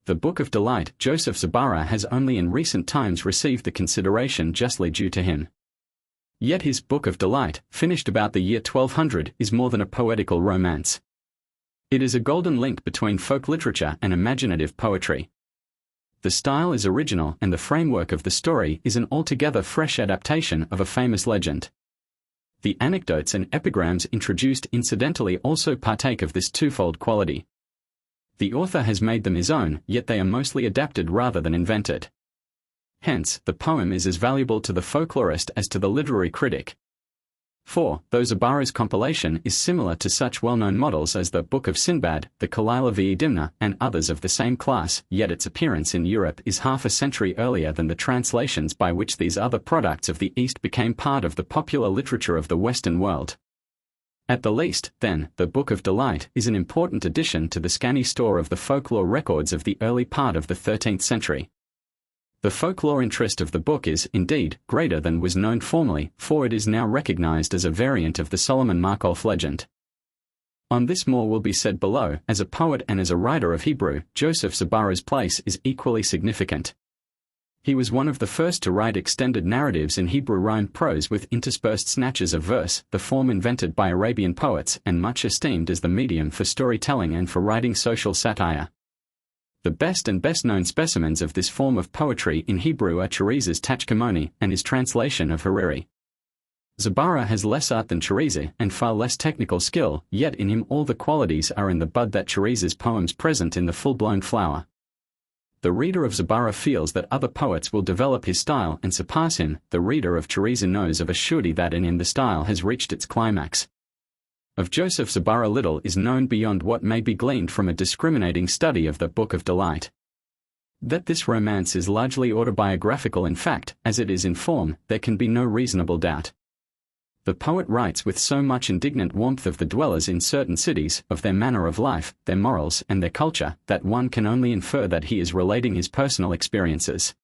The Book of Delight. Joseph Zabara has only in recent times received the consideration justly due to him. Yet his Book of Delight, finished about the year 1200, is more than a poetical romance. It is a golden link between folk literature and imaginative poetry. The style is original and the framework of the story is an altogether fresh adaptation of a famous legend. The anecdotes and epigrams introduced incidentally also partake of this twofold quality. The author has made them his own, yet they are mostly adapted rather than invented. Hence, the poem is as valuable to the folklorist as to the literary critic. 4. Though Zabara's compilation is similar to such well-known models as the Book of Sinbad, the Kalila V. Dimna, and others of the same class, yet its appearance in Europe is half a century earlier than the translations by which these other products of the East became part of the popular literature of the Western world. At the least, then, the Book of Delight is an important addition to the scanty store of the folklore records of the early part of the 13th century. The folklore interest of the book is, indeed, greater than was known formerly, for it is now recognized as a variant of the Solomon Markoff legend. On this more will be said below. As a poet and as a writer of Hebrew, Joseph Zabara's place is equally significant. He was one of the first to write extended narratives in Hebrew rhymed prose with interspersed snatches of verse, the form invented by Arabian poets and much esteemed as the medium for storytelling and for writing social satire. The best and best-known specimens of this form of poetry in Hebrew are Chariza's Tachkemoni and his translation of Hariri. Zabara has less art than Chariza and far less technical skill, yet in him all the qualities are in the bud that Chariza's poems present in the full-blown flower. The reader of Zabara feels that other poets will develop his style and surpass him. The reader of Chariza knows of a surety that in him the style has reached its climax. Of Joseph Zabara little is known beyond what may be gleaned from a discriminating study of the Book of Delight. That this romance is largely autobiographical in fact, as it is in form, there can be no reasonable doubt. The poet writes with so much indignant warmth of the dwellers in certain cities, of their manner of life, their morals and their culture, that one can only infer that he is relating his personal experiences.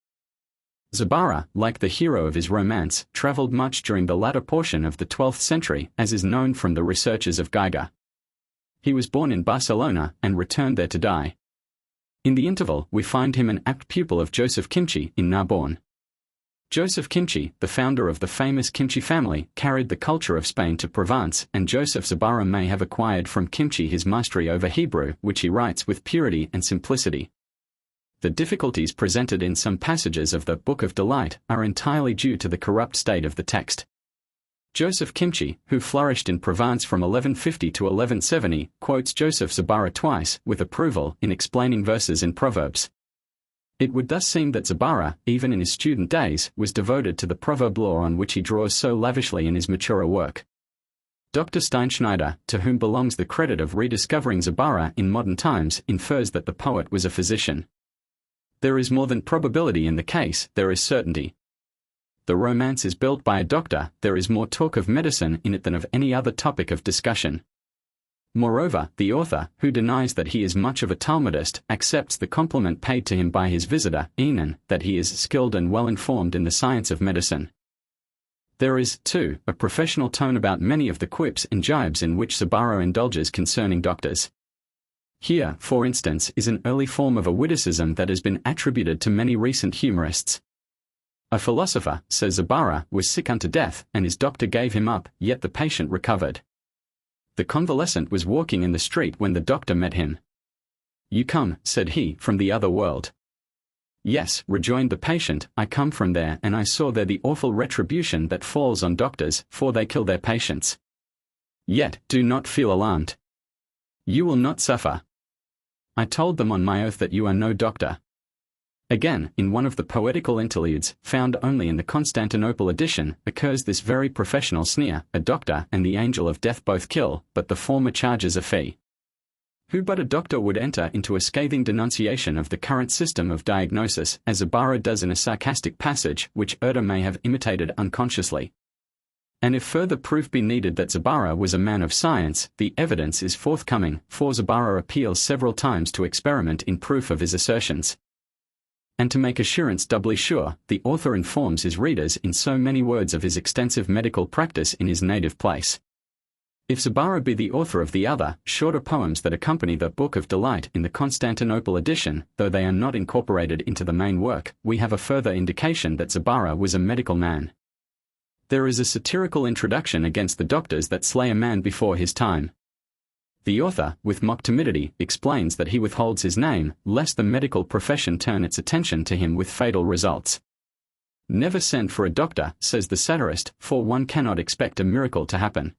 Zabara, like the hero of his romance, traveled much during the latter portion of the 12th century, as is known from the researches of Geiger. He was born in Barcelona and returned there to die. In the interval, we find him an apt pupil of Joseph Kimchi in Narbonne. Joseph Kimchi, the founder of the famous Kimchi family, carried the culture of Spain to Provence, and Joseph Zabara may have acquired from Kimchi his mastery over Hebrew, which he writes with purity and simplicity. The difficulties presented in some passages of the Book of Delight are entirely due to the corrupt state of the text. Joseph Kimchi, who flourished in Provence from 1150 to 1170, quotes Joseph Zabara twice, with approval, in explaining verses in Proverbs. It would thus seem that Zabara, even in his student days, was devoted to the proverb law on which he draws so lavishly in his maturer work. Dr. Steinschneider, to whom belongs the credit of rediscovering Zabara in modern times, infers that the poet was a physician. There is more than probability in the case, there is certainty. The romance is built by a doctor, there is more talk of medicine in it than of any other topic of discussion. Moreover, the author, who denies that he is much of a Talmudist, accepts the compliment paid to him by his visitor, Enon, that he is skilled and well informed in the science of medicine. There is, too, a professional tone about many of the quips and jibes in which Zabara indulges concerning doctors. Here, for instance, is an early form of a witticism that has been attributed to many recent humorists. A philosopher, says Zabara, was sick unto death, and his doctor gave him up, yet the patient recovered. The convalescent was walking in the street when the doctor met him. You come, said he, from the other world. Yes, rejoined the patient, I come from there, and I saw there the awful retribution that falls on doctors, for they kill their patients. Yet, do not feel alarmed. You will not suffer. I told them on my oath that you are no doctor. Again, in one of the poetical interludes, found only in the Constantinople edition, occurs this very professional sneer, a doctor and the angel of death both kill, but the former charges a fee. Who but a doctor would enter into a scathing denunciation of the current system of diagnosis, as Zabara does in a sarcastic passage, which Erda may have imitated unconsciously? And if further proof be needed that Zabara was a man of science, the evidence is forthcoming, for Zabara appeals several times to experiment in proof of his assertions. And to make assurance doubly sure, the author informs his readers in so many words of his extensive medical practice in his native place. If Zabara be the author of the other, shorter poems that accompany the Book of Delight in the Constantinople edition, though they are not incorporated into the main work, we have a further indication that Zabara was a medical man. There is a satirical introduction against the doctors that slay a man before his time. The author, with mock timidity, explains that he withholds his name, lest the medical profession turn its attention to him with fatal results. Never send for a doctor, says the satirist, for one cannot expect a miracle to happen.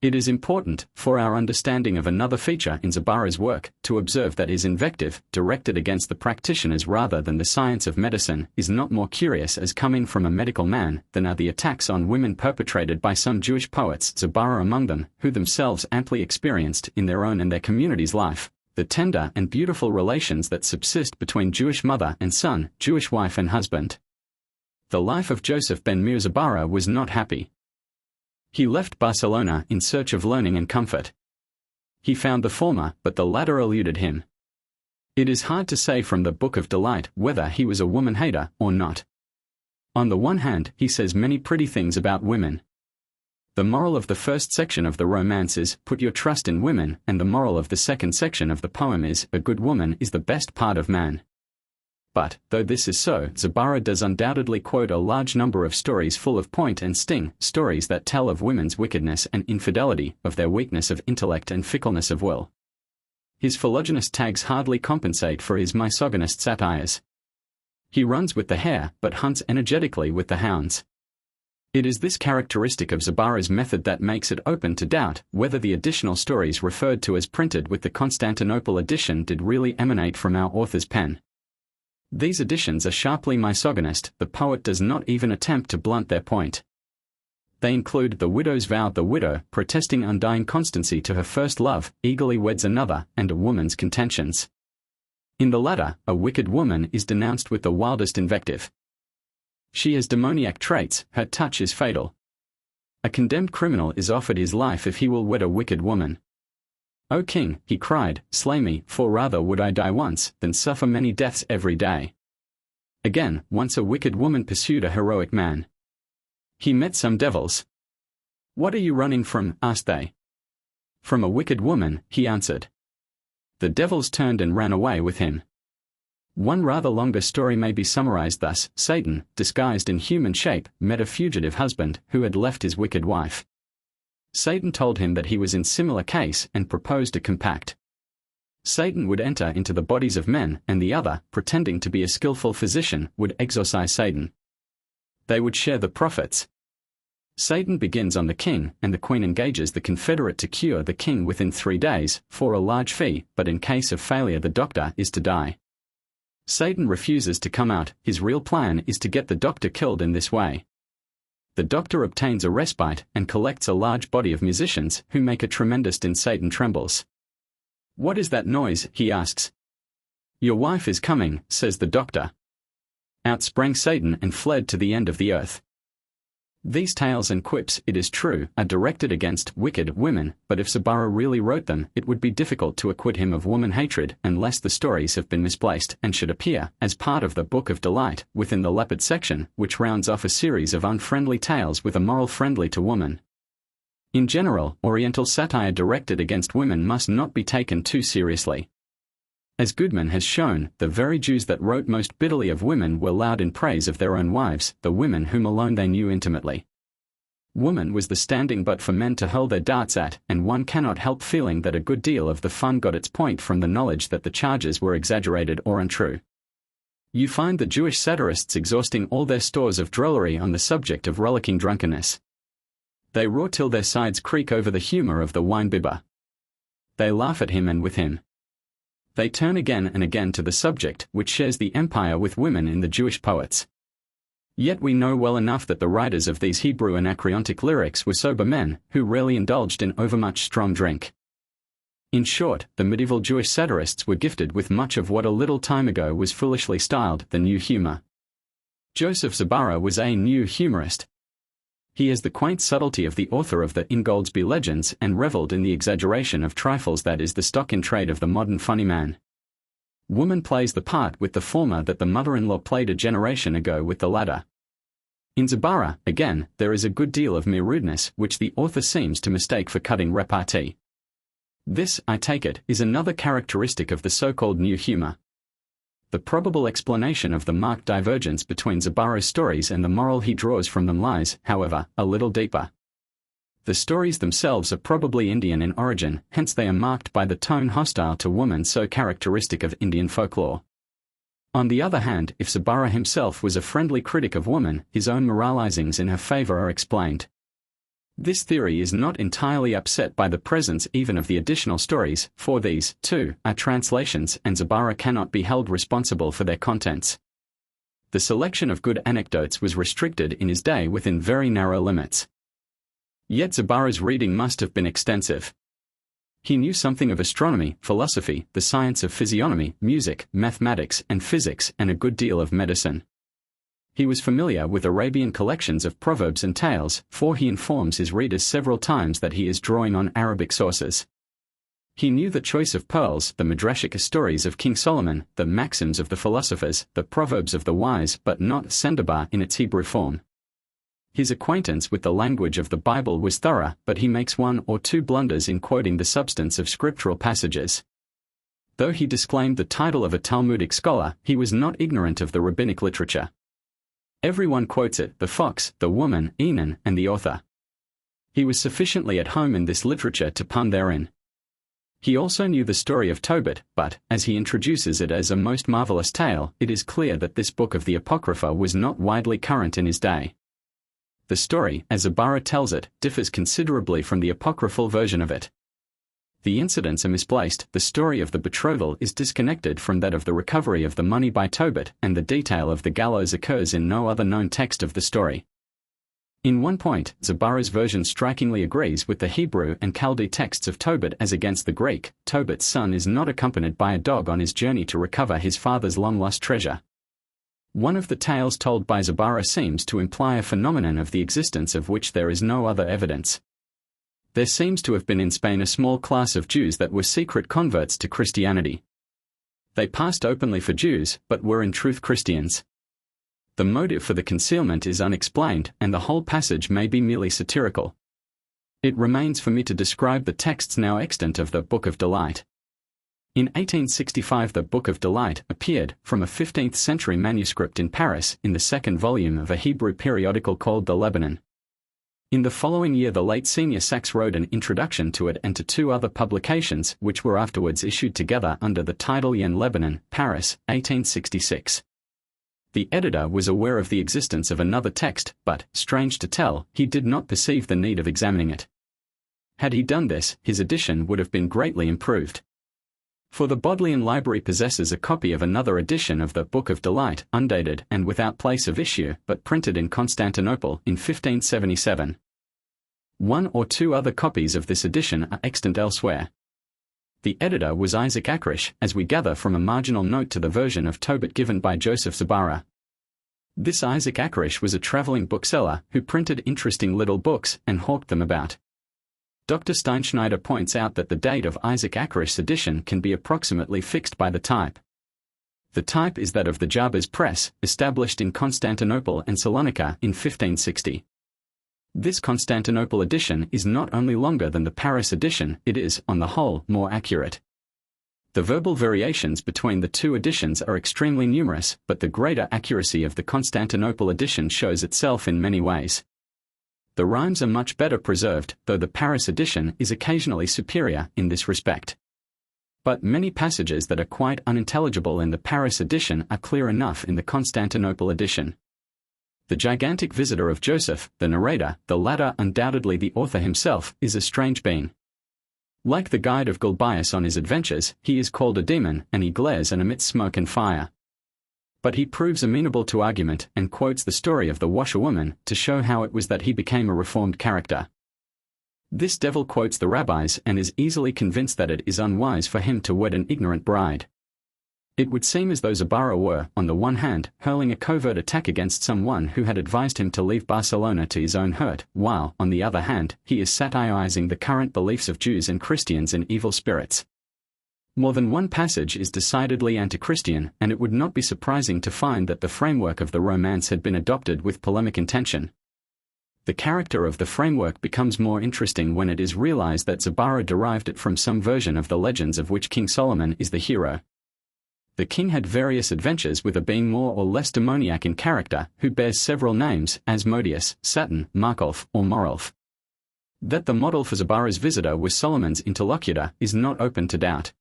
It is important, for our understanding of another feature in Zabara's work, to observe that his invective, directed against the practitioners rather than the science of medicine, is not more curious as coming from a medical man than are the attacks on women perpetrated by some Jewish poets, Zabara among them, who themselves amply experienced in their own and their community's life the tender and beautiful relations that subsist between Jewish mother and son, Jewish wife and husband. The life of Joseph ben Meir Zabara was not happy. He left Barcelona in search of learning and comfort. He found the former, but the latter eluded him. It is hard to say from the Book of Delight whether he was a woman-hater or not. On the one hand, he says many pretty things about women. The moral of the first section of the romance is, put your trust in women, and the moral of the second section of the poem is, a good woman is the best part of man. But, though this is so, Zabara does undoubtedly quote a large number of stories full of point and sting, stories that tell of women's wickedness and infidelity, of their weakness of intellect and fickleness of will. His philogynist tags hardly compensate for his misogynist satires. He runs with the hare, but hunts energetically with the hounds. It is this characteristic of Zabara's method that makes it open to doubt whether the additional stories referred to as printed with the Constantinople edition did really emanate from our author's pen. These editions are sharply misogynist, the poet does not even attempt to blunt their point. They include the widow's vow. The widow, protesting undying constancy to her first love, eagerly weds another, and a woman's contentions. In the latter, a wicked woman is denounced with the wildest invective. She has demoniac traits, her touch is fatal. A condemned criminal is offered his life if he will wed a wicked woman. O king, he cried, slay me, for rather would I die once, than suffer many deaths every day. Again, once a wicked woman pursued a heroic man. He met some devils. What are you running from? Asked they. From a wicked woman, he answered. The devils turned and ran away with him. One rather longer story may be summarized thus: Satan, disguised in human shape, met a fugitive husband who had left his wicked wife. Satan told him that he was in similar case and proposed a compact. Satan would enter into the bodies of men, and the other, pretending to be a skillful physician, would exorcise Satan. They would share the profits. Satan begins on the king, and the queen engages the confederate to cure the king within 3 days, for a large fee, but in case of failure the doctor is to die. Satan refuses to come out. His real plan is to get the doctor killed in this way. The doctor obtains a respite and collects a large body of musicians who make a tremendous din. Satan trembles. What is that noise? He asks. Your wife is coming, says the doctor. Out sprang Satan and fled to the end of the earth. These tales and quips, it is true, are directed against wicked women, but if Zabara really wrote them, it would be difficult to acquit him of woman hatred unless the stories have been misplaced and should appear, as part of the Book of Delight, within the leopard section, which rounds off a series of unfriendly tales with a moral friendly to woman. In general, Oriental satire directed against women must not be taken too seriously. As Goodman has shown, the very Jews that wrote most bitterly of women were loud in praise of their own wives, the women whom alone they knew intimately. Woman was the standing butt for men to hurl their darts at, and one cannot help feeling that a good deal of the fun got its point from the knowledge that the charges were exaggerated or untrue. You find the Jewish satirists exhausting all their stores of drollery on the subject of rollicking drunkenness. They roar till their sides creak over the humor of the wine-bibber. They laugh at him and with him. They turn again and again to the subject which shares the empire with women in the Jewish poets. Yet we know well enough that the writers of these Hebrew anacreontic lyrics were sober men, who rarely indulged in overmuch strong drink. In short, the medieval Jewish satirists were gifted with much of what a little time ago was foolishly styled the new humor. Joseph Zabara was a new humorist. He has the quaint subtlety of the author of the Ingoldsby Legends and revelled in the exaggeration of trifles that is the stock in trade of the modern funny man. Woman plays the part with the former that the mother-in-law played a generation ago with the latter. In Zabara, again, there is a good deal of mere rudeness which the author seems to mistake for cutting repartee. This, I take it, is another characteristic of the so-called new humor. The probable explanation of the marked divergence between Zabara's stories and the moral he draws from them lies, however, a little deeper. The stories themselves are probably Indian in origin, hence they are marked by the tone hostile to woman so characteristic of Indian folklore. On the other hand, if Zabara himself was a friendly critic of woman, his own moralizings in her favor are explained. This theory is not entirely upset by the presence even of the additional stories, for these, too, are translations and Zabara cannot be held responsible for their contents. The selection of good anecdotes was restricted in his day within very narrow limits. Yet Zabara's reading must have been extensive. He knew something of astronomy, philosophy, the science of physiognomy, music, mathematics, and physics, and a good deal of medicine. He was familiar with Arabian collections of proverbs and tales, for he informs his readers several times that he is drawing on Arabic sources. He knew the choice of pearls, the midrashic stories of King Solomon, the maxims of the philosophers, the proverbs of the wise, but not Sandabar in its Hebrew form. His acquaintance with the language of the Bible was thorough, but he makes one or two blunders in quoting the substance of scriptural passages. Though he disclaimed the title of a Talmudic scholar, he was not ignorant of the rabbinic literature. Everyone quotes it, the fox, the woman, Enon, and the author. He was sufficiently at home in this literature to pun therein. He also knew the story of Tobit, but, as he introduces it as a most marvelous tale, it is clear that this book of the Apocrypha was not widely current in his day. The story, as Zabara tells it, differs considerably from the apocryphal version of it. The incidents are misplaced, the story of the betrothal is disconnected from that of the recovery of the money by Tobit, and the detail of the gallows occurs in no other known text of the story. In one point, Zabara's version strikingly agrees with the Hebrew and Chaldee texts of Tobit as against the Greek. Tobit's son is not accompanied by a dog on his journey to recover his father's long-lost treasure. One of the tales told by Zabara seems to imply a phenomenon of the existence of which there is no other evidence. There seems to have been in Spain a small class of Jews that were secret converts to Christianity. They passed openly for Jews, but were in truth Christians. The motive for the concealment is unexplained, and the whole passage may be merely satirical. It remains for me to describe the texts now extant of the Book of Delight. In 1865 the Book of Delight appeared, from a 15th-century manuscript in Paris, in the second volume of a Hebrew periodical called the Lebanon. In the following year the late Senior Sachs wrote an introduction to it and to two other publications which were afterwards issued together under the title Yen Lebanon, Paris, 1866. The editor was aware of the existence of another text, but, strange to tell, he did not perceive the need of examining it. Had he done this, his edition would have been greatly improved. For the Bodleian Library possesses a copy of another edition of the Book of Delight, undated and without place of issue, but printed in Constantinople in 1577. One or two other copies of this edition are extant elsewhere. The editor was Isaac Akrish, as we gather from a marginal note to the version of Tobit given by Joseph Zabara. This Isaac Akrish was a traveling bookseller who printed interesting little books and hawked them about. Dr. Steinschneider points out that the date of Isaac Akrish's edition can be approximately fixed by the type. The type is that of the Jabez Press, established in Constantinople and Salonika in 1560. This Constantinople edition is not only longer than the Paris edition, it is, on the whole, more accurate. The verbal variations between the two editions are extremely numerous, but the greater accuracy of the Constantinople edition shows itself in many ways. The rhymes are much better preserved, though the Paris edition is occasionally superior in this respect. But many passages that are quite unintelligible in the Paris edition are clear enough in the Constantinople edition. The gigantic visitor of Joseph, the narrator, the latter undoubtedly the author himself, is a strange being. Like the guide of Gulbias on his adventures, he is called a demon, and he glares and emits smoke and fire. But he proves amenable to argument and quotes the story of the washerwoman to show how it was that he became a reformed character. This devil quotes the rabbis and is easily convinced that it is unwise for him to wed an ignorant bride. It would seem as though Zabara were, on the one hand, hurling a covert attack against someone who had advised him to leave Barcelona to his own hurt, while, on the other hand, he is satirizing the current beliefs of Jews and Christians in evil spirits. More than one passage is decidedly anti-Christian, and it would not be surprising to find that the framework of the romance had been adopted with polemic intention. The character of the framework becomes more interesting when it is realized that Zabara derived it from some version of the legends of which King Solomon is the hero. The king had various adventures with a being more or less demoniac in character, who bears several names, Asmodeus, Saturn, Markolf, or Morolf. That the model for Zabara's visitor was Solomon's interlocutor is not open to doubt.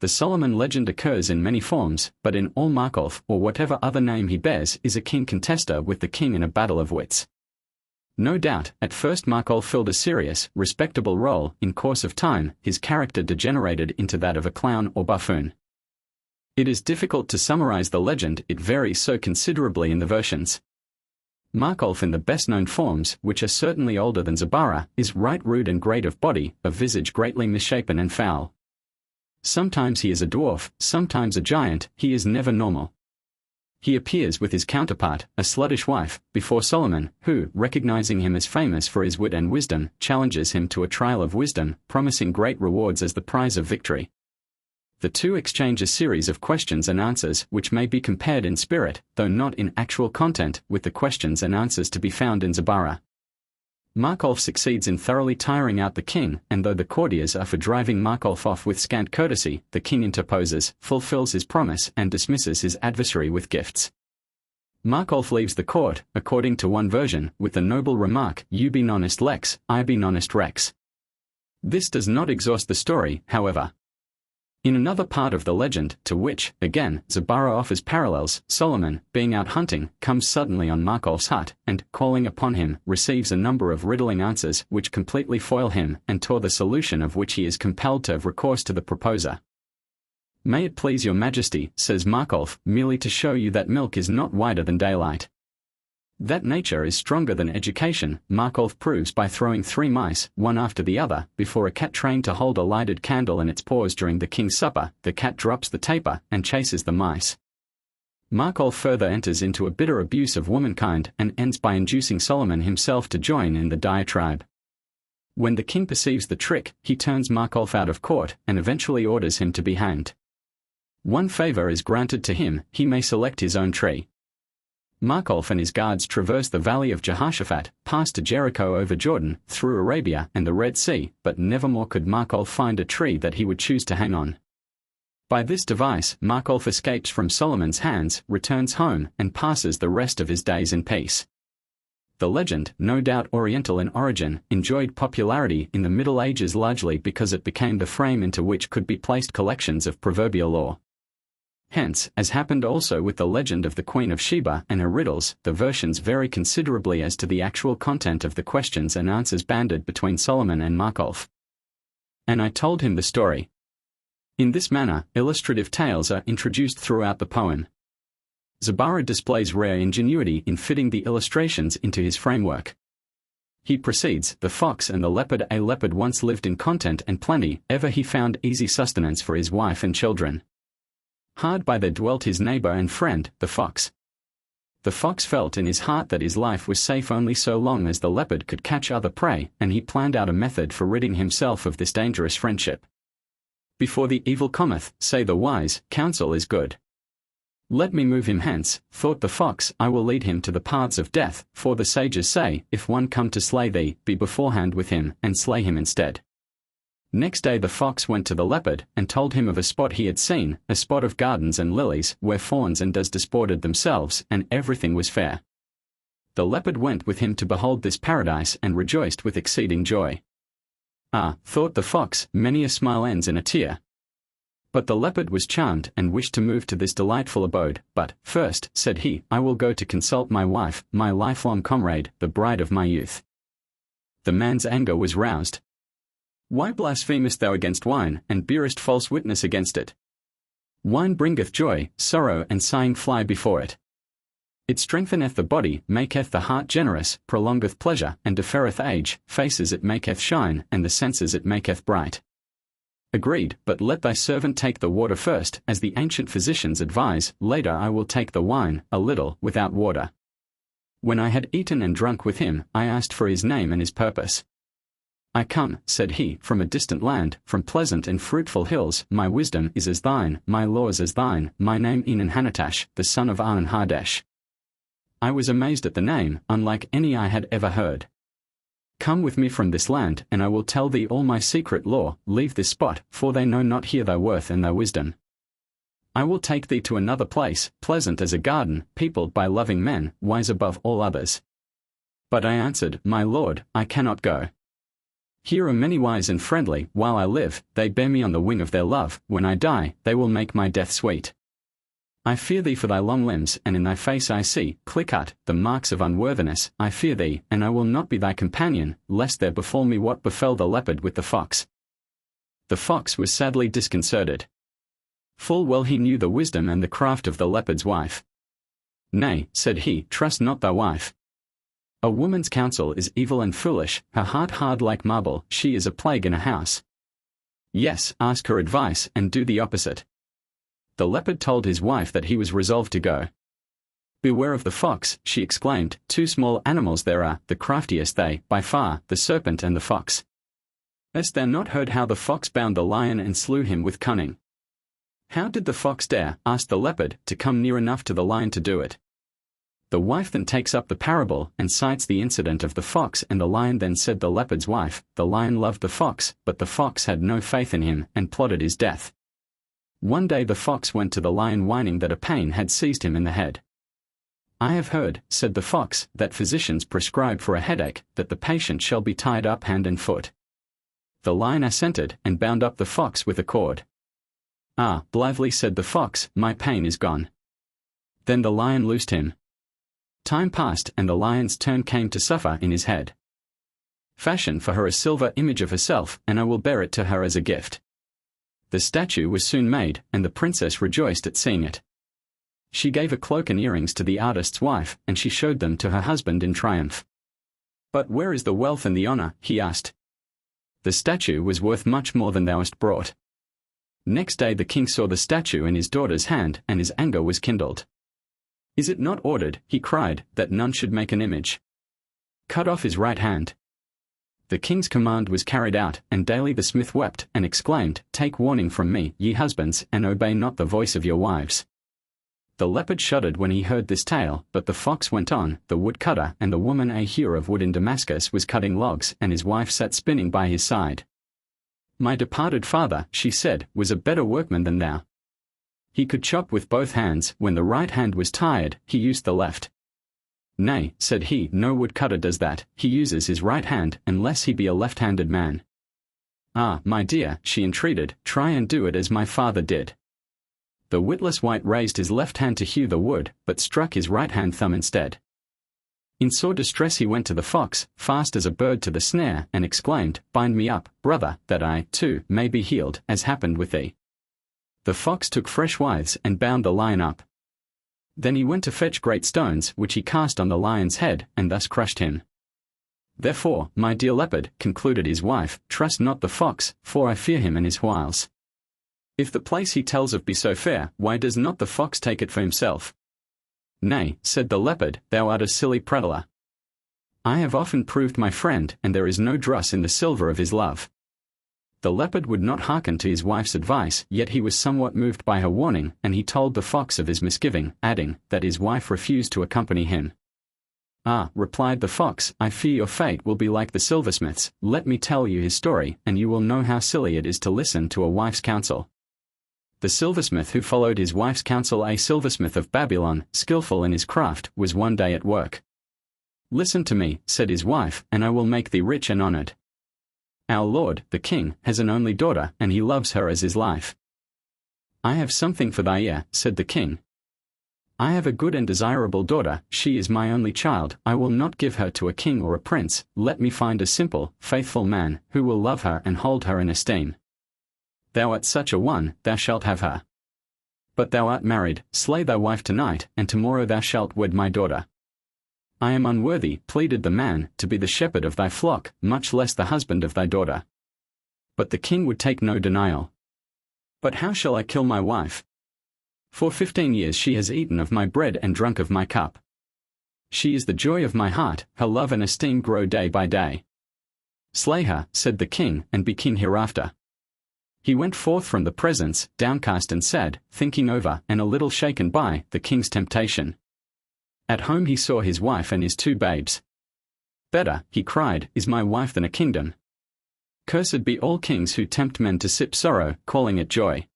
The Solomon legend occurs in many forms, but in all Markolf, or whatever other name he bears, is a keen contester with the king in a battle of wits. No doubt, at first Markolf filled a serious, respectable role. In course of time, his character degenerated into that of a clown or buffoon. It is difficult to summarize the legend, it varies so considerably in the versions. Markolf in the best-known forms, which are certainly older than Zabara, is right rude and great of body, of visage greatly misshapen and foul. Sometimes he is a dwarf, sometimes a giant, he is never normal. He appears with his counterpart, a sluttish wife, before Solomon, who, recognizing him as famous for his wit and wisdom, challenges him to a trial of wisdom, promising great rewards as the prize of victory. The two exchange a series of questions and answers which may be compared in spirit, though not in actual content, with the questions and answers to be found in Zabara. Markolf succeeds in thoroughly tiring out the king, and though the courtiers are for driving Markolf off with scant courtesy, the king interposes, fulfills his promise, and dismisses his adversary with gifts. Markolf leaves the court, according to one version, with the noble remark, "You be nonest lex, I be nonest rex." This does not exhaust the story, however. In another part of the legend, to which, again, Zabara offers parallels, Solomon, being out hunting, comes suddenly on Markolf's hut, and, calling upon him, receives a number of riddling answers which completely foil him, and for the solution of which he is compelled to have recourse to the proposer. "May it please your majesty," says Markolf, "merely to show you that milk is not wider than daylight. That nature is stronger than education," Markolf proves by throwing 3 mice, one after the other, before a cat trained to hold a lighted candle in its paws during the king's supper. The cat drops the taper, and chases the mice. Markolf further enters into a bitter abuse of womankind, and ends by inducing Solomon himself to join in the diatribe. When the king perceives the trick, he turns Markolf out of court, and eventually orders him to be hanged. One favor is granted to him, he may select his own tree. Markolf and his guards traverse the valley of Jehoshaphat, pass to Jericho over Jordan, through Arabia and the Red Sea, but nevermore could Markolf find a tree that he would choose to hang on. By this device, Markolf escapes from Solomon's hands, returns home, and passes the rest of his days in peace. The legend, no doubt Oriental in origin, enjoyed popularity in the Middle Ages largely because it became the frame into which could be placed collections of proverbial lore. Hence, as happened also with the legend of the Queen of Sheba and her riddles, the versions vary considerably as to the actual content of the questions and answers bandied between Solomon and Markolf. And I told him the story. In this manner, illustrative tales are introduced throughout the poem. Zabara displays rare ingenuity in fitting the illustrations into his framework. He proceeds, "The fox and the leopard. A leopard once lived in content and plenty, ever he found easy sustenance for his wife and children. Hard by there dwelt his neighbor and friend, the fox. The fox felt in his heart that his life was safe only so long as the leopard could catch other prey, and he planned out a method for ridding himself of this dangerous friendship. Before the evil cometh, say the wise, counsel is good. Let me move him hence, thought the fox, I will lead him to the paths of death, for the sages say, if one come to slay thee, be beforehand with him, and slay him instead. Next day the fox went to the leopard, and told him of a spot he had seen, a spot of gardens and lilies, where fawns and does disported themselves, and everything was fair. The leopard went with him to behold this paradise, and rejoiced with exceeding joy. Ah, thought the fox, many a smile ends in a tear. But the leopard was charmed, and wished to move to this delightful abode, but, first, said he, I will go to consult my wife, my lifelong comrade, the bride of my youth. The man's anger was roused. Why blasphemest thou against wine, and bearest false witness against it? Wine bringeth joy, sorrow and sighing fly before it. It strengtheneth the body, maketh the heart generous, prolongeth pleasure, and deferreth age, faces it maketh shine, and the senses it maketh bright. Agreed, but let thy servant take the water first, as the ancient physicians advise, later I will take the wine, a little, without water. When I had eaten and drunk with him, I asked for his name and his purpose. I come, said he, from a distant land, from pleasant and fruitful hills. My wisdom is as thine, my laws as thine, my name Enenhanatash, the son of Enhadesh. I was amazed at the name, unlike any I had ever heard. Come with me from this land, and I will tell thee all my secret law. Leave this spot, for they know not here thy worth and thy wisdom. I will take thee to another place, pleasant as a garden, peopled by loving men, wise above all others. But I answered, my lord, I cannot go. Here are many wise and friendly. While I live, they bear me on the wing of their love. When I die, they will make my death sweet. I fear thee for thy long limbs, and in thy face I see, clear-cut, the marks of unworthiness. I fear thee, and I will not be thy companion, lest there befall me what befell the leopard with the fox. The fox was sadly disconcerted. Full well he knew the wisdom and the craft of the leopard's wife. Nay, said he, trust not thy wife. A woman's counsel is evil and foolish, her heart hard like marble. She is a plague in a house. Yes, ask her advice, and do the opposite. The leopard told his wife that he was resolved to go. Beware of the fox, she exclaimed. Two small animals there are, the craftiest they, by far, the serpent and the fox. Hast thou not heard how the fox bound the lion and slew him with cunning? How did the fox dare, asked the leopard, to come near enough to the lion to do it? The wife then takes up the parable, and cites the incident of the fox and the lion. Then said the leopard's wife, the lion loved the fox, but the fox had no faith in him, and plotted his death. One day the fox went to the lion whining that a pain had seized him in the head. I have heard, said the fox, that physicians prescribe for a headache, that the patient shall be tied up hand and foot. The lion assented, and bound up the fox with a cord. Ah, blithely said the fox, my pain is gone. Then the lion loosed him. Time passed, and the lion's turn came to suffer in his head. Fashion for her a silver image of herself, and I will bear it to her as a gift. The statue was soon made, and the princess rejoiced at seeing it. She gave a cloak and earrings to the artist's wife, and she showed them to her husband in triumph. But where is the wealth and the honor? He asked. The statue was worth much more than thou hast brought. Next day the king saw the statue in his daughter's hand, and his anger was kindled. Is it not ordered, he cried, that none should make an image? Cut off his right hand. The king's command was carried out, and daily the smith wept, and exclaimed, Take warning from me, ye husbands, and obey not the voice of your wives. The leopard shuddered when he heard this tale, but the fox went on. The woodcutter and the woman a hewer of wood in Damascus was cutting logs, and his wife sat spinning by his side. My departed father, she said, was a better workman than thou. He could chop with both hands. When the right hand was tired, he used the left. Nay, said he, no woodcutter does that. He uses his right hand, unless he be a left-handed man. Ah, my dear, she entreated, try and do it as my father did. The witless wight raised his left hand to hew the wood, but struck his right-hand thumb instead. In sore distress he went to the fox, fast as a bird to the snare, and exclaimed, Bind me up, brother, that I, too, may be healed, as happened with thee. The fox took fresh withes and bound the lion up. Then he went to fetch great stones, which he cast on the lion's head, and thus crushed him. Therefore, my dear leopard, concluded his wife, trust not the fox, for I fear him and his wiles. If the place he tells of be so fair, why does not the fox take it for himself? Nay, said the leopard, thou art a silly prattler. I have often proved my friend, and there is no dross in the silver of his love. The leopard would not hearken to his wife's advice, yet he was somewhat moved by her warning, and he told the fox of his misgiving, adding, that his wife refused to accompany him. Ah, replied the fox, I fear your fate will be like the silversmith's. Let me tell you his story, and you will know how silly it is to listen to a wife's counsel. The silversmith who followed his wife's counsel, a silversmith of Babylon, skillful in his craft, was one day at work. Listen to me, said his wife, and I will make thee rich and honored. Our lord, the king, has an only daughter, and he loves her as his life. I have something for thy ear, said the king. I have a good and desirable daughter, she is my only child. I will not give her to a king or a prince. Let me find a simple, faithful man, who will love her and hold her in esteem. Thou art such a one, thou shalt have her. But thou art married, slay thy wife tonight, and tomorrow thou shalt wed my daughter. I am unworthy, pleaded the man, to be the shepherd of thy flock, much less the husband of thy daughter. But the king would take no denial. But how shall I kill my wife? For 15 years she has eaten of my bread and drunk of my cup. She is the joy of my heart, her love and esteem grow day by day. Slay her, said the king, and be king hereafter. He went forth from the presence, downcast and sad, thinking over, and a little shaken by, the king's temptation. At home he saw his wife and his 2 babes. Better, he cried, is my wife than a kingdom. Cursed be all kings who tempt men to sip sorrow, calling it joy.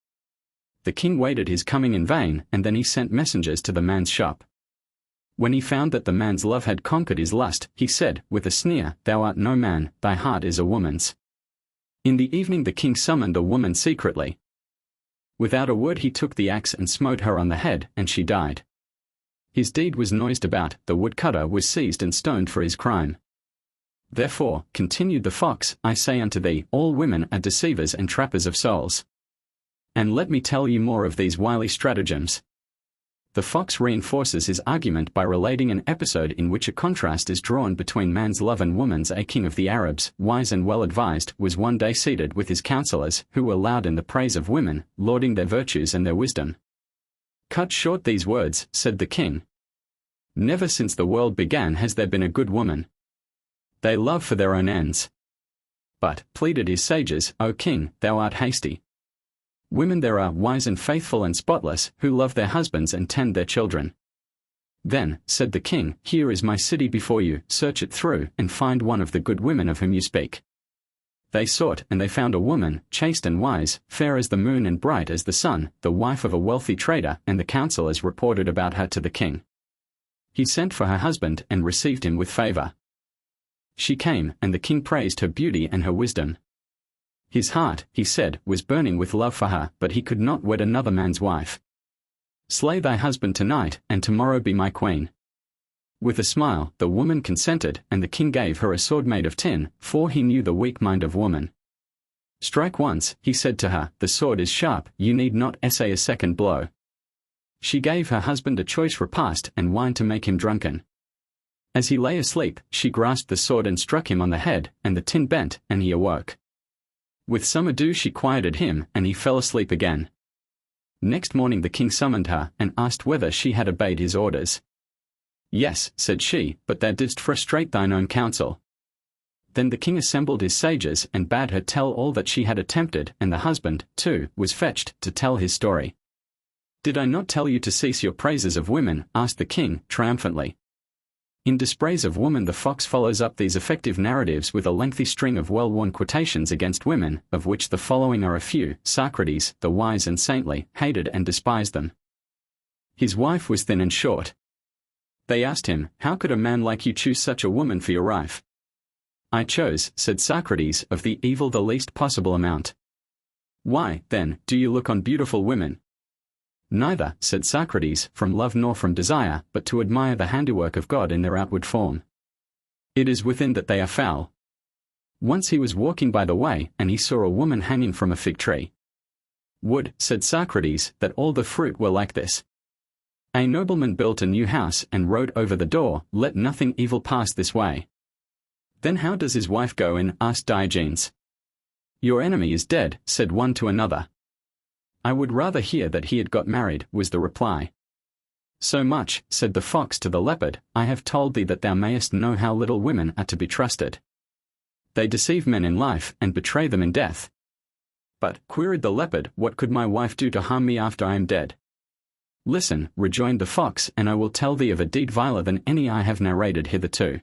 The king waited his coming in vain, and then he sent messengers to the man's shop. When he found that the man's love had conquered his lust, he said, with a sneer, Thou art no man, thy heart is a woman's. In the evening the king summoned the woman secretly. Without a word he took the axe and smote her on the head, and she died. His deed was noised about, the woodcutter was seized and stoned for his crime. Therefore, continued the fox, I say unto thee, all women are deceivers and trappers of souls. And let me tell you more of these wily stratagems. The fox reinforces his argument by relating an episode in which a contrast is drawn between man's love and woman's. A king of the Arabs, wise and well-advised, was one day seated with his counselors, who were loud in the praise of women, lauding their virtues and their wisdom. Cut short these words, said the king. Never since the world began has there been a good woman. They love for their own ends. But, pleaded his sages, O king, thou art hasty. Women there are, wise and faithful and spotless, who love their husbands and tend their children. Then, said the king, here is my city before you, search it through, and find one of the good women of whom you speak. They sought, and they found a woman, chaste and wise, fair as the moon and bright as the sun, the wife of a wealthy trader, and the counselors reported about her to the king. He sent for her husband and received him with favor. She came, and the king praised her beauty and her wisdom. His heart, he said, was burning with love for her, but he could not wed another man's wife. Slay thy husband tonight, and tomorrow be my queen. With a smile, the woman consented, and the king gave her a sword made of tin, for he knew the weak mind of woman. Strike once, he said to her, the sword is sharp, you need not essay a second blow. She gave her husband a choice repast and wine to make him drunken. As he lay asleep, she grasped the sword and struck him on the head, and the tin bent, and he awoke. With some ado she quieted him, and he fell asleep again. Next morning the king summoned her, and asked whether she had obeyed his orders. Yes, said she, but thou didst frustrate thine own counsel. Then the king assembled his sages, and bade her tell all that she had attempted, and the husband, too, was fetched, to tell his story. Did I not tell you to cease your praises of women? Asked the king, triumphantly. In dispraise of woman the fox follows up these effective narratives with a lengthy string of well-worn quotations against women, of which the following are a few. Socrates, the wise and saintly, hated and despised them. His wife was thin and short. They asked him, how could a man like you choose such a woman for your wife? I chose, said Socrates, of the evil the least possible amount. Why, then, do you look on beautiful women? Neither, said Socrates, from love nor from desire, but to admire the handiwork of God in their outward form. It is within that they are foul. Once he was walking by the way, and he saw a woman hanging from a fig tree. Would, said Socrates, that all the fruit were like this. A nobleman built a new house and wrote over the door, let nothing evil pass this way. Then how does his wife go in? Asked Diogenes. Your enemy is dead, said one to another. I would rather hear that he had got married, was the reply. So much, said the fox to the leopard, I have told thee that thou mayest know how little women are to be trusted. They deceive men in life, and betray them in death. But, queried the leopard, what could my wife do to harm me after I am dead? Listen, rejoined the fox, and I will tell thee of a deed viler than any I have narrated hitherto.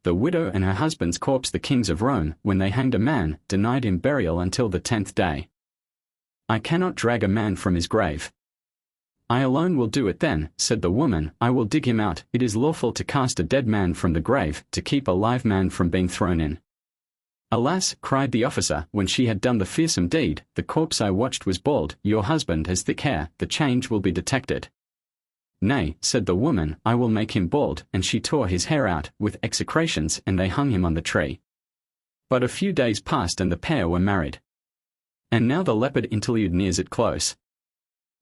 The widow and her husband's corpse, the kings of Rome, when they hanged a man, denied him burial until the 10th day. I cannot drag a man from his grave. I alone will do it then, said the woman, I will dig him out. It is lawful to cast a dead man from the grave, to keep a live man from being thrown in. Alas, cried the officer, when she had done the fearsome deed, the corpse I watched was bald, your husband has thick hair, the change will be detected. Nay, said the woman, I will make him bald, and she tore his hair out, with execrations, and they hung him on the tree. But a few days passed and the pair were married. And now the leopard interlude nears its close.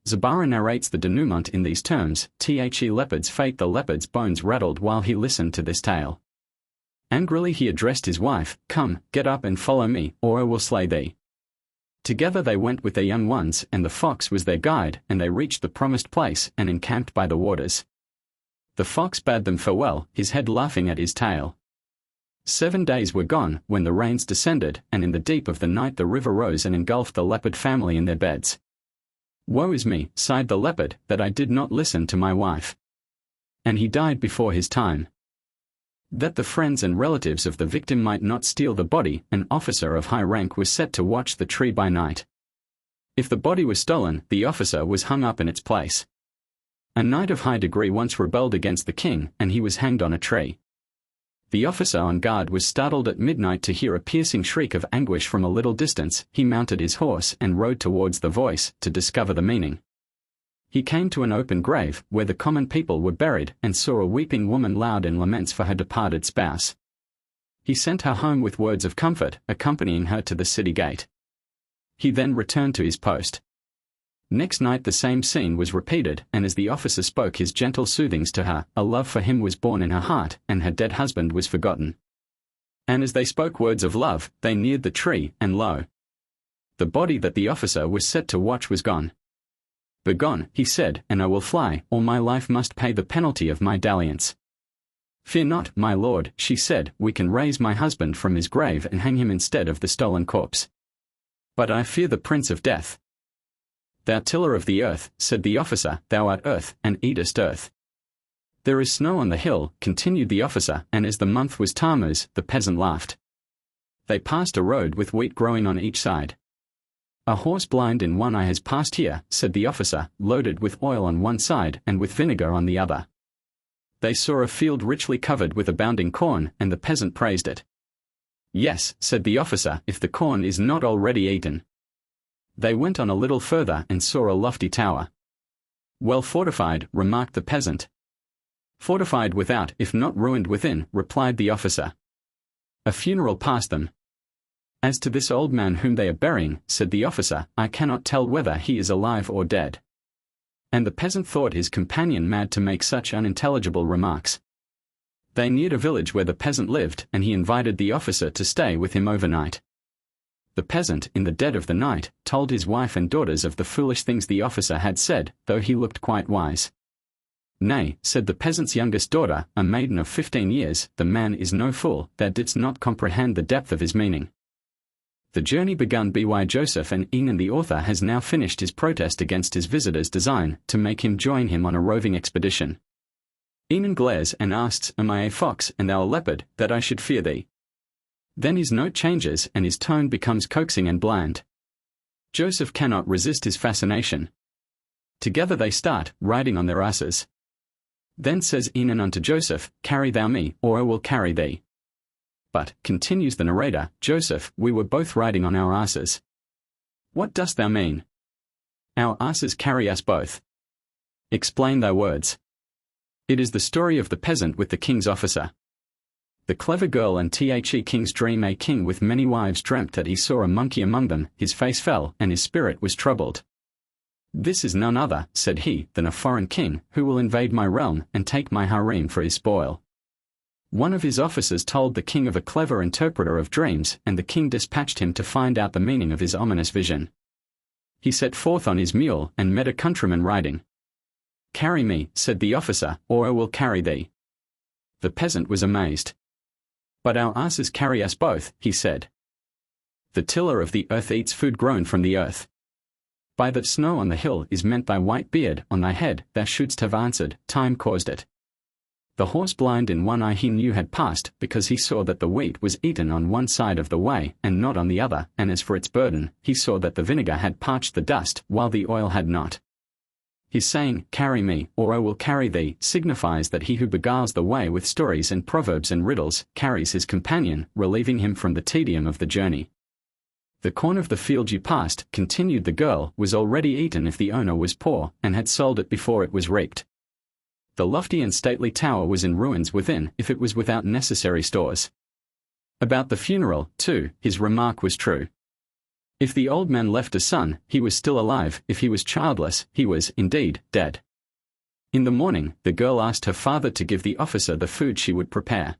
Zabara narrates the denouement in these terms, The leopard's fate. The leopard's bones rattled while he listened to this tale. Angrily he addressed his wife, Come, get up and follow me, or I will slay thee. Together they went with their young ones, and the fox was their guide, and they reached the promised place, and encamped by the waters. The fox bade them farewell, his head laughing at his tail. 7 days were gone when the rains descended, and in the deep of the night the river rose and engulfed the leopard family in their beds. Woe is me, sighed the leopard, that I did not listen to my wife. And he died before his time. That the friends and relatives of the victim might not steal the body, an officer of high rank was set to watch the tree by night. If the body was stolen, the officer was hung up in its place. A knight of high degree once rebelled against the king, and he was hanged on a tree. The officer on guard was startled at midnight to hear a piercing shriek of anguish from a little distance. He mounted his horse and rode towards the voice, to discover the meaning. He came to an open grave, where the common people were buried, and saw a weeping woman loud in laments for her departed spouse. He sent her home with words of comfort, accompanying her to the city gate. He then returned to his post. Next night the same scene was repeated, and as the officer spoke his gentle soothings to her, a love for him was born in her heart, and her dead husband was forgotten. And as they spoke words of love, they neared the tree, and lo! The body that the officer was set to watch was gone. Begone, he said, and I will fly, or my life must pay the penalty of my dalliance. Fear not, my lord, she said, we can raise my husband from his grave and hang him instead of the stolen corpse. But I fear the prince of death. Thou tiller of the earth, said the officer, thou art earth, and eatest earth. There is snow on the hill, continued the officer, and as the month was Tammuz, the peasant laughed. They passed a road with wheat growing on each side. A horse blind in one eye has passed here, said the officer, loaded with oil on one side and with vinegar on the other. They saw a field richly covered with abounding corn, and the peasant praised it. Yes, said the officer, if the corn is not already eaten. They went on a little further and saw a lofty tower. Well fortified, remarked the peasant. Fortified without, if not ruined within, replied the officer. A funeral passed them. As to this old man whom they are burying, said the officer, I cannot tell whether he is alive or dead. And the peasant thought his companion mad to make such unintelligible remarks. They neared a village where the peasant lived, and he invited the officer to stay with him overnight. The peasant, in the dead of the night, told his wife and daughters of the foolish things the officer had said, though he looked quite wise. Nay, said the peasant's youngest daughter, a maiden of 15 years, the man is no fool, thou didst not comprehend the depth of his meaning. The journey begun by Joseph, and Enon the author has now finished his protest against his visitor's design to make him join him on a roving expedition. Enon glares and asks, Am I a fox and thou a leopard, that I should fear thee? Then his note changes and his tone becomes coaxing and bland. Joseph cannot resist his fascination. Together they start, riding on their asses. Then says Enon unto Joseph, Carry thou me, or I will carry thee. But, continues the narrator, Joseph, we were both riding on our asses. What dost thou mean? Our asses carry us both. Explain thy words. It is the story of the peasant with the king's officer. The clever girl and the king's dream. A king with many wives dreamt that he saw a monkey among them, his face fell, and his spirit was troubled. This is none other, said he, than a foreign king, who will invade my realm, and take my harem for his spoil. One of his officers told the king of a clever interpreter of dreams, and the king dispatched him to find out the meaning of his ominous vision. He set forth on his mule, and met a countryman riding. Carry me, said the officer, or I will carry thee. The peasant was amazed. But our asses carry us both, he said. The tiller of the earth eats food grown from the earth. By that snow on the hill is meant thy white beard on thy head, thou shouldst have answered, time caused it. The horse blind in one eye he knew had passed, because he saw that the wheat was eaten on one side of the way, and not on the other, and as for its burden, he saw that the vinegar had parched the dust, while the oil had not. His saying, Carry me, or I will carry thee, signifies that he who beguiles the way with stories and proverbs and riddles, carries his companion, relieving him from the tedium of the journey. The corn of the field you passed, continued the girl, was already eaten if the owner was poor, and had sold it before it was reaped. The lofty and stately tower was in ruins within, if it was without necessary stores. About the funeral, too, his remark was true. If the old man left a son, he was still alive; if he was childless, he was, indeed, dead. In the morning, the girl asked her father to give the officer the food she would prepare.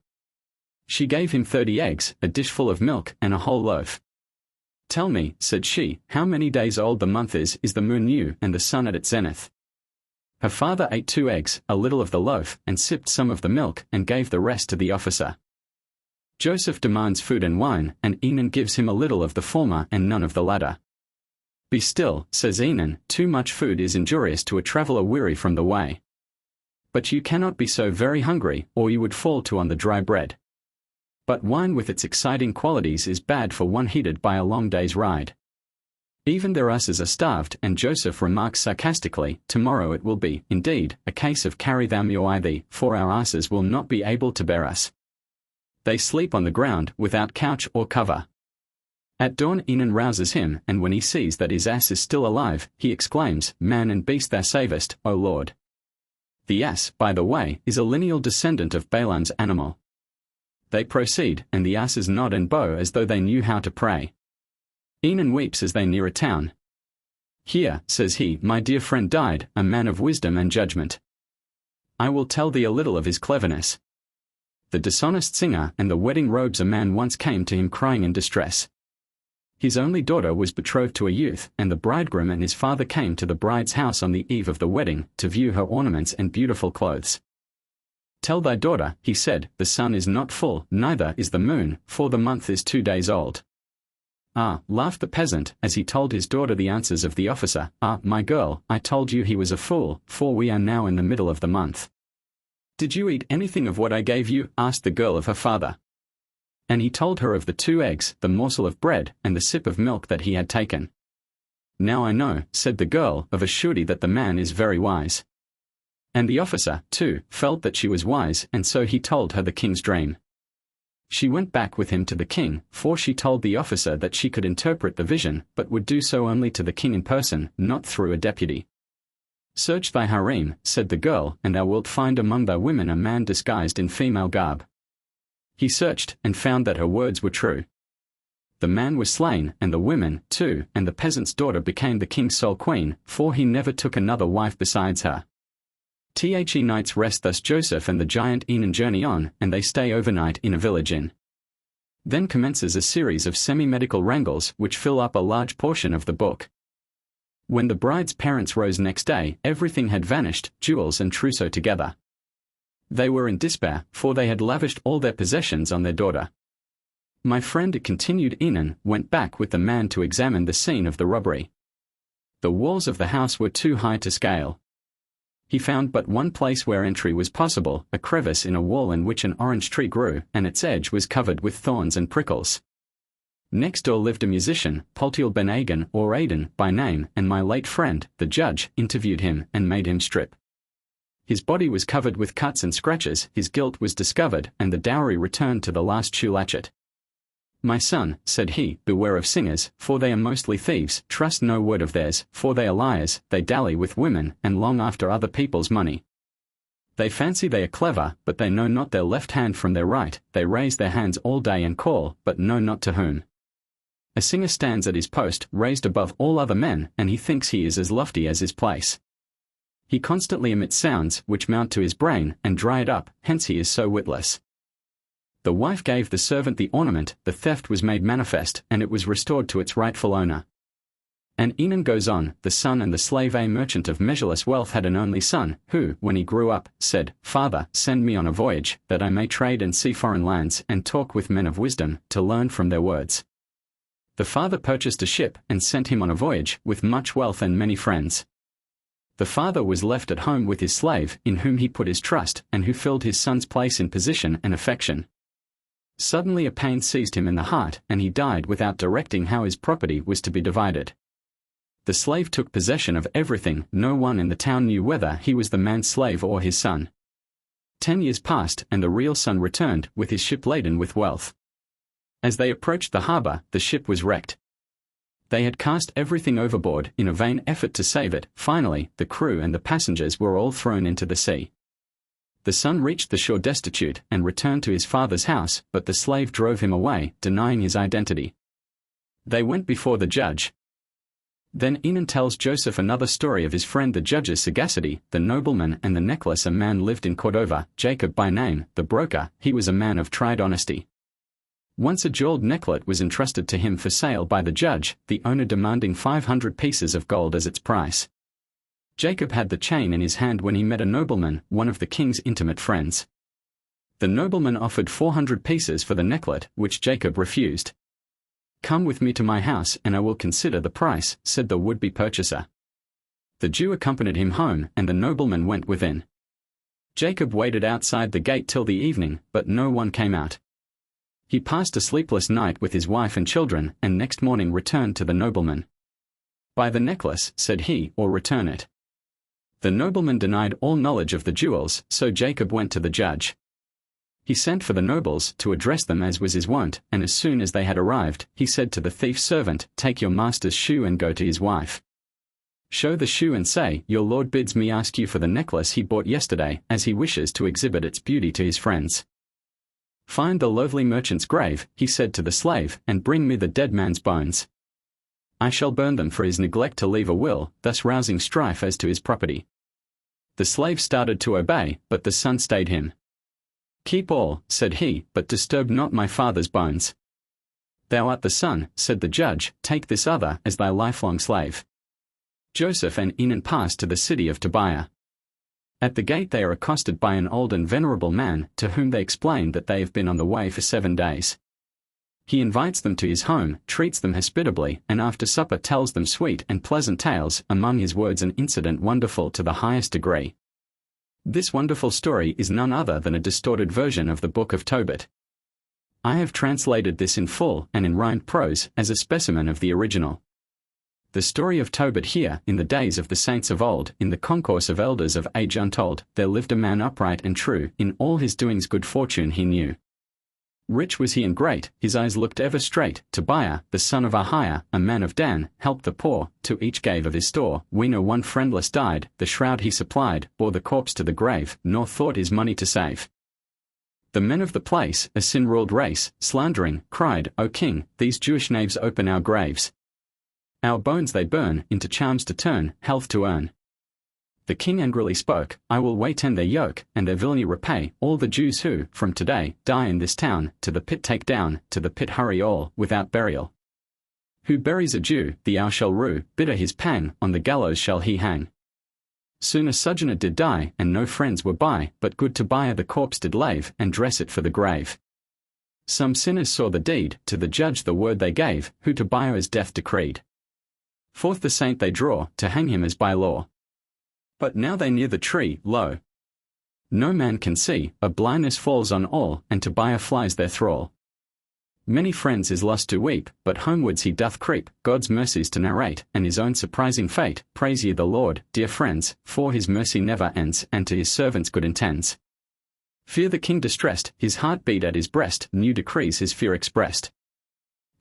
She gave him 30 eggs, a dishful of milk, and a whole loaf. Tell me, said she, how many days old the month is the moon new, and the sun at its zenith? Her father ate 2 eggs, a little of the loaf, and sipped some of the milk, and gave the rest to the officer. Joseph demands food and wine, and Enon gives him a little of the former and none of the latter. Be still, says Enon, too much food is injurious to a traveller weary from the way. But you cannot be so very hungry, or you would fall to on the dry bread. But wine with its exciting qualities is bad for one heated by a long day's ride. Even their asses are starved, and Joseph remarks sarcastically, tomorrow it will be, indeed, a case of carry thou me or I thee, for our asses will not be able to bear us. They sleep on the ground, without couch or cover. At dawn Enon rouses him, and when he sees that his ass is still alive, he exclaims, Man and beast thou savest, O Lord. The ass, by the way, is a lineal descendant of Balaam's animal. They proceed, and the asses nod and bow as though they knew how to pray. Enon weeps as they near a town. Here, says he, my dear friend died, a man of wisdom and judgment. I will tell thee a little of his cleverness. The dishonest singer and the wedding robes a man once came to him crying in distress. His only daughter was betrothed to a youth, and the bridegroom and his father came to the bride's house on the eve of the wedding, to view her ornaments and beautiful clothes. Tell thy daughter, he said, the sun is not full, neither is the moon, for the month is 2 days old. Ah, laughed the peasant, as he told his daughter the answers of the officer. Ah, my girl, I told you he was a fool, for we are now in the middle of the month. Did you eat anything of what I gave you? Asked the girl of her father. And he told her of the 2 eggs, the morsel of bread, and the sip of milk that he had taken. Now I know, said the girl, of a surety that the man is very wise. And the officer, too, felt that she was wise, and so he told her the king's dream. She went back with him to the king, for she told the officer that she could interpret the vision, but would do so only to the king in person, not through a deputy. Search thy harem, said the girl, and thou wilt find among thy women a man disguised in female garb. He searched, and found that her words were true. The man was slain, and the women, too, and the peasant's daughter became the king's sole queen, for he never took another wife besides her. The nights rest thus Joseph and the giant Enon journey on, and they stay overnight in a village inn. Then commences a series of semi-medical wrangles which fill up a large portion of the book. When the bride's parents rose next day, everything had vanished, jewels and trousseau together. They were in despair, for they had lavished all their possessions on their daughter. My friend, continued Enon, went back with the man to examine the scene of the robbery. The walls of the house were too high to scale. He found but one place where entry was possible, a crevice in a wall in which an orange tree grew, and its edge was covered with thorns and prickles. Next door lived a musician, Paltiel ben Agan, or Aden, by name, and my late friend, the judge, interviewed him, and made him strip. His body was covered with cuts and scratches, his guilt was discovered, and the dowry returned to the last shoe latchet. My son, said he, beware of singers, for they are mostly thieves, trust no word of theirs, for they are liars, they dally with women, and long after other people's money. They fancy they are clever, but they know not their left hand from their right, they raise their hands all day and call, but know not to whom. A singer stands at his post, raised above all other men, and he thinks he is as lofty as his place. He constantly emits sounds, which mount to his brain, and dry it up, hence he is so witless. The wife gave the servant the ornament, the theft was made manifest, and it was restored to its rightful owner. And Enon goes on, the son and the slave a merchant of measureless wealth had an only son, who, when he grew up, said, Father, send me on a voyage, that I may trade and see foreign lands, and talk with men of wisdom, to learn from their words. The father purchased a ship, and sent him on a voyage, with much wealth and many friends. The father was left at home with his slave, in whom he put his trust, and who filled his son's place in position and affection. Suddenly a pain seized him in the heart, and he died without directing how his property was to be divided. The slave took possession of everything, no one in the town knew whether he was the man's slave or his son. 10 years passed, and the real son returned, with his ship laden with wealth. As they approached the harbor, the ship was wrecked. They had cast everything overboard, in a vain effort to save it. Finally, the crew and the passengers were all thrown into the sea. The son reached the shore destitute, and returned to his father's house, but the slave drove him away, denying his identity. They went before the judge. Then Enon tells Joseph another story of his friend the judge's sagacity, the nobleman and the necklace. A man lived in Cordova, Jacob by name, the broker, he was a man of tried honesty. Once a jeweled necklet was entrusted to him for sale by the judge, the owner demanding 500 pieces of gold as its price. Jacob had the chain in his hand when he met a nobleman, one of the king's intimate friends. The nobleman offered 400 pieces for the necklet, which Jacob refused. "Come with me to my house and I will consider the price," said the would-be purchaser. The Jew accompanied him home and the nobleman went within. Jacob waited outside the gate till the evening, but no one came out. He passed a sleepless night with his wife and children and next morning returned to the nobleman. "Buy the necklace," said he, "or return it." The nobleman denied all knowledge of the jewels, so Jacob went to the judge. He sent for the nobles to address them as was his wont, and as soon as they had arrived, he said to the thief's servant, "Take your master's shoe and go to his wife. Show the shoe and say, 'Your lord bids me ask you for the necklace he bought yesterday, as he wishes to exhibit its beauty to his friends.' Find the loathly merchant's grave," he said to the slave, "and bring me the dead man's bones. I shall burn them for his neglect to leave a will, thus rousing strife as to his property." The slave started to obey, but the son stayed him. "Keep all," said he, "but disturb not my father's bones." "Thou art the son," said the judge, "take this other as thy lifelong slave." Joseph and Enon passed to the city of Tobiah. At the gate they are accosted by an old and venerable man, to whom they explain that they have been on the way for 7 days. He invites them to his home, treats them hospitably, and after supper tells them sweet and pleasant tales, among his words an incident wonderful to the highest degree. This wonderful story is none other than a distorted version of the Book of Tobit. I have translated this in full and in rhymed prose as a specimen of the original. The story of Tobit. Here, in the days of the saints of old, in the concourse of elders of age untold, there lived a man upright and true, in all his doings good fortune he knew. Rich was he and great, his eyes looked ever straight. Tobiah, the son of Ahiah, a man of Dan, helped the poor, to each gave of his store. We know one friendless died, the shroud he supplied, bore the corpse to the grave, nor thought his money to save. The men of the place, a sin-ruled race, slandering, cried, "O king, these Jewish knaves open our graves. Our bones they burn, into charms to turn, health to earn." The king angrily spoke, "I will weight their yoke, and their villainy repay. All the Jews who, from today, die in this town, to the pit take down, to the pit hurry all, without burial. Who buries a Jew, the hour shall rue, bitter his pang, on the gallows shall he hang." Soon a sojourner did die, and no friends were by, but good Tobiah the corpse did lave, and dress it for the grave. Some sinners saw the deed, to the judge the word they gave, who Tobiah's death decreed. Forth the saint they draw, to hang him as by law. But now they near the tree, lo! No man can see, a blindness falls on all, and Tobiah flies their thrall. Many friends is lost to weep, but homewards he doth creep, God's mercies to narrate, and his own surprising fate. Praise ye the Lord, dear friends, for his mercy never ends, and to his servants good intends. Fear the king distressed, his heart beat at his breast, new decrees his fear expressed.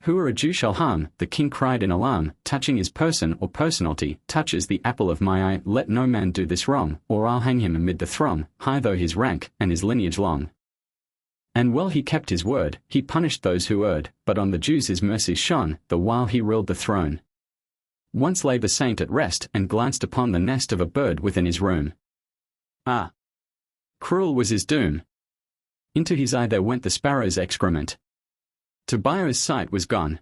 Who a Jew shall harm, the king cried in alarm, touching his person or personality, touches the apple of my eye. Let no man do this wrong, or I'll hang him amid the throng, high though his rank, and his lineage long. And well he kept his word, he punished those who erred, but on the Jews his mercies shone, the while he ruled the throne. Once lay the saint at rest, and glanced upon the nest of a bird within his room. Ah! Cruel was his doom. Into his eye there went the sparrow's excrement. Tobiah's sight was gone.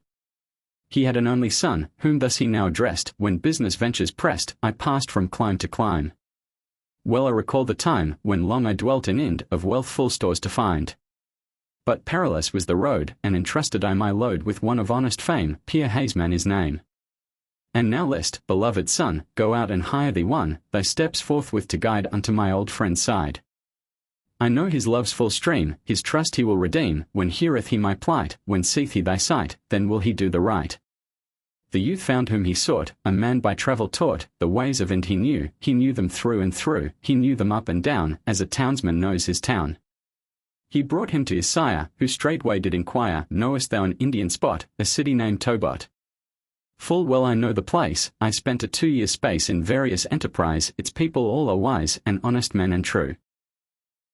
He had an only son, whom thus he now addressed, "When business ventures pressed, I passed from clime to clime. Well I recall the time, when long I dwelt in Ind, of wealth full stores to find. But perilous was the road, and entrusted I my load with one of honest fame, Pierre Haysman his name. And now list, beloved son, go out and hire thee one, thy steps forthwith to guide unto my old friend's side. I know his love's full stream, his trust he will redeem, when heareth he my plight, when seeth he thy sight, then will he do the right." The youth found whom he sought, a man by travel taught, the ways of Ind he knew them through and through, he knew them up and down, as a townsman knows his town. He brought him to his sire, who straightway did inquire, "Knowest thou an Indian spot, a city named Tobit?" "Full well I know the place, I spent a 2 years' space in various enterprise, its people all are wise, and honest men and true."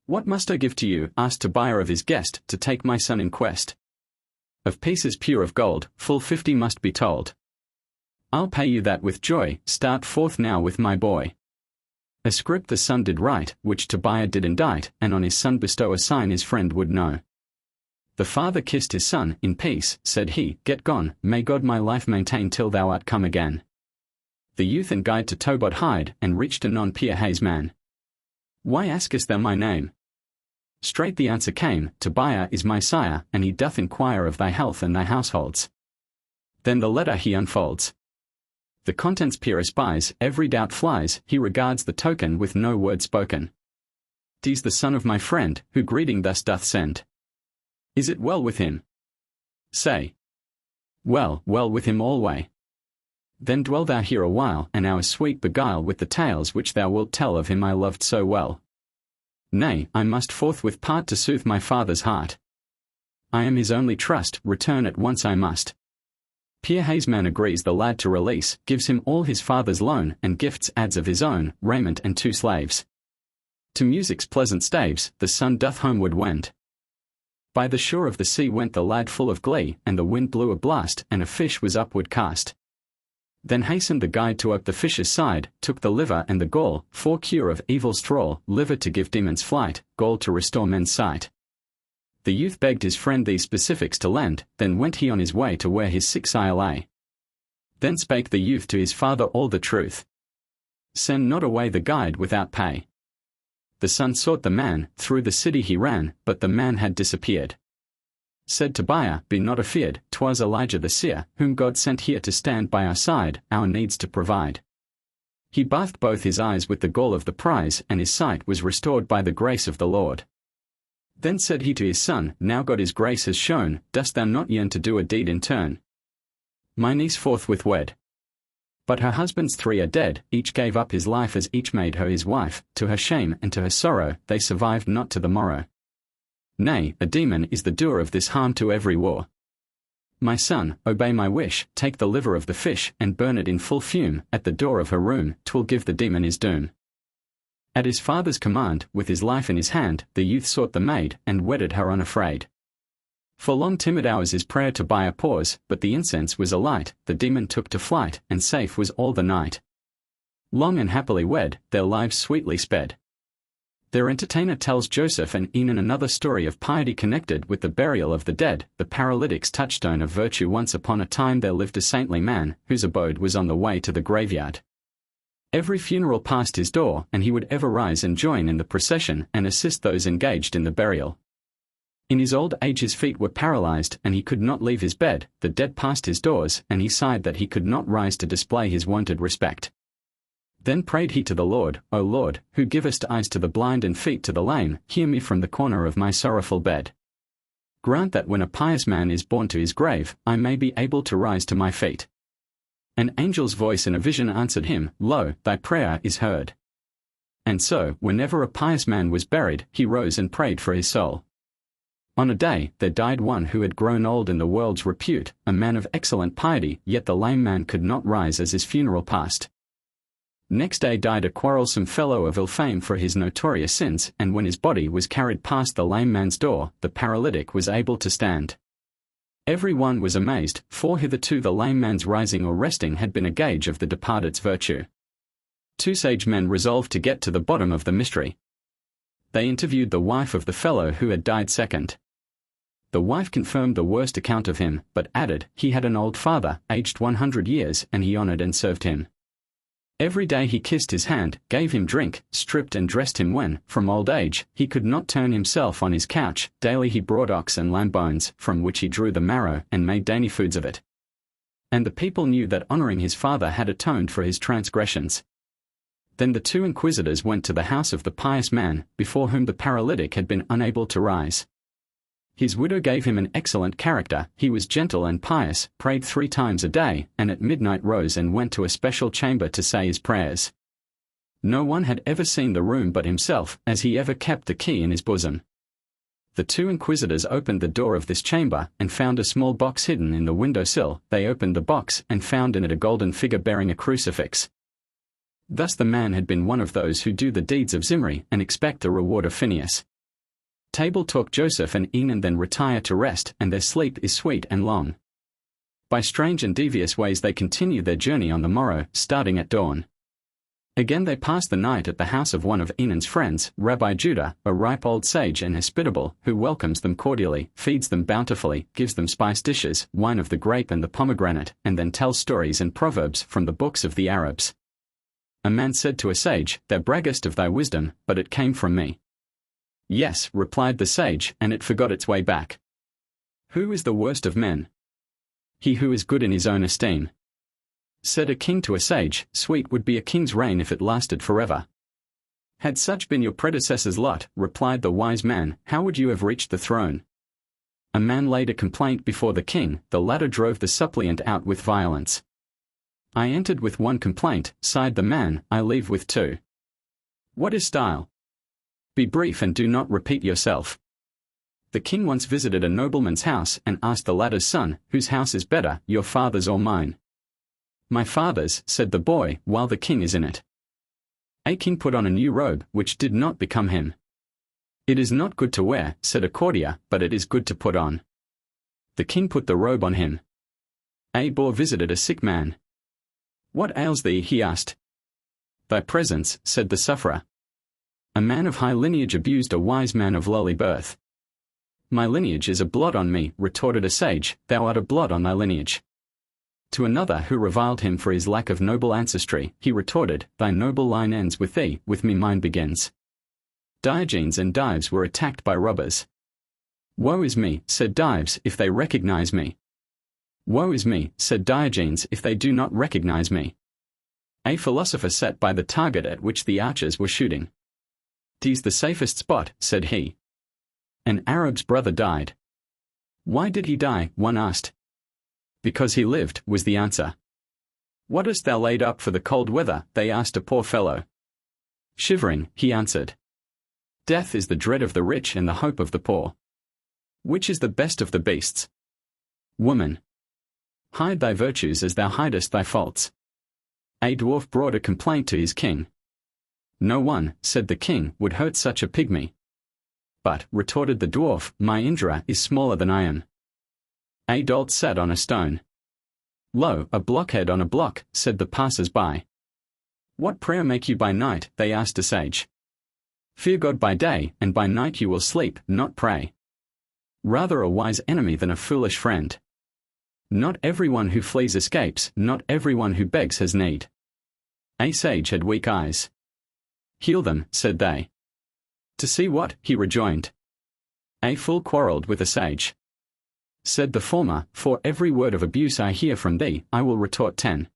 "What must I give to you?" asked Tobiah of his guest, "to take my son in quest?" "Of pieces pure of gold, full 50 must be told." "I'll pay you that with joy, start forth now with my boy." A script the son did write, which Tobiah did indite, and on his son bestow a sign his friend would know. The father kissed his son, "In peace," said he, "get gone, may God my life maintain till thou art come again." The youth and guide to Tobit hied, and reached anon Pierre Haysman. "Why askest thou my name?" Straight the answer came, Tobiah is my sire, and he doth inquire of thy health and thy households. Then the letter he unfolds. The contents Peer espies, every doubt flies, he regards the token with no word spoken. 'Tis the son of my friend, who greeting thus doth send. Is it well with him? Say. Well, well with him alway. Then dwell thou here a while, and our sweet beguile with the tales which thou wilt tell of him I loved so well. Nay, I must forthwith part to soothe my father's heart. I am his only trust, return at once I must. Peer Haysman agrees the lad to release, gives him all his father's loan, and gifts adds of his own, raiment and 2 slaves. To music's pleasant staves, the son doth homeward wend. By the shore of the sea went the lad full of glee, and the wind blew a blast, and a fish was upward cast. Then hastened the guide to ope the fish's side, took the liver and the gall, for cure of evil's thrall, liver to give demons flight, gall to restore men's sight. The youth begged his friend these specifics to lend, then went he on his way to where his sick sire lay. Then spake the youth to his father all the truth. Send not away the guide without pay. The son sought the man, through the city he ran, but the man had disappeared. Said Tobiah, be not afeard, 'twas Elijah the seer, whom God sent here to stand by our side, our needs to provide. He bathed both his eyes with the gall of the prize, and his sight was restored by the grace of the Lord. Then said he to his son, now God his grace has shown, dost thou not yearn to do a deed in turn? My niece forthwith wed. But her husbands 3 are dead, each gave up his life as each made her his wife, to her shame and to her sorrow, they survived not to the morrow. Nay, a demon is the doer of this harm to every war. My son, obey my wish, take the liver of the fish, and burn it in full fume, at the door of her room, 'twill give the demon his doom. At his father's command, with his life in his hand, the youth sought the maid, and wedded her unafraid. For long timid hours his prayer to buy a pause, but the incense was alight, the demon took to flight, and safe was all the night. Long and happily wed, their lives sweetly sped. Their entertainer tells Joseph and Enon another story of piety connected with the burial of the dead, the paralytic's touchstone of virtue. Once upon a time there lived a saintly man, whose abode was on the way to the graveyard. Every funeral passed his door, and he would ever rise and join in the procession and assist those engaged in the burial. In his old age his feet were paralyzed, and he could not leave his bed, the dead passed his doors, and he sighed that he could not rise to display his wonted respect. Then prayed he to the Lord, O Lord, who givest eyes to the blind and feet to the lame, hear me from the corner of my sorrowful bed. Grant that when a pious man is borne to his grave, I may be able to rise to my feet. An angel's voice in a vision answered him, Lo, thy prayer is heard. And so, whenever a pious man was buried, he rose and prayed for his soul. On a day, there died one who had grown old in the world's repute, a man of excellent piety, yet the lame man could not rise as his funeral passed. Next day died a quarrelsome fellow of ill fame for his notorious sins, and when his body was carried past the lame man's door, the paralytic was able to stand. Every one was amazed, for hitherto the lame man's rising or resting had been a gauge of the departed's virtue. 2 sage men resolved to get to the bottom of the mystery. They interviewed the wife of the fellow who had died second. The wife confirmed the worst account of him, but added, he had an old father, aged 100 years, and he honored and served him. Every day he kissed his hand, gave him drink, stripped and dressed him when, from old age, he could not turn himself on his couch. Daily he brought ox and lamb bones, from which he drew the marrow, and made dainty foods of it. And the people knew that honoring his father had atoned for his transgressions. Then the 2 inquisitors went to the house of the pious man, before whom the paralytic had been unable to rise. His widow gave him an excellent character, he was gentle and pious, prayed 3 times a day, and at midnight rose and went to a special chamber to say his prayers. No one had ever seen the room but himself, as he ever kept the key in his bosom. The 2 inquisitors opened the door of this chamber, and found a small box hidden in the window sill. They opened the box, and found in it a golden figure bearing a crucifix. Thus the man had been one of those who do the deeds of Zimri, and expect the reward of Phineas. Table talk Joseph and Enon then retire to rest, and their sleep is sweet and long. By strange and devious ways they continue their journey on the morrow, starting at dawn. Again they pass the night at the house of one of Enon's friends, Rabbi Judah, a ripe old sage and hospitable, who welcomes them cordially, feeds them bountifully, gives them spiced dishes, wine of the grape and the pomegranate, and then tells stories and proverbs from the books of the Arabs. A man said to a sage, Thou braggest of thy wisdom, but it came from me. Yes, replied the sage, and it forgot its way back. Who is the worst of men? He who is good in his own esteem. Said a king to a sage, sweet would be a king's reign if it lasted forever. Had such been your predecessor's lot, replied the wise man, how would you have reached the throne? A man laid a complaint before the king, the latter drove the suppliant out with violence. I entered with one complaint, sighed the man, I leave with two. What is style? Be brief and do not repeat yourself. The king once visited a nobleman's house and asked the latter's son, whose house is better, your father's or mine? My father's, said the boy, while the king is in it. A king put on a new robe, which did not become him. It is not good to wear, said a courtier, but it is good to put on. The king put the robe on him. A boy visited a sick man. What ails thee? He asked. Thy presence, said the sufferer. A man of high lineage abused a wise man of lowly birth. My lineage is a blot on me, retorted a sage, thou art a blot on thy lineage. To another who reviled him for his lack of noble ancestry, he retorted, thy noble line ends with thee, with me mine begins. Diogenes and Dives were attacked by robbers. Woe is me, said Dives, if they recognize me. Woe is me, said Diogenes, if they do not recognize me. A philosopher sat by the target at which the archers were shooting. 'Tis the safest spot, said he. An Arab's brother died. Why did he die? One asked. Because he lived, was the answer. What hast thou laid up for the cold weather? They asked a poor fellow. Shivering, he answered. Death is the dread of the rich and the hope of the poor. Which is the best of the beasts? Woman. Hide thy virtues as thou hidest thy faults. A dwarf brought a complaint to his king. No one, said the king, would hurt such a pygmy. But, retorted the dwarf, my injurer is smaller than I am. A dolt sat on a stone. Lo, a blockhead on a block, said the passers-by. What prayer make you by night? They asked a sage. Fear God by day, and by night you will sleep, not pray. Rather a wise enemy than a foolish friend. Not everyone who flees escapes, not everyone who begs has need. A sage had weak eyes. Heal them, said they. To see what? He rejoined. A fool quarrelled with a sage. Said the former, for every word of abuse I hear from thee, I will retort 10.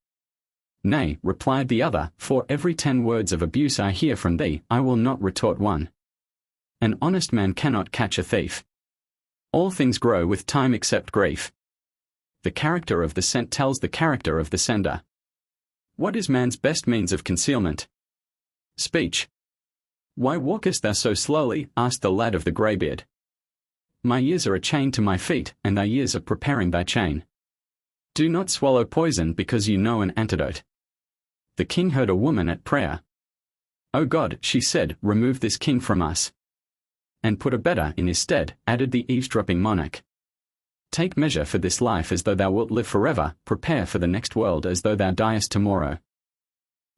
Nay, replied the other, for every 10 words of abuse I hear from thee, I will not retort 1. An honest man cannot catch a thief. All things grow with time except grief. The character of the sent tells the character of the sender. What is man's best means of concealment? Speech. Why walkest thou so slowly? Asked the lad of the greybeard. My years are a chain to my feet, and thy years are preparing thy chain. Do not swallow poison because you know an antidote. The king heard a woman at prayer. O God, she said, remove this king from us. And put a better in his stead, added the eavesdropping monarch. Take measure for this life as though thou wilt live forever, prepare for the next world as though thou diest tomorrow.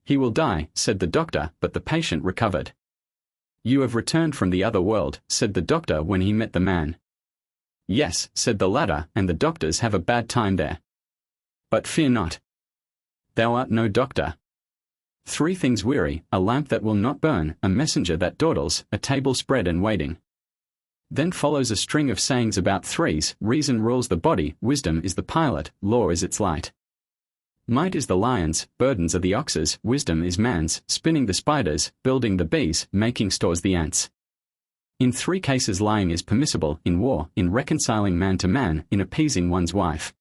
He will die, said the doctor, but the patient recovered. You have returned from the other world, said the doctor when he met the man. Yes, said the latter, and the doctors have a bad time there. But fear not. Thou art no doctor. 3 things weary, a lamp that will not burn, a messenger that dawdles, a table spread and waiting. Then follows a string of sayings about threes, reason rules the body, wisdom is the pilot, law is its light. Might is the lion's, burdens are the ox's, wisdom is man's, spinning the spiders, building the bees, making stores the ants. In 3 cases lying is permissible, in war, in reconciling man to man, in appeasing one's wife.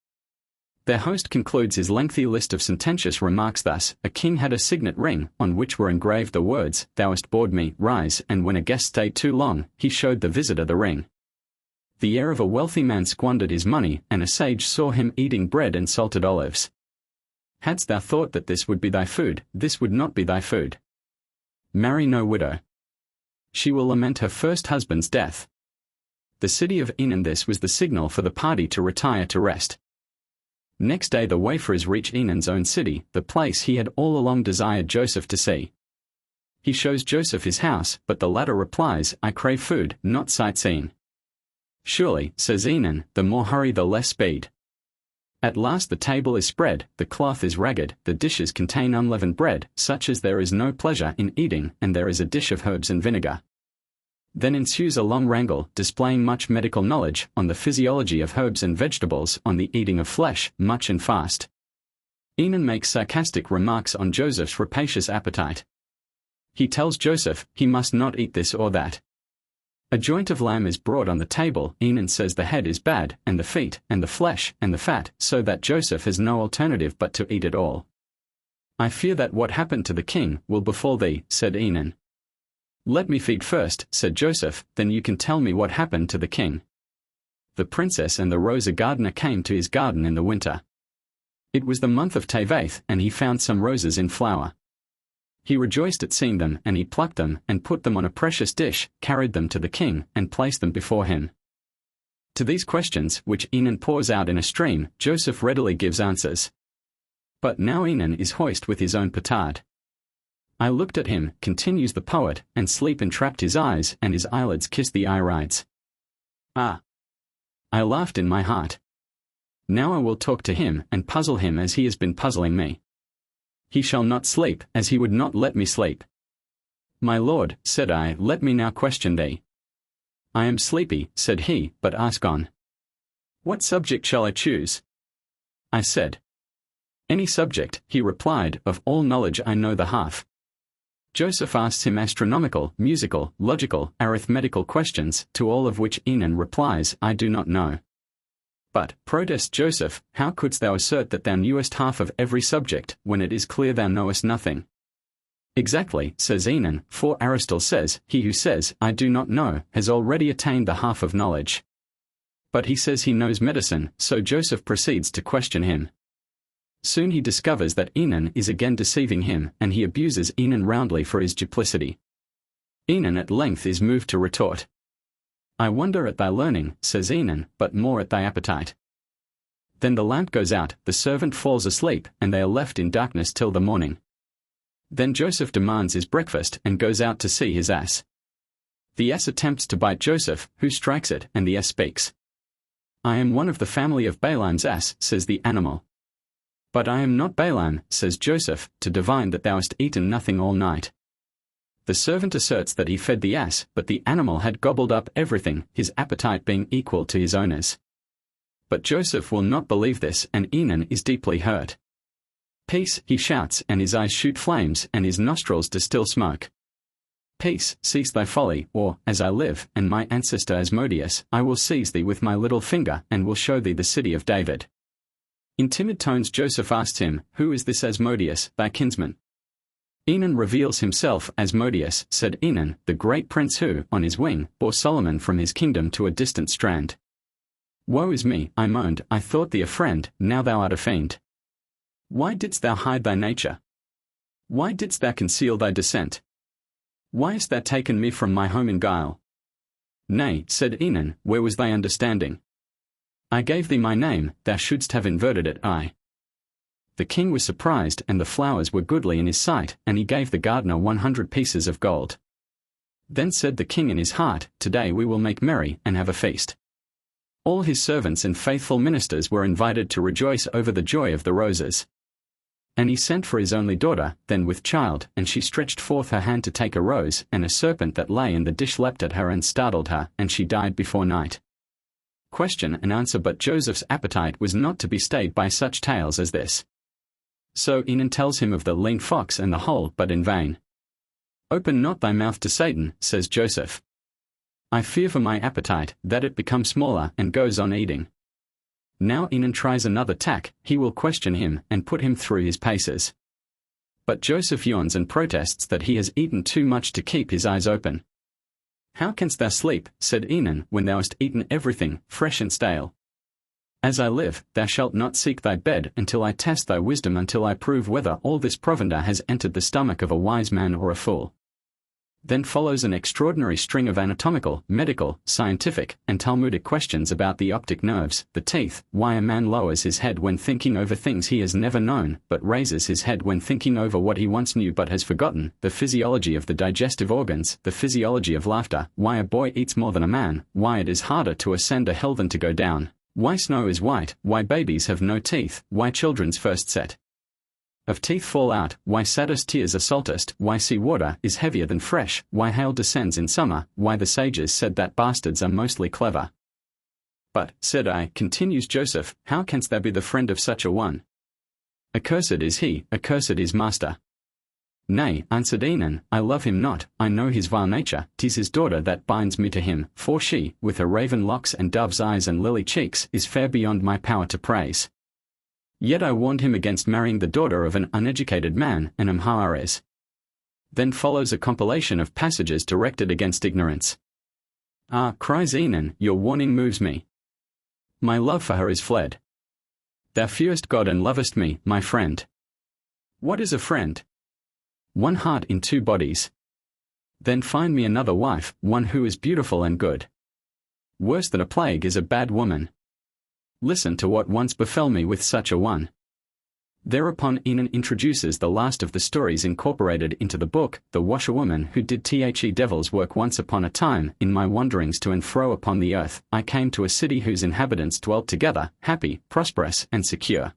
Their host concludes his lengthy list of sententious remarks thus, a king had a signet ring, on which were engraved the words, thou hast bored me, rise, and when a guest stayed too long, he showed the visitor the ring. The heir of a wealthy man squandered his money, and a sage saw him eating bread and salted olives. Hadst thou thought that this would be thy food, this would not be thy food. Marry no widow. She will lament her first husband's death. The city of Enon. This was the signal for the party to retire to rest. Next day the wayfarers reach Enon's own city, the place he had all along desired Joseph to see. He shows Joseph his house, but the latter replies, I crave food, not sightseeing. Surely, says Enon, the more hurry the less speed. At last the table is spread, the cloth is ragged, the dishes contain unleavened bread, such as there is no pleasure in eating, and there is a dish of herbs and vinegar. Then ensues a long wrangle displaying much medical knowledge on the physiology of herbs and vegetables, on the eating of flesh, much and fast. Enon makes sarcastic remarks on Joseph's rapacious appetite. He tells Joseph he must not eat this or that. A joint of lamb is brought on the table. Enon says the head is bad, and the feet, and the flesh, and the fat, so that Joseph has no alternative but to eat it all. I fear that what happened to the king will befall thee, said Enon. Let me feed first, said Joseph, then you can tell me what happened to the king. The princess and the rose gardener came to his garden in the winter. It was the month of Tevath, and he found some roses in flower. He rejoiced at seeing them, and he plucked them, and put them on a precious dish, carried them to the king, and placed them before him. To these questions, which Enon pours out in a stream, Joseph readily gives answers. But now Enon is hoist with his own petard. I looked at him, continues the poet, and sleep entrapped his eyes, and his eyelids kissed the irides. Ah! I laughed in my heart. Now I will talk to him, and puzzle him as he has been puzzling me. He shall not sleep, as he would not let me sleep. My lord, said I, let me now question thee. I am sleepy, said he, but ask on. What subject shall I choose? I said. Any subject, he replied, of all knowledge I know the half. Joseph asks him astronomical, musical, logical, arithmetical questions, to all of which Enon replies, I do not know. But, protests Joseph, how couldst thou assert that thou knewest half of every subject, when it is clear thou knowest nothing? Exactly, says Enon, for Aristotle says, he who says, I do not know, has already attained the half of knowledge. But he says he knows medicine, so Joseph proceeds to question him. Soon he discovers that Enon is again deceiving him, and he abuses Enon roundly for his duplicity. Enon at length is moved to retort. I wonder at thy learning, says Enon, but more at thy appetite. Then the lamp goes out, the servant falls asleep, and they are left in darkness till the morning. Then Joseph demands his breakfast and goes out to see his ass. The ass attempts to bite Joseph, who strikes it, and the ass speaks. I am one of the family of Balaam's ass, says the animal. But I am not Balaam, says Joseph, to divine that thou hast eaten nothing all night. The servant asserts that he fed the ass, but the animal had gobbled up everything, his appetite being equal to his owner's. But Joseph will not believe this, and Enon is deeply hurt. Peace, he shouts, and his eyes shoot flames, and his nostrils distill smoke. Peace, cease thy folly, or, as I live, and my ancestor Asmodeus, I will seize thee with my little finger, and will show thee the city of David. In timid tones Joseph asks him, Who is this Asmodeus, thy kinsman? Enon reveals himself. Asmodeus, said Enon, the great prince who, on his wing, bore Solomon from his kingdom to a distant strand. Woe is me, I moaned, I thought thee a friend, now thou art a fiend. Why didst thou hide thy nature? Why didst thou conceal thy descent? Why hast thou taken me from my home in guile? Nay, said Enon, where was thy understanding? I gave thee my name, thou shouldst have inverted it. The king was surprised, and the flowers were goodly in his sight, and he gave the gardener 100 pieces of gold. Then said the king in his heart, Today we will make merry, and have a feast. All his servants and faithful ministers were invited to rejoice over the joy of the roses. And he sent for his only daughter, then with child, and she stretched forth her hand to take a rose, and a serpent that lay in the dish leapt at her and startled her, and she died before night. Question and answer. But Joseph's appetite was not to be stayed by such tales as this. So Enon tells him of the lean fox and the hole, but in vain. Open not thy mouth to Satan, says Joseph. I fear for my appetite, that it becomes smaller, and goes on eating. Now Enon tries another tack, he will question him, and put him through his paces. But Joseph yawns and protests that he has eaten too much to keep his eyes open. How canst thou sleep, said Enon, when thou hast eaten everything, fresh and stale? As I live, thou shalt not seek thy bed until I test thy wisdom, until I prove whether all this provender has entered the stomach of a wise man or a fool. Then follows an extraordinary string of anatomical, medical, scientific, and Talmudic questions about the optic nerves, the teeth, why a man lowers his head when thinking over things he has never known, but raises his head when thinking over what he once knew but has forgotten, the physiology of the digestive organs, the physiology of laughter, why a boy eats more than a man, why it is harder to ascend a hill than to go down, why snow is white, why babies have no teeth, why children's first set Of teeth fall out, why saddest tears are saltest, why sea water is heavier than fresh, why hail descends in summer, why the sages said that bastards are mostly clever. But, said I, continues Joseph, how canst thou be the friend of such a one? Accursed is he, accursed is master. Nay, answered Enon, I love him not, I know his vile nature, 'tis his daughter that binds me to him, for she, with her raven locks and dove's eyes and lily cheeks, is fair beyond my power to praise. Yet I warned him against marrying the daughter of an uneducated man, an Amhares. Then follows a compilation of passages directed against ignorance. Ah, cries Enon, your warning moves me. My love for her is fled. Thou fearest God and lovest me, my friend. What is a friend? One heart in two bodies. Then find me another wife, one who is beautiful and good. Worse than a plague is a bad woman. Listen to what once befell me with such a one. Thereupon Enon introduces the last of the stories incorporated into the book, the washerwoman who did the devil's work. Once upon a time, in my wanderings to and fro upon the earth, I came to a city whose inhabitants dwelt together, happy, prosperous, and secure.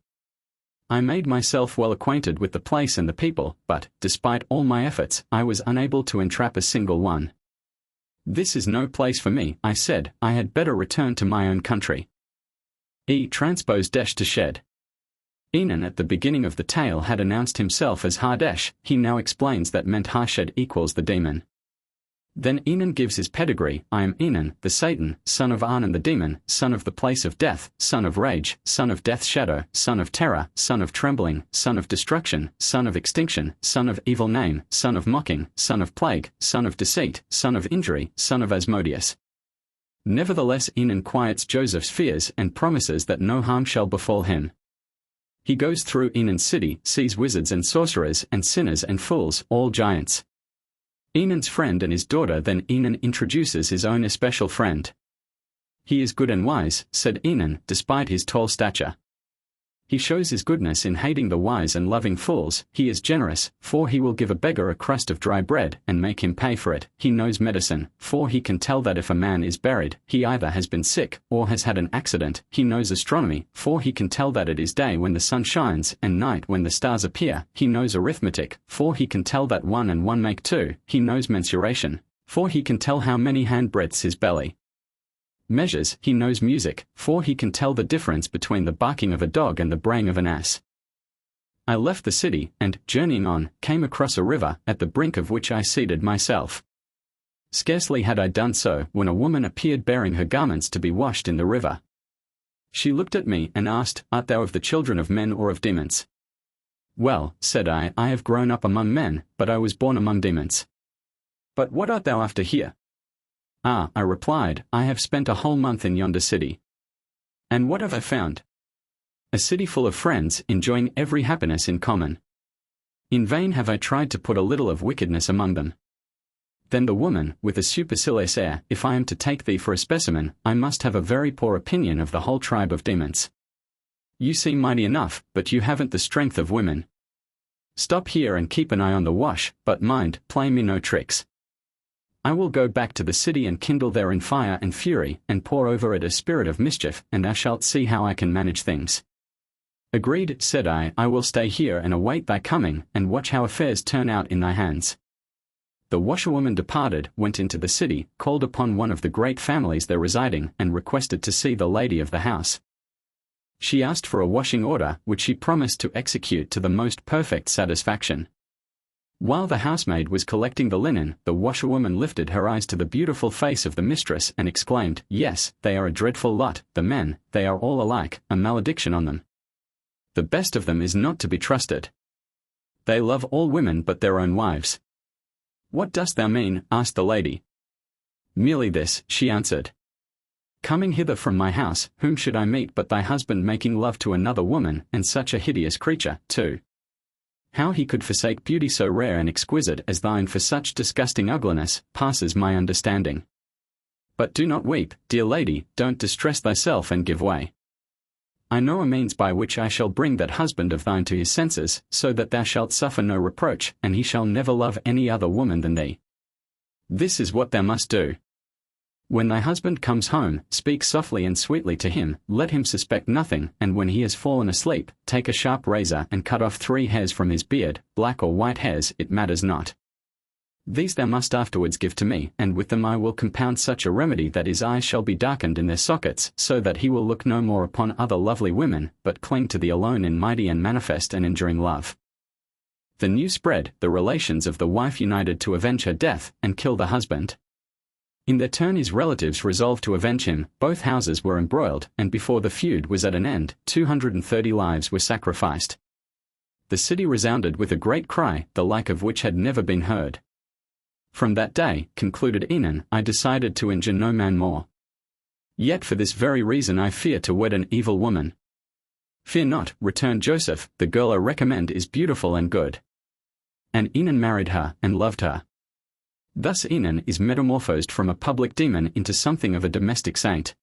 I made myself well acquainted with the place and the people, but, despite all my efforts, I was unable to entrap a single one. This is no place for me, I said, I had better return to my own country. Transpose dash to shed. Enon at the beginning of the tale had announced himself as Hardesh, he now explains that meant Harshed equals the demon. Then Enon gives his pedigree, I am Enon, the Satan, son of Arnon the demon, son of the place of death, son of rage, son of death's shadow, son of terror, son of trembling, son of destruction, son of extinction, son of evil name, son of mocking, son of plague, son of deceit, son of injury, son of Asmodeus. Nevertheless Enon quiets Joseph's fears and promises that no harm shall befall him. He goes through Enon's city, sees wizards and sorcerers and sinners and fools, all giants. Enon's friend and his daughter. Then Enon introduces his own especial friend. He is good and wise, said Enon, despite his tall stature. He shows his goodness in hating the wise and loving fools. He is generous, for he will give a beggar a crust of dry bread and make him pay for it. He knows medicine, for he can tell that if a man is buried, he either has been sick or has had an accident. He knows astronomy, for he can tell that it is day when the sun shines and night when the stars appear. He knows arithmetic, for he can tell that 1 and 1 make 2. He knows mensuration, for he can tell how many handbreadths his belly measures. He knows music, for he can tell the difference between the barking of a dog and the braying of an ass. I left the city, and, journeying on, came across a river, at the brink of which I seated myself. Scarcely had I done so, when a woman appeared bearing her garments to be washed in the river. She looked at me and asked, Art thou of the children of men or of demons? Well, said I have grown up among men, but I was born among demons. But what art thou after here? Ah, I replied, I have spent a whole month in yonder city. And what have I found? A city full of friends, enjoying every happiness in common. In vain have I tried to put a little of wickedness among them. Then the woman, with a supercilious air, If I am to take thee for a specimen, I must have a very poor opinion of the whole tribe of demons. You seem mighty enough, but you haven't the strength of women. Stop here and keep an eye on the wash, but mind, play me no tricks. I will go back to the city and kindle therein fire and fury, and pour over it a spirit of mischief, and thou shalt see how I can manage things. Agreed, said I will stay here and await thy coming, and watch how affairs turn out in thy hands. The washerwoman departed, went into the city, called upon one of the great families there residing, and requested to see the lady of the house. She asked for a washing order, which she promised to execute to the most perfect satisfaction. While the housemaid was collecting the linen, the washerwoman lifted her eyes to the beautiful face of the mistress and exclaimed, Yes, they are a dreadful lot, the men, they are all alike, a malediction on them. The best of them is not to be trusted. They love all women but their own wives. What dost thou mean? Asked the lady. Merely this, she answered. Coming hither from my house, whom should I meet but thy husband making love to another woman, and such a hideous creature, too. How he could forsake beauty so rare and exquisite as thine for such disgusting ugliness, passes my understanding. But do not weep, dear lady, don't distress thyself and give way. I know a means by which I shall bring that husband of thine to his senses, so that thou shalt suffer no reproach, and he shall never love any other woman than thee. This is what thou must do. When thy husband comes home, speak softly and sweetly to him, let him suspect nothing, and when he has fallen asleep, take a sharp razor and cut off 3 hairs from his beard, black or white hairs, it matters not. These thou must afterwards give to me, and with them I will compound such a remedy that his eyes shall be darkened in their sockets, so that he will look no more upon other lovely women, but cling to thee alone in mighty and manifest and enduring love. The news spread, the relations of the wife united to avenge her death, and kill the husband. In their turn his relatives resolved to avenge him, both houses were embroiled, and before the feud was at an end, 230 lives were sacrificed. The city resounded with a great cry, the like of which had never been heard. From that day, concluded Enon, I decided to injure no man more. Yet for this very reason I fear to wed an evil woman. Fear not, returned Joseph, the girl I recommend is beautiful and good. And Enon married her, and loved her. Thus Enon is metamorphosed from a public demon into something of a domestic saint.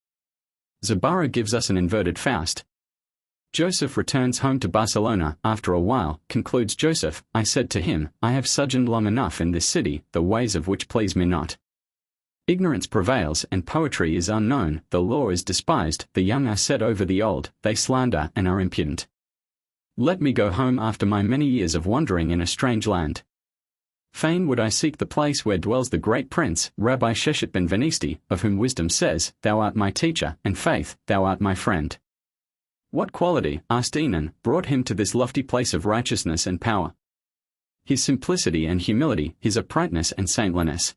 Zabara gives us an inverted Faust. Joseph returns home to Barcelona. After a while, concludes Joseph, I said to him, I have sojourned long enough in this city, the ways of which please me not. Ignorance prevails, and poetry is unknown, the law is despised, the young are set over the old, they slander and are impudent. Let me go home after my many years of wandering in a strange land. Fain would I seek the place where dwells the great prince, Rabbi Sheshet ben Venisti, of whom wisdom says, Thou art my teacher, and faith, thou art my friend. What quality, asked Enon, brought him to this lofty place of righteousness and power? His simplicity and humility, his uprightness and saintliness.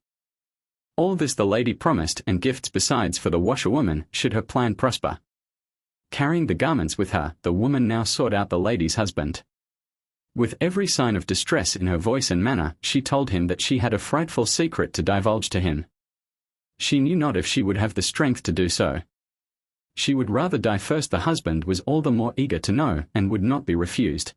All this the lady promised, and gifts besides for the washerwoman, should her plan prosper. Carrying the garments with her, the woman now sought out the lady's husband. With every sign of distress in her voice and manner, she told him that she had a frightful secret to divulge to him. She knew not if she would have the strength to do so. She would rather die first. The husband was all the more eager to know, and would not be refused.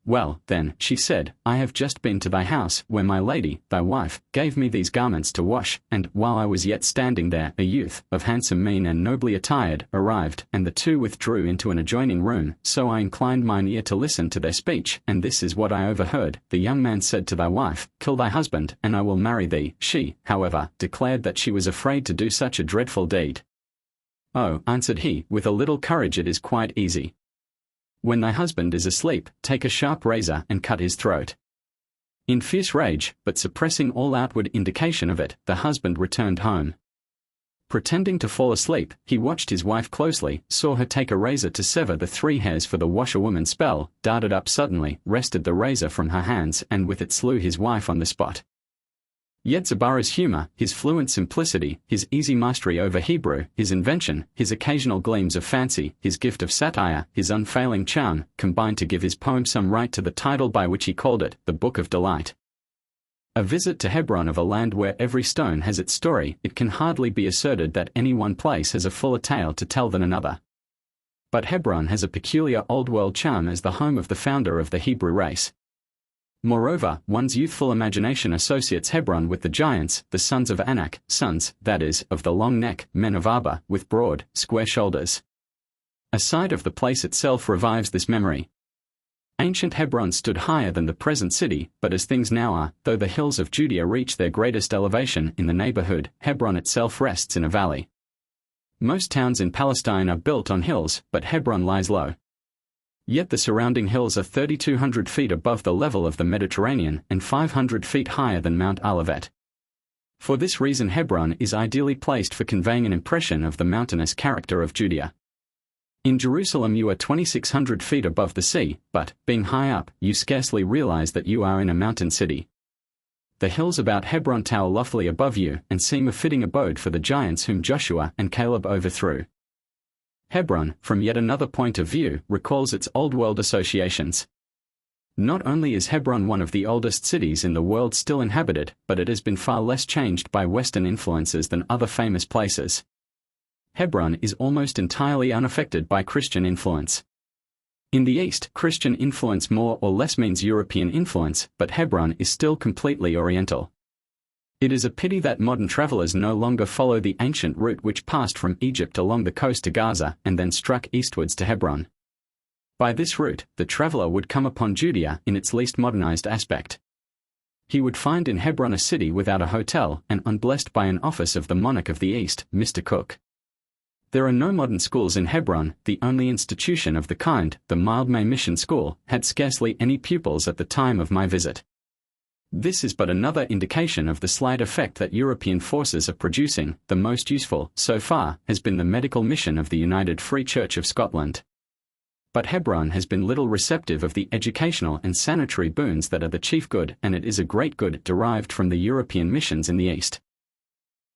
Well, then, she said, I have just been to thy house, where my lady, thy wife, gave me these garments to wash, and, while I was yet standing there, a youth, of handsome mien and nobly attired, arrived, and the two withdrew into an adjoining room, so I inclined mine ear to listen to their speech, and this is what I overheard. The young man said to thy wife, Kill thy husband, and I will marry thee. She, however, declared that she was afraid to do such a dreadful deed. Oh, answered he, with a little courage it is quite easy. When thy husband is asleep, take a sharp razor and cut his throat. In fierce rage, but suppressing all outward indication of it, the husband returned home. Pretending to fall asleep, he watched his wife closely, saw her take a razor to sever the 3 hairs for the washerwoman's spell, darted up suddenly, wrested the razor from her hands, and with it slew his wife on the spot. Yet Zabara's humor, his fluent simplicity, his easy mastery over Hebrew, his invention, his occasional gleams of fancy, his gift of satire, his unfailing charm, combined to give his poem some right to the title by which he called it, the Book of Delight. A visit to Hebron, of a land where every stone has its story, it can hardly be asserted that any one place has a fuller tale to tell than another. But Hebron has a peculiar old-world charm as the home of the founder of the Hebrew race. Moreover, one's youthful imagination associates Hebron with the giants, the sons of Anak, sons, that is, of the long neck, men of Arba, with broad, square shoulders. A sight of the place itself revives this memory. Ancient Hebron stood higher than the present city, but as things now are, though the hills of Judea reach their greatest elevation in the neighborhood, Hebron itself rests in a valley. Most towns in Palestine are built on hills, but Hebron lies low. Yet the surrounding hills are 3,200 feet above the level of the Mediterranean and 500 feet higher than Mount Olivet. For this reason Hebron is ideally placed for conveying an impression of the mountainous character of Judea. In Jerusalem you are 2,600 feet above the sea, but, being high up, you scarcely realize that you are in a mountain city. The hills about Hebron tower loftily above you and seem a fitting abode for the giants whom Joshua and Caleb overthrew. Hebron, from yet another point of view, recalls its old-world associations. Not only is Hebron one of the oldest cities in the world still inhabited, but it has been far less changed by Western influences than other famous places. Hebron is almost entirely unaffected by Christian influence. In the East, Christian influence more or less means European influence, but Hebron is still completely Oriental. It is a pity that modern travelers no longer follow the ancient route which passed from Egypt along the coast to Gaza and then struck eastwards to Hebron. By this route, the traveler would come upon Judea in its least modernized aspect. He would find in Hebron a city without a hotel and unblessed by an office of the monarch of the East, Mr. Cook. There are no modern schools in Hebron. The only institution of the kind, the Mildmay Mission School, had scarcely any pupils at the time of my visit. This is but another indication of the slight effect that European forces are producing. The most useful, so far, has been the medical mission of the United Free Church of Scotland. But Hebron has been little receptive of the educational and sanitary boons that are the chief good, and it is a great good derived from the European missions in the East.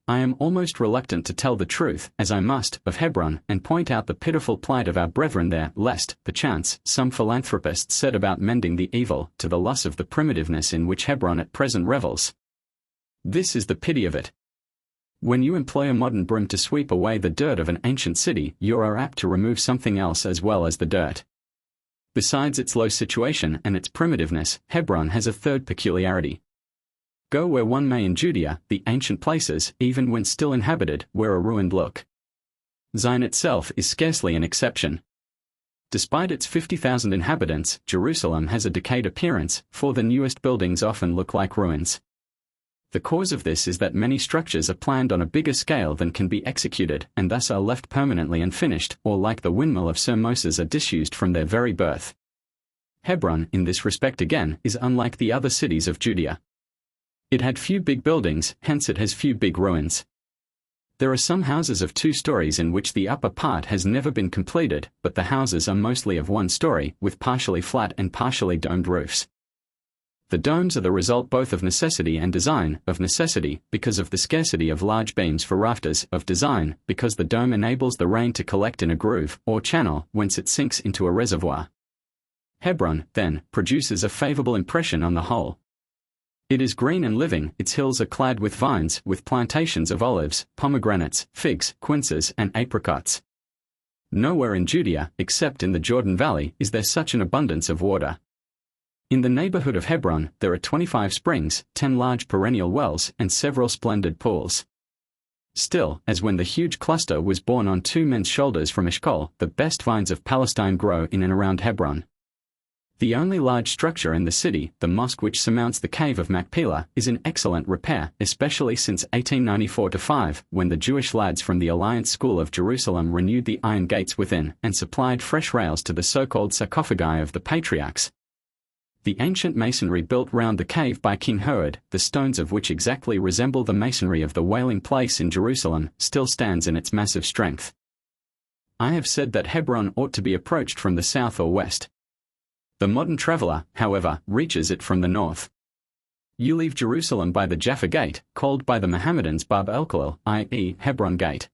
I am almost reluctant to tell the truth, as I must, of Hebron, and point out the pitiful plight of our brethren there, lest, perchance, some philanthropist set about mending the evil, to the loss of the primitiveness in which Hebron at present revels. This is the pity of it. When you employ a modern broom to sweep away the dirt of an ancient city, you are apt to remove something else as well as the dirt. Besides its low situation and its primitiveness, Hebron has a third peculiarity. Go where one may in Judea, the ancient places, even when still inhabited, wear a ruined look. Zion itself is scarcely an exception. Despite its 50,000 inhabitants, Jerusalem has a decayed appearance, for the newest buildings often look like ruins. The cause of this is that many structures are planned on a bigger scale than can be executed, and thus are left permanently unfinished, or like the windmill of Sir Moses are disused from their very birth. Hebron, in this respect again, is unlike the other cities of Judea. It had few big buildings, hence it has few big ruins. There are some houses of 2 stories in which the upper part has never been completed, but the houses are mostly of 1 story, with partially flat and partially domed roofs. The domes are the result both of necessity and design. Of necessity, because of the scarcity of large beams for rafters; of design, because the dome enables the rain to collect in a groove, or channel, whence it sinks into a reservoir. Hebron, then, produces a favorable impression on the whole. It is green and living, its hills are clad with vines, with plantations of olives, pomegranates, figs, quinces, and apricots. Nowhere in Judea, except in the Jordan Valley, is there such an abundance of water. In the neighborhood of Hebron, there are 25 springs, 10 large perennial wells, and several splendid pools. Still, as when the huge cluster was borne on 2 men's shoulders from Eshcol, the best vines of Palestine grow in and around Hebron. The only large structure in the city, the mosque which surmounts the cave of Machpelah, is in excellent repair, especially since 1894-5, when the Jewish lads from the Alliance School of Jerusalem renewed the iron gates within, and supplied fresh rails to the so-called sarcophagi of the patriarchs. The ancient masonry built round the cave by King Herod, the stones of which exactly resemble the masonry of the Wailing Place in Jerusalem, still stands in its massive strength. I have said that Hebron ought to be approached from the south or west. The modern traveler, however, reaches it from the north. You leave Jerusalem by the Jaffa Gate, called by the Mohammedans Bab el-Khalil, i.e. Hebron Gate.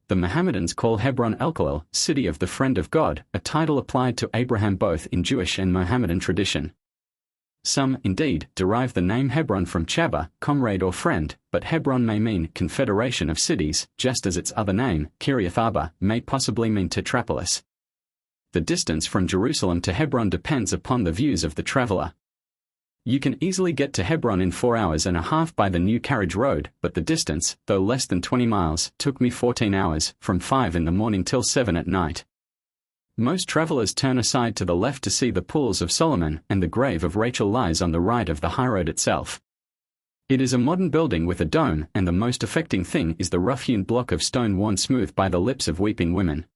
The Mohammedans call Hebron el-Khalil, City of the Friend of God, a title applied to Abraham both in Jewish and Mohammedan tradition. Some, indeed, derive the name Hebron from Chaba, comrade or friend, but Hebron may mean confederation of cities, just as its other name, Kiriath Arba, may possibly mean Tetrapolis. The distance from Jerusalem to Hebron depends upon the views of the traveler. You can easily get to Hebron in 4 hours and a half by the new carriage road, but the distance, though less than 20 miles, took me 14 hours, from 5 in the morning till 7 at night. Most travelers turn aside to the left to see the pools of Solomon, and the grave of Rachel lies on the right of the highroad itself. It is a modern building with a dome, and the most affecting thing is the rough-hewn block of stone worn smooth by the lips of weeping women.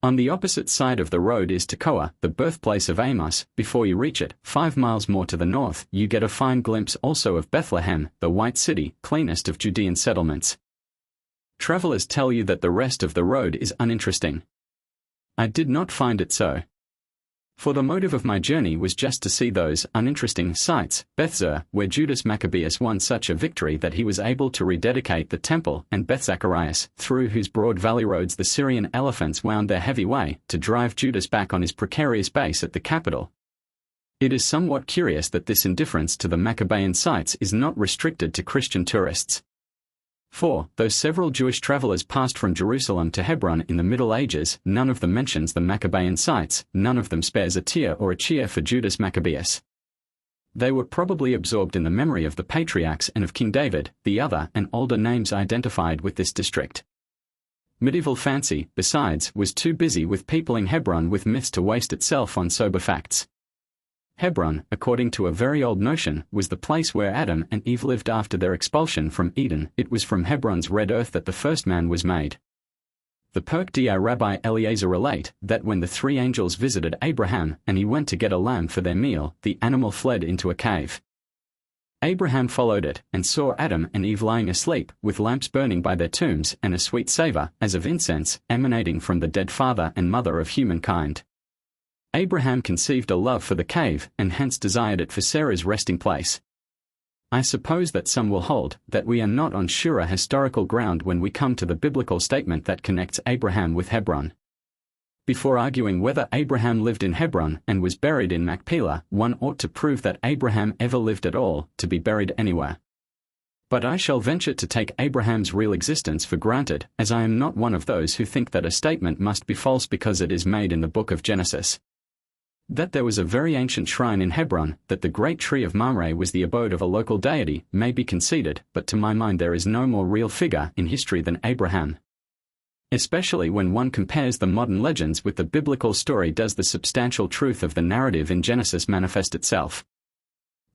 On the opposite side of the road is Tekoa, the birthplace of Amos. Before you reach it, 5 miles more to the north, you get a fine glimpse also of Bethlehem, the White City, cleanest of Judean settlements. Travelers tell you that the rest of the road is uninteresting. I did not find it so. For the motive of my journey was just to see those uninteresting sights, Bethzer, where Judas Maccabeus won such a victory that he was able to rededicate the temple, and Beth Zacharias, through whose broad valley roads the Syrian elephants wound their heavy way, to drive Judas back on his precarious base at the capital. It is somewhat curious that this indifference to the Maccabean sites is not restricted to Christian tourists. For, though several Jewish travelers passed from Jerusalem to Hebron in the Middle Ages, none of them mentions the Maccabean sites, none of them spares a tear or a cheer for Judas Maccabeus. They were probably absorbed in the memory of the patriarchs and of King David, the other and older names identified with this district. Medieval fancy, besides, was too busy with peopling Hebron with myths to waste itself on sober facts. Hebron, according to a very old notion, was the place where Adam and Eve lived after their expulsion from Eden. It was from Hebron's red earth that the first man was made. The Perkdi Rabbi Eliezer relate that when the three angels visited Abraham and he went to get a lamb for their meal, the animal fled into a cave. Abraham followed it and saw Adam and Eve lying asleep, with lamps burning by their tombs and a sweet savor, as of incense, emanating from the dead father and mother of humankind. Abraham conceived a love for the cave and hence desired it for Sarah's resting place. I suppose that some will hold that we are not on surer historical ground when we come to the biblical statement that connects Abraham with Hebron. Before arguing whether Abraham lived in Hebron and was buried in Machpelah, one ought to prove that Abraham ever lived at all, to be buried anywhere. But I shall venture to take Abraham's real existence for granted, as I am not one of those who think that a statement must be false because it is made in the book of Genesis. That there was a very ancient shrine in Hebron, that the great tree of Mamre was the abode of a local deity, may be conceded, but to my mind there is no more real figure in history than Abraham. Especially when one compares the modern legends with the biblical story, does the substantial truth of the narrative in Genesis manifest itself.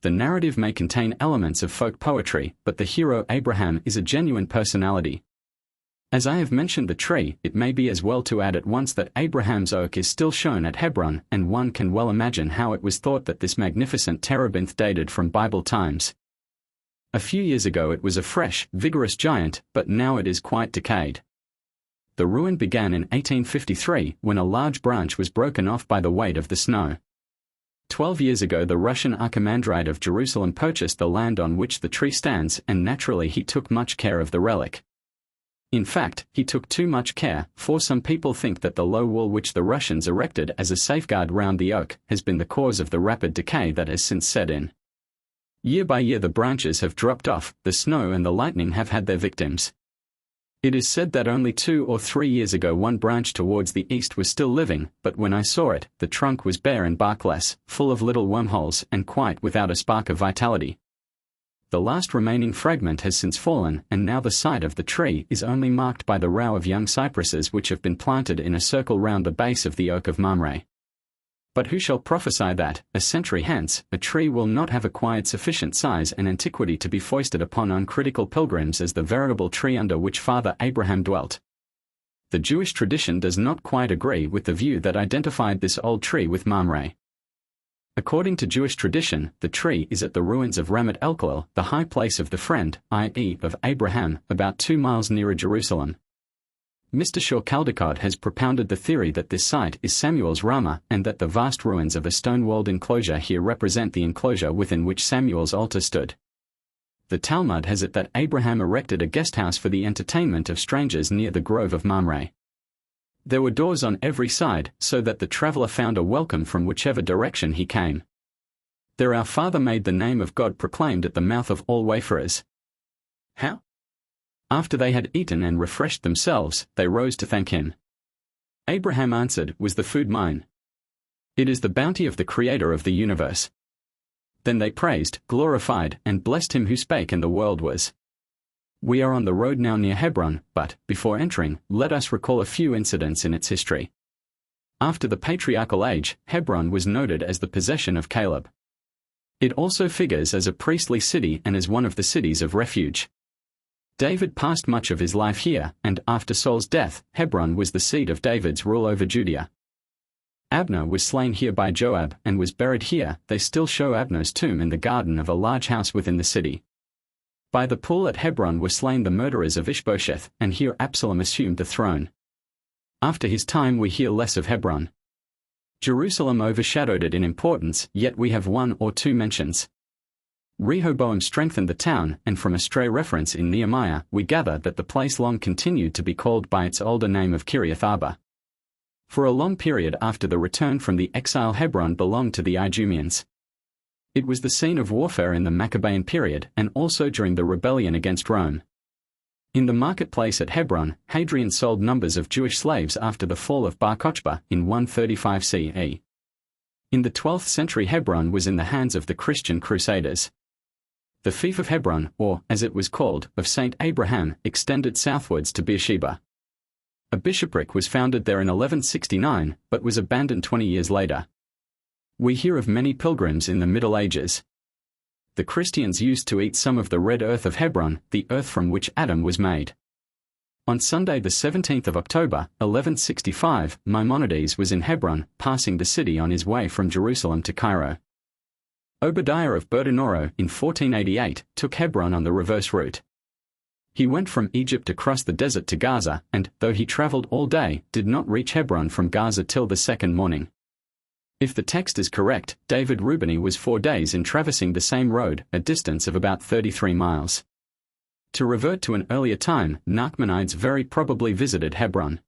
The narrative may contain elements of folk poetry, but the hero Abraham is a genuine personality. As I have mentioned the tree, it may be as well to add at once that Abraham's oak is still shown at Hebron, and one can well imagine how it was thought that this magnificent terebinth dated from Bible times. A few years ago it was a fresh, vigorous giant, but now it is quite decayed. The ruin began in 1853, when a large branch was broken off by the weight of the snow. 12 years ago the Russian archimandrite of Jerusalem purchased the land on which the tree stands, and naturally he took much care of the relic. In fact, he took too much care, for some people think that the low wall which the Russians erected as a safeguard round the oak has been the cause of the rapid decay that has since set in. Year by year the branches have dropped off, the snow and the lightning have had their victims. It is said that only 2 or 3 years ago one branch towards the east was still living, but when I saw it, the trunk was bare and barkless, full of little wormholes, and quite without a spark of vitality. The last remaining fragment has since fallen, and now the site of the tree is only marked by the row of young cypresses which have been planted in a circle round the base of the oak of Mamre. But who shall prophesy that, a century hence, a tree will not have acquired sufficient size and antiquity to be foisted upon uncritical pilgrims as the veritable tree under which Father Abraham dwelt? The Jewish tradition does not quite agree with the view that identified this old tree with Mamre. According to Jewish tradition, the tree is at the ruins of Ramat Elkalel, the high place of the friend, i.e. of Abraham, about 2 miles nearer Jerusalem. Mr. Shaw Caldecott has propounded the theory that this site is Samuel's Ramah, and that the vast ruins of a stone-walled enclosure here represent the enclosure within which Samuel's altar stood. The Talmud has it that Abraham erected a guest house for the entertainment of strangers near the grove of Mamre. There were doors on every side, so that the traveler found a welcome from whichever direction he came. There our father made the name of God proclaimed at the mouth of all wayfarers. How? After they had eaten and refreshed themselves, they rose to thank him. Abraham answered, "Was the food mine? It is the bounty of the Creator of the universe." Then they praised, glorified, and blessed him who spake, and the world was. We are on the road now near Hebron, but, before entering, let us recall a few incidents in its history. After the patriarchal age, Hebron was noted as the possession of Caleb. It also figures as a priestly city and as one of the cities of refuge. David passed much of his life here, and after Saul's death, Hebron was the seat of David's rule over Judea. Abner was slain here by Joab and was buried here. They still show Abner's tomb in the garden of a large house within the city. By the pool at Hebron were slain the murderers of Ishbosheth, and here Absalom assumed the throne. After his time we hear less of Hebron. Jerusalem overshadowed it in importance, yet we have 1 or 2 mentions. Rehoboam strengthened the town, and from a stray reference in Nehemiah we gather that the place long continued to be called by its older name of Kiriath Arba. For a long period after the return from the exile, Hebron belonged to the Idumeans. It was the scene of warfare in the Maccabean period and also during the rebellion against Rome. In the marketplace at Hebron, Hadrian sold numbers of Jewish slaves after the fall of Bar Kokhba in 135 CE. In the 12th century Hebron was in the hands of the Christian Crusaders. The fief of Hebron, or, as it was called, of Saint Abraham, extended southwards to Beersheba. A bishopric was founded there in 1169, but was abandoned 20 years later. We hear of many pilgrims in the Middle Ages. The Christians used to eat some of the red earth of Hebron, the earth from which Adam was made. On Sunday the 17th of October, 1165, Maimonides was in Hebron, passing the city on his way from Jerusalem to Cairo. Obadiah of Bertinoro, in 1488, took Hebron on the reverse route. He went from Egypt across the desert to Gaza, and, though he traveled all day, did not reach Hebron from Gaza till the second morning. If the text is correct, David Rubeni was 4 days in traversing the same road, a distance of about 33 miles. To revert to an earlier time, Nachmanides very probably visited Hebron.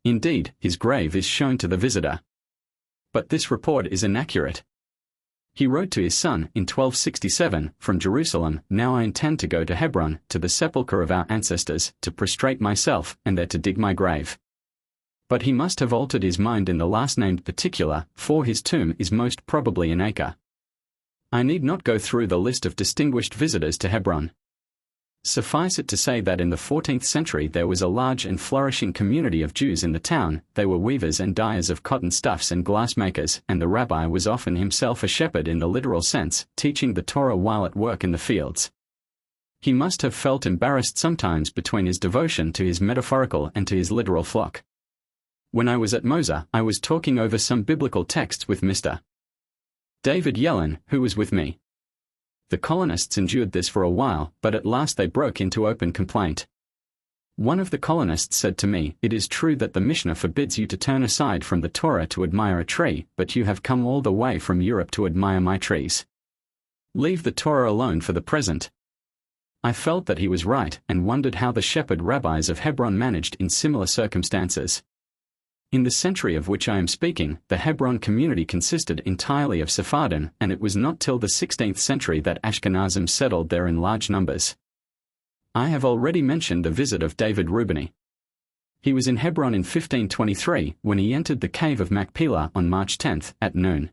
Indeed, his grave is shown to the visitor. But this report is inaccurate. He wrote to his son, in 1267, from Jerusalem, "Now I intend to go to Hebron, to the sepulchre of our ancestors, to prostrate myself, and there to dig my grave." But he must have altered his mind in the last-named particular, for his tomb is most probably in Acre. I need not go through the list of distinguished visitors to Hebron. Suffice it to say that in the 14th century there was a large and flourishing community of Jews in the town. They were weavers and dyers of cotton stuffs and glassmakers, and the rabbi was often himself a shepherd in the literal sense, teaching the Torah while at work in the fields. He must have felt embarrassed sometimes between his devotion to his metaphorical and to his literal flock. When I was at Moza, I was talking over some biblical texts with Mr. David Yellen, who was with me. The colonists endured this for a while, but at last they broke into open complaint. One of the colonists said to me, "It is true that the Mishnah forbids you to turn aside from the Torah to admire a tree, but you have come all the way from Europe to admire my trees. Leave the Torah alone for the present." I felt that he was right, and wondered how the shepherd rabbis of Hebron managed in similar circumstances. In the century of which I am speaking, the Hebron community consisted entirely of Sephardim, and it was not till the 16th century that Ashkenazim settled there in large numbers. I have already mentioned the visit of David Rubeni. He was in Hebron in 1523, when he entered the cave of Machpelah on March 10, at noon.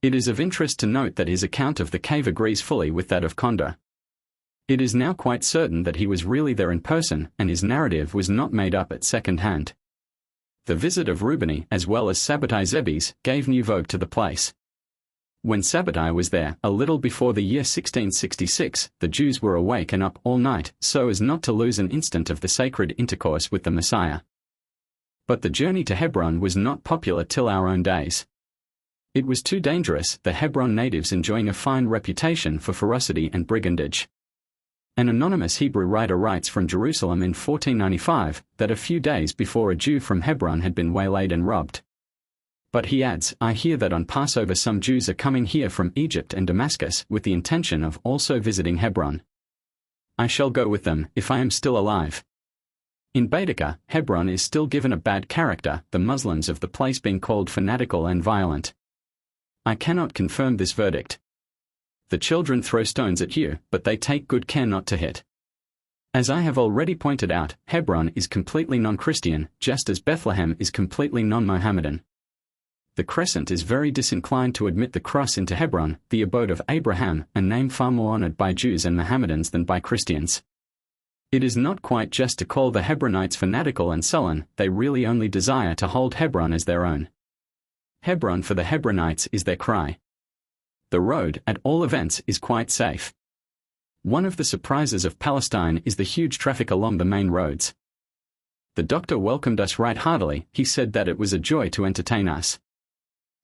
It is of interest to note that his account of the cave agrees fully with that of Konder. It is now quite certain that he was really there in person, and his narrative was not made up at second hand. The visit of Rubeni, as well as Sabbatai Zebes, gave new vogue to the place. When Sabbatai was there, a little before the year 1666, the Jews were awake and up all night, so as not to lose an instant of the sacred intercourse with the Messiah. But the journey to Hebron was not popular till our own days. It was too dangerous, the Hebron natives enjoying a fine reputation for ferocity and brigandage. An anonymous Hebrew writer writes from Jerusalem in 1495, that a few days before a Jew from Hebron had been waylaid and robbed. But he adds, "I hear that on Passover some Jews are coming here from Egypt and Damascus with the intention of also visiting Hebron. I shall go with them, if I am still alive." In Baedeker, Hebron is still given a bad character, the Muslims of the place being called fanatical and violent. I cannot confirm this verdict. The children throw stones at you, but they take good care not to hit. As I have already pointed out, Hebron is completely non-Christian, just as Bethlehem is completely non-Mohammedan. The Crescent is very disinclined to admit the cross into Hebron, the abode of Abraham, a name far more honored by Jews and Mohammedans than by Christians. It is not quite just to call the Hebronites fanatical and sullen, they really only desire to hold Hebron as their own. Hebron for the Hebronites is their cry. The road, at all events, is quite safe. One of the surprises of Palestine is the huge traffic along the main roads. The doctor welcomed us right heartily. He said that it was a joy to entertain us.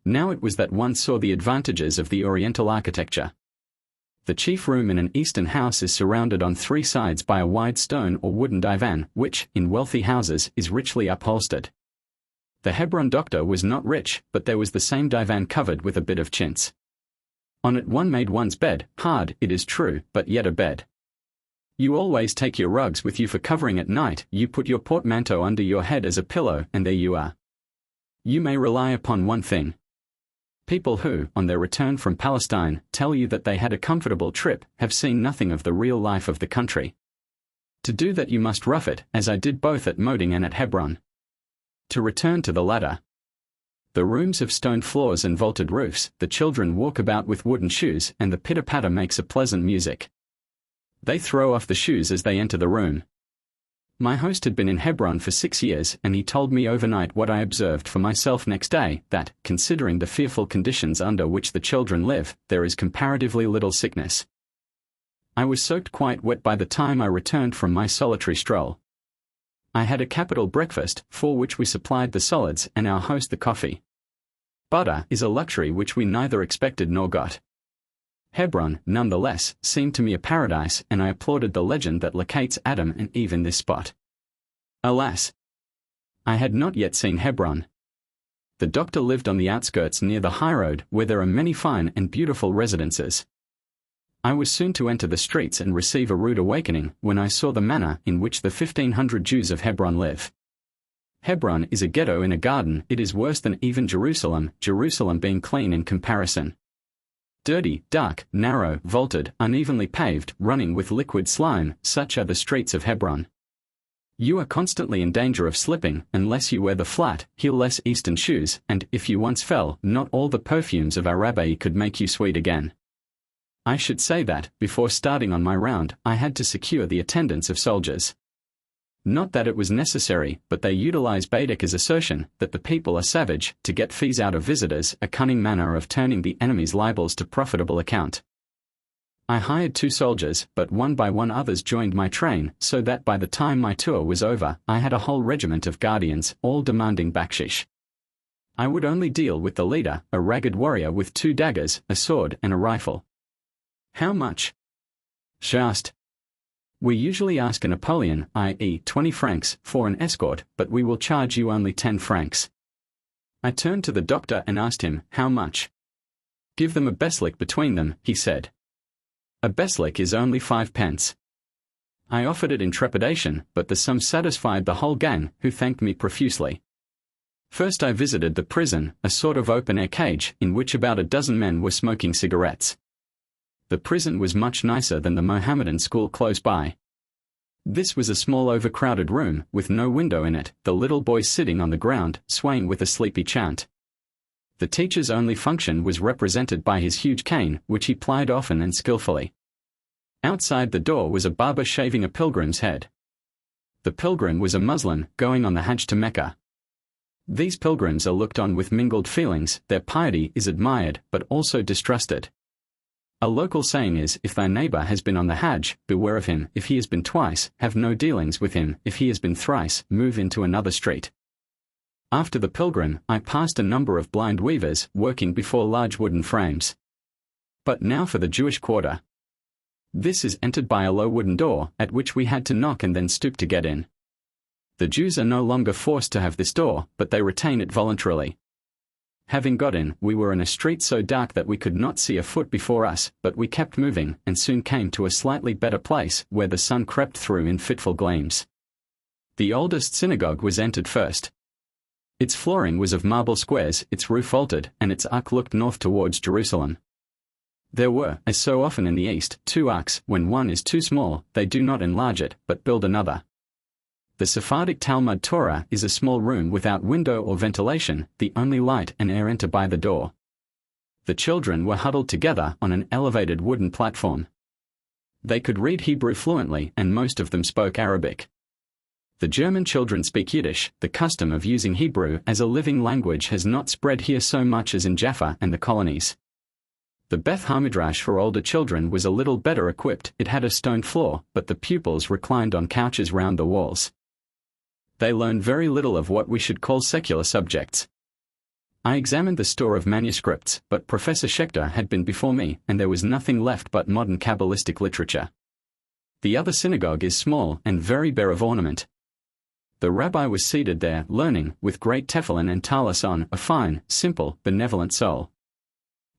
Now it was that one saw the advantages of the Oriental architecture. The chief room in an Eastern house is surrounded on 3 sides by a wide stone or wooden divan, which, in wealthy houses, is richly upholstered. The Hebron doctor was not rich, but there was the same divan covered with a bit of chintz. On it one made one's bed, hard, it is true, but yet a bed. You always take your rugs with you for covering at night, you put your portmanteau under your head as a pillow, and there you are. You may rely upon one thing. People who, on their return from Palestine, tell you that they had a comfortable trip, have seen nothing of the real life of the country. To do that you must rough it, as I did both at Moding and at Hebron. To return to the latter. The rooms have stone floors and vaulted roofs, the children walk about with wooden shoes, and the pitter-patter makes a pleasant music. They throw off the shoes as they enter the room. My host had been in Hebron for 6 years, and he told me overnight what I observed for myself next day, that, considering the fearful conditions under which the children live, there is comparatively little sickness. I was soaked quite wet by the time I returned from my solitary stroll. I had a capital breakfast, for which we supplied the solids and our host the coffee. Butter is a luxury which we neither expected nor got. Hebron, nonetheless, seemed to me a paradise, and I applauded the legend that locates Adam and Eve in this spot. Alas! I had not yet seen Hebron. The doctor lived on the outskirts near the high road, where there are many fine and beautiful residences. I was soon to enter the streets and receive a rude awakening when I saw the manner in which the 1,500 Jews of Hebron live. Hebron is a ghetto in a garden. It is worse than even Jerusalem, Jerusalem being clean in comparison. Dirty, dark, narrow, vaulted, unevenly paved, running with liquid slime, such are the streets of Hebron. You are constantly in danger of slipping, unless you wear the flat, heel-less Eastern shoes, and, if you once fell, not all the perfumes of Arabic could make you sweet again. I should say that, before starting on my round, I had to secure the attendance of soldiers. Not that it was necessary, but they utilize Baedeker's assertion that the people are savage to get fees out of visitors, a cunning manner of turning the enemy's libels to profitable account. I hired 2 soldiers, but one by one others joined my train, so that by the time my tour was over, I had a whole regiment of guardians, all demanding bakshish. I would only deal with the leader, a ragged warrior with 2 daggers, a sword, and a rifle. How much? She asked. We usually ask a Napoleon, i.e. 20 francs, for an escort, but we will charge you only 10 francs. I turned to the doctor and asked him, how much? Give them a beslik between them, he said. A beslik is only 5 pence. I offered it in trepidation, but the sum satisfied the whole gang, who thanked me profusely. First I visited the prison, a sort of open-air cage, in which about a dozen men were smoking cigarettes. The prison was much nicer than the Mohammedan school close by. This was a small overcrowded room, with no window in it, the little boy sitting on the ground, swaying with a sleepy chant. The teacher's only function was represented by his huge cane, which he plied often and skillfully. Outside the door was a barber shaving a pilgrim's head. The pilgrim was a Muslim, going on the Hajj to Mecca. These pilgrims are looked on with mingled feelings, their piety is admired, but also distrusted. A local saying is, if thy neighbor has been on the Hajj, beware of him; if he has been twice, have no dealings with him; if he has been thrice, move into another street. After the pilgrim, I passed a number of blind weavers, working before large wooden frames. But now for the Jewish quarter. This is entered by a low wooden door, at which we had to knock and then stoop to get in. The Jews are no longer forced to have this door, but they retain it voluntarily. Having got in, we were in a street so dark that we could not see a foot before us, but we kept moving, and soon came to a slightly better place, where the sun crept through in fitful gleams. The oldest synagogue was entered first. Its flooring was of marble squares, its roof vaulted, and its arch looked north towards Jerusalem. There were, as so often in the East, 2 arcs. When one is too small, they do not enlarge it, but build another. The Sephardic Talmud Torah is a small room without window or ventilation, the only light and air enter by the door. The children were huddled together on an elevated wooden platform. They could read Hebrew fluently, and most of them spoke Arabic. The German children speak Yiddish. The custom of using Hebrew as a living language has not spread here so much as in Jaffa and the colonies. The Beth Hamidrash for older children was a little better equipped. It had a stone floor, but the pupils reclined on couches round the walls. They learned very little of what we should call secular subjects. I examined the store of manuscripts, but Professor Schechter had been before me, and there was nothing left but modern Kabbalistic literature. The other synagogue is small and very bare of ornament. The rabbi was seated there, learning, with great tefillin and talis on, a fine, simple, benevolent soul.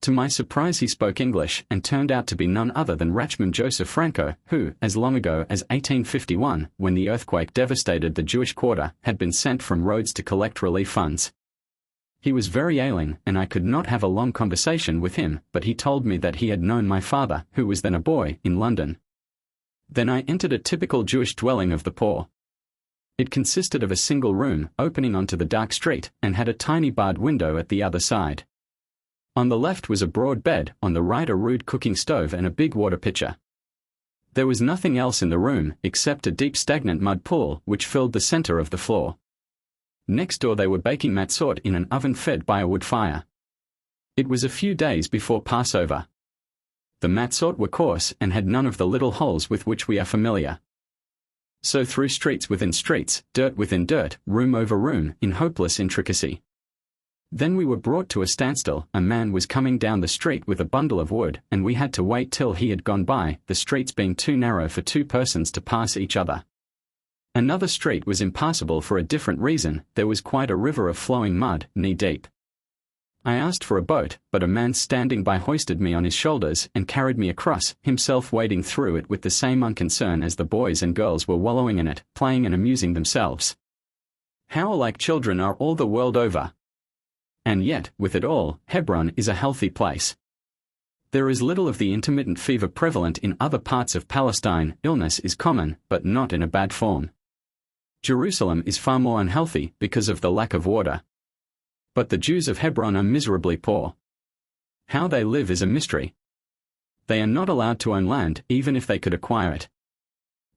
To my surprise he spoke English, and turned out to be none other than Rachman Joseph Franco, who, as long ago as 1851, when the earthquake devastated the Jewish quarter, had been sent from Rhodes to collect relief funds. He was very ailing, and I could not have a long conversation with him, but he told me that he had known my father, who was then a boy, in London. Then I entered a typical Jewish dwelling of the poor. It consisted of a single room, opening onto the dark street, and had a tiny barred window at the other side. On the left was a broad bed, on the right a rude cooking stove and a big water pitcher. There was nothing else in the room except a deep stagnant mud pool which filled the center of the floor. Next door they were baking matzort in an oven fed by a wood fire. It was a few days before Passover. The matzort were coarse and had none of the little holes with which we are familiar. So through streets within streets, dirt within dirt, room over room, in hopeless intricacy. Then we were brought to a standstill. A man was coming down the street with a bundle of wood, and we had to wait till he had gone by, the streets being too narrow for two persons to pass each other. Another street was impassable for a different reason. There was quite a river of flowing mud, knee-deep. I asked for a boat, but a man standing by hoisted me on his shoulders and carried me across, himself wading through it with the same unconcern as the boys and girls were wallowing in it, playing and amusing themselves. How alike children are all the world over! And yet, with it all, Hebron is a healthy place. There is little of the intermittent fever prevalent in other parts of Palestine. Illness is common, but not in a bad form. Jerusalem is far more unhealthy because of the lack of water. But the Jews of Hebron are miserably poor. How they live is a mystery. They are not allowed to own land, even if they could acquire it.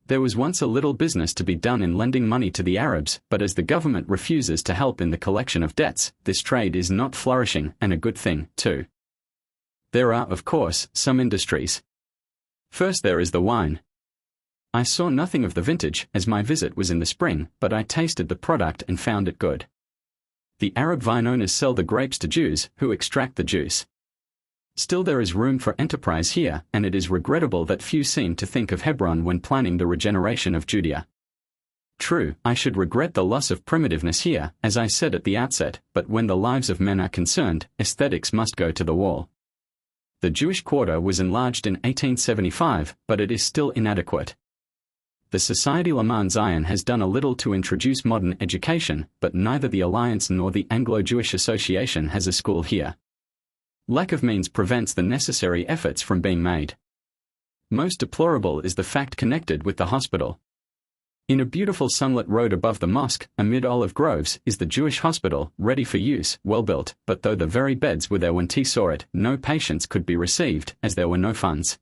There was once a little business to be done in lending money to the Arabs, but as the government refuses to help in the collection of debts, this trade is not flourishing, and a good thing, too. There are, of course, some industries. First there is the wine. I saw nothing of the vintage, as my visit was in the spring, but I tasted the product and found it good. The Arab vine owners sell the grapes to Jews, who extract the juice. Still there is room for enterprise here, and it is regrettable that few seem to think of Hebron when planning the regeneration of Judea. True, I should regret the loss of primitiveness here, as I said at the outset, but when the lives of men are concerned, aesthetics must go to the wall. The Jewish quarter was enlarged in 1875, but it is still inadequate. The Society L'Man Zion has done a little to introduce modern education, but neither the Alliance nor the Anglo-Jewish Association has a school here. Lack of means prevents the necessary efforts from being made. Most deplorable is the fact connected with the hospital. In a beautiful sunlit road above the mosque, amid olive groves, is the Jewish hospital, ready for use, well built, but though the very beds were there when T saw it, no patients could be received, as there were no funds.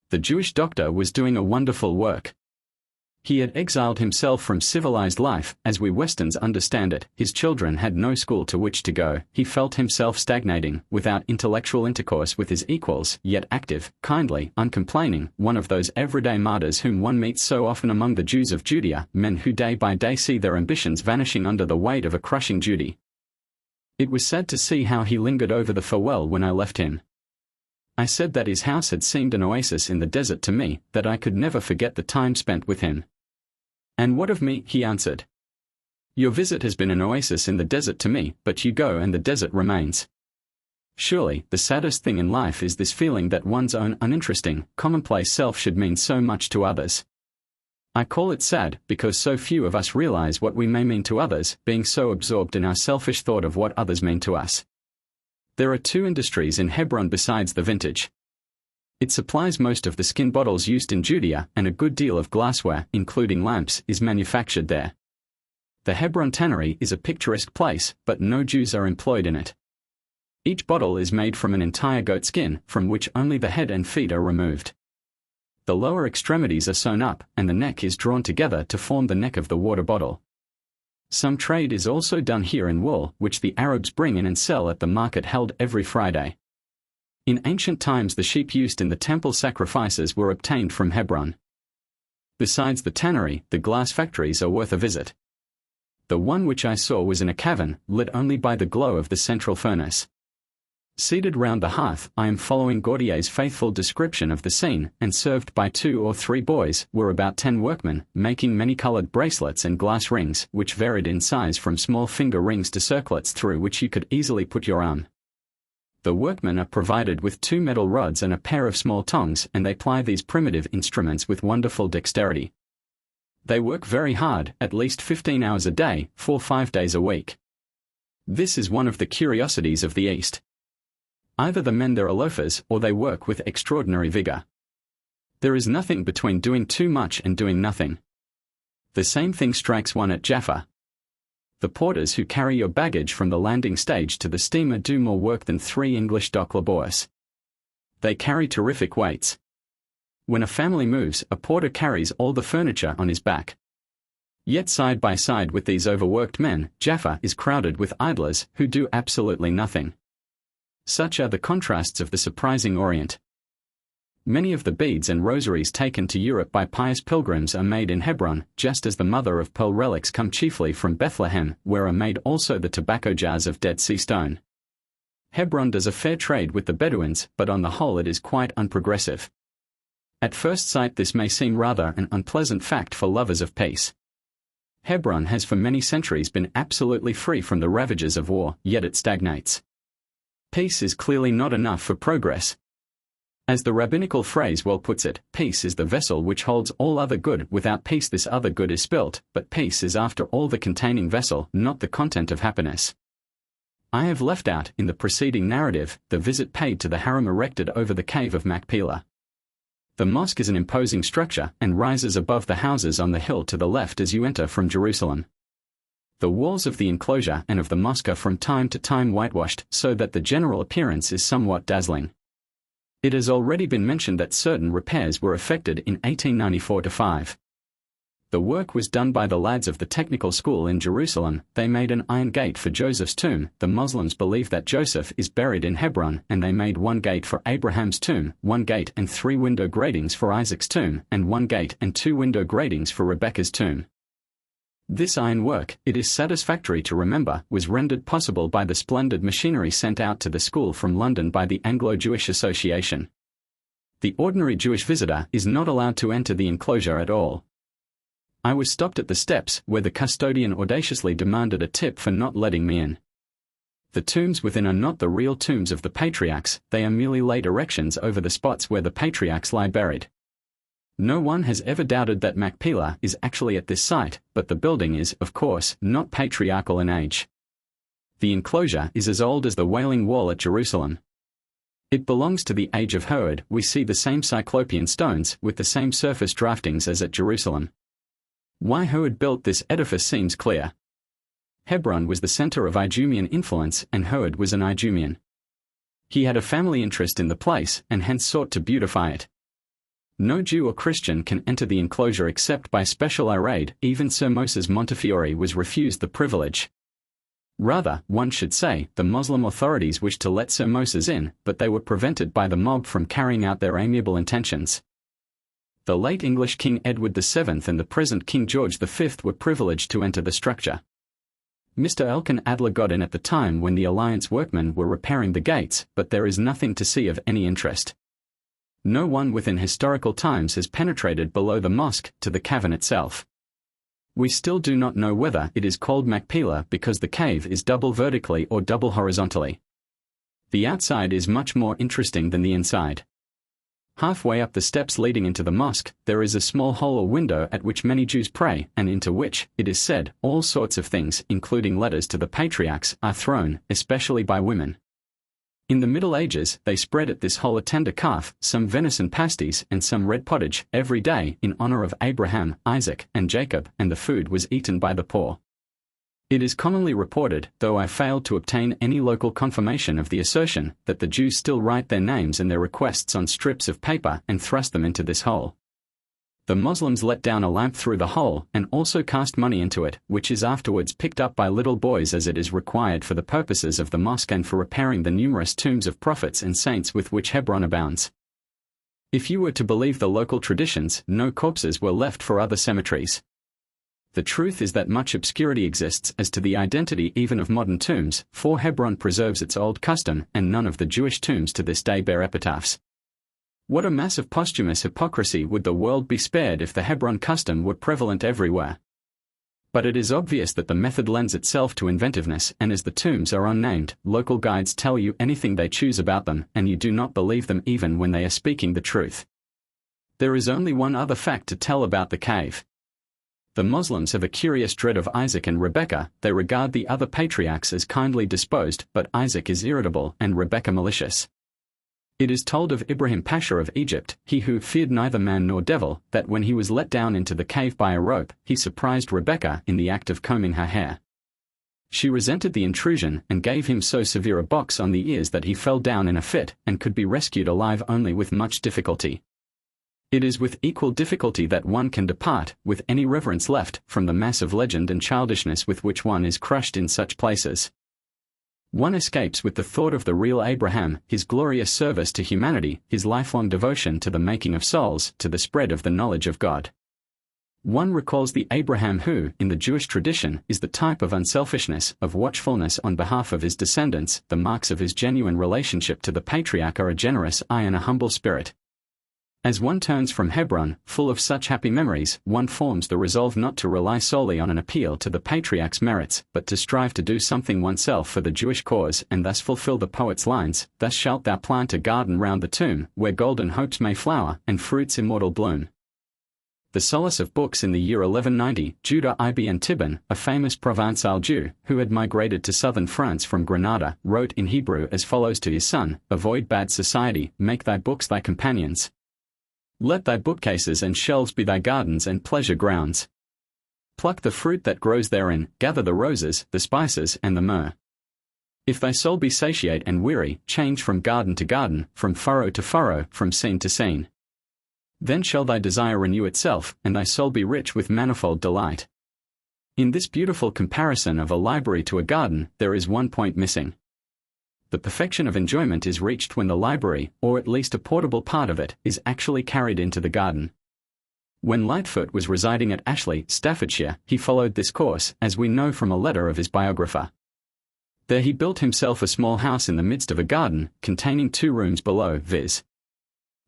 The Jewish doctor was doing a wonderful work. He had exiled himself from civilized life, as we Westerns understand it. His children had no school to which to go. He felt himself stagnating, without intellectual intercourse with his equals, yet active, kindly, uncomplaining, one of those everyday martyrs whom one meets so often among the Jews of Judea, men who day by day see their ambitions vanishing under the weight of a crushing duty. It was sad to see how he lingered over the farewell when I left him. I said that his house had seemed an oasis in the desert to me, that I could never forget the time spent with him. And what of me, he answered. Your visit has been an oasis in the desert to me, but you go and the desert remains. Surely, the saddest thing in life is this feeling that one's own uninteresting, commonplace self should mean so much to others. I call it sad because so few of us realize what we may mean to others, being so absorbed in our selfish thought of what others mean to us. There are two industries in Hebron besides the vintage. It supplies most of the skin bottles used in Judea, and a good deal of glassware, including lamps, is manufactured there. The Hebron tannery is a picturesque place, but no Jews are employed in it. Each bottle is made from an entire goat skin, from which only the head and feet are removed. The lower extremities are sewn up, and the neck is drawn together to form the neck of the water bottle. Some trade is also done here in wool, which the Arabs bring in and sell at the market held every Friday. In ancient times the sheep used in the temple sacrifices were obtained from Hebron. Besides the tannery, the glass factories are worth a visit. The one which I saw was in a cavern, lit only by the glow of the central furnace. Seated round the hearth, I am following Gaudier's faithful description of the scene, and served by 2 or 3 boys, were about 10 workmen, making many-colored bracelets and glass rings, which varied in size from small finger rings to circlets through which you could easily put your arm. The workmen are provided with 2 metal rods and a pair of small tongs, and they ply these primitive instruments with wonderful dexterity. They work very hard, at least 15 hours a day, 4-5 days a week. This is one of the curiosities of the East. Either the men there are loafers, or they work with extraordinary vigor. There is nothing between doing too much and doing nothing. The same thing strikes one at Jaffa. The porters who carry your baggage from the landing stage to the steamer do more work than 3 English dock labourers. They carry terrific weights. When a family moves, a porter carries all the furniture on his back. Yet side by side with these overworked men, Jaffa is crowded with idlers who do absolutely nothing. Such are the contrasts of the surprising Orient. Many of the beads and rosaries taken to Europe by pious pilgrims are made in Hebron, just as the mother-of-pearl relics come chiefly from Bethlehem, where are made also the tobacco jars of Dead Sea stone. Hebron does a fair trade with the Bedouins, but on the whole it is quite unprogressive. At first sight this may seem rather an unpleasant fact for lovers of peace. Hebron has for many centuries been absolutely free from the ravages of war, yet it stagnates. Peace is clearly not enough for progress. As the rabbinical phrase well puts it, peace is the vessel which holds all other good. Without peace this other good is spilt, but peace is after all the containing vessel, not the content of happiness. I have left out, in the preceding narrative, the visit paid to the harem erected over the cave of Machpelah. The mosque is an imposing structure, and rises above the houses on the hill to the left as you enter from Jerusalem. The walls of the enclosure and of the mosque are from time to time whitewashed, so that the general appearance is somewhat dazzling. It has already been mentioned that certain repairs were effected in 1894-5. The work was done by the lads of the technical school in Jerusalem. They made an iron gate for Joseph's tomb. The Muslims believe that Joseph is buried in Hebron, and they made one gate for Abraham's tomb, one gate and 3 window gratings for Isaac's tomb, and one gate and 2 window gratings for Rebekah's tomb. This ironwork, it is satisfactory to remember, was rendered possible by the splendid machinery sent out to the school from London by the Anglo-Jewish Association. The ordinary Jewish visitor is not allowed to enter the enclosure at all. I was stopped at the steps, where the custodian audaciously demanded a tip for not letting me in. The tombs within are not the real tombs of the patriarchs, they are merely laid erections over the spots where the patriarchs lie buried. No one has ever doubted that Machpelah is actually at this site, but the building is, of course, not patriarchal in age. The enclosure is as old as the Wailing Wall at Jerusalem. It belongs to the age of Herod. We see the same cyclopean stones, with the same surface draftings as at Jerusalem. Why Herod built this edifice seems clear. Hebron was the center of Idumean influence, and Herod was an Idumean. He had a family interest in the place, and hence sought to beautify it. No Jew or Christian can enter the enclosure except by special irade. Even Sir Moses Montefiore was refused the privilege. Rather, one should say, the Muslim authorities wished to let Sir Moses in, but they were prevented by the mob from carrying out their amiable intentions. The late English King Edward VII and the present King George V were privileged to enter the structure. Mr. Elkin Adler got in at the time when the Alliance workmen were repairing the gates, but there is nothing to see of any interest. No one within historical times has penetrated below the mosque to the cavern itself. We still do not know whether it is called Machpelah because the cave is double vertically or double horizontally. The outside is much more interesting than the inside. Halfway up the steps leading into the mosque, there is a small hole or window at which many Jews pray, and into which, it is said, all sorts of things, including letters to the patriarchs, are thrown, especially by women. In the Middle Ages, they spread at this hole a tender calf, some venison pasties, and some red pottage, every day, in honor of Abraham, Isaac, and Jacob, and the food was eaten by the poor. It is commonly reported, though I failed to obtain any local confirmation of the assertion, that the Jews still write their names and their requests on strips of paper and thrust them into this hole. The Muslims let down a lamp through the hole and also cast money into it, which is afterwards picked up by little boys as it is required for the purposes of the mosque and for repairing the numerous tombs of prophets and saints with which Hebron abounds. If you were to believe the local traditions, no corpses were left for other cemeteries. The truth is that much obscurity exists as to the identity even of modern tombs, for Hebron preserves its old custom, and none of the Jewish tombs to this day bear epitaphs. What a mass of posthumous hypocrisy would the world be spared if the Hebron custom were prevalent everywhere. But it is obvious that the method lends itself to inventiveness, and as the tombs are unnamed, local guides tell you anything they choose about them, and you do not believe them even when they are speaking the truth. There is only one other fact to tell about the cave. The Muslims have a curious dread of Isaac and Rebekah. They regard the other patriarchs as kindly disposed, but Isaac is irritable and Rebekah malicious. It is told of Ibrahim Pasha of Egypt, he who feared neither man nor devil, that when he was let down into the cave by a rope, he surprised Rebekah in the act of combing her hair. She resented the intrusion and gave him so severe a box on the ears that he fell down in a fit and could be rescued alive only with much difficulty. It is with equal difficulty that one can depart, with any reverence left, from the mass of legend and childishness with which one is crushed in such places. One escapes with the thought of the real Abraham, his glorious service to humanity, his lifelong devotion to the making of souls, to the spread of the knowledge of God. One recalls the Abraham who, in the Jewish tradition, is the type of unselfishness, of watchfulness on behalf of his descendants. The marks of his genuine relationship to the patriarch are a generous eye and a humble spirit. As one turns from Hebron, full of such happy memories, one forms the resolve not to rely solely on an appeal to the patriarch's merits, but to strive to do something oneself for the Jewish cause, and thus fulfill the poet's lines, "Thus shalt thou plant a garden round the tomb, where golden hopes may flower, and fruits immortal bloom." The solace of books. In the year 1190, Judah ibn Tibbon, a famous Provençal Jew, who had migrated to southern France from Granada, wrote in Hebrew as follows to his son: "Avoid bad society, make thy books thy companions. Let thy bookcases and shelves be thy gardens and pleasure grounds. Pluck the fruit that grows therein, gather the roses, the spices, and the myrrh. If thy soul be satiate and weary, change from garden to garden, from furrow to furrow, from scene to scene. Then shall thy desire renew itself, and thy soul be rich with manifold delight." In this beautiful comparison of a library to a garden, there is one point missing. The perfection of enjoyment is reached when the library, or at least a portable part of it, is actually carried into the garden. When Lightfoot was residing at Ashley, Staffordshire, he followed this course, as we know from a letter of his biographer. There he built himself a small house in the midst of a garden, containing 2 rooms below, viz.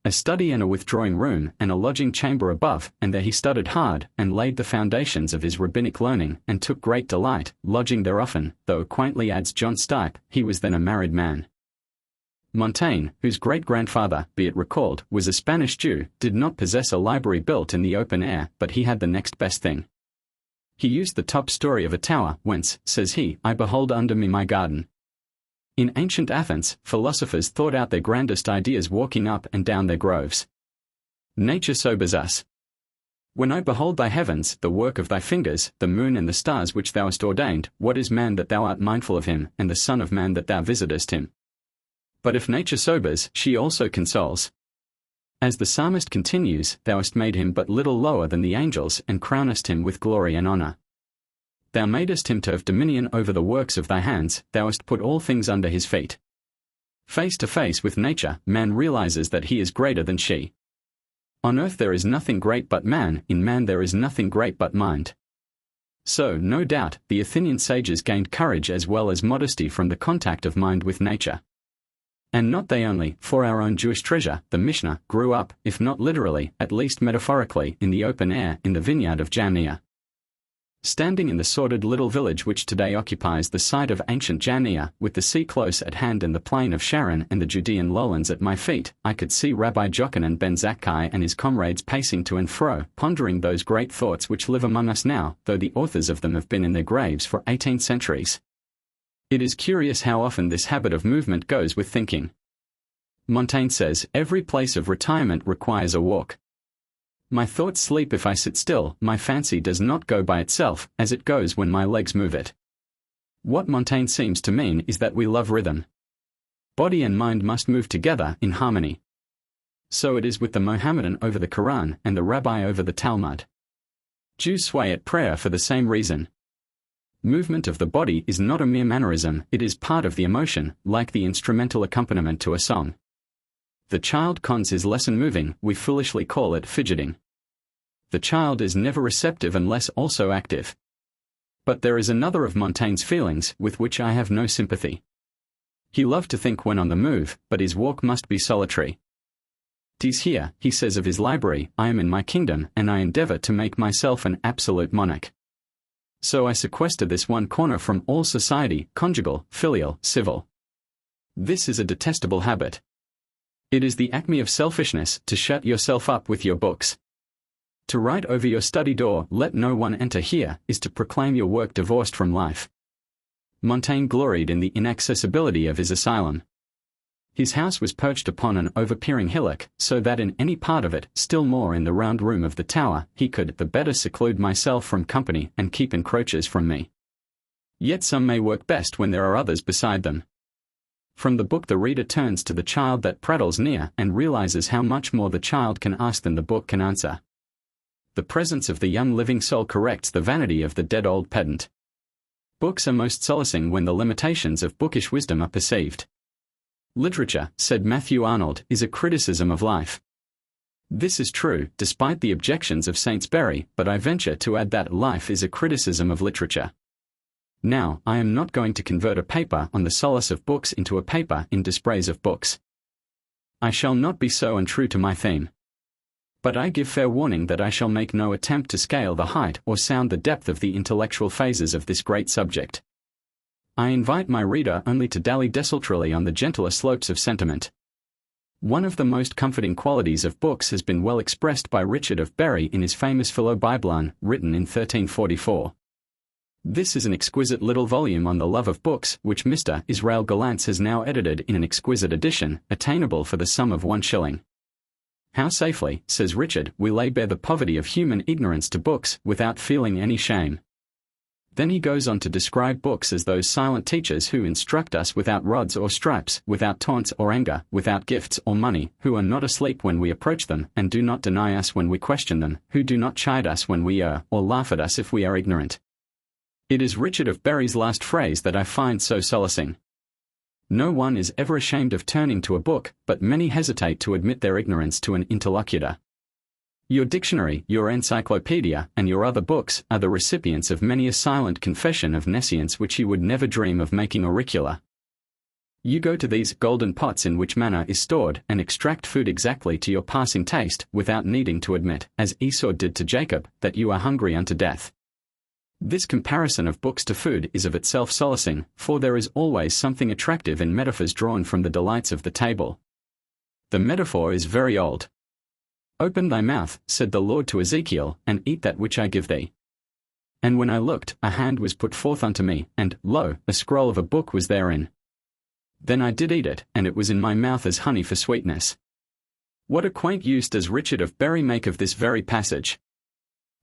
a study and a withdrawing room, and a lodging chamber above, and there he studied hard, and laid the foundations of his rabbinic learning, and took great delight, lodging there often, though quaintly adds John Stipe, he was then a married man. Montaigne, whose great-grandfather, be it recalled, was a Spanish Jew, did not possess a library built in the open air, but he had the next best thing. He used the top story of a tower, whence, says he, I behold under me my garden. In ancient Athens, philosophers thought out their grandest ideas walking up and down their groves. Nature sobers us. When I behold thy heavens, the work of thy fingers, the moon and the stars which thou hast ordained, what is man that thou art mindful of him, and the son of man that thou visitest him? But if nature sobers, she also consoles. As the psalmist continues, thou hast made him but little lower than the angels, and crownest him with glory and honor. Thou madest him to have dominion over the works of thy hands, thou hast put all things under his feet. Face to face with nature, man realizes that he is greater than she. On earth there is nothing great but man, in man there is nothing great but mind. So, no doubt, the Athenian sages gained courage as well as modesty from the contact of mind with nature. And not they only, for our own Jewish treasure, the Mishnah, grew up, if not literally, at least metaphorically, in the open air, in the vineyard of Jamnia. Standing in the sordid little village which today occupies the site of ancient Jamnia, with the sea close at hand and the plain of Sharon and the Judean lowlands at my feet, I could see Rabbi Jochanan ben Zakkai and his comrades pacing to and fro, pondering those great thoughts which live among us now, though the authors of them have been in their graves for 18 centuries. It is curious how often this habit of movement goes with thinking. Montaigne says, every place of retirement requires a walk. My thoughts sleep if I sit still, my fancy does not go by itself, as it goes when my legs move it. What Montaigne seems to mean is that we love rhythm. Body and mind must move together in harmony. So it is with the Mohammedan over the Quran and the Rabbi over the Talmud. Jews sway at prayer for the same reason. Movement of the body is not a mere mannerism, it is part of the emotion, like the instrumental accompaniment to a song. The child cons his lesson moving, we foolishly call it fidgeting. The child is never receptive unless also active. But there is another of Montaigne's feelings, with which I have no sympathy. He loved to think when on the move, but his walk must be solitary. "'Tis here," he says of his library, "I am in my kingdom, and I endeavor to make myself an absolute monarch. So I sequester this one corner from all society, conjugal, filial, civil. This is a detestable habit. It is the acme of selfishness to shut yourself up with your books. To write over your study door, 'Let no one enter here,' is to proclaim your work divorced from life." Montaigne gloried in the inaccessibility of his asylum. His house was perched upon an overpeering hillock, so that in any part of it, still more in the round room of the tower, he could the better seclude myself from company and keep encroachers from me. Yet some may work best when there are others beside them. From the book the reader turns to the child that prattles near and realizes how much more the child can ask than the book can answer. The presence of the young living soul corrects the vanity of the dead old pedant. Books are most solacing when the limitations of bookish wisdom are perceived. Literature, said Matthew Arnold, is a criticism of life. This is true, despite the objections of Saintsbury, but I venture to add that life is a criticism of literature. Now, I am not going to convert a paper on the solace of books into a paper in dispraise of books. I shall not be so untrue to my theme. But I give fair warning that I shall make no attempt to scale the height or sound the depth of the intellectual phases of this great subject. I invite my reader only to dally desultorily on the gentler slopes of sentiment. One of the most comforting qualities of books has been well expressed by Richard of Bury in his famous Philobibelon, written in 1344. This is an exquisite little volume on the love of books, which Mr. Israel Gallantz has now edited in an exquisite edition, attainable for the sum of 1 shilling. How safely, says Richard, we lay bare the poverty of human ignorance to books, without feeling any shame. Then he goes on to describe books as those silent teachers who instruct us without rods or stripes, without taunts or anger, without gifts or money, who are not asleep when we approach them, and do not deny us when we question them, who do not chide us when we err, or laugh at us if we are ignorant. It is Richard of Bury's last phrase that I find so solacing. No one is ever ashamed of turning to a book, but many hesitate to admit their ignorance to an interlocutor. Your dictionary, your encyclopedia, and your other books are the recipients of many a silent confession of nescience which you would never dream of making auricular. You go to these golden pots in which manna is stored and extract food exactly to your passing taste, without needing to admit, as Esau did to Jacob, that you are hungry unto death. This comparison of books to food is of itself solacing, for there is always something attractive in metaphors drawn from the delights of the table. The metaphor is very old. Open thy mouth, said the Lord to Ezekiel, and eat that which I give thee. And when I looked, a hand was put forth unto me, and, lo, a scroll of a book was therein. Then I did eat it, and it was in my mouth as honey for sweetness. What a quaint use does Richard of Bury make of this very passage.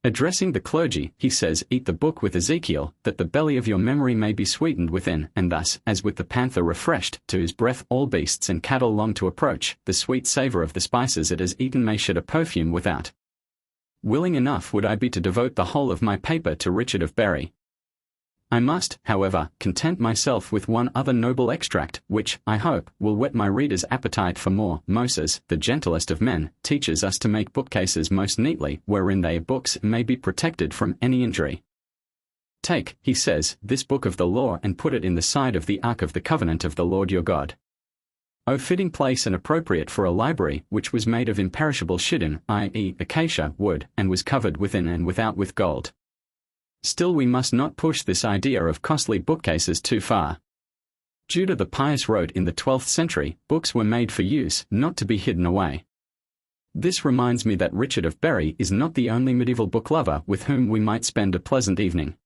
Addressing the clergy, he says, eat the book with Ezekiel, that the belly of your memory may be sweetened within, and thus, as with the panther refreshed, to whose breath all beasts and cattle long to approach, the sweet savour of the spices it has eaten may shed a perfume without. Willing enough would I be to devote the whole of my paper to Richard of Bury. I must, however, content myself with one other noble extract, which, I hope, will whet my reader's appetite for more. Moses, the gentlest of men, teaches us to make bookcases most neatly, wherein their books may be protected from any injury. Take, he says, this book of the law and put it in the side of the ark of the covenant of the Lord your God. O fitting place and appropriate for a library, which was made of imperishable shittim, i.e. acacia wood, and was covered within and without with gold. Still we must not push this idea of costly bookcases too far. Judah the Pious wrote in the 12th century, books were made for use, not to be hidden away. This reminds me that Richard of Bury is not the only medieval book lover with whom we might spend a pleasant evening.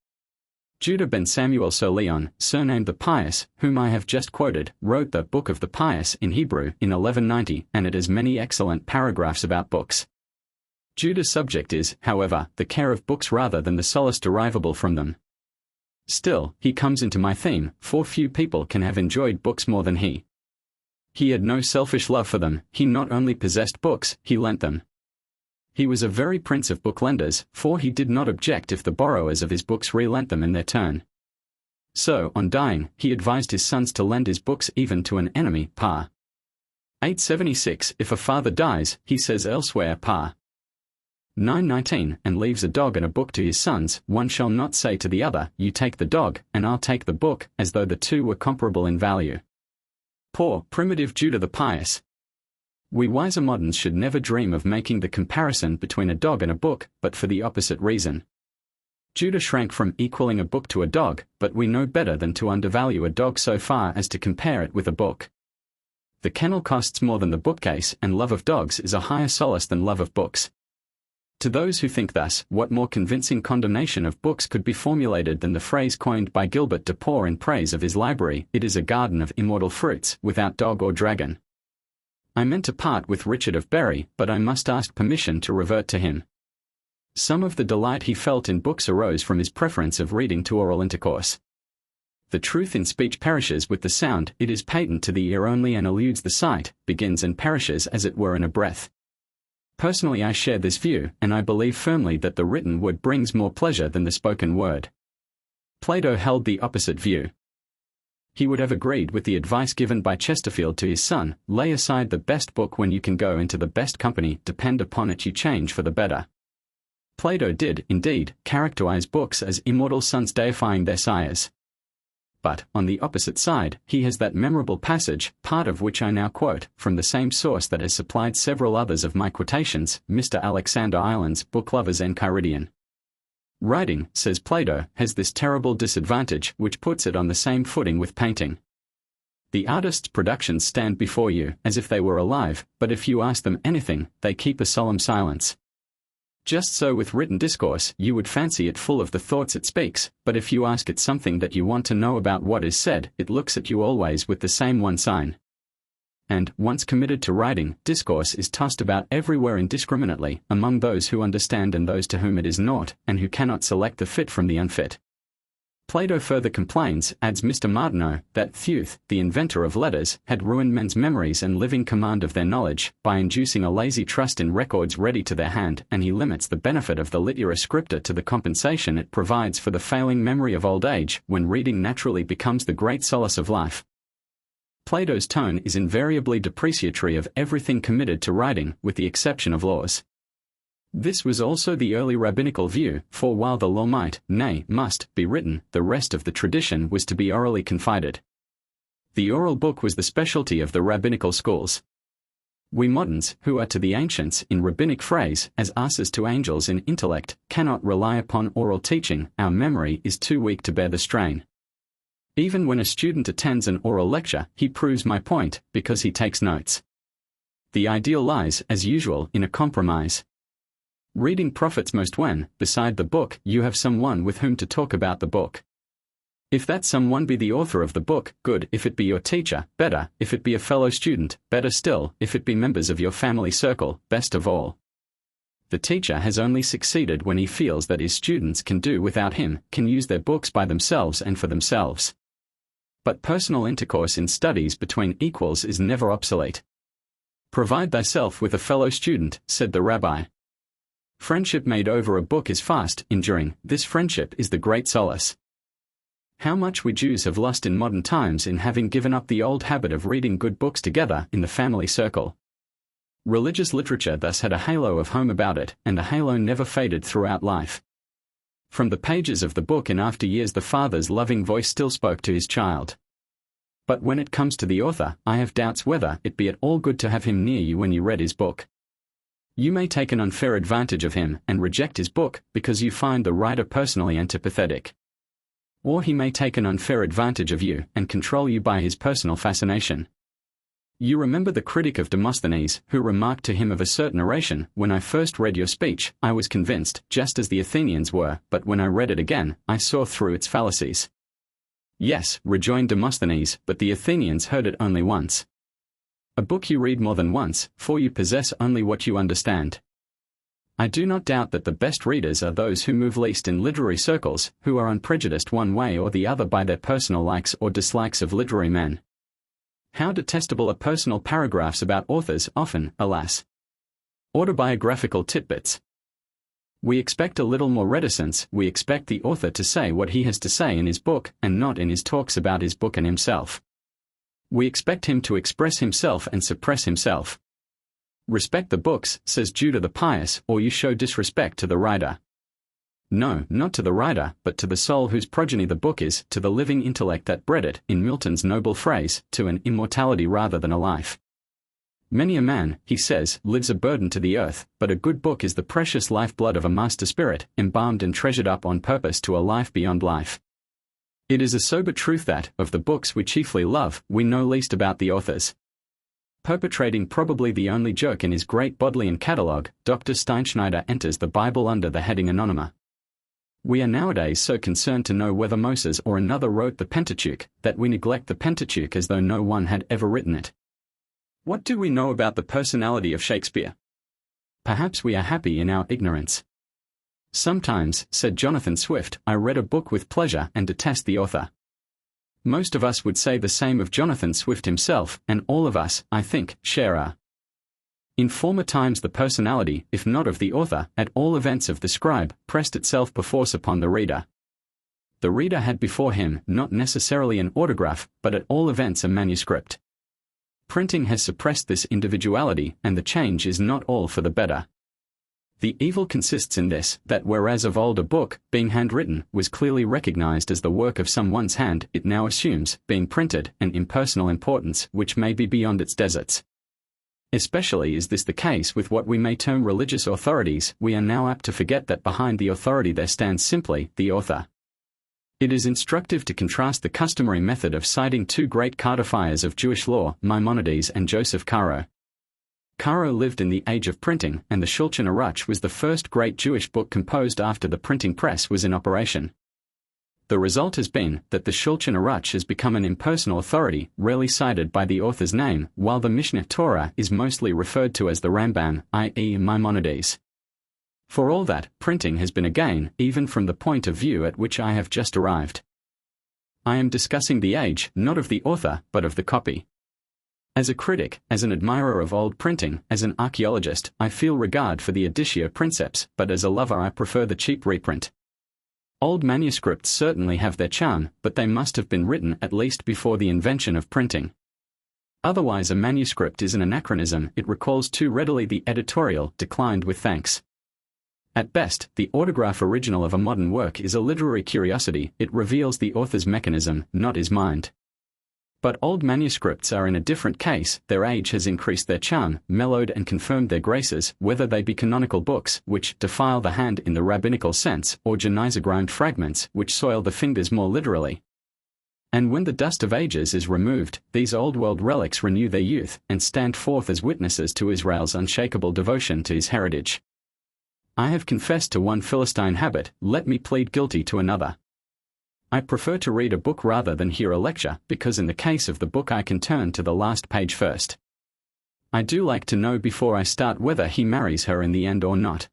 Judah ben Samuel Sir Leon, surnamed the Pious, whom I have just quoted, wrote the Book of the Pious in Hebrew in 1190, and it has many excellent paragraphs about books. Judah's subject is, however, the care of books rather than the solace derivable from them. Still, he comes into my theme, for few people can have enjoyed books more than he. He had no selfish love for them, he not only possessed books, he lent them. He was a very prince of booklenders, for he did not object if the borrowers of his books relent them in their turn. So, on dying, he advised his sons to lend his books even to an enemy, par. 876. If a father dies, he says elsewhere, par. 919, and leaves a dog and a book to his sons, one shall not say to the other, you take the dog, and I'll take the book, as though the two were comparable in value. Poor, primitive Judah the Pious. We wiser moderns should never dream of making the comparison between a dog and a book, but for the opposite reason. Judah shrank from equaling a book to a dog, but we know better than to undervalue a dog so far as to compare it with a book. The kennel costs more than the bookcase, and love of dogs is a higher solace than love of books. To those who think thus, what more convincing condemnation of books could be formulated than the phrase coined by Gilbert de Poor in praise of his library, it is a garden of immortal fruits, without dog or dragon. I meant to part with Richard of Bury, but I must ask permission to revert to him. Some of the delight he felt in books arose from his preference of reading to oral intercourse. The truth in speech perishes with the sound, it is patent to the ear only and eludes the sight, begins and perishes as it were in a breath. Personally I share this view, and I believe firmly that the written word brings more pleasure than the spoken word. Plato held the opposite view. He would have agreed with the advice given by Chesterfield to his son, lay aside the best book when you can go into the best company, depend upon it you change for the better. Plato did, indeed, characterize books as immortal sons deifying their sires. But, on the opposite side, he has that memorable passage, part of which I now quote, from the same source that has supplied several others of my quotations, Mr. Alexander Ireland's Book Lover's Enchiridion. Writing, says Plato, has this terrible disadvantage which puts it on the same footing with painting. The artist's productions stand before you as if they were alive, but if you ask them anything, they keep a solemn silence. Just so with written discourse, you would fancy it full of the thoughts it speaks, but if you ask it something that you want to know about what is said, it looks at you always with the same one sign. And, once committed to writing, discourse is tossed about everywhere indiscriminately, among those who understand and those to whom it is naught, and who cannot select the fit from the unfit. Plato further complains, adds Mr. Martineau, that Theuth, the inventor of letters, had ruined men's memories and living command of their knowledge, by inducing a lazy trust in records ready to their hand, and he limits the benefit of the litera scripta to the compensation it provides for the failing memory of old age, when reading naturally becomes the great solace of life. Plato's tone is invariably depreciatory of everything committed to writing, with the exception of laws. This was also the early rabbinical view, for while the law might, nay, must, be written, the rest of the tradition was to be orally confided. The oral book was the specialty of the rabbinical schools. We moderns, who are to the ancients, in rabbinic phrase, as asses to angels in intellect, cannot rely upon oral teaching, our memory is too weak to bear the strain. Even when a student attends an oral lecture, he proves my point, because he takes notes. The ideal lies, as usual, in a compromise. Reading profits most when, beside the book, you have someone with whom to talk about the book. If that someone be the author of the book, good; if it be your teacher, better; if it be a fellow student, better still; if it be members of your family circle, best of all. The teacher has only succeeded when he feels that his students can do without him, can use their books by themselves and for themselves. But personal intercourse in studies between equals is never obsolete. Provide thyself with a fellow student, said the rabbi. Friendship made over a book is fast, enduring; this friendship is the great solace. How much we Jews have lost in modern times in having given up the old habit of reading good books together in the family circle. Religious literature thus had a halo of home about it, and the halo never faded throughout life. From the pages of the book in after years the father's loving voice still spoke to his child. But when it comes to the author, I have doubts whether it be at all good to have him near you when you read his book. You may take an unfair advantage of him and reject his book because you find the writer personally antipathetic. Or he may take an unfair advantage of you and control you by his personal fascination. You remember the critic of Demosthenes, who remarked to him of a certain oration, "When I first read your speech, I was convinced, just as the Athenians were, but when I read it again, I saw through its fallacies." Yes, rejoined Demosthenes, but the Athenians heard it only once. A book you read more than once, for you possess only what you understand. I do not doubt that the best readers are those who move least in literary circles, who are unprejudiced one way or the other by their personal likes or dislikes of literary men. How detestable are personal paragraphs about authors, often, alas. Autobiographical titbits. We expect a little more reticence, we expect the author to say what he has to say in his book, and not in his talks about his book and himself. We expect him to express himself and suppress himself. Respect the books, says Judah the Pious, or you show disrespect to the writer. No, not to the writer, but to the soul whose progeny the book is, to the living intellect that bred it, in Milton's noble phrase, to an immortality rather than a life. Many a man, he says, lives a burden to the earth, but a good book is the precious lifeblood of a master spirit, embalmed and treasured up on purpose to a life beyond life. It is a sober truth that, of the books we chiefly love, we know least about the authors. Perpetrating probably the only joke in his great Bodleian catalogue, Dr. Steinschneider enters the Bible under the heading Anonyma. We are nowadays so concerned to know whether Moses or another wrote the Pentateuch, that we neglect the Pentateuch as though no one had ever written it. What do we know about the personality of Shakespeare? Perhaps we are happy in our ignorance. Sometimes, said Jonathan Swift, I read a book with pleasure and detest the author. Most of us would say the same of Jonathan Swift himself, and all of us, I think, share a. In former times the personality, if not of the author, at all events of the scribe, pressed itself perforce upon the reader. The reader had before him not necessarily an autograph, but at all events a manuscript. Printing has suppressed this individuality, and the change is not all for the better. The evil consists in this, that whereas of old a book, being handwritten, was clearly recognized as the work of someone's hand, it now assumes, being printed, an impersonal importance which may be beyond its deserts. Especially is this the case with what we may term religious authorities. We are now apt to forget that behind the authority there stands simply the author. It is instructive to contrast the customary method of citing two great codifiers of Jewish law, Maimonides and Joseph Caro. Caro lived in the age of printing, and the Shulchan Aruch was the first great Jewish book composed after the printing press was in operation. The result has been that the Shulchan Aruch has become an impersonal authority, rarely cited by the author's name, while the Mishneh Torah is mostly referred to as the Rambam, i.e. Maimonides. For all that, printing has been a gain, even from the point of view at which I have just arrived. I am discussing the age, not of the author, but of the copy. As a critic, as an admirer of old printing, as an archaeologist, I feel regard for the editio princeps, but as a lover I prefer the cheap reprint. Old manuscripts certainly have their charm, but they must have been written at least before the invention of printing. Otherwise a manuscript is an anachronism, it recalls too readily the editorial, declined with thanks. At best, the autograph original of a modern work is a literary curiosity, it reveals the author's mechanism, not his mind. But old manuscripts are in a different case, their age has increased their charm, mellowed and confirmed their graces, whether they be canonical books, which defile the hand in the rabbinical sense, or Genizagrimed fragments, which soil the fingers more literally. And when the dust of ages is removed, these old-world relics renew their youth, and stand forth as witnesses to Israel's unshakable devotion to his heritage. I have confessed to one Philistine habit, let me plead guilty to another. I prefer to read a book rather than hear a lecture, because in the case of the book I can turn to the last page first. I do like to know before I start whether he marries her in the end or not.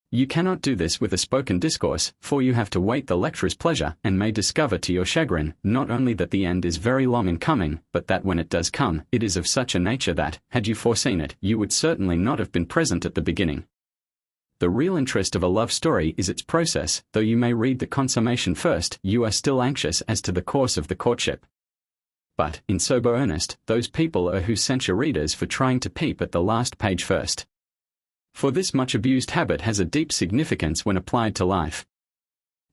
You cannot do this with a spoken discourse, for you have to wait the lecturer's pleasure, and may discover to your chagrin, not only that the end is very long in coming, but that when it does come, it is of such a nature that, had you foreseen it, you would certainly not have been present at the beginning. The real interest of a love story is its process, though you may read the consummation first, you are still anxious as to the course of the courtship. But, in sober earnest, those people are who censure readers for trying to peep at the last page first. For this much abused habit has a deep significance when applied to life.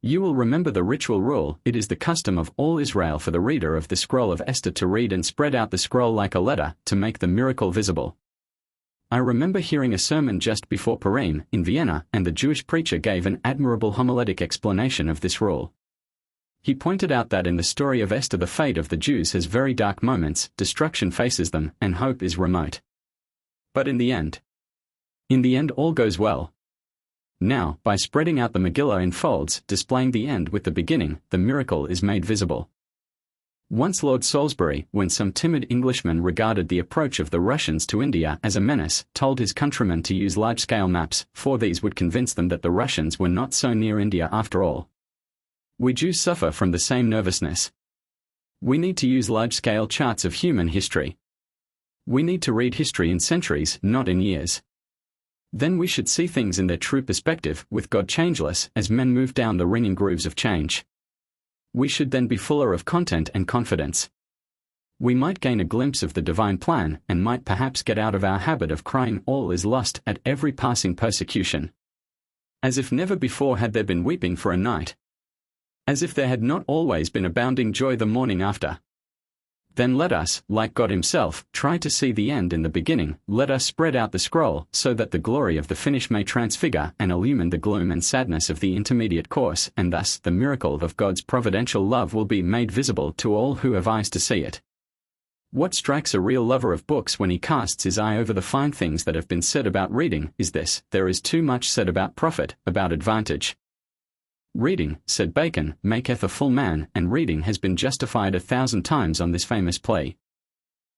You will remember the ritual rule, it is the custom of all Israel for the reader of the scroll of Esther to read and spread out the scroll like a letter, to make the miracle visible. I remember hearing a sermon just before Purim, in Vienna, and the Jewish preacher gave an admirable homiletic explanation of this rule. He pointed out that in the story of Esther the fate of the Jews has very dark moments, destruction faces them, and hope is remote. But in the end all goes well. Now, by spreading out the Megillah in folds, displaying the end with the beginning, the miracle is made visible. Once Lord Salisbury, when some timid Englishman regarded the approach of the Russians to India as a menace, told his countrymen to use large-scale maps, for these would convince them that the Russians were not so near India after all. We Jews suffer from the same nervousness. We need to use large-scale charts of human history. We need to read history in centuries, not in years. Then we should see things in their true perspective, with God changeless, as men move down the ringing grooves of change. We should then be fuller of content and confidence. We might gain a glimpse of the divine plan, and might perhaps get out of our habit of crying all is lost at every passing persecution. As if never before had there been weeping for a night. As if there had not always been abounding joy the morning after. Then let us, like God himself, try to see the end in the beginning, let us spread out the scroll, so that the glory of the finish may transfigure and illumine the gloom and sadness of the intermediate course, and thus the miracle of God's providential love will be made visible to all who have eyes to see it. What strikes a real lover of books when he casts his eye over the fine things that have been said about reading, is this: there is too much said about profit, about advantage. Reading, said Bacon, maketh a full man, and reading has been justified 1,000 times on this famous plea.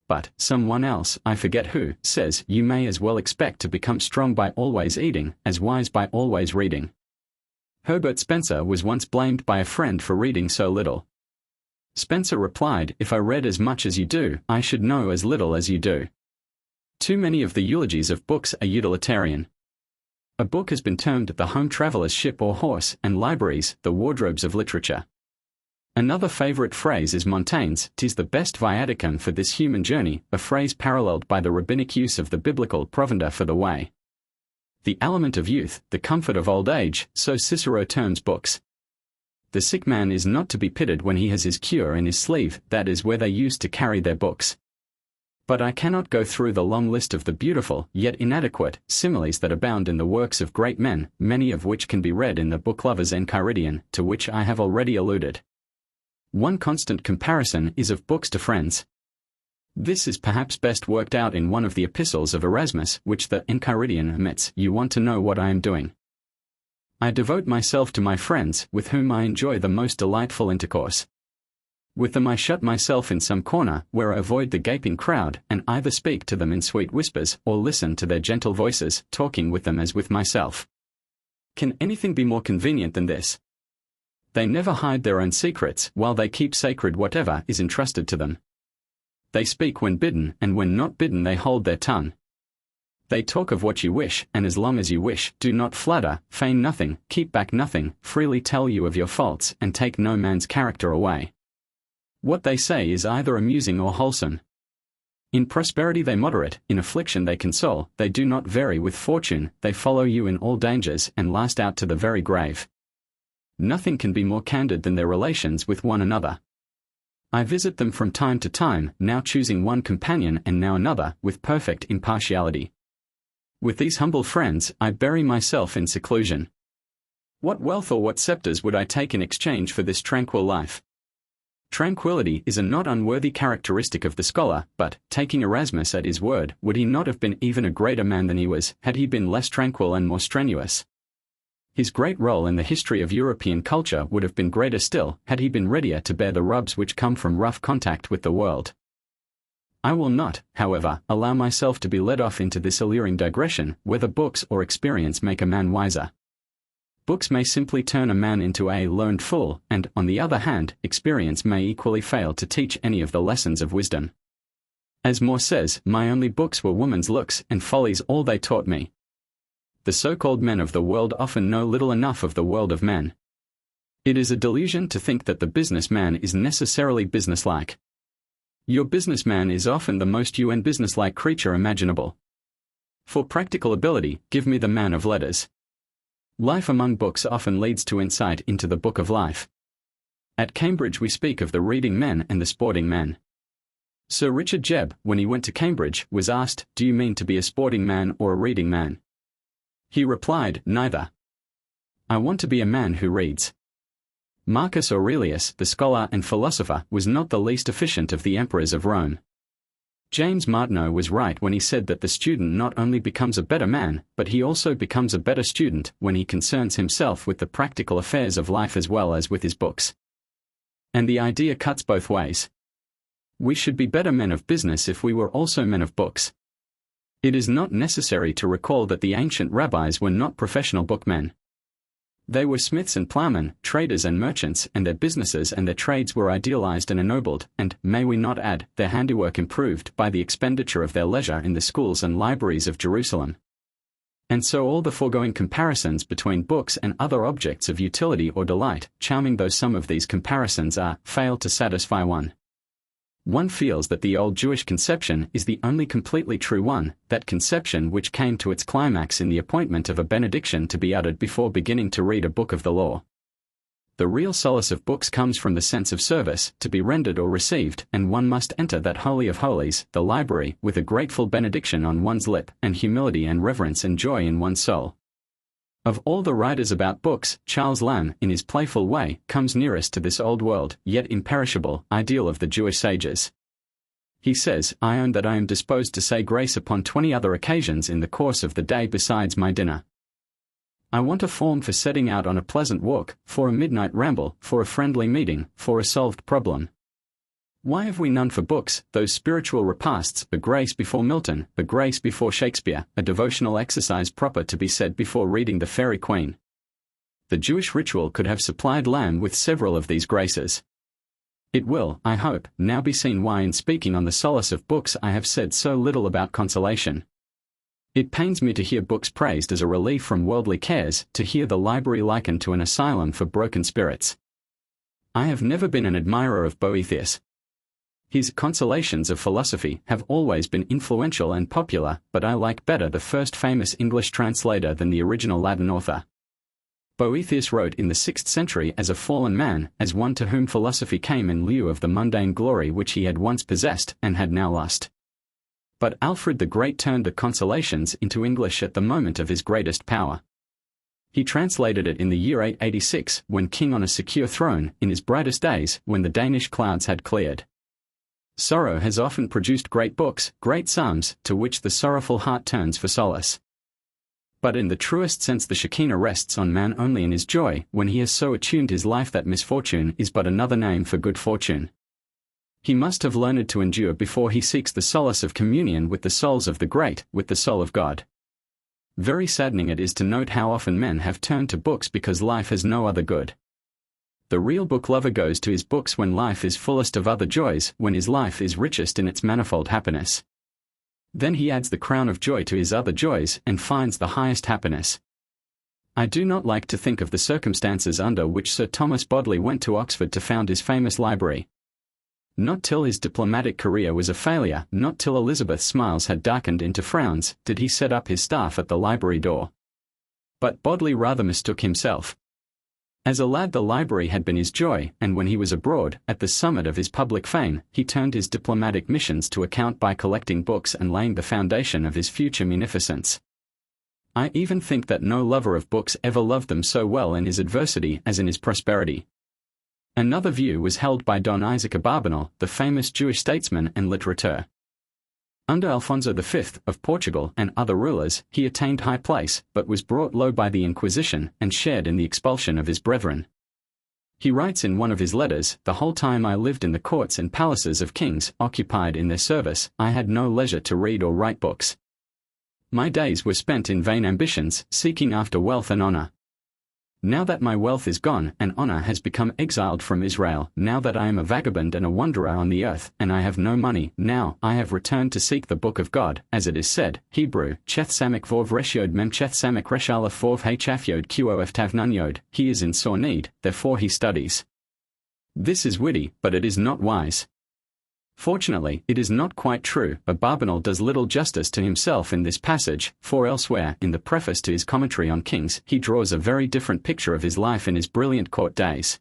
But, someone else, I forget who, says, you may as well expect to become strong by always eating, as wise by always reading. Herbert Spencer was once blamed by a friend for reading so little. Spencer replied, "If I read as much as you do, I should know as little as you do." Too many of the eulogies of books are utilitarian. A book has been termed the home traveler's ship or horse, and libraries, the wardrobes of literature. Another favorite phrase is Montaigne's, "'Tis the best viaticum for this human journey," a phrase paralleled by the rabbinic use of the biblical provender for the way. The aliment of youth, the comfort of old age, so Cicero terms books. The sick man is not to be pitied when he has his cure in his sleeve, that is where they used to carry their books. But I cannot go through the long list of the beautiful, yet inadequate, similes that abound in the works of great men, many of which can be read in the book Lover's Enchiridion, to which I have already alluded. One constant comparison is of books to friends. This is perhaps best worked out in one of the epistles of Erasmus, which the Enchiridion omits. "You want to know what I am doing. I devote myself to my friends, with whom I enjoy the most delightful intercourse. With them I shut myself in some corner, where I avoid the gaping crowd, and either speak to them in sweet whispers, or listen to their gentle voices, talking with them as with myself. Can anything be more convenient than this? They never hide their own secrets, while they keep sacred whatever is entrusted to them. They speak when bidden, and when not bidden they hold their tongue. They talk of what you wish, and as long as you wish, do not flatter, feign nothing, keep back nothing, freely tell you of your faults, and take no man's character away. What they say is either amusing or wholesome. In prosperity they moderate, in affliction they console, they do not vary with fortune, they follow you in all dangers, and last out to the very grave. Nothing can be more candid than their relations with one another. I visit them from time to time, now choosing one companion and now another, with perfect impartiality. With these humble friends, I bury myself in seclusion. What wealth or what scepters would I take in exchange for this tranquil life? Tranquility is a not unworthy characteristic of the scholar, but, taking Erasmus at his word, would he not have been even a greater man than he was, had he been less tranquil and more strenuous? His great role in the history of European culture would have been greater still, had he been readier to bear the rubs which come from rough contact with the world. I will not, however, allow myself to be led off into this alluring digression, whether books or experience make a man wiser. Books may simply turn a man into a learned fool, and, on the other hand, experience may equally fail to teach any of the lessons of wisdom. As Moore says, "My only books were woman's looks, and folly's all they taught me." The so-called men of the world often know little enough of the world of men. It is a delusion to think that the businessman is necessarily businesslike. Your businessman is often the most businesslike creature imaginable. For practical ability, give me the man of letters. Life among books often leads to insight into the book of life. At Cambridge we speak of the reading men and the sporting men. Sir Richard Jebb, when he went to Cambridge, was asked, "Do you mean to be a sporting man or a reading man?" He replied, "Neither. I want to be a man who reads." Marcus Aurelius, the scholar and philosopher, was not the least efficient of the emperors of Rome. James Martineau was right when he said that the student not only becomes a better man, but he also becomes a better student when he concerns himself with the practical affairs of life as well as with his books. And the idea cuts both ways. We should be better men of business if we were also men of books. It is not necessary to recall that the ancient rabbis were not professional bookmen. They were smiths and ploughmen, traders and merchants, and their businesses and their trades were idealized and ennobled, and, may we not add, their handiwork improved by the expenditure of their leisure in the schools and libraries of Jerusalem. And so all the foregoing comparisons between books and other objects of utility or delight, charming though some of these comparisons are, fail to satisfy one. One feels that the old Jewish conception is the only completely true one, that conception which came to its climax in the appointment of a benediction to be uttered before beginning to read a book of the law. The real solace of books comes from the sense of service, to be rendered or received, and one must enter that holy of holies, the library, with a grateful benediction on one's lip, and humility and reverence and joy in one's soul. Of all the writers about books, Charles Lamb, in his playful way, comes nearest to this old world, yet imperishable, ideal of the Jewish sages. He says, "I own that I am disposed to say grace upon 20 other occasions in the course of the day besides my dinner. I want a form for setting out on a pleasant walk, for a midnight ramble, for a friendly meeting, for a solved problem. Why have we none for books, those spiritual repasts, the grace before Milton, the grace before Shakespeare, a devotional exercise proper to be said before reading the Fairy Queen?" The Jewish ritual could have supplied Lamb with several of these graces. It will, I hope, now be seen why in speaking on the solace of books I have said so little about consolation. It pains me to hear books praised as a relief from worldly cares, to hear the library likened to an asylum for broken spirits. I have never been an admirer of Boethius. His Consolations of Philosophy have always been influential and popular, but I like better the first famous English translator than the original Latin author. Boethius wrote in the 6th century as a fallen man, as one to whom philosophy came in lieu of the mundane glory which he had once possessed and had now lost. But Alfred the Great turned the Consolations into English at the moment of his greatest power. He translated it in the year 886, when king on a secure throne, in his brightest days, when the Danish clouds had cleared. Sorrow has often produced great books, great psalms, to which the sorrowful heart turns for solace. But in the truest sense the Shekinah rests on man only in his joy, when he has so attuned his life that misfortune is but another name for good fortune. He must have learned to endure before he seeks the solace of communion with the souls of the great, with the soul of God. Very saddening it is to note how often men have turned to books because life has no other good. The real book lover goes to his books when life is fullest of other joys, when his life is richest in its manifold happiness. Then he adds the crown of joy to his other joys and finds the highest happiness. I do not like to think of the circumstances under which Sir Thomas Bodley went to Oxford to found his famous library. Not till his diplomatic career was a failure, not till Elizabeth's smiles had darkened into frowns, did he set up his staff at the library door. But Bodley rather mistook himself. As a lad the library had been his joy, and when he was abroad, at the summit of his public fame, he turned his diplomatic missions to account by collecting books and laying the foundation of his future munificence. I even think that no lover of books ever loved them so well in his adversity as in his prosperity. Another view was held by Don Isaac Abarbanel, the famous Jewish statesman and litterateur. Under Alfonso V of Portugal and other rulers, he attained high place, but was brought low by the Inquisition and shared in the expulsion of his brethren. He writes in one of his letters, "The whole time I lived in the courts and palaces of kings, occupied in their service, I had no leisure to read or write books. My days were spent in vain ambitions, seeking after wealth and honor. Now that my wealth is gone, and honor has become exiled from Israel, now that I am a vagabond and a wanderer on the earth, and I have no money, now I have returned to seek the book of God, as it is said, Hebrew, Cheth Samek Vov Reshiod Mem Cheth Samek Reshalaf Vov Hafyod Qof Tavnanyod, he is in sore need, therefore he studies." This is witty, but it is not wise. Fortunately, it is not quite true. Abarbanel does little justice to himself in this passage, for elsewhere, in the preface to his commentary on Kings, he draws a very different picture of his life in his brilliant court days.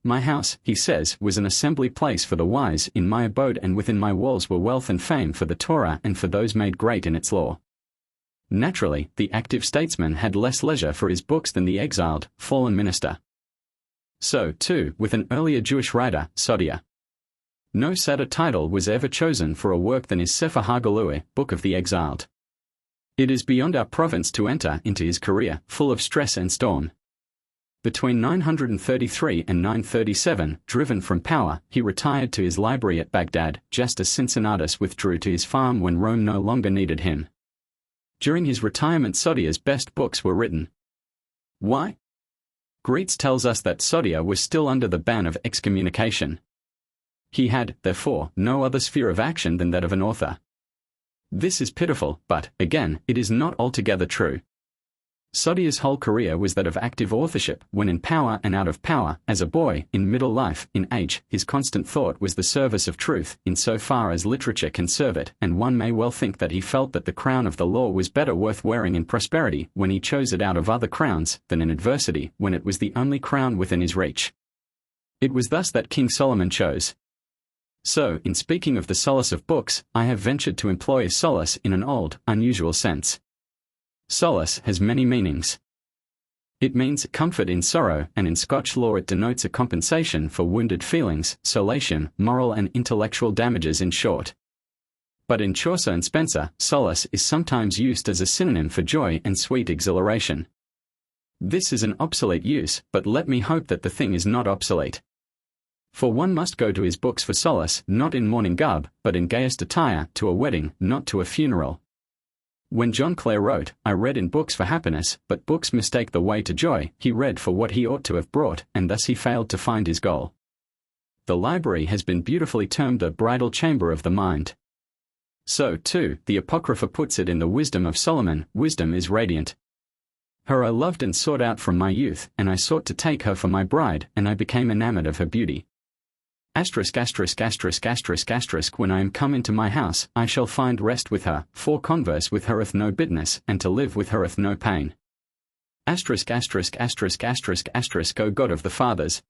"My house," he says, "was an assembly place for the wise, in my abode and within my walls were wealth and fame for the Torah and for those made great in its law." Naturally, the active statesman had less leisure for his books than the exiled, fallen minister. So, too, with an earlier Jewish writer, Sodia. No sadder title was ever chosen for a work than his Sefer HaGalui, Book of the Exiled. It is beyond our province to enter into his career, full of stress and storm. Between 933 and 937, driven from power, he retired to his library at Baghdad, just as Cincinnatus withdrew to his farm when Rome no longer needed him. During his retirement Sodia's best books were written. Why? Greets tells us that Sodia was still under the ban of excommunication. He had, therefore, no other sphere of action than that of an author. This is pitiful, but, again, it is not altogether true. Sodia's whole career was that of active authorship, when in power and out of power, as a boy, in middle life, in age, his constant thought was the service of truth, in so far as literature can serve it, and one may well think that he felt that the crown of the law was better worth wearing in prosperity, when he chose it out of other crowns, than in adversity, when it was the only crown within his reach. It was thus that King Solomon chose. So, in speaking of the solace of books, I have ventured to employ solace in an old, unusual sense. Solace has many meanings. It means comfort in sorrow, and in Scotch law it denotes a compensation for wounded feelings, solation, moral and intellectual damages in short. But in Chaucer and Spenser, solace is sometimes used as a synonym for joy and sweet exhilaration. This is an obsolete use, but let me hope that the thing is not obsolete. For one must go to his books for solace, not in mourning garb, but in gayest attire, to a wedding, not to a funeral. When John Clare wrote, "I read in books for happiness, but books mistake the way to joy," he read for what he ought to have brought, and thus he failed to find his goal. The library has been beautifully termed a bridal chamber of the mind. So, too, the Apocrypha puts it in the Wisdom of Solomon, wisdom is radiant. Her I loved and sought out from my youth, and I sought to take her for my bride, and I became enamored of her beauty. When I am come into my house, I shall find rest with her, for converse with her hath no bitterness, and to live with her hath no pain. O God of the fathers,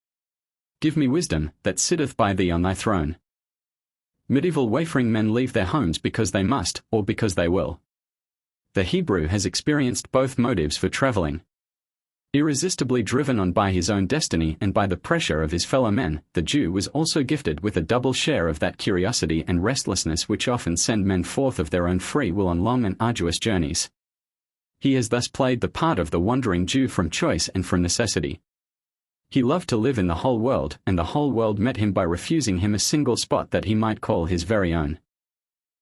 give me wisdom, that sitteth by thee on thy throne. Medieval wayfaring men leave their homes because they must, or because they will. The Hebrew has experienced both motives for traveling. Irresistibly driven on by his own destiny and by the pressure of his fellow men, the Jew was also gifted with a double share of that curiosity and restlessness which often send men forth of their own free will on long and arduous journeys. He has thus played the part of the wandering Jew from choice and from necessity. He loved to live in the whole world, and the whole world met him by refusing him a single spot that he might call his very own.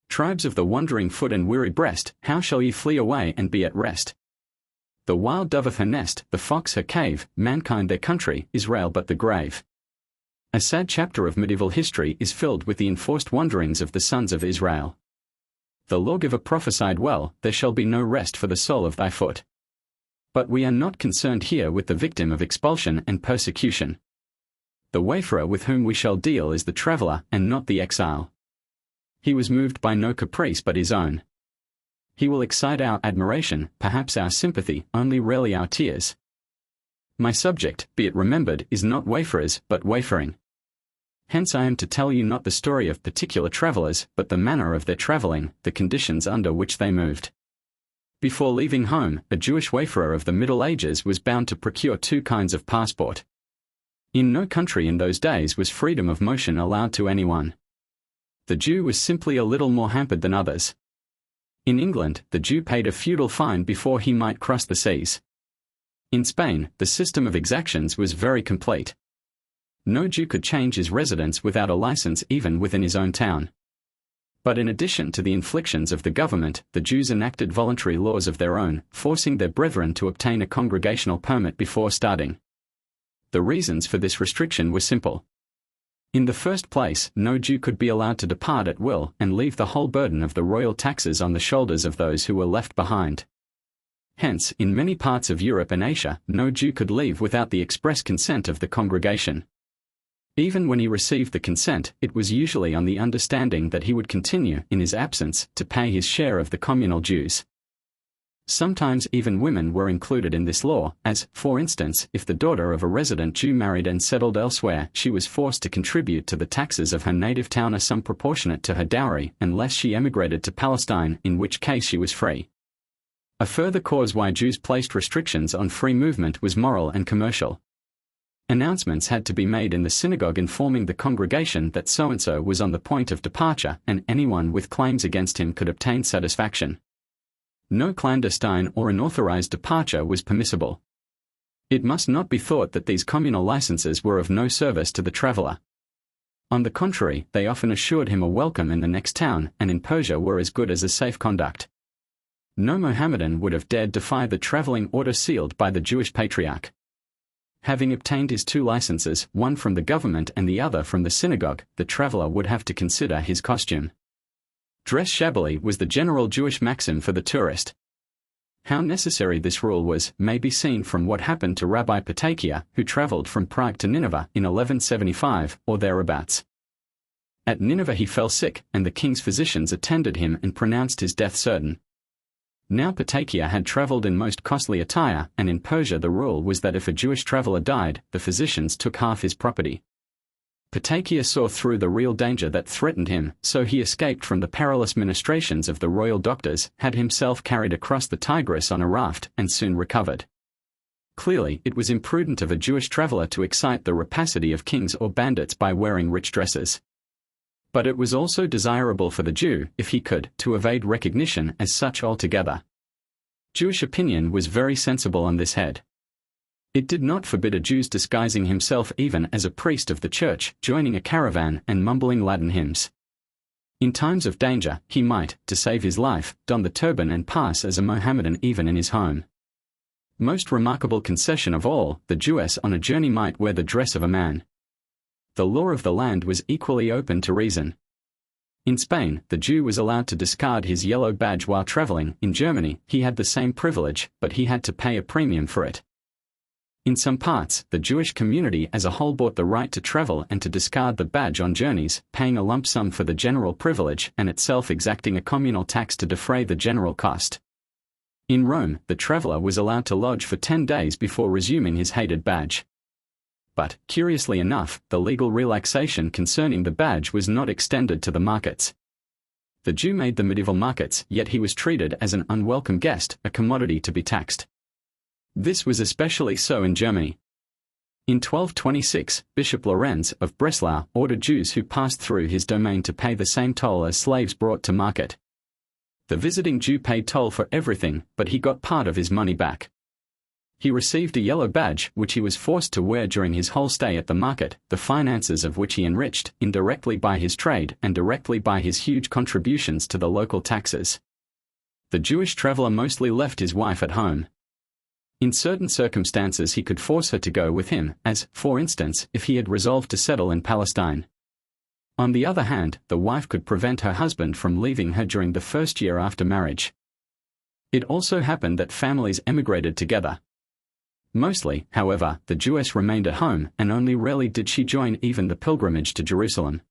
Tribes of the wandering foot and weary breast, how shall ye flee away and be at rest? The wild doveth her nest, the fox her cave, mankind their country, Israel but the grave. A sad chapter of medieval history is filled with the enforced wanderings of the sons of Israel. The lawgiver prophesied well, there shall be no rest for the sole of thy foot. But we are not concerned here with the victim of expulsion and persecution. The wayfarer with whom we shall deal is the traveller and not the exile. He was moved by no caprice but his own. He will excite our admiration, perhaps our sympathy, only rarely our tears. My subject, be it remembered, is not wayfarers, but wayfaring. Hence I am to tell you not the story of particular travellers, but the manner of their travelling, the conditions under which they moved. Before leaving home, a Jewish wayfarer of the Middle Ages was bound to procure two kinds of passport. In no country in those days was freedom of motion allowed to anyone. The Jew was simply a little more hampered than others. In England, the Jew paid a feudal fine before he might cross the seas. In Spain, the system of exactions was very complete. No Jew could change his residence without a license even within his own town. But in addition to the inflictions of the government, the Jews enacted voluntary laws of their own, forcing their brethren to obtain a congregational permit before starting. The reasons for this restriction were simple. In the first place, no Jew could be allowed to depart at will and leave the whole burden of the royal taxes on the shoulders of those who were left behind. Hence, in many parts of Europe and Asia, no Jew could leave without the express consent of the congregation. Even when he received the consent, it was usually on the understanding that he would continue, in his absence, to pay his share of the communal dues. Sometimes even women were included in this law, as, for instance, if the daughter of a resident Jew married and settled elsewhere, she was forced to contribute to the taxes of her native town a sum proportionate to her dowry, unless she emigrated to Palestine, in which case she was free. A further cause why Jews placed restrictions on free movement was moral and commercial. Announcements had to be made in the synagogue informing the congregation that so-and-so was on the point of departure, and anyone with claims against him could obtain satisfaction. No clandestine or unauthorized departure was permissible. It must not be thought that these communal licenses were of no service to the traveler. On the contrary, they often assured him a welcome in the next town, and in Persia were as good as a safe conduct. No Mohammedan would have dared defy the traveling order sealed by the Jewish patriarch. Having obtained his two licenses, one from the government and the other from the synagogue, the traveler would have to consider his costume. Dress shabbily was the general Jewish maxim for the tourist. How necessary this rule was may be seen from what happened to Rabbi Patakia, who traveled from Prague to Nineveh in 1175, or thereabouts. At Nineveh he fell sick, and the king's physicians attended him and pronounced his death certain. Now Patakia had traveled in most costly attire, and in Persia the rule was that if a Jewish traveler died, the physicians took half his property. Patakia saw through the real danger that threatened him, so he escaped from the perilous ministrations of the royal doctors, had himself carried across the Tigris on a raft, and soon recovered. Clearly, it was imprudent of a Jewish traveler to excite the rapacity of kings or bandits by wearing rich dresses. But it was also desirable for the Jew, if he could, to evade recognition as such altogether. Jewish opinion was very sensible on this head. It did not forbid a Jew's disguising himself even as a priest of the church, joining a caravan and mumbling Latin hymns. In times of danger, he might, to save his life, don the turban and pass as a Mohammedan even in his home. Most remarkable concession of all, the Jewess on a journey might wear the dress of a man. The law of the land was equally open to reason. In Spain, the Jew was allowed to discard his yellow badge while traveling. In Germany, he had the same privilege, but he had to pay a premium for it. In some parts, the Jewish community as a whole bought the right to travel and to discard the badge on journeys, paying a lump sum for the general privilege and itself exacting a communal tax to defray the general cost. In Rome, the traveler was allowed to lodge for 10 days before resuming his hated badge. But, curiously enough, the legal relaxation concerning the badge was not extended to the markets. The Jew made the medieval markets, yet he was treated as an unwelcome guest, a commodity to be taxed. This was especially so in Germany. In 1226, Bishop Lorenz of Breslau ordered Jews who passed through his domain to pay the same toll as slaves brought to market. The visiting Jew paid toll for everything, but he got part of his money back. He received a yellow badge, which he was forced to wear during his whole stay at the market, the finances of which he enriched, indirectly by his trade and directly by his huge contributions to the local taxes. The Jewish traveler mostly left his wife at home. In certain circumstances he could force her to go with him, as, for instance, if he had resolved to settle in Palestine. On the other hand, the wife could prevent her husband from leaving her during the first year after marriage. It also happened that families emigrated together. Mostly, however, the Jewess remained at home, and only rarely did she join even the pilgrimage to Jerusalem.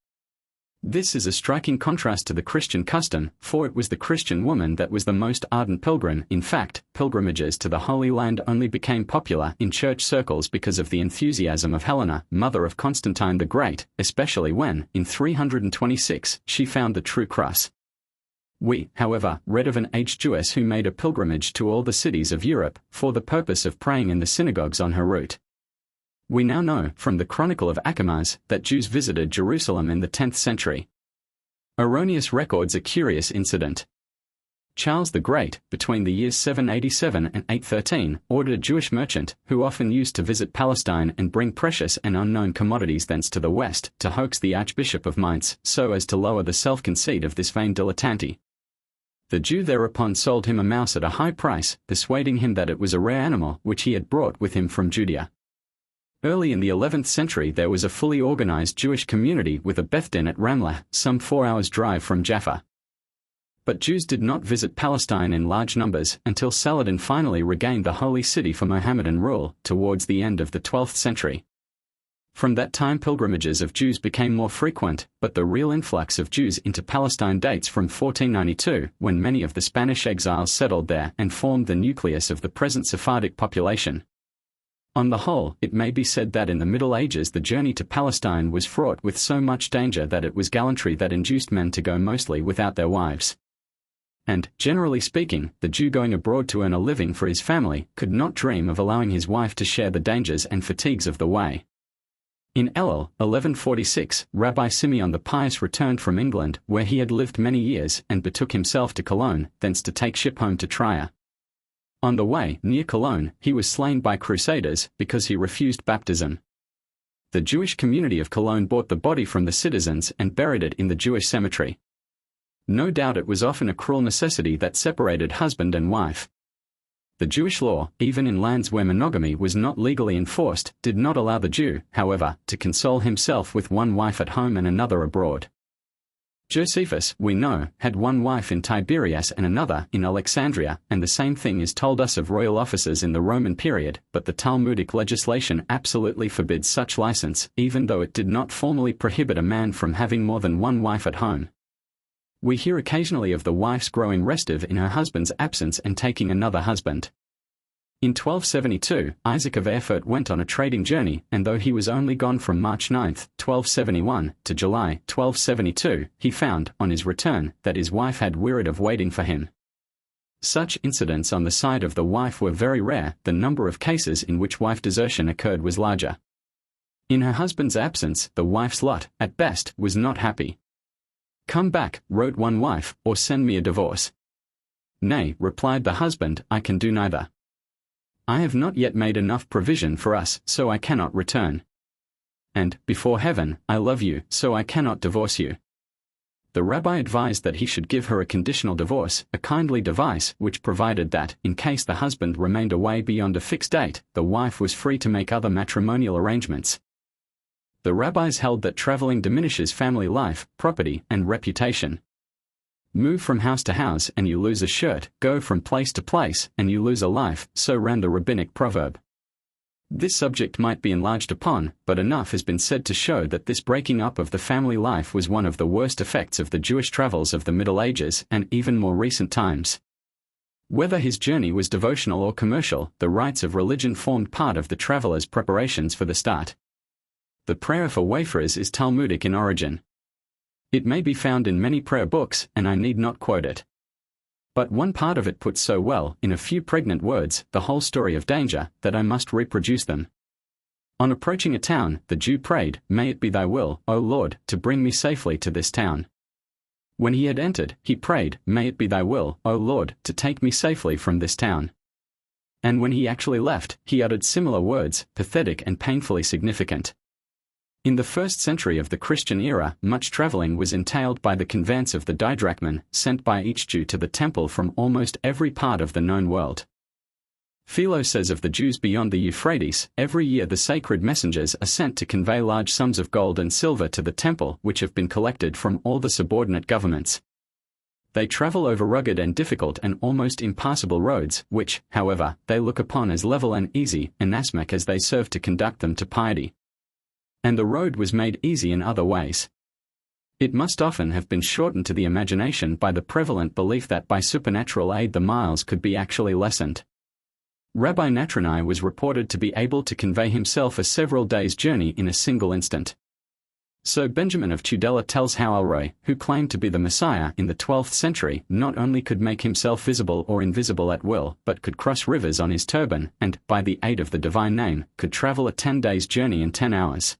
This is a striking contrast to the Christian custom, for it was the Christian woman that was the most ardent pilgrim. In fact, pilgrimages to the Holy Land only became popular in church circles because of the enthusiasm of Helena, mother of Constantine the Great, especially when, in 326, she found the true cross. We, however, read of an aged Jewess who made a pilgrimage to all the cities of Europe, for the purpose of praying in the synagogues on her route. We now know, from the Chronicle of Achamas, that Jews visited Jerusalem in the 10th century. Erroneous records a curious incident. Charles the Great, between the years 787 and 813, ordered a Jewish merchant, who often used to visit Palestine and bring precious and unknown commodities thence to the west, to hoax the Archbishop of Mainz, so as to lower the self-conceit of this vain dilettante. The Jew thereupon sold him a mouse at a high price, persuading him that it was a rare animal which he had brought with him from Judea. Early in the 11th century there was a fully organized Jewish community with a Beth Din at Ramlah, some 4 hours' drive from Jaffa. But Jews did not visit Palestine in large numbers until Saladin finally regained the holy city for Mohammedan rule, towards the end of the 12th century. From that time pilgrimages of Jews became more frequent, but the real influx of Jews into Palestine dates from 1492, when many of the Spanish exiles settled there and formed the nucleus of the present Sephardic population. On the whole, it may be said that in the Middle Ages the journey to Palestine was fraught with so much danger that it was gallantry that induced men to go mostly without their wives. And, generally speaking, the Jew going abroad to earn a living for his family could not dream of allowing his wife to share the dangers and fatigues of the way. In Elul, 1146, Rabbi Simeon the Pious returned from England, where he had lived many years, and betook himself to Cologne, thence to take ship home to Trier. On the way, near Cologne, he was slain by crusaders, because he refused baptism. The Jewish community of Cologne bought the body from the citizens and buried it in the Jewish cemetery. No doubt it was often a cruel necessity that separated husband and wife. The Jewish law, even in lands where monogamy was not legally enforced, did not allow the Jew, however, to console himself with one wife at home and another abroad. Josephus, we know, had one wife in Tiberias and another in Alexandria, and the same thing is told us of royal officers in the Roman period, but the Talmudic legislation absolutely forbids such license, even though it did not formally prohibit a man from having more than one wife at home. We hear occasionally of the wife's growing restive in her husband's absence and taking another husband. In 1272, Isaac of Erfurt went on a trading journey, and though he was only gone from March 9, 1271, to July 1272, he found, on his return, that his wife had wearied of waiting for him. Such incidents on the side of the wife were very rare. The number of cases in which wife desertion occurred was larger. In her husband's absence, the wife's lot, at best, was not happy. "Come back," wrote one wife, "or send me a divorce." "Nay," replied the husband, "I can do neither. I have not yet made enough provision for us, so I cannot return. And, before heaven, I love you, so I cannot divorce you." The rabbi advised that he should give her a conditional divorce, a kindly device which provided that, in case the husband remained away beyond a fixed date, the wife was free to make other matrimonial arrangements. The rabbis held that traveling diminishes family life, property, and reputation. Move from house to house and you lose a shirt, go from place to place and you lose a life, so ran the rabbinic proverb. This subject might be enlarged upon, but enough has been said to show that this breaking up of the family life was one of the worst effects of the Jewish travels of the Middle Ages and even more recent times. Whether his journey was devotional or commercial, the rites of religion formed part of the traveler's preparations for the start. The prayer for wayfarers is Talmudic in origin. It may be found in many prayer books, and I need not quote it. But one part of it puts so well, in a few pregnant words, the whole story of danger, that I must reproduce them. On approaching a town, the Jew prayed, "May it be thy will, O Lord, to bring me safely to this town." When he had entered, he prayed, "May it be thy will, O Lord, to take me safely from this town." And when he actually left, he uttered similar words, pathetic and painfully significant. In the 1st century of the Christian era, much traveling was entailed by the conveyance of the didrachman, sent by each Jew to the temple from almost every part of the known world. Philo says of the Jews beyond the Euphrates, every year the sacred messengers are sent to convey large sums of gold and silver to the temple which have been collected from all the subordinate governments. They travel over rugged and difficult and almost impassable roads, which, however, they look upon as level and easy, inasmuch as they serve to conduct them to piety. And the road was made easy in other ways. It must often have been shortened to the imagination by the prevalent belief that by supernatural aid the miles could be actually lessened. Rabbi Natronai was reported to be able to convey himself a several days' journey in a single instant. So Benjamin of Tudela tells how Elroy, who claimed to be the Messiah in the 12th century, not only could make himself visible or invisible at will, but could cross rivers on his turban, and, by the aid of the divine name, could travel a 10 days' journey in 10 hours.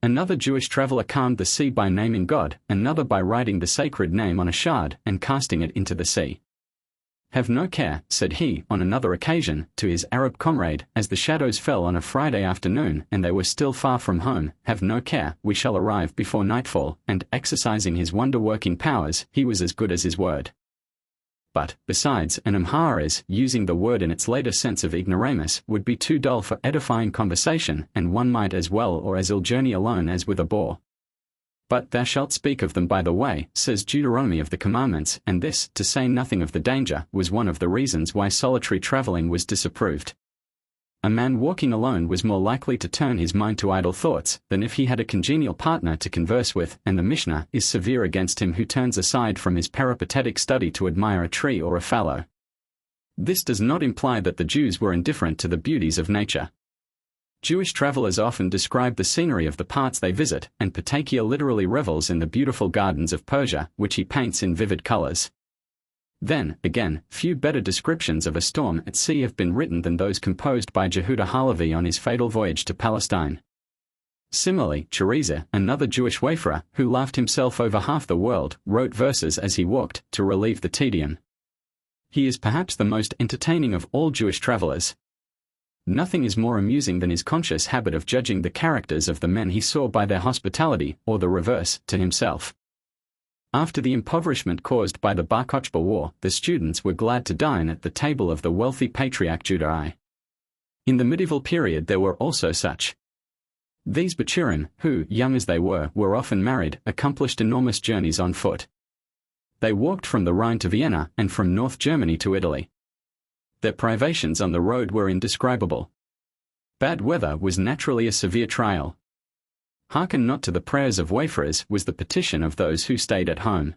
Another Jewish traveler calmed the sea by naming God, another by writing the sacred name on a shard and casting it into the sea. "Have no care," said he, on another occasion, to his Arab comrade, as the shadows fell on a Friday afternoon and they were still far from home, "Have no care, we shall arrive before nightfall," and, exercising his wonder-working powers, he was as good as his word. But, besides, an Amharis, using the word in its later sense of ignoramus, would be too dull for edifying conversation, and one might as well or as ill journey alone as with a bore. "But thou shalt speak of them by the way," says Deuteronomy of the Commandments, and this, to say nothing of the danger, was one of the reasons why solitary traveling was disapproved. A man walking alone was more likely to turn his mind to idle thoughts than if he had a congenial partner to converse with, and the Mishnah is severe against him who turns aside from his peripatetic study to admire a tree or a fallow. This does not imply that the Jews were indifferent to the beauties of nature. Jewish travelers often describe the scenery of the parts they visit, and Patakia literally revels in the beautiful gardens of Persia, which he paints in vivid colors. Then, again, few better descriptions of a storm at sea have been written than those composed by Jehuda Halevi on his fatal voyage to Palestine. Similarly, Cheriza, another Jewish wayfarer, who laughed himself over half the world, wrote verses as he walked, to relieve the tedium. He is perhaps the most entertaining of all Jewish travelers. Nothing is more amusing than his conscious habit of judging the characters of the men he saw by their hospitality, or the reverse, to himself. After the impoverishment caused by the Bar Kokhba War, the students were glad to dine at the table of the wealthy patriarch Judah I. In the medieval period there were also such. These Bachurim, who, young as they were often married, accomplished enormous journeys on foot. They walked from the Rhine to Vienna, and from North Germany to Italy. Their privations on the road were indescribable. Bad weather was naturally a severe trial. "Hearken not to the prayers of wayfarers," was the petition of those who stayed at home.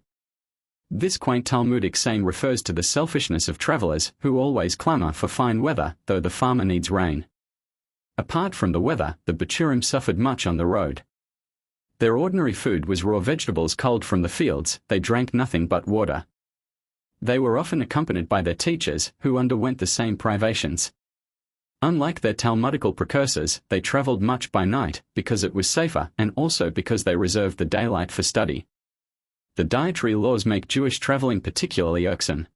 This quaint Talmudic saying refers to the selfishness of travelers, who always clamor for fine weather, though the farmer needs rain. Apart from the weather, the Bachurim suffered much on the road. Their ordinary food was raw vegetables culled from the fields, they drank nothing but water. They were often accompanied by their teachers, who underwent the same privations. Unlike their Talmudical precursors, they traveled much by night, because it was safer, and also because they reserved the daylight for study. The dietary laws make Jewish traveling particularly irksome.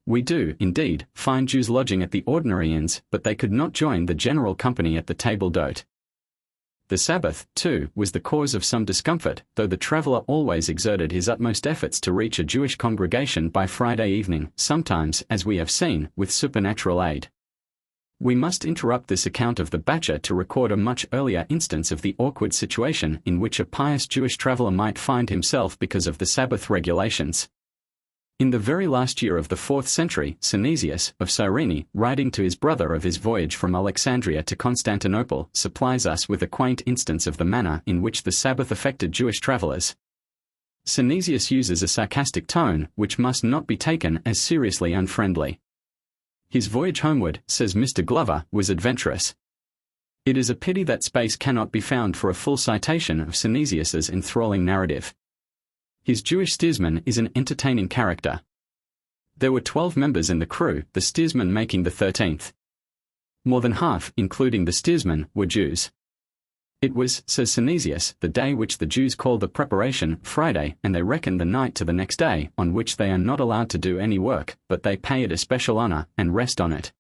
We do, indeed, find Jews lodging at the ordinary inns, but they could not join the general company at the table d'hôte. The Sabbath, too, was the cause of some discomfort, though the traveler always exerted his utmost efforts to reach a Jewish congregation by Friday evening, sometimes, as we have seen, with supernatural aid. We must interrupt this account of the Bacha to record a much earlier instance of the awkward situation in which a pious Jewish traveler might find himself because of the Sabbath regulations. In the very last year of the 4th century, Synesius of Cyrene, writing to his brother of his voyage from Alexandria to Constantinople, supplies us with a quaint instance of the manner in which the Sabbath affected Jewish travelers. Synesius uses a sarcastic tone, which must not be taken as seriously unfriendly. His voyage homeward, says Mr. Glover, was adventurous. It is a pity that space cannot be found for a full citation of Synesius's enthralling narrative. His Jewish steersman is an entertaining character. There were 12 members in the crew, the steersman making the 13th. More than half, including the steersman, were Jews. It was, says Synesius, the day which the Jews call the preparation, Friday, and they reckon the night to the next day, on which they are not allowed to do any work, but they pay it especial honor, and rest on it.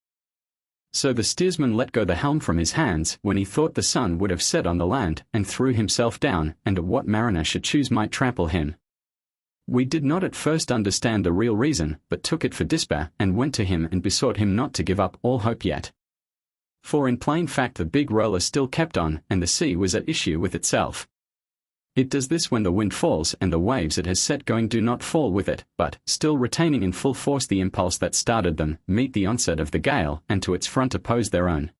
So the steersman let go the helm from his hands, when he thought the sun would have set on the land, and threw himself down, and what mariner should choose might trample him. We did not at first understand the real reason, but took it for despair, and went to him and besought him not to give up all hope yet. For in plain fact the big roller still kept on, and the sea was at issue with itself. It does this when the wind falls and the waves it has set going do not fall with it, but, still retaining in full force the impulse that started them, meet the onset of the gale, and to its front oppose their own.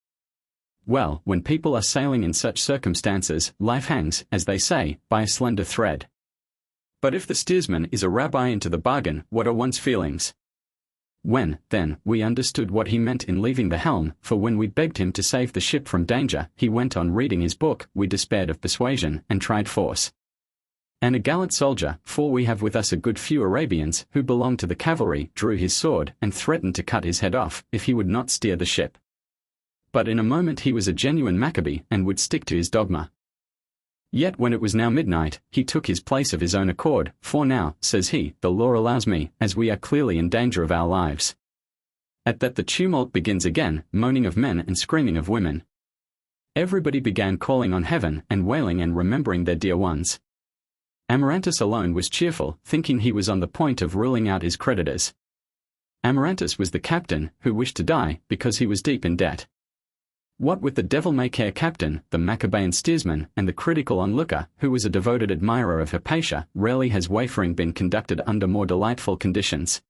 Well, when people are sailing in such circumstances, life hangs, as they say, by a slender thread. But if the steersman is a rabbi into the bargain, what are one's feelings? When, then, we understood what he meant in leaving the helm, for when we begged him to save the ship from danger, he went on reading his book, we despaired of persuasion, and tried force. And a gallant soldier, for we have with us a good few Arabians, who belong to the cavalry, drew his sword, and threatened to cut his head off, if he would not steer the ship. But in a moment he was a genuine Maccabee, and would stick to his dogma. Yet when it was now midnight, he took his place of his own accord, for now, says he, the law allows me, as we are clearly in danger of our lives. At that the tumult begins again, moaning of men and screaming of women. Everybody began calling on heaven, and wailing and remembering their dear ones. Amarantus alone was cheerful, thinking he was on the point of ruling out his creditors. Amarantus was the captain, who wished to die, because he was deep in debt. What with the devil-may-care captain, the Maccabean steersman, and the critical onlooker, who was a devoted admirer of Hypatia, rarely has wayfaring been conducted under more delightful conditions.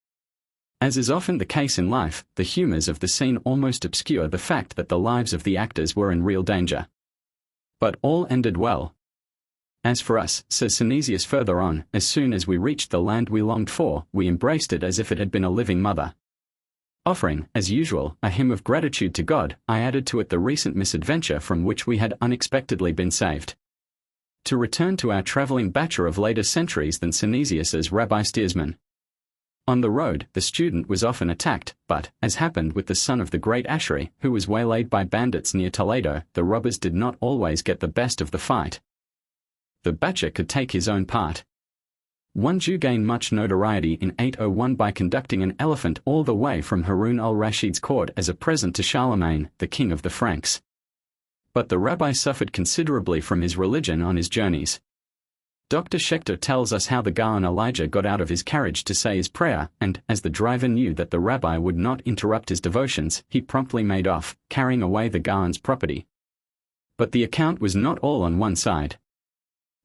As is often the case in life, the humors of the scene almost obscure the fact that the lives of the actors were in real danger. But all ended well. As for us, says Synesius further on, as soon as we reached the land we longed for, we embraced it as if it had been a living mother. Offering, as usual, a hymn of gratitude to God, I added to it the recent misadventure from which we had unexpectedly been saved. To return to our traveling bachelor of later centuries than Synesius's rabbi steersman. On the road, the student was often attacked, but, as happened with the son of the great Asheri, who was waylaid by bandits near Toledo, the robbers did not always get the best of the fight. The bachelor could take his own part. One Jew gained much notoriety in 801 by conducting an elephant all the way from Harun al-Rashid's court as a present to Charlemagne, the king of the Franks. But the rabbi suffered considerably from his religion on his journeys. Dr. Schechter tells us how the Gaon Elijah got out of his carriage to say his prayer, and, as the driver knew that the rabbi would not interrupt his devotions, he promptly made off, carrying away the Gaon's property. But the account was not all on one side.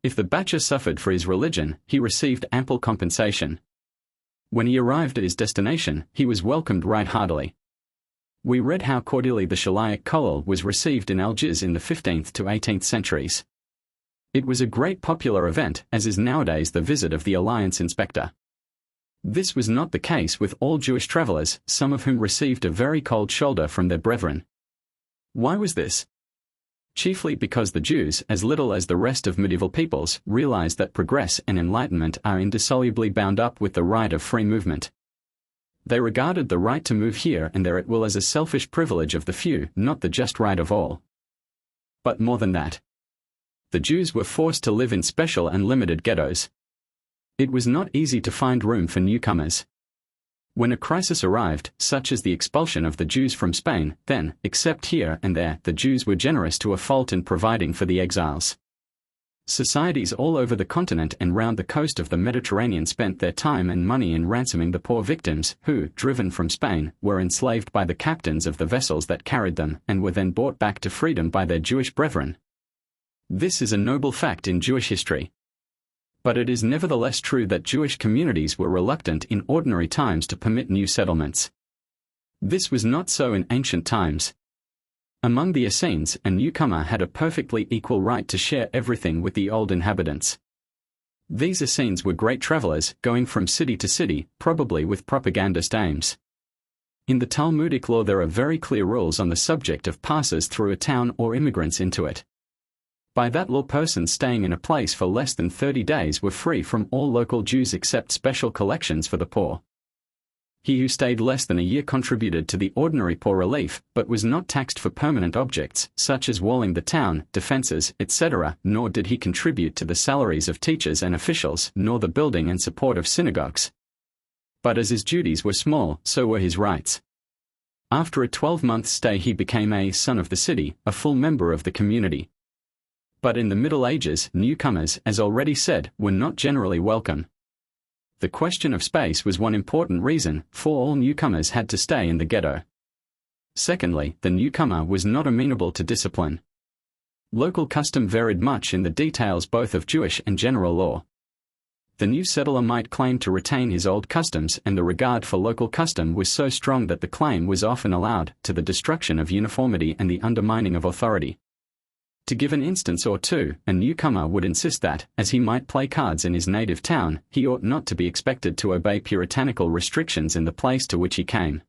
If the bachelor suffered for his religion, he received ample compensation. When he arrived at his destination, he was welcomed right heartily. We read how cordially the Shilaite Kollel was received in Algiers in the 15th to 18th centuries. It was a great popular event, as is nowadays the visit of the Alliance Inspector. This was not the case with all Jewish travelers, some of whom received a very cold shoulder from their brethren. Why was this? Chiefly because the Jews, as little as the rest of medieval peoples, realized that progress and enlightenment are indissolubly bound up with the right of free movement. They regarded the right to move here and there at will as a selfish privilege of the few, not the just right of all. But more than that. The Jews were forced to live in special and limited ghettos. It was not easy to find room for newcomers. When a crisis arrived, such as the expulsion of the Jews from Spain, then, except here and there, the Jews were generous to a fault in providing for the exiles. Societies all over the continent and round the coast of the Mediterranean spent their time and money in ransoming the poor victims who, driven from Spain, were enslaved by the captains of the vessels that carried them and were then brought back to freedom by their Jewish brethren. This is a noble fact in Jewish history. But it is nevertheless true that Jewish communities were reluctant in ordinary times to permit new settlements. This was not so in ancient times. Among the Essenes, a newcomer had a perfectly equal right to share everything with the old inhabitants. These Essenes were great travelers, going from city to city, probably with propagandist aims. In the Talmudic law there are very clear rules on the subject of passers through a town or immigrants into it. By that law, persons staying in a place for less than 30 days were free from all local dues except special collections for the poor. He who stayed less than a year contributed to the ordinary poor relief, but was not taxed for permanent objects, such as walling the town, defences, etc., nor did he contribute to the salaries of teachers and officials, nor the building and support of synagogues. But as his duties were small, so were his rights. After a 12-month stay he became a son of the city, a full member of the community. But in the Middle Ages, newcomers, as already said, were not generally welcome. The question of space was one important reason, for all newcomers had to stay in the ghetto. Secondly, the newcomer was not amenable to discipline. Local custom varied much in the details both of Jewish and general law. The new settler might claim to retain his old customs, and the regard for local custom was so strong that the claim was often allowed, to the destruction of uniformity and the undermining of authority. To give an instance or two, a newcomer would insist that, as he might play cards in his native town, he ought not to be expected to obey puritanical restrictions in the place to which he came.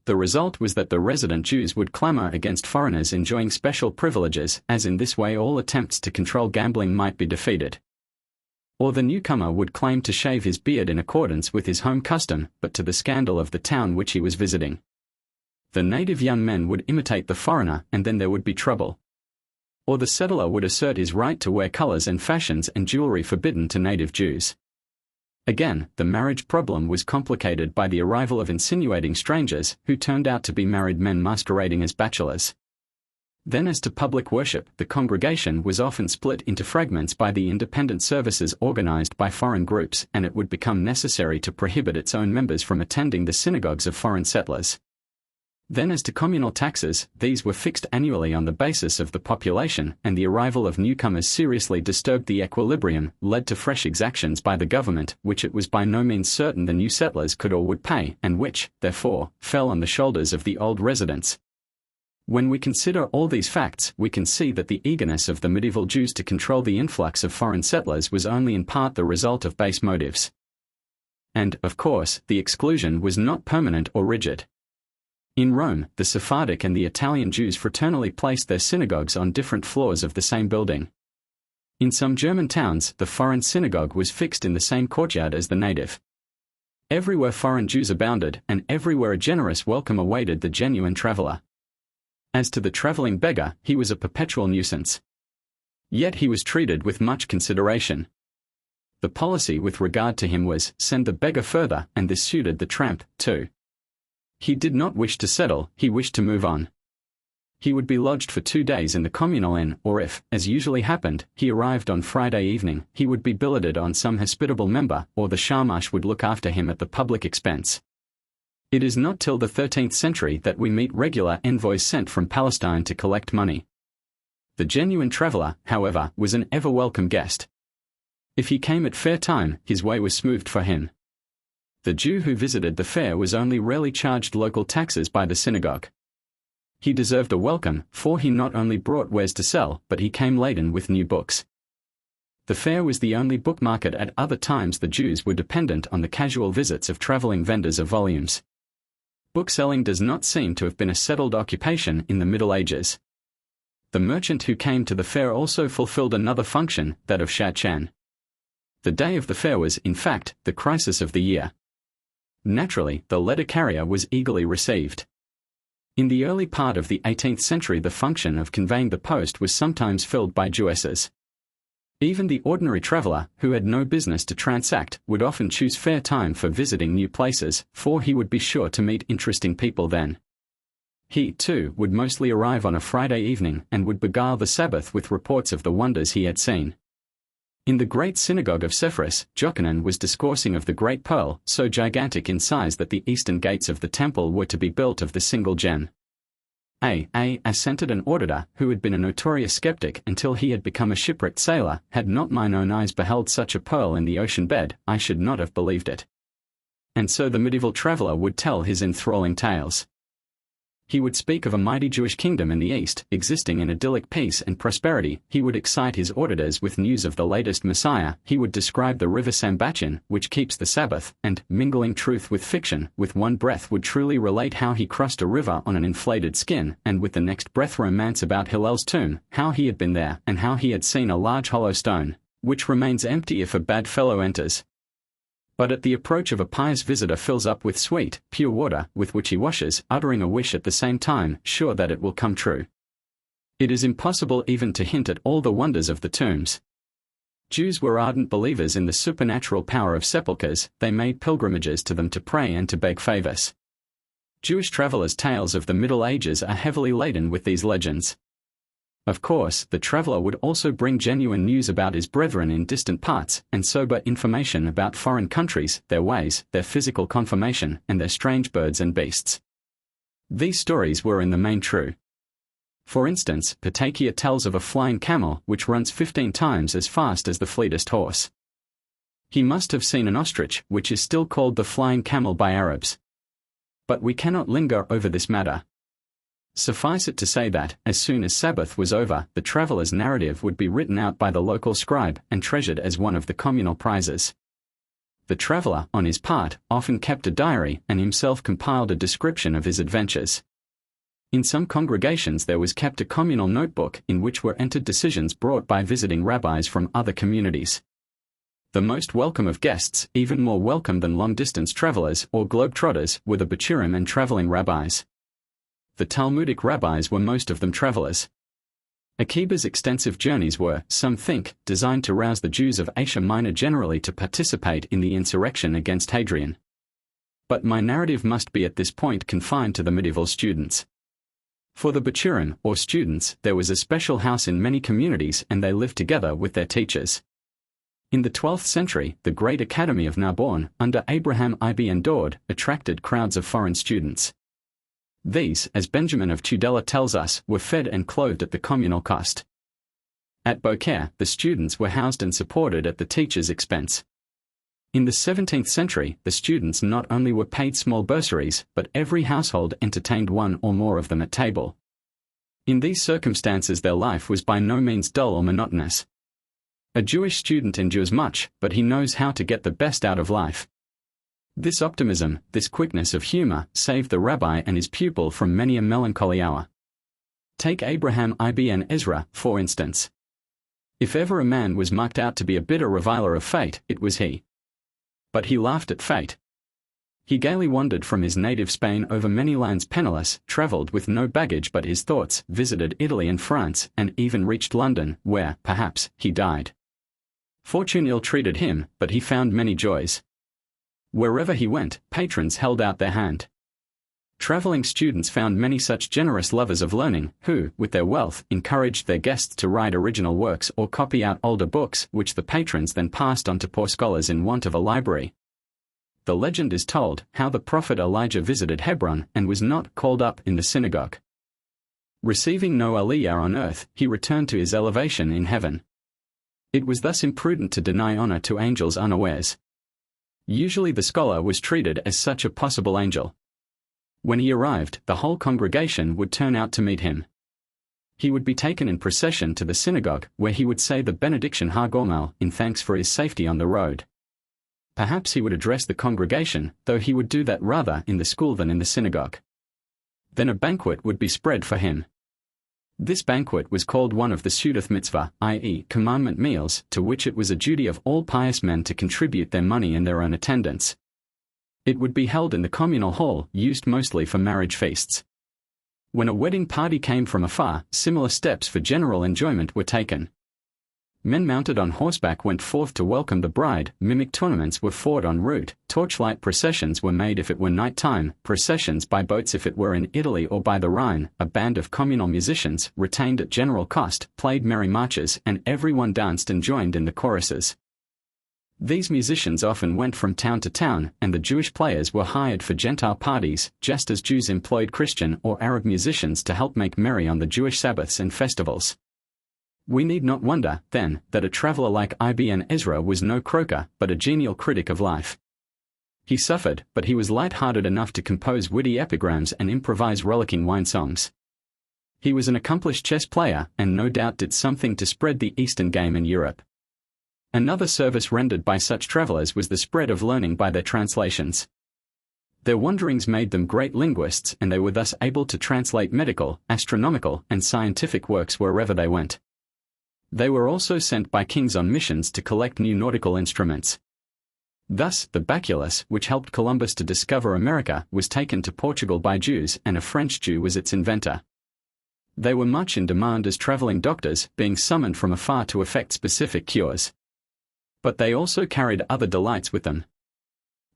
The result was that the resident Jews would clamor against foreigners enjoying special privileges, as in this way all attempts to control gambling might be defeated. Or the newcomer would claim to shave his beard in accordance with his home custom, but to the scandal of the town which he was visiting. The native young men would imitate the foreigner, and then there would be trouble. Or the settler would assert his right to wear colors and fashions and jewelry forbidden to native Jews. Again, the marriage problem was complicated by the arrival of insinuating strangers, who turned out to be married men masquerading as bachelors. Then as to public worship, the congregation was often split into fragments by the independent services organized by foreign groups, and it would become necessary to prohibit its own members from attending the synagogues of foreign settlers. Then as to communal taxes, these were fixed annually on the basis of the population, and the arrival of newcomers seriously disturbed the equilibrium, led to fresh exactions by the government, which it was by no means certain the new settlers could or would pay, and which, therefore, fell on the shoulders of the old residents. When we consider all these facts, we can see that the eagerness of the medieval Jews to control the influx of foreign settlers was only in part the result of base motives. And, of course, the exclusion was not permanent or rigid. In Rome, the Sephardic and the Italian Jews fraternally placed their synagogues on different floors of the same building. In some German towns, the foreign synagogue was fixed in the same courtyard as the native. Everywhere foreign Jews abounded, and everywhere a generous welcome awaited the genuine traveler. As to the traveling beggar, he was a perpetual nuisance. Yet he was treated with much consideration. The policy with regard to him was, send the beggar further, and this suited the tramp, too. He did not wish to settle, he wished to move on. He would be lodged for 2 days in the communal inn, or if, as usually happened, he arrived on Friday evening, he would be billeted on some hospitable member, or the shamash would look after him at the public expense. It is not till the 13th century that we meet regular envoys sent from Palestine to collect money. The genuine traveller, however, was an ever-welcome guest. If he came at fair time, his way was smoothed for him. The Jew who visited the fair was only rarely charged local taxes by the synagogue. He deserved a welcome, for he not only brought wares to sell, but he came laden with new books. The fair was the only book market. At other times the Jews were dependent on the casual visits of traveling vendors of volumes. Bookselling does not seem to have been a settled occupation in the Middle Ages. The merchant who came to the fair also fulfilled another function, that of shachan. The day of the fair was, in fact, the crisis of the year. Naturally, the letter carrier was eagerly received. In the early part of the 18th century the function of conveying the post was sometimes filled by Jewesses. Even the ordinary traveller, who had no business to transact, would often choose fair time for visiting new places, for he would be sure to meet interesting people then. He, too, would mostly arrive on a Friday evening and would beguile the Sabbath with reports of the wonders he had seen. In the great synagogue of Sepphoris, Jochanan was discoursing of the great pearl, so gigantic in size that the eastern gates of the temple were to be built of the single gem. Assented an auditor, who had been a notorious skeptic until he had become a shipwrecked sailor. Had not mine own eyes beheld such a pearl in the ocean bed, I should not have believed it. And so the medieval traveller would tell his enthralling tales. He would speak of a mighty Jewish kingdom in the East, existing in idyllic peace and prosperity. He would excite his auditors with news of the latest Messiah. He would describe the river Sambachin, which keeps the Sabbath, and, mingling truth with fiction, with one breath would truly relate how he crossed a river on an inflated skin, and with the next breath romance about Hillel's tomb, how he had been there, and how he had seen a large hollow stone, which remains empty if a bad fellow enters. But at the approach of a pious visitor fills up with sweet, pure water, with which he washes, uttering a wish at the same time, sure that it will come true. It is impossible even to hint at all the wonders of the tombs. Jews were ardent believers in the supernatural power of sepulchres. They made pilgrimages to them to pray and to beg favors. Jewish travelers' tales of the Middle Ages are heavily laden with these legends. Of course, the traveler would also bring genuine news about his brethren in distant parts, and sober information about foreign countries, their ways, their physical conformation, and their strange birds and beasts. These stories were in the main true. For instance, Patakia tells of a flying camel which runs 15 times as fast as the fleetest horse. He must have seen an ostrich, which is still called the flying camel by Arabs. But we cannot linger over this matter. Suffice it to say that, as soon as Sabbath was over, the traveller's narrative would be written out by the local scribe and treasured as one of the communal prizes. The traveller, on his part, often kept a diary and himself compiled a description of his adventures. In some congregations there was kept a communal notebook in which were entered decisions brought by visiting rabbis from other communities. The most welcome of guests, even more welcome than long-distance travellers or globe-trotters, were the Bachurim and travelling rabbis. The Talmudic rabbis were most of them travelers. Akiba's extensive journeys were, some think, designed to rouse the Jews of Asia Minor generally to participate in the insurrection against Hadrian. But my narrative must be at this point confined to the medieval students. For the Bachurim, or students, there was a special house in many communities and they lived together with their teachers. In the 12th century, the great Academy of Narbonne, under Abraham Ibn Daud, attracted crowds of foreign students. These, as Benjamin of Tudela tells us, were fed and clothed at the communal cost. At Beaucaire, the students were housed and supported at the teacher's expense. In the 17th century, the students not only were paid small bursaries, but every household entertained one or more of them at table. In these circumstances their life was by no means dull or monotonous. A Jewish student endures much, but he knows how to get the best out of life. This optimism, this quickness of humor, saved the rabbi and his pupil from many a melancholy hour. Take Abraham ibn Ezra, for instance. If ever a man was marked out to be a bitter reviler of fate, it was he. But he laughed at fate. He gaily wandered from his native Spain over many lands penniless, travelled with no baggage but his thoughts, visited Italy and France, and even reached London, where, perhaps, he died. Fortune ill-treated him, but he found many joys. Wherever he went, patrons held out their hand. Travelling students found many such generous lovers of learning, who, with their wealth, encouraged their guests to write original works or copy out older books, which the patrons then passed on to poor scholars in want of a library. The legend is told how the prophet Elijah visited Hebron and was not called up in the synagogue. Receiving no aliyah on earth, he returned to his elevation in heaven. It was thus imprudent to deny honor to angels unawares. Usually the scholar was treated as such a possible angel. When he arrived, the whole congregation would turn out to meet him. He would be taken in procession to the synagogue, where he would say the benediction Ha Gormal in thanks for his safety on the road. Perhaps he would address the congregation, though he would do that rather in the school than in the synagogue. Then a banquet would be spread for him. This banquet was called one of the Seudath Mitzvah, i.e., commandment meals, to which it was a duty of all pious men to contribute their money and their own attendance. It would be held in the communal hall, used mostly for marriage feasts. When a wedding party came from afar, similar steps for general enjoyment were taken. Men mounted on horseback went forth to welcome the bride, mimic tournaments were fought en route, torchlight processions were made if it were night time, processions by boats if it were in Italy or by the Rhine, a band of communal musicians, retained at general cost, played merry marches, and everyone danced and joined in the choruses. These musicians often went from town to town, and the Jewish players were hired for Gentile parties, just as Jews employed Christian or Arab musicians to help make merry on the Jewish Sabbaths and festivals. We need not wonder, then, that a traveler like Ibn Ezra was no croaker, but a genial critic of life. He suffered, but he was light-hearted enough to compose witty epigrams and improvise rollicking wine songs. He was an accomplished chess player, and no doubt did something to spread the Eastern game in Europe. Another service rendered by such travelers was the spread of learning by their translations. Their wanderings made them great linguists, and they were thus able to translate medical, astronomical, and scientific works wherever they went. They were also sent by kings on missions to collect new nautical instruments. Thus, the baculus, which helped Columbus to discover America, was taken to Portugal by Jews, and a French Jew was its inventor. They were much in demand as traveling doctors, being summoned from afar to effect specific cures. But they also carried other delights with them.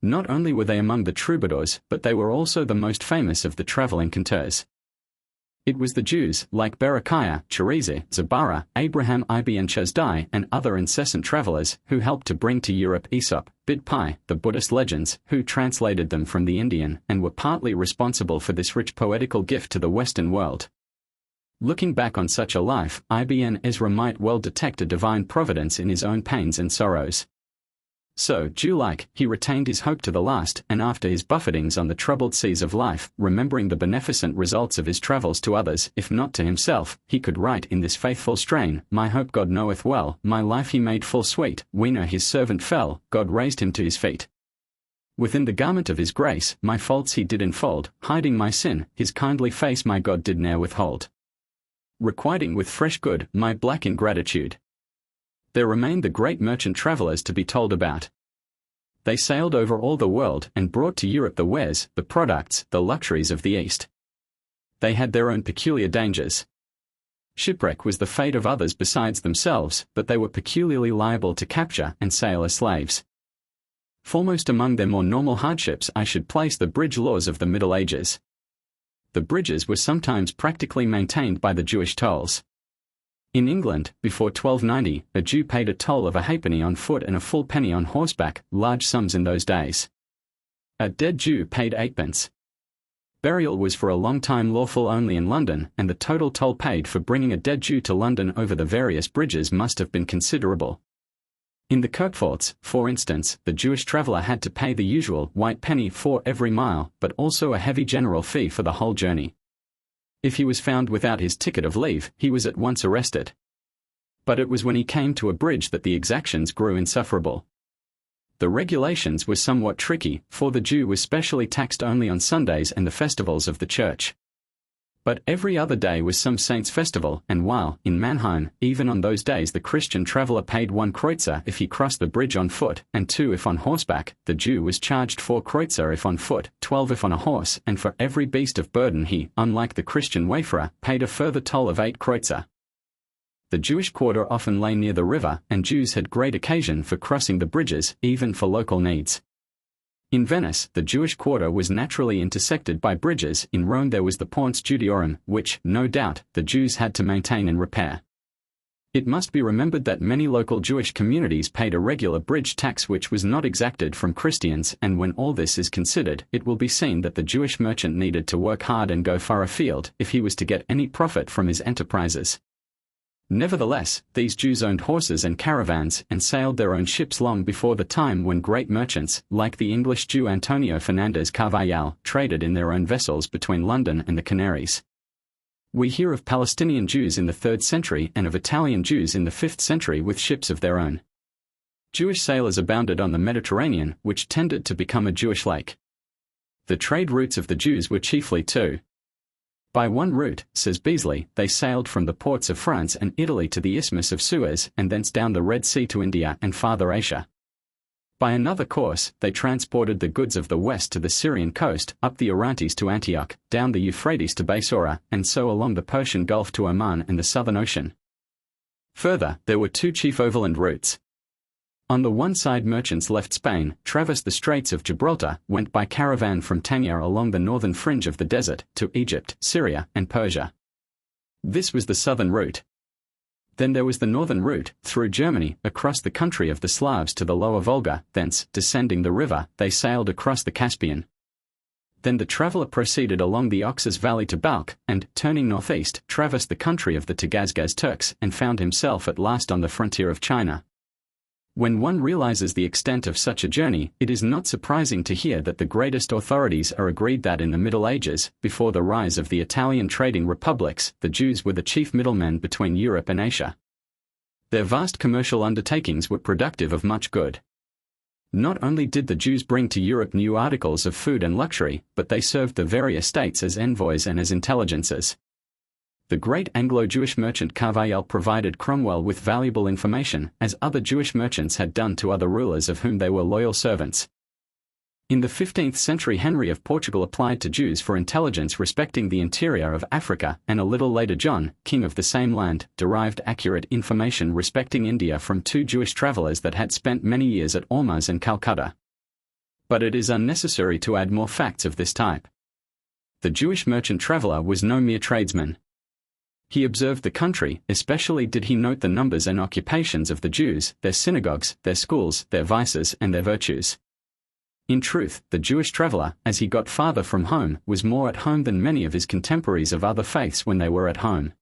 Not only were they among the troubadours, but they were also the most famous of the traveling conteurs. It was the Jews, like Berechiah, Cherezer, Zabara, Abraham ibn Chasdai, and other incessant travelers, who helped to bring to Europe Aesop, Bidpai, the Buddhist legends, who translated them from the Indian, and were partly responsible for this rich poetical gift to the Western world. Looking back on such a life, Ibn Ezra might well detect a divine providence in his own pains and sorrows. So, Jew-like, he retained his hope to the last, and after his buffetings on the troubled seas of life, remembering the beneficent results of his travels to others, if not to himself, he could write in this faithful strain, "My hope God knoweth well, my life he made full sweet, Whene'er his servant fell, God raised him to his feet. Within the garment of his grace, my faults he did enfold, hiding my sin, his kindly face my God did ne'er withhold. Requiting with fresh good, my black ingratitude." There remained the great merchant travelers to be told about. They sailed over all the world and brought to Europe the wares, the products, the luxuries of the East. They had their own peculiar dangers. Shipwreck was the fate of others besides themselves, but they were peculiarly liable to capture and sale as slaves. Foremost among their more normal hardships I should place the bridge laws of the Middle Ages. The bridges were sometimes practically maintained by the Jewish tolls. In England, before 1290, a Jew paid a toll of a halfpenny on foot and a full penny on horseback, large sums in those days. A dead Jew paid 8d. Burial was for a long time lawful only in London, and the total toll paid for bringing a dead Jew to London over the various bridges must have been considerable. In the Kirkforts, for instance, the Jewish traveller had to pay the usual white penny for every mile, but also a heavy general fee for the whole journey. If he was found without his ticket of leave, he was at once arrested. But it was when he came to a bridge that the exactions grew insufferable. The regulations were somewhat tricky, for the Jew was specially taxed only on Sundays and the festivals of the church. But every other day was some saint's festival, and while, in Mannheim, even on those days the Christian traveller paid 1 kreutzer if he crossed the bridge on foot, and 2 if on horseback, the Jew was charged 4 kreutzer if on foot, 12 if on a horse, and for every beast of burden he, unlike the Christian wayfarer, paid a further toll of 8 kreutzer. The Jewish quarter often lay near the river, and Jews had great occasion for crossing the bridges, even for local needs. In Venice, the Jewish quarter was naturally intersected by bridges. In Rome there was the Ponte Judiorum, which, no doubt, the Jews had to maintain and repair. It must be remembered that many local Jewish communities paid a regular bridge tax which was not exacted from Christians, and when all this is considered, it will be seen that the Jewish merchant needed to work hard and go far afield if he was to get any profit from his enterprises. Nevertheless, these Jews owned horses and caravans and sailed their own ships long before the time when great merchants, like the English Jew Antonio Fernandez Carvajal, traded in their own vessels between London and the Canaries. We hear of Palestinian Jews in the 3rd century and of Italian Jews in the 5th century with ships of their own. Jewish sailors abounded on the Mediterranean, which tended to become a Jewish lake. The trade routes of the Jews were chiefly two. By one route, says Beasley, they sailed from the ports of France and Italy to the Isthmus of Suez and thence down the Red Sea to India and farther Asia. By another course, they transported the goods of the west to the Syrian coast, up the Orontes to Antioch, down the Euphrates to Bassora, and so along the Persian Gulf to Oman and the Southern Ocean. Further, there were two chief overland routes. On the one side, merchants left Spain, traversed the Straits of Gibraltar, went by caravan from Tanya along the northern fringe of the desert, to Egypt, Syria, and Persia. This was the southern route. Then there was the northern route, through Germany, across the country of the Slavs to the lower Volga, thence, descending the river, they sailed across the Caspian. Then the traveller proceeded along the Oxus Valley to Balkh, and, turning northeast, traversed the country of the Tagazgaz Turks, and found himself at last on the frontier of China. When one realizes the extent of such a journey, it is not surprising to hear that the greatest authorities are agreed that in the Middle Ages, before the rise of the Italian trading republics, the Jews were the chief middlemen between Europe and Asia. Their vast commercial undertakings were productive of much good. Not only did the Jews bring to Europe new articles of food and luxury, but they served the various states as envoys and as intelligencers. The great Anglo-Jewish merchant Carvajal provided Cromwell with valuable information, as other Jewish merchants had done to other rulers of whom they were loyal servants. In the 15th century, Henry of Portugal applied to Jews for intelligence respecting the interior of Africa, and a little later John, king of the same land, derived accurate information respecting India from two Jewish travellers that had spent many years at Ormuz and Calcutta. But it is unnecessary to add more facts of this type. The Jewish merchant traveller was no mere tradesman. He observed the country, especially did he note the numbers and occupations of the Jews, their synagogues, their schools, their vices and their virtues. In truth, the Jewish traveller, as he got farther from home, was more at home than many of his contemporaries of other faiths when they were at home.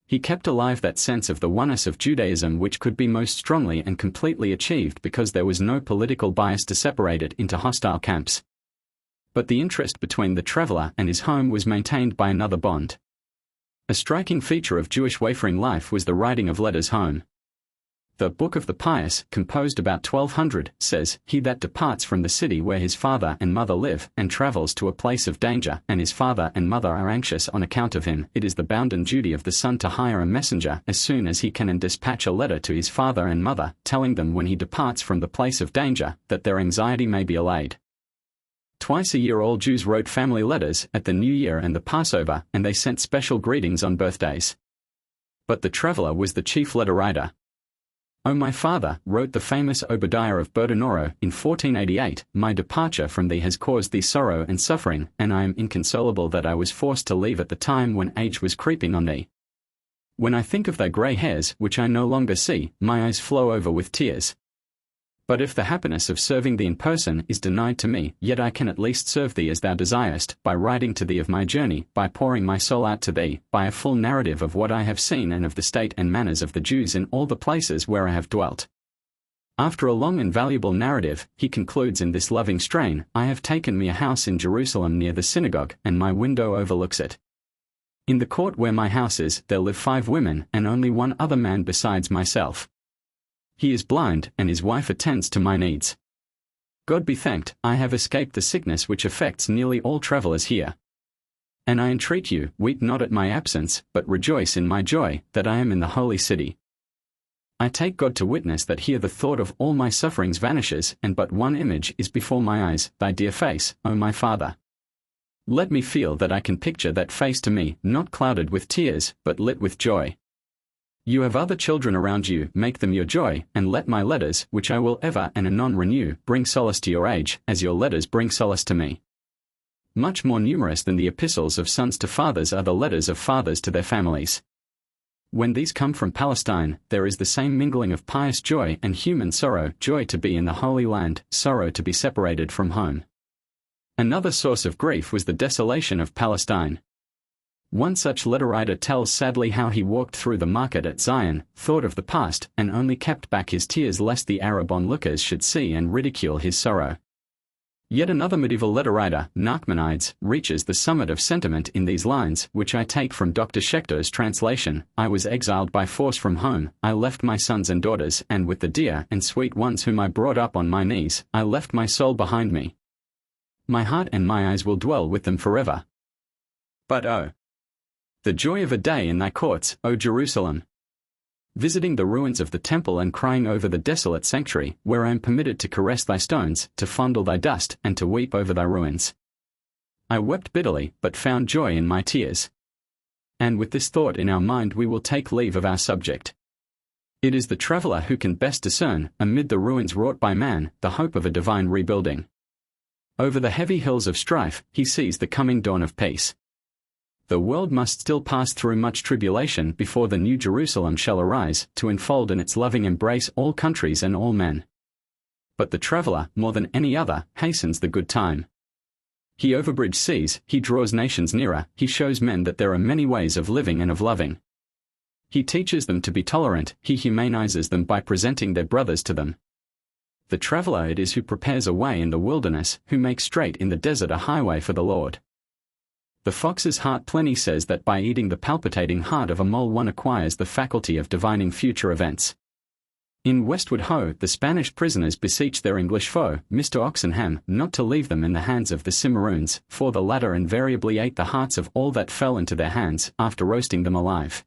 He kept alive that sense of the oneness of Judaism which could be most strongly and completely achieved because there was no political bias to separate it into hostile camps. But the interest between the traveller and his home was maintained by another bond. A striking feature of Jewish wayfaring life was the writing of letters home. The Book of the Pious, composed about 1200, says, "He that departs from the city where his father and mother live, and travels to a place of danger, and his father and mother are anxious on account of him, it is the bounden duty of the son to hire a messenger as soon as he can and dispatch a letter to his father and mother, telling them when he departs from the place of danger, that their anxiety may be allayed." Twice a year all Jews wrote family letters, at the New Year and the Passover, and they sent special greetings on birthdays. But the traveller was the chief letter writer. "O my father," wrote the famous Obadiah of Berdonoro in 1488, "my departure from thee has caused thee sorrow and suffering, and I am inconsolable that I was forced to leave at the time when age was creeping on thee. When I think of thy grey hairs, which I no longer see, my eyes flow over with tears. But if the happiness of serving thee in person is denied to me, yet I can at least serve thee as thou desirest, by writing to thee of my journey, by pouring my soul out to thee, by a full narrative of what I have seen and of the state and manners of the Jews in all the places where I have dwelt." After a long and valuable narrative, he concludes in this loving strain, "I have taken me a house in Jerusalem near the synagogue, and my window overlooks it. In the court where my house is, there live 5 women, and only one other man besides myself. He is blind, and his wife attends to my needs. God be thanked, I have escaped the sickness which affects nearly all travellers here. And I entreat you, weep not at my absence, but rejoice in my joy, that I am in the holy city. I take God to witness that here the thought of all my sufferings vanishes, and but one image is before my eyes, thy dear face, O my Father. Let me feel that I can picture that face to me, not clouded with tears, but lit with joy. You have other children around you, make them your joy, and let my letters, which I will ever and anon renew, bring solace to your age, as your letters bring solace to me. Much more numerous than the epistles of sons to fathers are the letters of fathers to their families. When these come from Palestine, there is the same mingling of pious joy and human sorrow, joy to be in the Holy Land, sorrow to be separated from home." Another source of grief was the desolation of Palestine. One such letter writer tells sadly how he walked through the market at Zion, thought of the past, and only kept back his tears lest the Arab onlookers should see and ridicule his sorrow. Yet another medieval letter writer, Nachmanides, reaches the summit of sentiment in these lines, which I take from Dr. Schechter's translation: "I was exiled by force from home, I left my sons and daughters, and with the dear and sweet ones whom I brought up on my knees, I left my soul behind me. My heart and my eyes will dwell with them forever. But oh, the joy of a day in thy courts, O Jerusalem! Visiting the ruins of the temple and crying over the desolate sanctuary, where I am permitted to caress thy stones, to fondle thy dust, and to weep over thy ruins. I wept bitterly, but found joy in my tears." And with this thought in our mind we will take leave of our subject. It is the traveler who can best discern, amid the ruins wrought by man, the hope of a divine rebuilding. Over the heavy hills of strife, he sees the coming dawn of peace. The world must still pass through much tribulation before the New Jerusalem shall arise, to enfold in its loving embrace all countries and all men. But the traveler, more than any other, hastens the good time. He overbridges seas, he draws nations nearer, he shows men that there are many ways of living and of loving. He teaches them to be tolerant, he humanizes them by presenting their brothers to them. The traveler it is who prepares a way in the wilderness, who makes straight in the desert a highway for the Lord. The fox's heart Pliny says that by eating the palpitating heart of a mole one acquires the faculty of divining future events. In Westward Ho, the Spanish prisoners beseech their English foe, Mr. Oxenham, not to leave them in the hands of the Cimarroons, for the latter invariably ate the hearts of all that fell into their hands, after roasting them alive.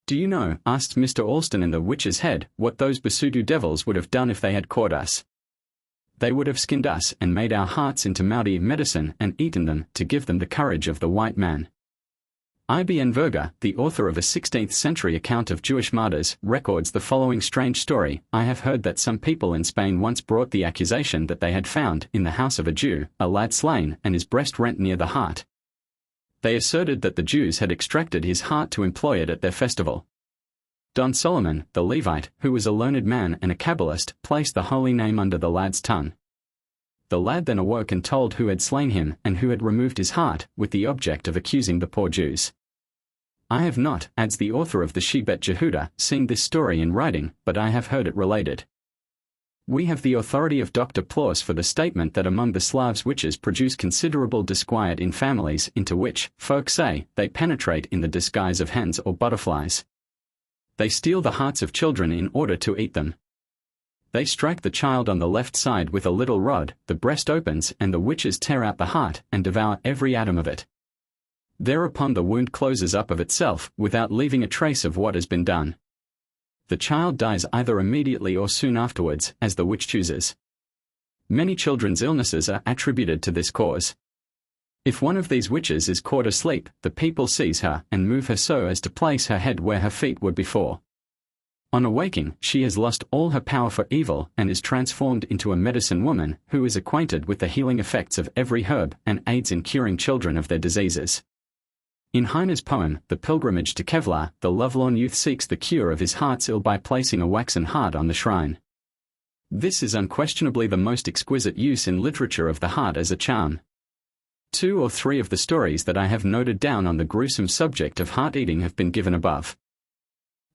Do you know, asked Mr. Alston in The Witch's Head, what those Basutu devils would have done if they had caught us? They would have skinned us and made our hearts into Maori medicine and eaten them, to give them the courage of the white man. Ibn Verga, the author of a 16th-century account of Jewish martyrs, records the following strange story. I have heard that some people in Spain once brought the accusation that they had found, in the house of a Jew, a lad slain and his breast rent near the heart. They asserted that the Jews had extracted his heart to employ it at their festival. Don Solomon, the Levite, who was a learned man and a Kabbalist, placed the holy name under the lad's tongue. The lad then awoke and told who had slain him and who had removed his heart, with the object of accusing the poor Jews. I have not, adds the author of the Shebet Jehuda, seen this story in writing, but I have heard it related. We have the authority of Dr. Plauce for the statement that among the Slavs witches produce considerable disquiet in families into which, folk say, they penetrate in the disguise of hens or butterflies. They steal the hearts of children in order to eat them. They strike the child on the left side with a little rod, the breast opens and the witches tear out the heart and devour every atom of it. Thereupon the wound closes up of itself, without leaving a trace of what has been done. The child dies either immediately or soon afterwards, as the witch chooses. Many children's illnesses are attributed to this cause. If one of these witches is caught asleep, the people seize her and move her so as to place her head where her feet were before. On awaking, she has lost all her power for evil and is transformed into a medicine woman, who is acquainted with the healing effects of every herb and aids in curing children of their diseases. In Heine's poem, The Pilgrimage to Kevlar, the lovelorn youth seeks the cure of his heart's ill by placing a waxen heart on the shrine. This is unquestionably the most exquisite use in literature of the heart as a charm. 2 or 3 of the stories that I have noted down on the gruesome subject of heart-eating have been given above.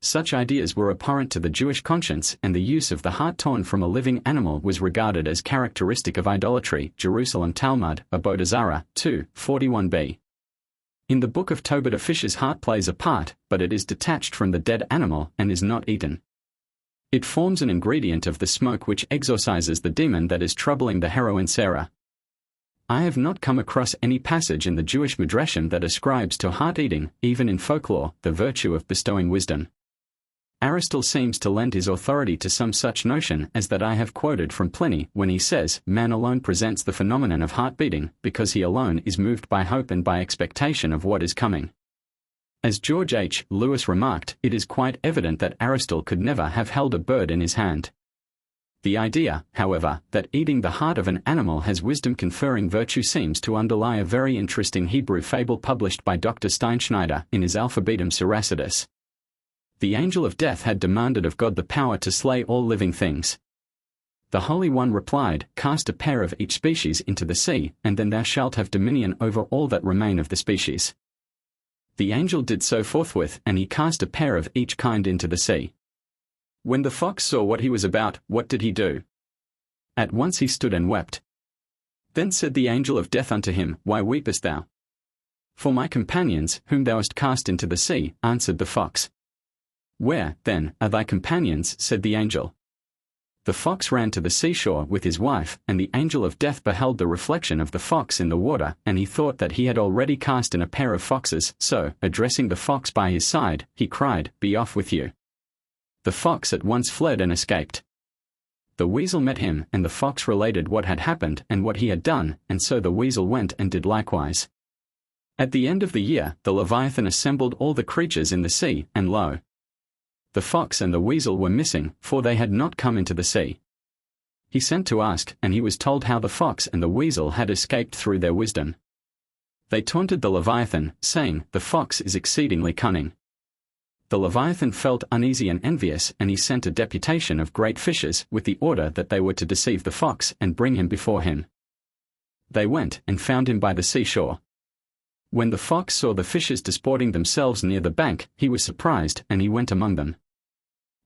Such ideas were abhorrent to the Jewish conscience, and the use of the heart torn from a living animal was regarded as characteristic of idolatry. Jerusalem Talmud, Avodah Zarah, 2, 41b. In the book of Tobit a fish's heart plays a part, but it is detached from the dead animal and is not eaten. It forms an ingredient of the smoke which exorcises the demon that is troubling the heroine Sarah. I have not come across any passage in the Jewish Midrashim that ascribes to heart-eating, even in folklore, the virtue of bestowing wisdom. Aristotle seems to lend his authority to some such notion as that I have quoted from Pliny when he says, man alone presents the phenomenon of heart-beating, because he alone is moved by hope and by expectation of what is coming. As George H. Lewis remarked, it is quite evident that Aristotle could never have held a bird in his hand. The idea, however, that eating the heart of an animal has wisdom-conferring virtue seems to underlie a very interesting Hebrew fable published by Dr. Steinschneider in his Alphabetum Siracidus. The angel of death had demanded of God the power to slay all living things. The Holy One replied, cast a pair of each species into the sea, and then thou shalt have dominion over all that remain of the species. The angel did so forthwith, and he cast a pair of each kind into the sea. When the fox saw what he was about, what did he do? At once he stood and wept. Then said the angel of death unto him, why weepest thou? For my companions, whom thou hast cast into the sea, answered the fox. Where, then, are thy companions? Said the angel. The fox ran to the seashore with his wife, and the angel of death beheld the reflection of the fox in the water, and he thought that he had already cast in a pair of foxes, so, addressing the fox by his side, he cried, be off with you. The fox at once fled and escaped. The weasel met him, and the fox related what had happened and what he had done, and so the weasel went and did likewise. At the end of the year, the Leviathan assembled all the creatures in the sea, and lo! The fox and the weasel were missing, for they had not come into the sea. He sent to ask, and he was told how the fox and the weasel had escaped through their wisdom. They taunted the Leviathan, saying, "The fox is exceedingly cunning." The Leviathan felt uneasy and envious, and he sent a deputation of great fishes with the order that they were to deceive the fox and bring him before him. They went and found him by the seashore. When the fox saw the fishes disporting themselves near the bank, he was surprised, and he went among them.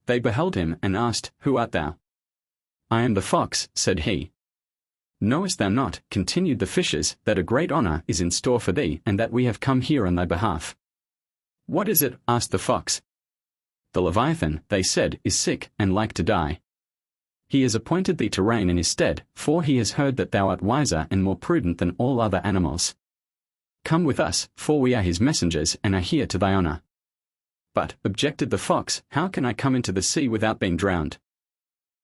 They beheld him and asked, "Who art thou?" "I am the fox," said he. "Knowest thou not," continued the fishes, "that a great honor is in store for thee, and that we have come here on thy behalf?" "What is it?" asked the fox. "The Leviathan," they said, "is sick, and like to die. He has appointed thee to reign in his stead, for he has heard that thou art wiser and more prudent than all other animals. Come with us, for we are his messengers and are here to thy honor." "But," objected the fox, "how can I come into the sea without being drowned?"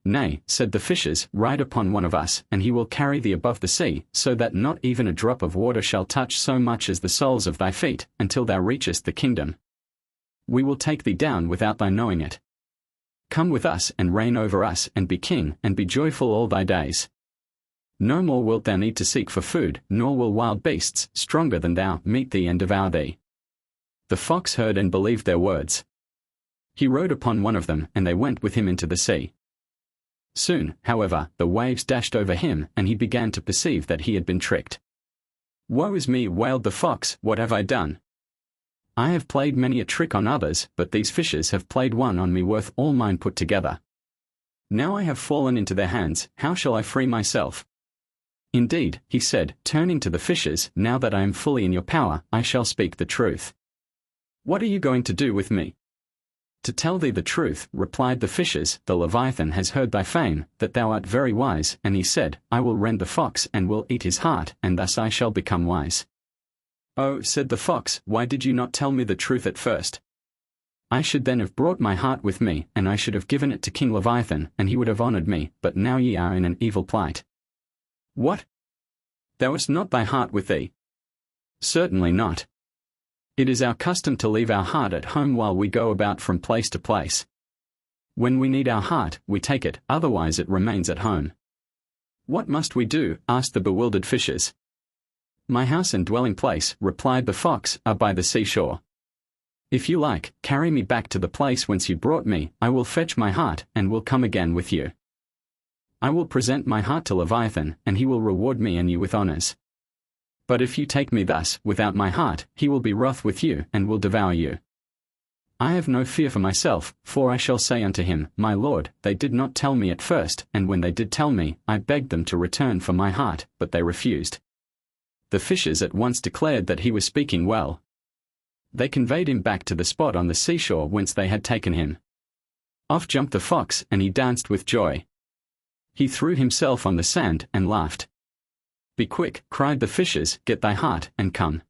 "Nay," said the fishes, "ride upon one of us, and he will carry thee above the sea, so that not even a drop of water shall touch so much as the soles of thy feet, until thou reachest the kingdom. We will take thee down without thy knowing it. Come with us and reign over us, and be king, and be joyful all thy days. No more wilt thou need to seek for food, nor will wild beasts, stronger than thou, meet thee and devour thee." The fox heard and believed their words. He rode upon one of them, and they went with him into the sea. Soon, however, the waves dashed over him, and he began to perceive that he had been tricked. "Woe is me," wailed the fox, "what have I done? I have played many a trick on others, but these fishes have played one on me worth all mine put together. Now I have fallen into their hands, how shall I free myself?" "Indeed," he said, turning to the fishes, "now that I am fully in your power, I shall speak the truth. What are you going to do with me?" "To tell thee the truth," replied the fishes, "the Leviathan has heard thy fame, that thou art very wise, and he said, I will rend the fox and will eat his heart, and thus I shall become wise." "Oh," said the fox, "why did you not tell me the truth at first? I should then have brought my heart with me, and I should have given it to King Leviathan, and he would have honored me, but now ye are in an evil plight." "What? Thou hast not thy heart with thee?" "Certainly not. It is our custom to leave our heart at home while we go about from place to place. When we need our heart, we take it, otherwise it remains at home." "What must we do?" asked the bewildered fishes. "My house and dwelling place," replied the fox, "are by the seashore. If you like, carry me back to the place whence you brought me, I will fetch my heart, and will come again with you. I will present my heart to Leviathan, and he will reward me and you with honors. But if you take me thus, without my heart, he will be wroth with you, and will devour you. I have no fear for myself, for I shall say unto him, My Lord, they did not tell me at first, and when they did tell me, I begged them to return for my heart, but they refused." The fishes at once declared that he was speaking well. They conveyed him back to the spot on the seashore whence they had taken him. Off jumped the fox, and he danced with joy. He threw himself on the sand and laughed. "Be quick," cried the fishes, "get thy heart, and come."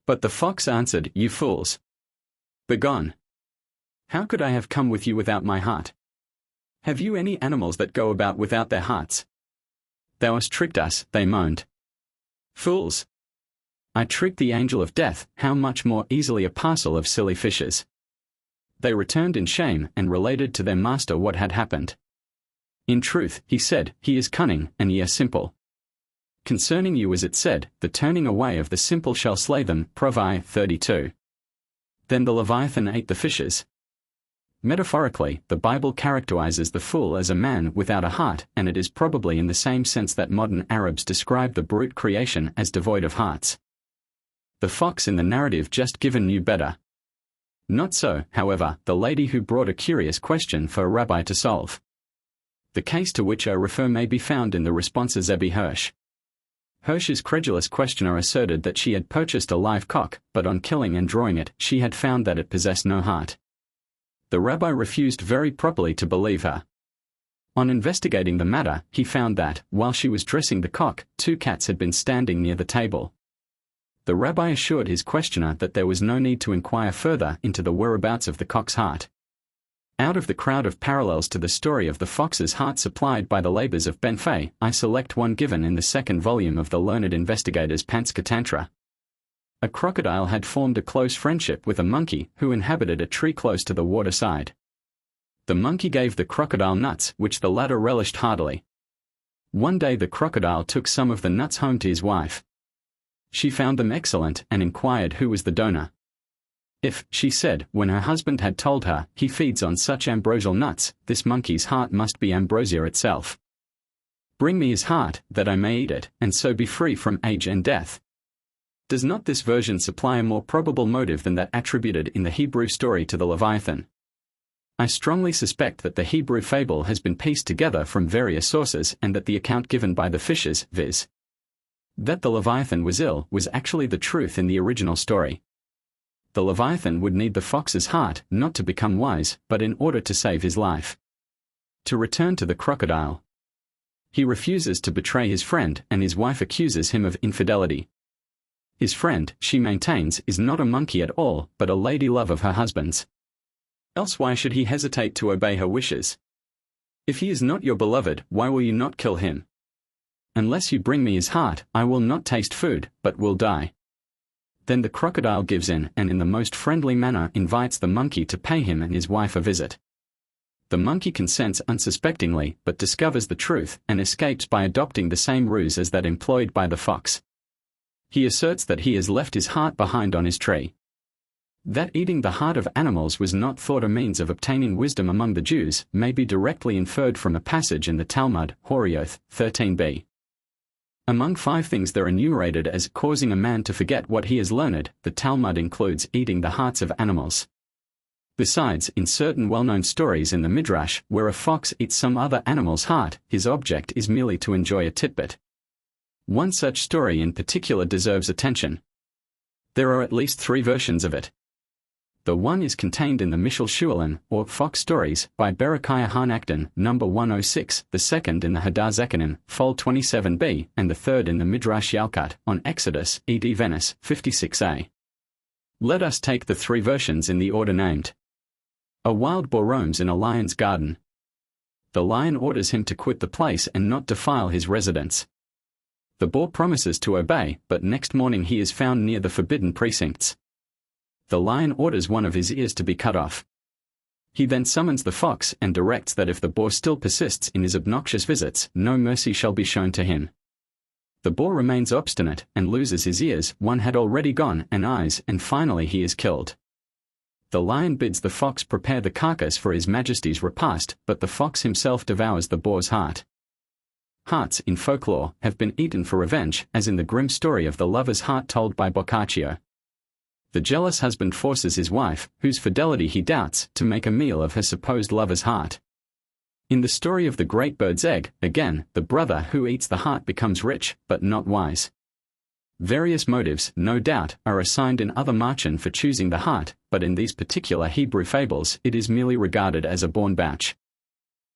But the fox answered, "You fools! Begone! How could I have come with you without my heart? Have you any animals that go about without their hearts?" "Thou hast tricked us," they moaned. "Fools! I tricked the angel of death, how much more easily a parcel of silly fishes." They returned in shame and related to their master what had happened. "In truth," he said, "he is cunning, and ye are simple. Concerning you is it said, the turning away of the simple shall slay them." Proverbs 32. Then the Leviathan ate the fishes. Metaphorically, the Bible characterizes the fool as a man without a heart, and it is probably in the same sense that modern Arabs describe the brute creation as devoid of hearts. The fox in the narrative just given knew better. Not so, however, the lady who brought a curious question for a rabbi to solve. The case to which I refer may be found in the responses of Zebi Hirsch. Hirsch's credulous questioner asserted that she had purchased a live cock, but on killing and drawing it, she had found that it possessed no heart. The rabbi refused very properly to believe her. On investigating the matter, he found that, while she was dressing the cock, 2 cats had been standing near the table. The rabbi assured his questioner that there was no need to inquire further into the whereabouts of the cock's heart. Out of the crowd of parallels to the story of the fox's heart supplied by the labors of Ben Fay, I select one given in the 2nd volume of the learned investigator's Pantsikatantra. A crocodile had formed a close friendship with a monkey who inhabited a tree close to the waterside. The monkey gave the crocodile nuts, which the latter relished heartily. One day the crocodile took some of the nuts home to his wife. She found them excellent and inquired who was the donor. If, she said, when her husband had told her, he feeds on such ambrosial nuts, this monkey's heart must be ambrosia itself. Bring me his heart, that I may eat it, and so be free from age and death. Does not this version supply a more probable motive than that attributed in the Hebrew story to the Leviathan? I strongly suspect that the Hebrew fable has been pieced together from various sources and that the account given by the fishes, viz. that the Leviathan was ill, was actually the truth in the original story. The Leviathan would need the fox's heart not to become wise, but in order to save his life. To return to the crocodile. He refuses to betray his friend, and his wife accuses him of infidelity. His friend, she maintains, is not a monkey at all, but a lady-love of her husband's. Else why should he hesitate to obey her wishes? If he is not your beloved, why will you not kill him? Unless you bring me his heart, I will not taste food, but will die. Then the crocodile gives in and in the most friendly manner invites the monkey to pay him and his wife a visit. The monkey consents unsuspectingly, but discovers the truth and escapes by adopting the same ruse as that employed by the fox. He asserts that he has left his heart behind on his tree. That eating the heart of animals was not thought a means of obtaining wisdom among the Jews may be directly inferred from a passage in the Talmud, Horioth 13b. Among 5 things there enumerated as causing a man to forget what he has learned, the Talmud includes eating the hearts of animals. Besides, in certain well-known stories in the Midrash, where a fox eats some other animal's heart, his object is merely to enjoy a titbit. One such story in particular deserves attention. There are at least 3 versions of it. The one is contained in the Mishal Shualim, or Fox Stories, by Berechiah Hanakdan, number 106, the second in the Hadar Zekanim, fold 27b, and the third in the Midrash Yalkut, on Exodus, ed. Venice, 56a. Let us take the 3 versions in the order named. A wild boar roams in a lion's garden. The lion orders him to quit the place and not defile his residence. The boar promises to obey, but next morning he is found near the forbidden precincts. The lion orders one of his ears to be cut off. He then summons the fox and directs that if the boar still persists in his obnoxious visits, no mercy shall be shown to him. The boar remains obstinate and loses his ears, one had already gone, and eyes, and finally he is killed. The lion bids the fox prepare the carcass for his majesty's repast, but the fox himself devours the boar's heart. Hearts, in folklore, have been eaten for revenge, as in the grim story of the lover's heart told by Boccaccio. The jealous husband forces his wife, whose fidelity he doubts, to make a meal of her supposed lover's heart. In the story of the great bird's egg, again, the brother who eats the heart becomes rich, but not wise. Various motives, no doubt, are assigned in other margin for choosing the heart, but in these particular Hebrew fables it is merely regarded as a born bouch.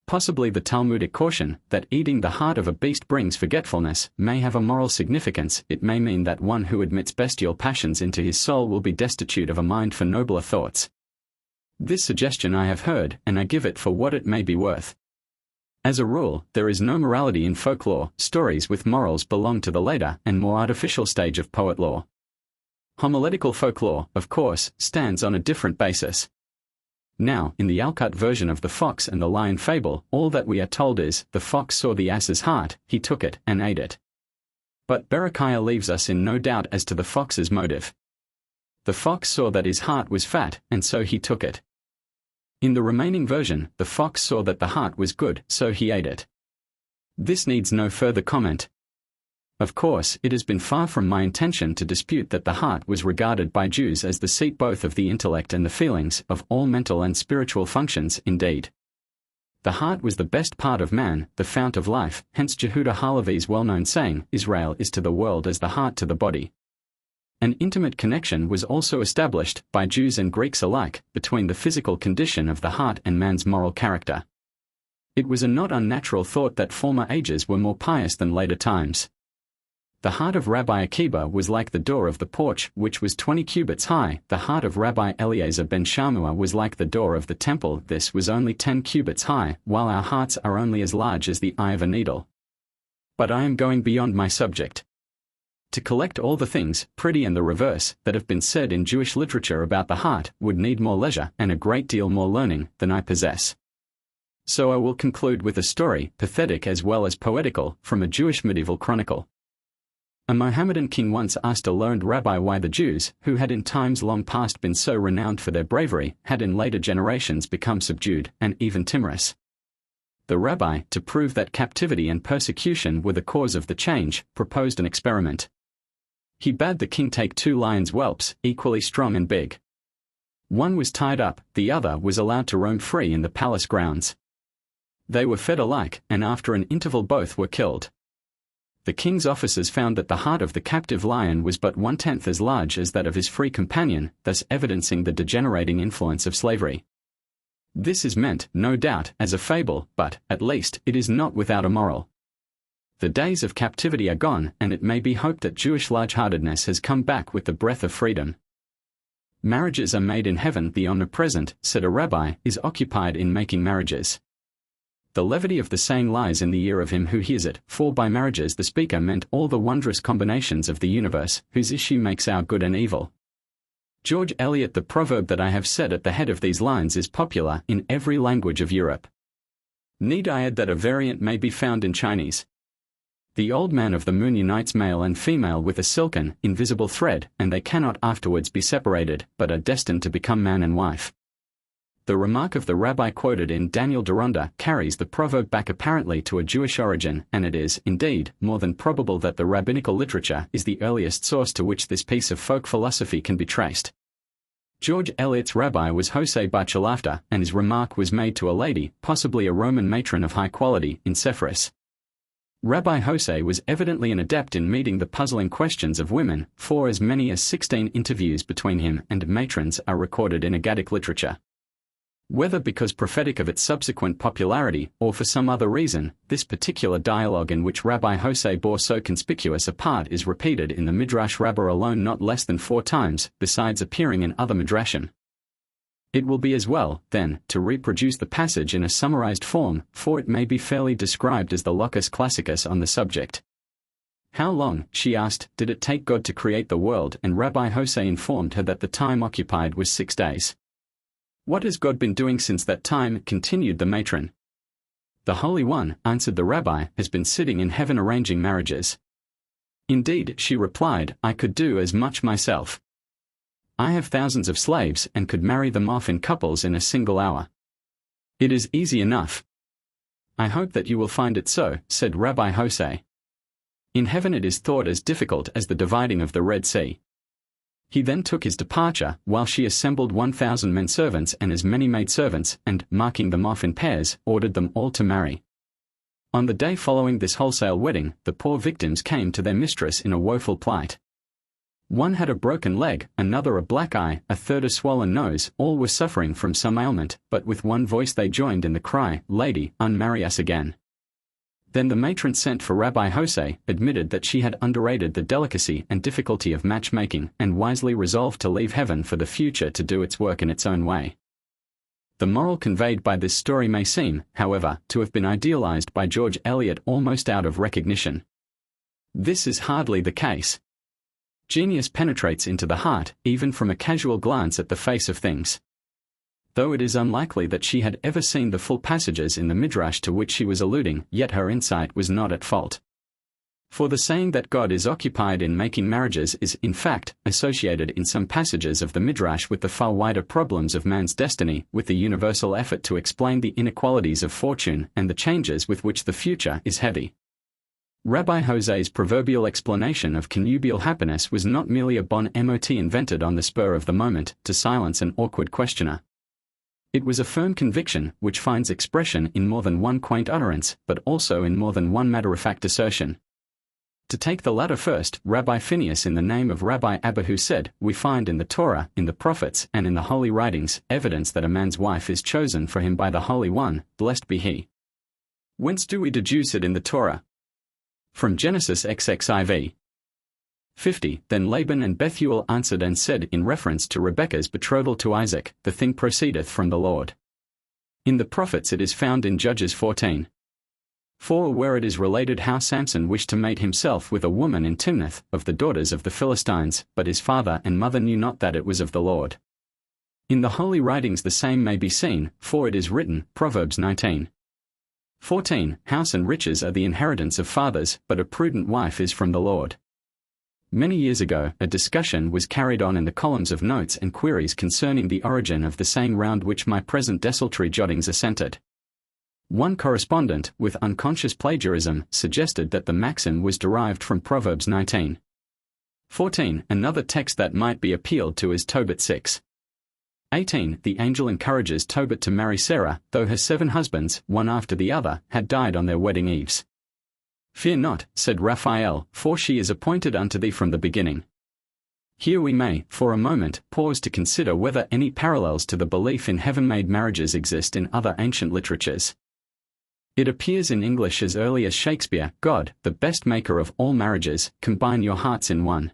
Possibly the Talmudic caution, that eating the heart of a beast brings forgetfulness, may have a moral significance. It may mean that one who admits bestial passions into his soul will be destitute of a mind for nobler thoughts. This suggestion I have heard, and I give it for what it may be worth. As a rule, there is no morality in folklore. Stories with morals belong to the later and more artificial stage of poet lore. Homiletical folklore, of course, stands on a different basis. Now, in the Yalkut version of the fox and the lion fable, all that we are told is, the fox saw the ass's heart, he took it, and ate it. But Berechiah leaves us in no doubt as to the fox's motive. The fox saw that his heart was fat, and so he took it. In the remaining version, the fox saw that the heart was good, so he ate it. This needs no further comment. Of course, it has been far from my intention to dispute that the heart was regarded by Jews as the seat both of the intellect and the feelings, of all mental and spiritual functions, indeed. The heart was the best part of man, the fount of life, hence Jehuda Halevi's well-known saying, Israel is to the world as the heart to the body. An intimate connection was also established, by Jews and Greeks alike, between the physical condition of the heart and man's moral character. It was a not unnatural thought that former ages were more pious than later times. The heart of Rabbi Akiba was like the door of the porch, which was 20 cubits high. The heart of Rabbi Eliezer ben Shammua was like the door of the temple. This was only 10 cubits high, while our hearts are only as large as the eye of a needle. But I am going beyond my subject. To collect all the things, pretty and the reverse, that have been said in Jewish literature about the heart, would need more leisure and a great deal more learning than I possess. So I will conclude with a story, pathetic as well as poetical, from a Jewish medieval chronicle. A Mohammedan king once asked a learned rabbi why the Jews, who had in times long past been so renowned for their bravery, had in later generations become subdued, and even timorous. The rabbi, to prove that captivity and persecution were the cause of the change, proposed an experiment. He bade the king take 2 lions' whelps, equally strong and big. One was tied up, the other was allowed to roam free in the palace grounds. They were fed alike, and after an interval both were killed. The king's officers found that the heart of the captive lion was but 1/10 as large as that of his free companion, thus evidencing the degenerating influence of slavery. This is meant, no doubt, as a fable, but, at least, it is not without a moral. The days of captivity are gone, and it may be hoped that Jewish large-heartedness has come back with the breath of freedom. Marriages are made in heaven. The omnipresent, said a rabbi, is occupied in making marriages. The levity of the saying lies in the ear of him who hears it, for by marriages the speaker meant all the wondrous combinations of the universe, whose issue makes our good and evil. George Eliot. The proverb that I have said at the head of these lines is popular in every language of Europe. Need I add that a variant may be found in Chinese? The old man of the moon unites male and female with a silken, invisible thread, and they cannot afterwards be separated, but are destined to become man and wife. The remark of the rabbi quoted in Daniel Deronda carries the proverb back apparently to a Jewish origin, and it is, indeed, more than probable that the rabbinical literature is the earliest source to which this piece of folk philosophy can be traced. George Eliot's rabbi was José Bachelafter, and his remark was made to a lady, possibly a Roman matron of high quality, in Sepphoris. Rabbi José was evidently an adept in meeting the puzzling questions of women, for as many as 16 interviews between him and matrons are recorded in Agadic literature. Whether because prophetic of its subsequent popularity, or for some other reason, this particular dialogue in which Rabbi José bore so conspicuous a part is repeated in the Midrash Rabbah alone not less than 4 times, besides appearing in other midrashim. It will be as well, then, to reproduce the passage in a summarized form, for it may be fairly described as the locus classicus on the subject. How long, she asked, did it take God to create the world? And Rabbi José informed her that the time occupied was 6 days. What has God been doing since that time? Continued the matron. The Holy One, answered the rabbi, has been sitting in heaven arranging marriages. Indeed, she replied, I could do as much myself. I have thousands of slaves and could marry them off in couples in a single hour. It is easy enough. I hope that you will find it so, said Rabbi José. In heaven it is thought as difficult as the dividing of the Red Sea. He then took his departure, while she assembled 1,000 men servants and as many maidservants, and, marking them off in pairs, ordered them all to marry. On the day following this wholesale wedding, the poor victims came to their mistress in a woeful plight. One had a broken leg, another a black eye, a third a swollen nose. All were suffering from some ailment, but with one voice they joined in the cry, Lady, unmarry us again. Then the matron sent for Rabbi José, admitted that she had underrated the delicacy and difficulty of matchmaking, and wisely resolved to leave heaven for the future to do its work in its own way. The moral conveyed by this story may seem, however, to have been idealized by George Eliot almost out of recognition. This is hardly the case. Genius penetrates into the heart, even from a casual glance at the face of things. Though it is unlikely that she had ever seen the full passages in the Midrash to which she was alluding, yet her insight was not at fault. For the saying that God is occupied in making marriages is, in fact, associated in some passages of the Midrash with the far wider problems of man's destiny, with the universal effort to explain the inequalities of fortune and the changes with which the future is heavy. Rabbi José's proverbial explanation of connubial happiness was not merely a bon mot invented on the spur of the moment to silence an awkward questioner. It was a firm conviction which finds expression in more than one quaint utterance, but also in more than one matter-of-fact assertion. To take the latter first, Rabbi Phineas in the name of Rabbi Abahu said, we find in the Torah, in the prophets, and in the holy writings, evidence that a man's wife is chosen for him by the Holy One, blessed be he. Whence do we deduce it in the Torah? From Genesis XXIV. 50. Then Laban and Bethuel answered and said in reference to Rebekah's betrothal to Isaac, the thing proceedeth from the Lord. In the prophets it is found in Judges 14. 4. Where it is related how Samson wished to mate himself with a woman in Timnath, of the daughters of the Philistines, but his father and mother knew not that it was of the Lord. In the holy writings the same may be seen, for it is written, Proverbs 19. 14. House and riches are the inheritance of fathers, but a prudent wife is from the Lord. Many years ago, a discussion was carried on in the columns of notes and queries concerning the origin of the saying round which my present desultory jottings are centered. One correspondent, with unconscious plagiarism, suggested that the maxim was derived from Proverbs 19. 14. Another text that might be appealed to is Tobit 6. 18. The angel encourages Tobit to marry Sarah, though her 7 husbands, one after the other, had died on their wedding eves. Fear not, said Raphael, for she is appointed unto thee from the beginning. Here we may, for a moment, pause to consider whether any parallels to the belief in heaven-made marriages exist in other ancient literatures. It appears in English as early as Shakespeare. God, the best maker of all marriages, combine your hearts in one.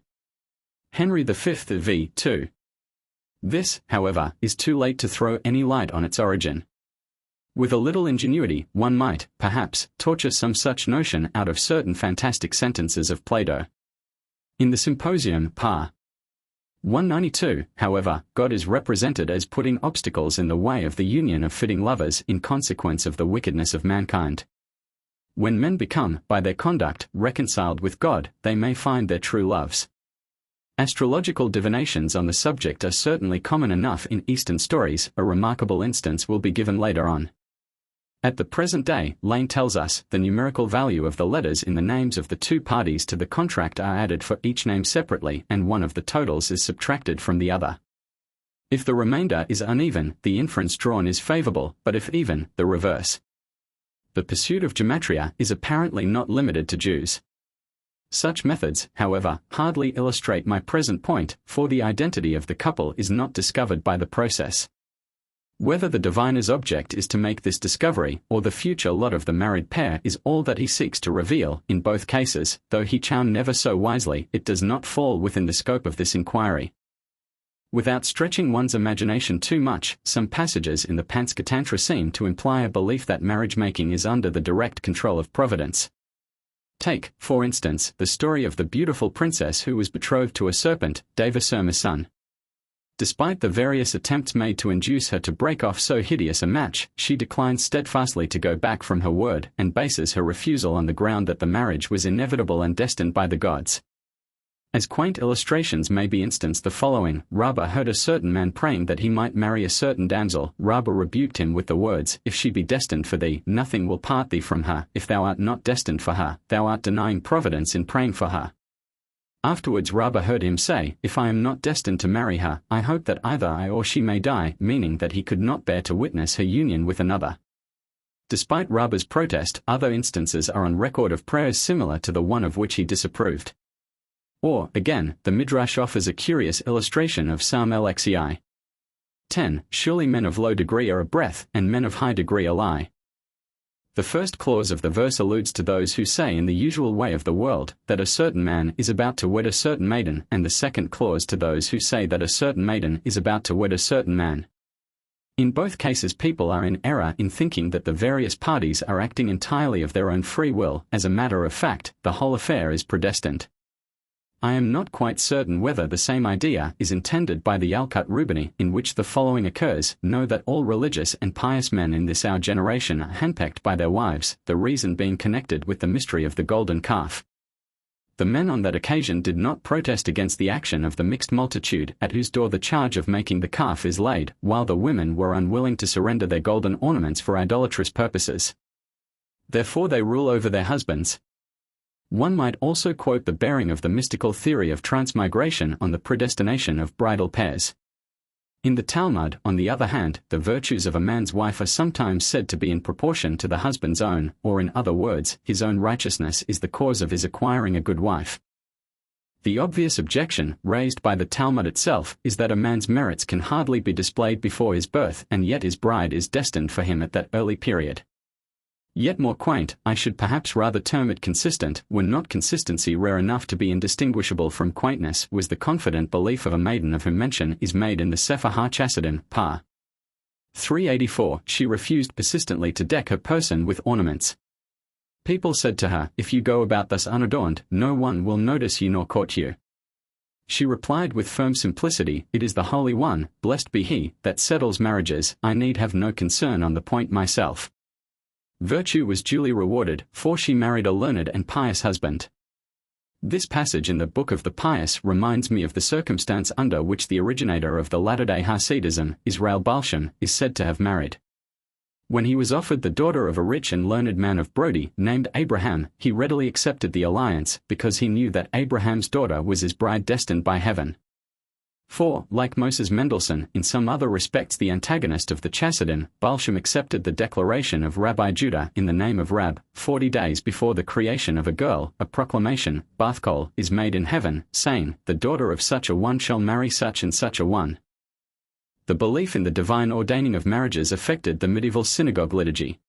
Henry V v. 2. This, however, is too late to throw any light on its origin. With a little ingenuity, one might, perhaps, torture some such notion out of certain fantastic sentences of Plato. In the Symposium, par. 192, however, God is represented as putting obstacles in the way of the union of fitting lovers in consequence of the wickedness of mankind. When men become, by their conduct, reconciled with God, they may find their true loves. Astrological divinations on the subject are certainly common enough in Eastern stories. A remarkable instance will be given later on. At the present day, Lane tells us, the numerical value of the letters in the names of the 2 parties to the contract are added for each name separately, and one of the totals is subtracted from the other. If the remainder is uneven, the inference drawn is favorable, but if even, the reverse. The pursuit of gematria is apparently not limited to Jews. Such methods, however, hardly illustrate my present point, for the identity of the couple is not discovered by the process. Whether the diviner's object is to make this discovery, or the future lot of the married pair, is all that he seeks to reveal. In both cases, though he chown never so wisely, it does not fall within the scope of this inquiry. Without stretching one's imagination too much, some passages in the Pantschatantra seem to imply a belief that marriage-making is under the direct control of Providence. Take, for instance, the story of the beautiful princess who was betrothed to a serpent, Devasurma's son. Despite the various attempts made to induce her to break off so hideous a match, she declines steadfastly to go back from her word, and bases her refusal on the ground that the marriage was inevitable and destined by the gods. As quaint illustrations may be instanced the following: Raba heard a certain man praying that he might marry a certain damsel. Raba rebuked him with the words, If she be destined for thee, nothing will part thee from her. If thou art not destined for her, thou art denying Providence in praying for her. Afterwards Raba heard him say, If I am not destined to marry her, I hope that either I or she may die, meaning that he could not bear to witness her union with another. Despite Raba's protest, other instances are on record of prayers similar to the one of which he disapproved. Or, again, the Midrash offers a curious illustration of Psalm LXI. 10. Surely men of low degree are a breath, and men of high degree a lie. The first clause of the verse alludes to those who say in the usual way of the world, that a certain man is about to wed a certain maiden, and the second clause to those who say that a certain maiden is about to wed a certain man. In both cases people are in error in thinking that the various parties are acting entirely of their own free will. As a matter of fact, the whole affair is predestined. I am not quite certain whether the same idea is intended by the Alkut Rubani, in which the following occurs: Know that all religious and pious men in this our generation are handpicked by their wives, the reason being connected with the mystery of the golden calf. The men on that occasion did not protest against the action of the mixed multitude, at whose door the charge of making the calf is laid, while the women were unwilling to surrender their golden ornaments for idolatrous purposes. Therefore they rule over their husbands. One might also quote the bearing of the mystical theory of transmigration on the predestination of bridal pairs. In the Talmud, on the other hand, the virtues of a man's wife are sometimes said to be in proportion to the husband's own, or in other words, his own righteousness is the cause of his acquiring a good wife. The obvious objection, raised by the Talmud itself, is that a man's merits can hardly be displayed before his birth, and yet his bride is destined for him at that early period. Yet more quaint, I should perhaps rather term it consistent, were not consistency rare enough to be indistinguishable from quaintness, was the confident belief of a maiden of whom mention is made in the Sefer HaChassidim, par. 384. She refused persistently to deck her person with ornaments. People said to her, If you go about thus unadorned, no one will notice you nor court you. She replied with firm simplicity, It is the Holy One, blessed be He, that settles marriages. I need have no concern on the point myself. Virtue was duly rewarded, for she married a learned and pious husband. This passage in the Book of the Pious reminds me of the circumstance under which the originator of the latter-day Hasidism, Israel Balsham, is said to have married. When he was offered the daughter of a rich and learned man of Brody named Abraham, he readily accepted the alliance because he knew that Abraham's daughter was his bride destined by heaven. For, like Moses Mendelssohn, in some other respects the antagonist of the Chassidim, Balsham accepted the declaration of Rabbi Judah in the name of Rab, 40 days before the creation of a girl, a proclamation, Bathkol, is made in heaven, saying, the daughter of such a one shall marry such and such a one. The belief in the divine ordaining of marriages affected the medieval synagogue liturgy.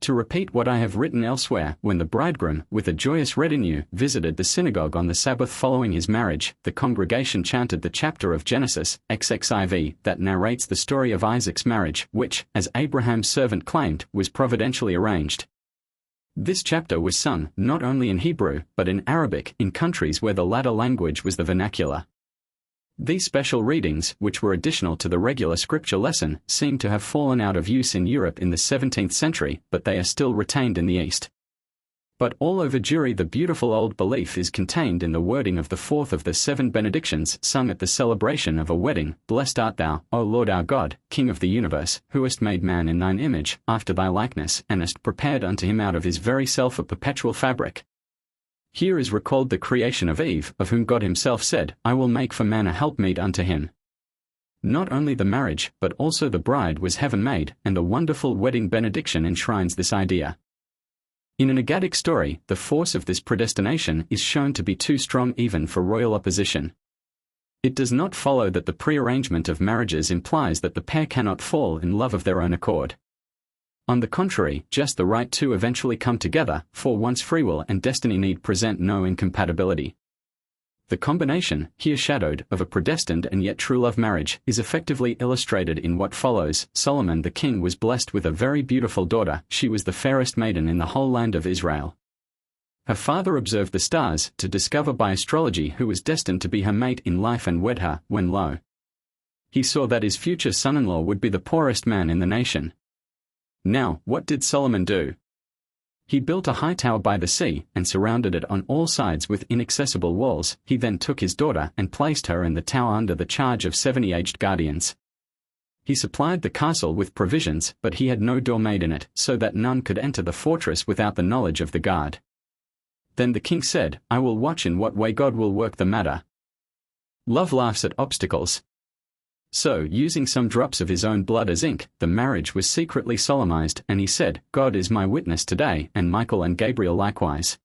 To repeat what I have written elsewhere, when the bridegroom, with a joyous retinue, visited the synagogue on the Sabbath following his marriage, the congregation chanted the chapter of Genesis, XXIV, that narrates the story of Isaac's marriage, which, as Abraham's servant claimed, was providentially arranged. This chapter was sung, not only in Hebrew, but in Arabic, in countries where the latter language was the vernacular. These special readings, which were additional to the regular scripture lesson, seem to have fallen out of use in Europe in the 17th century, but they are still retained in the East. But all over Jewry the beautiful old belief is contained in the wording of the fourth of the 7 benedictions sung at the celebration of a wedding. Blessed art thou, O Lord our God, King of the universe, who hast made man in thine image, after thy likeness, and hast prepared unto him out of his very self a perpetual fabric. Here is recalled the creation of Eve, of whom God himself said, I will make for man a helpmeet unto him. Not only the marriage, but also the bride was heaven-made, and the wonderful wedding benediction enshrines this idea. In an Agadic story, the force of this predestination is shown to be too strong even for royal opposition. It does not follow that the prearrangement of marriages implies that the pair cannot fall in love of their own accord. On the contrary, just the right two eventually come together, for once free will and destiny need present no incompatibility. The combination, here shadowed, of a predestined and yet true love marriage, is effectively illustrated in what follows. Solomon the king was blessed with a very beautiful daughter, she was the fairest maiden in the whole land of Israel. Her father observed the stars, to discover by astrology who was destined to be her mate in life and wed her, when lo! He saw that his future son-in-law would be the poorest man in the nation. Now, what did Solomon do? He built a high tower by the sea, and surrounded it on all sides with inaccessible walls. He then took his daughter and placed her in the tower under the charge of 70 aged guardians. He supplied the castle with provisions, but he had no door made in it, so that none could enter the fortress without the knowledge of the guard. Then the king said, I will watch in what way God will work the matter. Love laughs at obstacles. So, using some drops of his own blood as ink, the marriage was secretly solemnized, and he said, God is my witness today, and Michael and Gabriel likewise.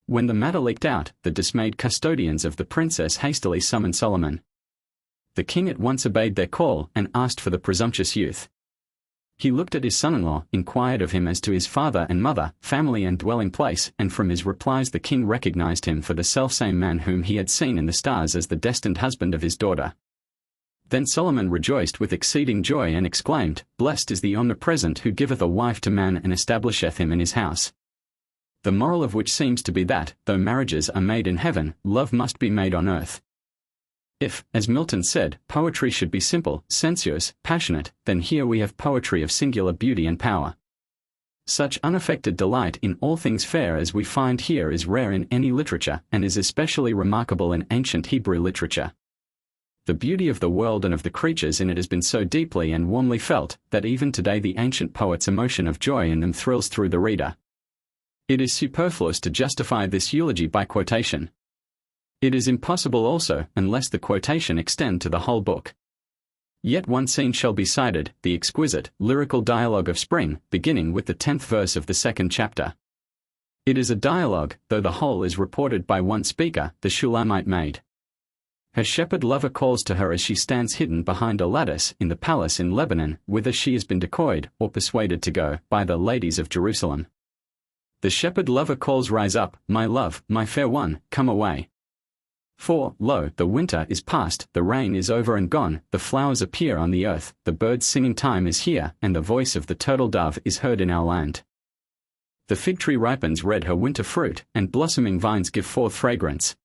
When the matter leaked out, the dismayed custodians of the princess hastily summoned Solomon. The king at once obeyed their call, and asked for the presumptuous youth. He looked at his son-in-law, inquired of him as to his father and mother, family and dwelling place, and from his replies the king recognized him for the selfsame man whom he had seen in the stars as the destined husband of his daughter. Then Solomon rejoiced with exceeding joy and exclaimed, Blessed is the Omnipresent who giveth a wife to man and establisheth him in his house. The moral of which seems to be that, though marriages are made in heaven, love must be made on earth. If, as Milton said, poetry should be simple, sensuous, passionate, then here we have poetry of singular beauty and power. Such unaffected delight in all things fair as we find here is rare in any literature, and is especially remarkable in ancient Hebrew literature. The beauty of the world and of the creatures in it has been so deeply and warmly felt, that even today the ancient poet's emotion of joy in them thrills through the reader. It is superfluous to justify this eulogy by quotation. It is impossible also, unless the quotation extend to the whole book. Yet one scene shall be cited, the exquisite, lyrical dialogue of spring, beginning with the 10th verse of the 2nd chapter. It is a dialogue, though the whole is reported by one speaker, the Shulamite maid. Her shepherd lover calls to her as she stands hidden behind a lattice in the palace in Lebanon, whither she has been decoyed, or persuaded to go, by the ladies of Jerusalem. The shepherd lover calls, Rise up, my love, my fair one, come away. For, lo, the winter is past, the rain is over and gone, the flowers appear on the earth, the birds' singing time is here, and the voice of the turtle dove is heard in our land. The fig tree ripens red her winter fruit, and blossoming vines give forth fragrance.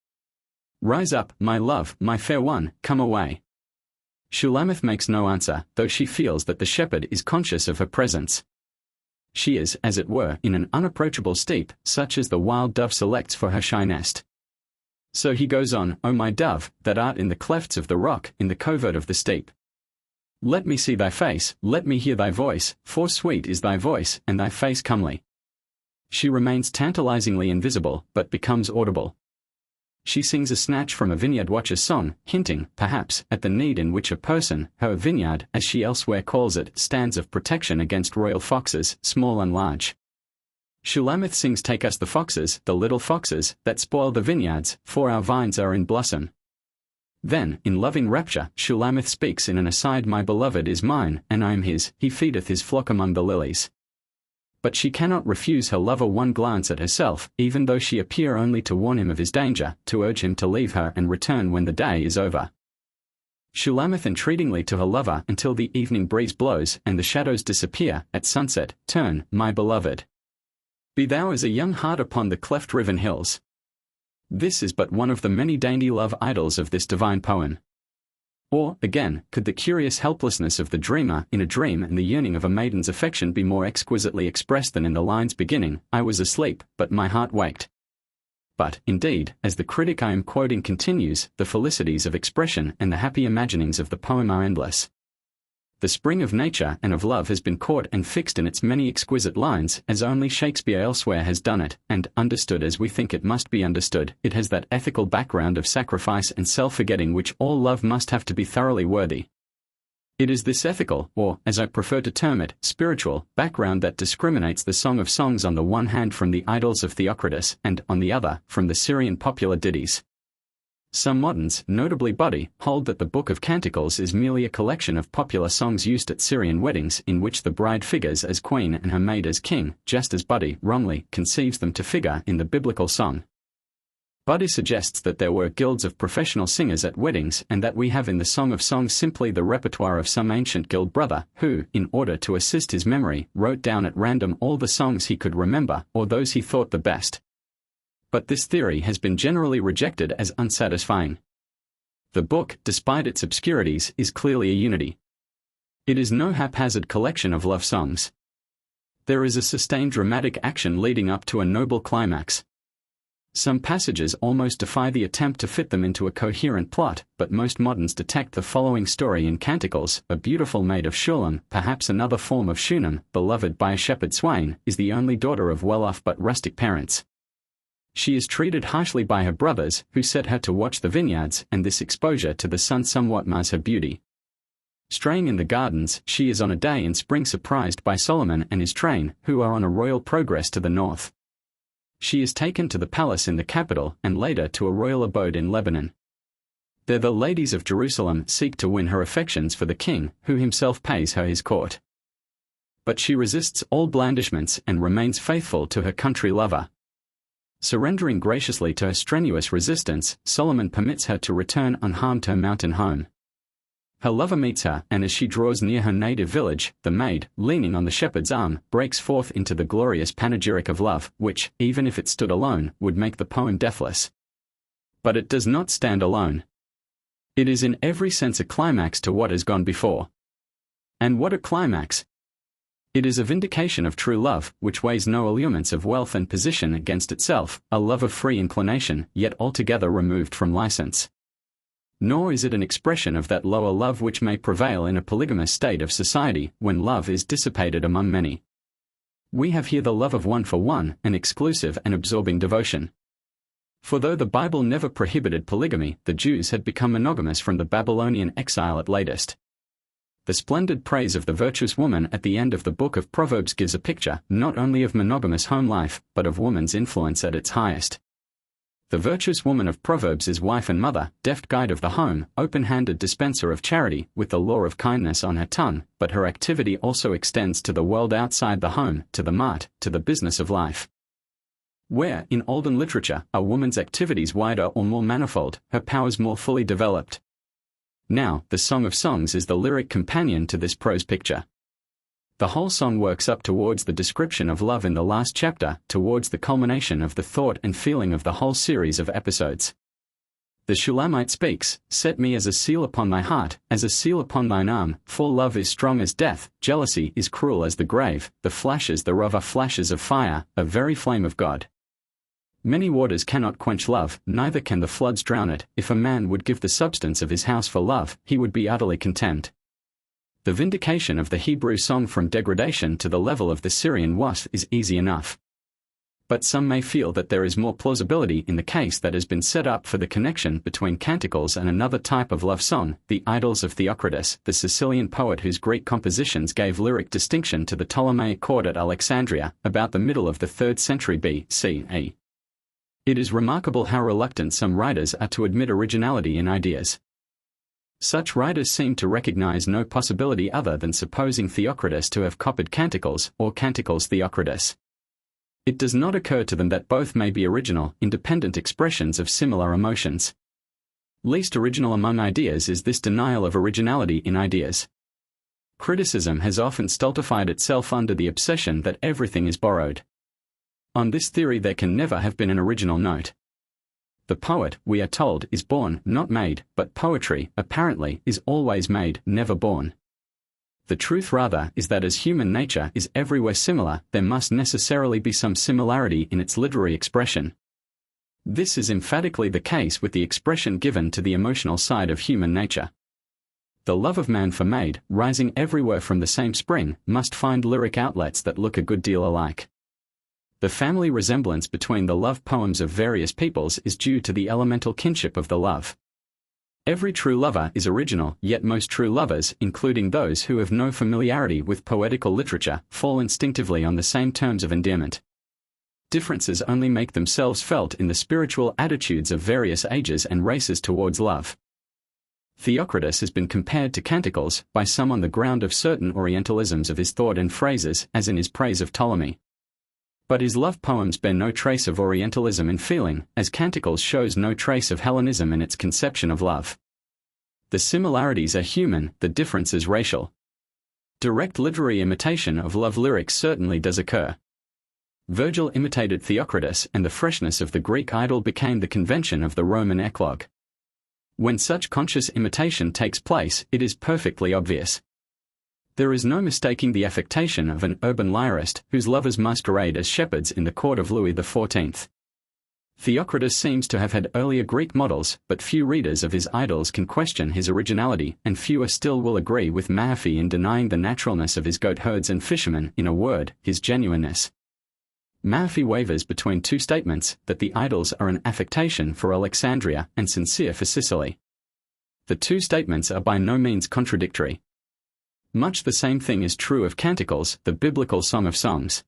Rise up, my love, my fair one, come away. Shulamith makes no answer, though she feels that the shepherd is conscious of her presence. She is, as it were, in an unapproachable steep, such as the wild dove selects for her shy nest. So he goes on, O my dove, that art in the clefts of the rock, in the covert of the steep. Let me see thy face, let me hear thy voice, for sweet is thy voice, and thy face comely. She remains tantalizingly invisible, but becomes audible. She sings a snatch from a vineyard watcher's song, hinting, perhaps, at the need in which a person, her vineyard, as she elsewhere calls it, stands of protection against royal foxes, small and large. Shulamith sings, Take us the foxes, the little foxes, that spoil the vineyards, for our vines are in blossom. Then, in loving rapture, Shulamith speaks in an aside, My beloved is mine, and I am his, he feedeth his flock among the lilies. But she cannot refuse her lover one glance at herself, even though she appear only to warn him of his danger, to urge him to leave her and return when the day is over. Shulamith entreatingly to her lover until the evening breeze blows and the shadows disappear, at sunset, turn, my beloved. Be thou as a young hart upon the cleft-riven hills. This is but one of the many dainty love idyls of this divine poem. Or, again, could the curious helplessness of the dreamer in a dream and the yearning of a maiden's affection be more exquisitely expressed than in the lines beginning, I was asleep, but my heart waked? But, indeed, as the critic I am quoting continues, the felicities of expression and the happy imaginings of the poem are endless. The spring of nature and of love has been caught and fixed in its many exquisite lines, as only Shakespeare elsewhere has done it, and, understood as we think it must be understood, it has that ethical background of sacrifice and self-forgetting which all love must have to be thoroughly worthy. It is this ethical, or, as I prefer to term it, spiritual, background that discriminates the Song of Songs on the one hand from the Idylls of Theocritus, and, on the other, from the Syrian popular ditties. Some moderns, notably Buddy, hold that the Book of Canticles is merely a collection of popular songs used at Syrian weddings in which the bride figures as queen and her maid as king, just as Buddy, wrongly, conceives them to figure in the biblical song. Buddy suggests that there were guilds of professional singers at weddings and that we have in the Song of Songs simply the repertoire of some ancient guild brother who, in order to assist his memory, wrote down at random all the songs he could remember or those he thought the best. But this theory has been generally rejected as unsatisfying. The book, despite its obscurities, is clearly a unity. It is no haphazard collection of love songs. There is a sustained dramatic action leading up to a noble climax. Some passages almost defy the attempt to fit them into a coherent plot, but most moderns detect the following story in Canticles: a beautiful maid of Shulam, perhaps another form of Shunem, beloved by a shepherd swain, is the only daughter of well-off but rustic parents. She is treated harshly by her brothers, who set her to watch the vineyards, and this exposure to the sun somewhat mars her beauty. Straying in the gardens, she is on a day in spring surprised by Solomon and his train, who are on a royal progress to the north. She is taken to the palace in the capital, and later to a royal abode in Lebanon. There the ladies of Jerusalem seek to win her affections for the king, who himself pays her his court. But she resists all blandishments and remains faithful to her country lover. Surrendering graciously to her strenuous resistance, Solomon permits her to return unharmed to her mountain home. Her lover meets her, and as she draws near her native village, the maid, leaning on the shepherd's arm, breaks forth into the glorious panegyric of love, which, even if it stood alone, would make the poem deathless. But it does not stand alone. It is in every sense a climax to what has gone before. And what a climax! It is a vindication of true love, which weighs no allurements of wealth and position against itself, a love of free inclination, yet altogether removed from license. Nor is it an expression of that lower love which may prevail in a polygamous state of society, when love is dissipated among many. We have here the love of one for one, an exclusive and absorbing devotion. For though the Bible never prohibited polygamy, the Jews had become monogamous from the Babylonian exile at latest. The splendid praise of the virtuous woman at the end of the book of Proverbs gives a picture, not only of monogamous home life, but of woman's influence at its highest. The virtuous woman of Proverbs is wife and mother, deft guide of the home, open-handed dispenser of charity, with the law of kindness on her tongue, but her activity also extends to the world outside the home, to the mart, to the business of life. Where, in olden literature, are woman's activities wider or more manifold, her powers more fully developed. Now, the Song of Songs is the lyric companion to this prose picture. The whole song works up towards the description of love in the last chapter, towards the culmination of the thought and feeling of the whole series of episodes. The Shulamite speaks, "Set me as a seal upon thy heart, as a seal upon thine arm, for love is strong as death, jealousy is cruel as the grave, the flashes thereof are flashes of fire, a very flame of God. Many waters cannot quench love, neither can the floods drown it. If a man would give the substance of his house for love, he would be utterly contemned." The vindication of the Hebrew song from degradation to the level of the Syrian wasf is easy enough. But some may feel that there is more plausibility in the case that has been set up for the connection between canticles and another type of love song, the Idylls of Theocritus, the Sicilian poet whose Greek compositions gave lyric distinction to the Ptolemaic court at Alexandria, about the middle of the 3rd century B.C.E. It is remarkable how reluctant some writers are to admit originality in ideas. Such writers seem to recognize no possibility other than supposing Theocritus to have copied canticles, or canticles Theocritus. It does not occur to them that both may be original, independent expressions of similar emotions. Least original among ideas is this denial of originality in ideas. Criticism has often stultified itself under the obsession that everything is borrowed. On this theory there can never have been an original note. The poet, we are told, is born, not made, but poetry, apparently, is always made, never born. The truth rather is that as human nature is everywhere similar, there must necessarily be some similarity in its literary expression. This is emphatically the case with the expression given to the emotional side of human nature. The love of man for maid, rising everywhere from the same spring, must find lyric outlets that look a good deal alike. The family resemblance between the love poems of various peoples is due to the elemental kinship of the love. Every true lover is original, yet most true lovers, including those who have no familiarity with poetical literature, fall instinctively on the same terms of endearment. Differences only make themselves felt in the spiritual attitudes of various ages and races towards love. Theocritus has been compared to canticles by some on the ground of certain Orientalisms of his thought and phrases, as in his praise of Ptolemy. But his love poems bear no trace of Orientalism in feeling, as Canticles shows no trace of Hellenism in its conception of love. The similarities are human, the difference is racial. Direct literary imitation of love lyrics certainly does occur. Virgil imitated Theocritus, and the freshness of the Greek idyll became the convention of the Roman eclogue. When such conscious imitation takes place, it is perfectly obvious. There is no mistaking the affectation of an urban lyrist whose lovers masquerade as shepherds in the court of Louis XIV. Theocritus seems to have had earlier Greek models, but few readers of his idylls can question his originality, and fewer still will agree with Mahaffy in denying the naturalness of his goat herds and fishermen, in a word, his genuineness. Mahaffy wavers between two statements, that the idylls are an affectation for Alexandria and sincere for Sicily. The two statements are by no means contradictory. Much the same thing is true of Canticles, the biblical Song of Songs.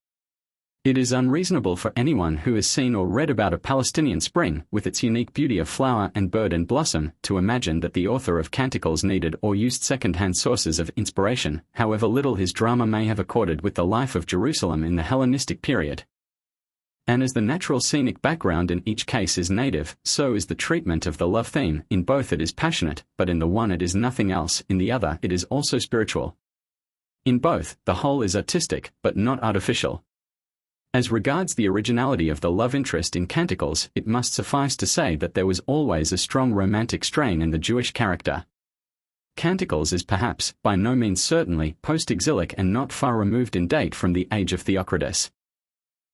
It is unreasonable for anyone who has seen or read about a Palestinian spring, with its unique beauty of flower and bird and blossom, to imagine that the author of Canticles needed or used second-hand sources of inspiration, however little his drama may have accorded with the life of Jerusalem in the Hellenistic period. And as the natural scenic background in each case is native, so is the treatment of the love theme. In both it is passionate, but in the one it is nothing else, in the other it is also spiritual. In both, the whole is artistic, but not artificial. As regards the originality of the love interest in Canticles, it must suffice to say that there was always a strong romantic strain in the Jewish character. Canticles is perhaps, by no means certainly, post-exilic and not far removed in date from the age of Theocritus.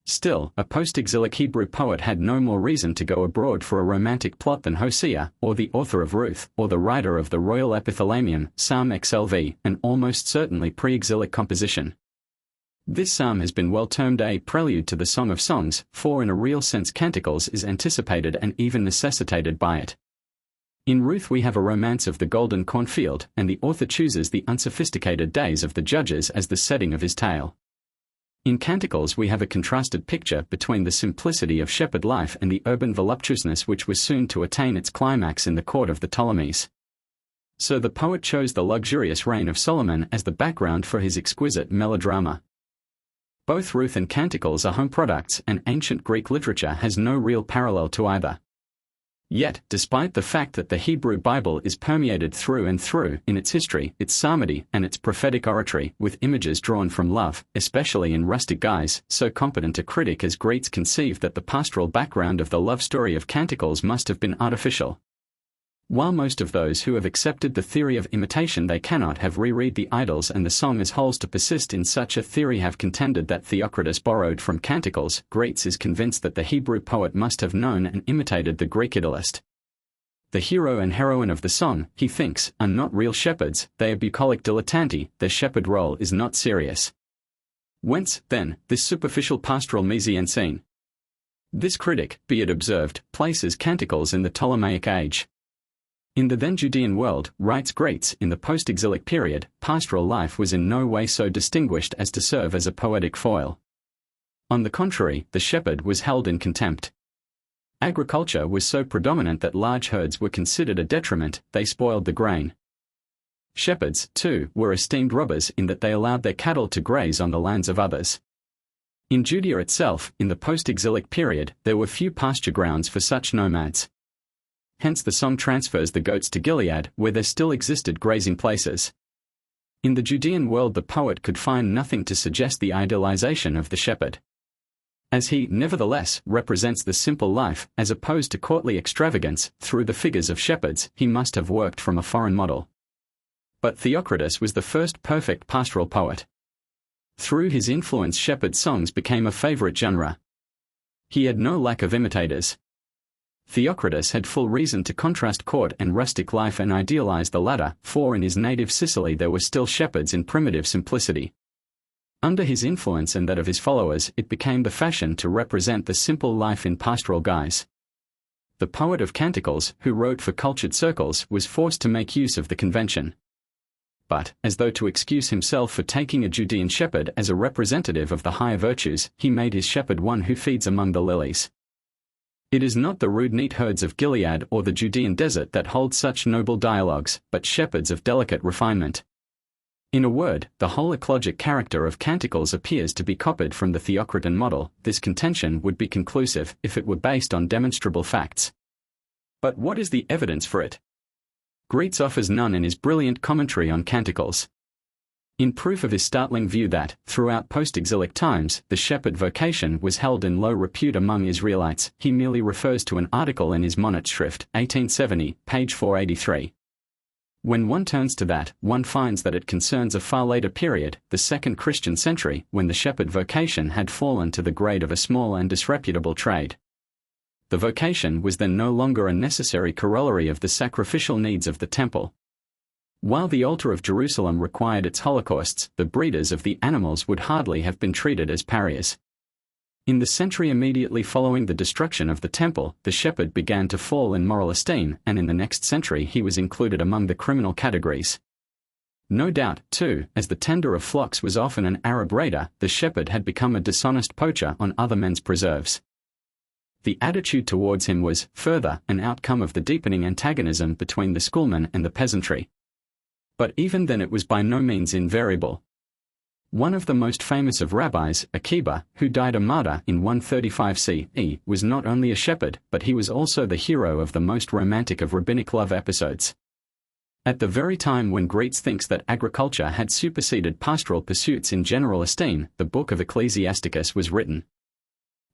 Still, a post-exilic Hebrew poet had no more reason to go abroad for a romantic plot than Hosea, or the author of Ruth, or the writer of the royal epithalamium, Psalm XLV, an almost certainly pre-exilic composition. This psalm has been well termed a prelude to the Song of Songs, for in a real sense Canticles is anticipated and even necessitated by it. In Ruth we have a romance of the golden cornfield, and the author chooses the unsophisticated days of the judges as the setting of his tale. In Canticles we have a contrasted picture between the simplicity of shepherd life and the urban voluptuousness which was soon to attain its climax in the court of the Ptolemies. So the poet chose the luxurious reign of Solomon as the background for his exquisite melodrama. Both Ruth and Canticles are home products, and ancient Greek literature has no real parallel to either. Yet, despite the fact that the Hebrew Bible is permeated through and through, in its history, its psalmody, and its prophetic oratory, with images drawn from love, especially in rustic guise, so competent a critic as Greats conceive that the pastoral background of the love story of Canticles must have been artificial. While most of those who have accepted the theory of imitation they cannot have reread the idols and the song as wholes to persist in such a theory have contended that Theocritus borrowed from canticles, Greats is convinced that the Hebrew poet must have known and imitated the Greek idyllist. The hero and heroine of the song, he thinks, are not real shepherds, they are bucolic dilettanti, their shepherd role is not serious. Whence, then, this superficial pastoral mise-en-scene? This critic, be it observed, places canticles in the Ptolemaic age. In the then Judean world, writes Greats, in the post-exilic period, pastoral life was in no way so distinguished as to serve as a poetic foil. On the contrary, the shepherd was held in contempt. Agriculture was so predominant that large herds were considered a detriment, they spoiled the grain. Shepherds, too, were esteemed robbers in that they allowed their cattle to graze on the lands of others. In Judea itself, in the post-exilic period, there were few pasture grounds for such nomads. Hence the song transfers the goats to Gilead, where there still existed grazing places. In the Judean world the poet could find nothing to suggest the idealization of the shepherd. As he, nevertheless, represents the simple life, as opposed to courtly extravagance, through the figures of shepherds, he must have worked from a foreign model. But Theocritus was the first perfect pastoral poet. Through his influence shepherd songs became a favorite genre. He had no lack of imitators. Theocritus had full reason to contrast court and rustic life and idealize the latter, for in his native Sicily there were still shepherds in primitive simplicity. Under his influence and that of his followers, it became the fashion to represent the simple life in pastoral guise. The poet of canticles, who wrote for cultured circles, was forced to make use of the convention. But, as though to excuse himself for taking a Judean shepherd as a representative of the higher virtues, he made his shepherd one who feeds among the lilies. It is not the rude neat herds of Gilead or the Judean desert that hold such noble dialogues, but shepherds of delicate refinement. In a word, the whole eclogic character of canticles appears to be copied from the Theocritan model. This contention would be conclusive if it were based on demonstrable facts. But what is the evidence for it? Greats offers none in his brilliant commentary on canticles. In proof of his startling view that, throughout post-exilic times, the shepherd vocation was held in low repute among Israelites, he merely refers to an article in his Monatsschrift, 1870, page 483. When one turns to that, one finds that it concerns a far later period, the second Christian century, when the shepherd vocation had fallen to the grade of a small and disreputable trade. The vocation was then no longer a necessary corollary of the sacrificial needs of the temple. While the altar of Jerusalem required its holocausts, the breeders of the animals would hardly have been treated as pariahs. In the century immediately following the destruction of the temple, the shepherd began to fall in moral esteem, and in the next century he was included among the criminal categories. No doubt, too, as the tender of flocks was often an Arab raider, the shepherd had become a dishonest poacher on other men's preserves. The attitude towards him was, further, an outcome of the deepening antagonism between the schoolmen and the peasantry. But even then it was by no means invariable. One of the most famous of rabbis, Akiba, who died a martyr in 135 CE, was not only a shepherd, but he was also the hero of the most romantic of rabbinic love episodes. At the very time when Greats thinks that agriculture had superseded pastoral pursuits in general esteem, the book of Ecclesiasticus was written.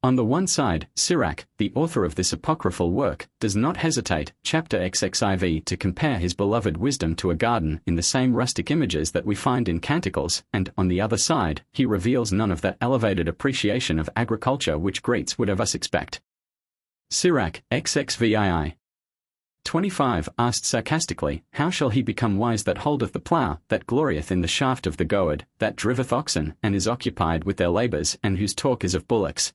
On the one side, Sirach, the author of this apocryphal work, does not hesitate, chapter XXIV, to compare his beloved wisdom to a garden in the same rustic images that we find in canticles, and, on the other side, he reveals none of that elevated appreciation of agriculture which Greats would have us expect. Sirach, XXVII. 25, asked sarcastically, How shall he become wise that holdeth the plough, that glorieth in the shaft of the goad, that driveth oxen, and is occupied with their labours, and whose talk is of bullocks?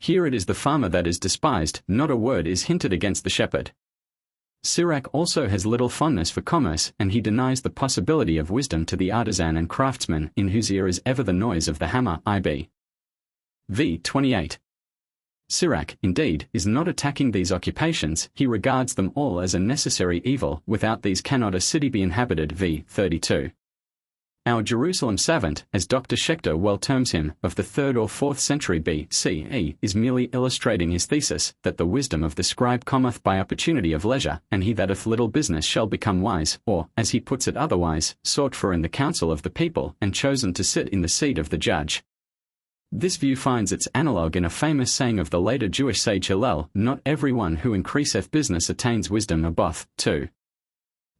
Here it is the farmer that is despised, not a word is hinted against the shepherd. Sirach also has little fondness for commerce, and he denies the possibility of wisdom to the artisan and craftsman, in whose ear is ever the noise of the hammer. IB. v. 28. Sirach, indeed, is not attacking these occupations, he regards them all as a necessary evil, without these cannot a city be inhabited. v. 32. Our Jerusalem savant, as Dr. Schechter well terms him, of the 3rd or 4th century B.C.E., is merely illustrating his thesis, that the wisdom of the scribe cometh by opportunity of leisure, and he that hath little business shall become wise, or, as he puts it otherwise, sought for in the council of the people, and chosen to sit in the seat of the judge. This view finds its analogue in a famous saying of the later Jewish sage Hillel, "Not everyone who increaseth business attains wisdom." Aboth 2.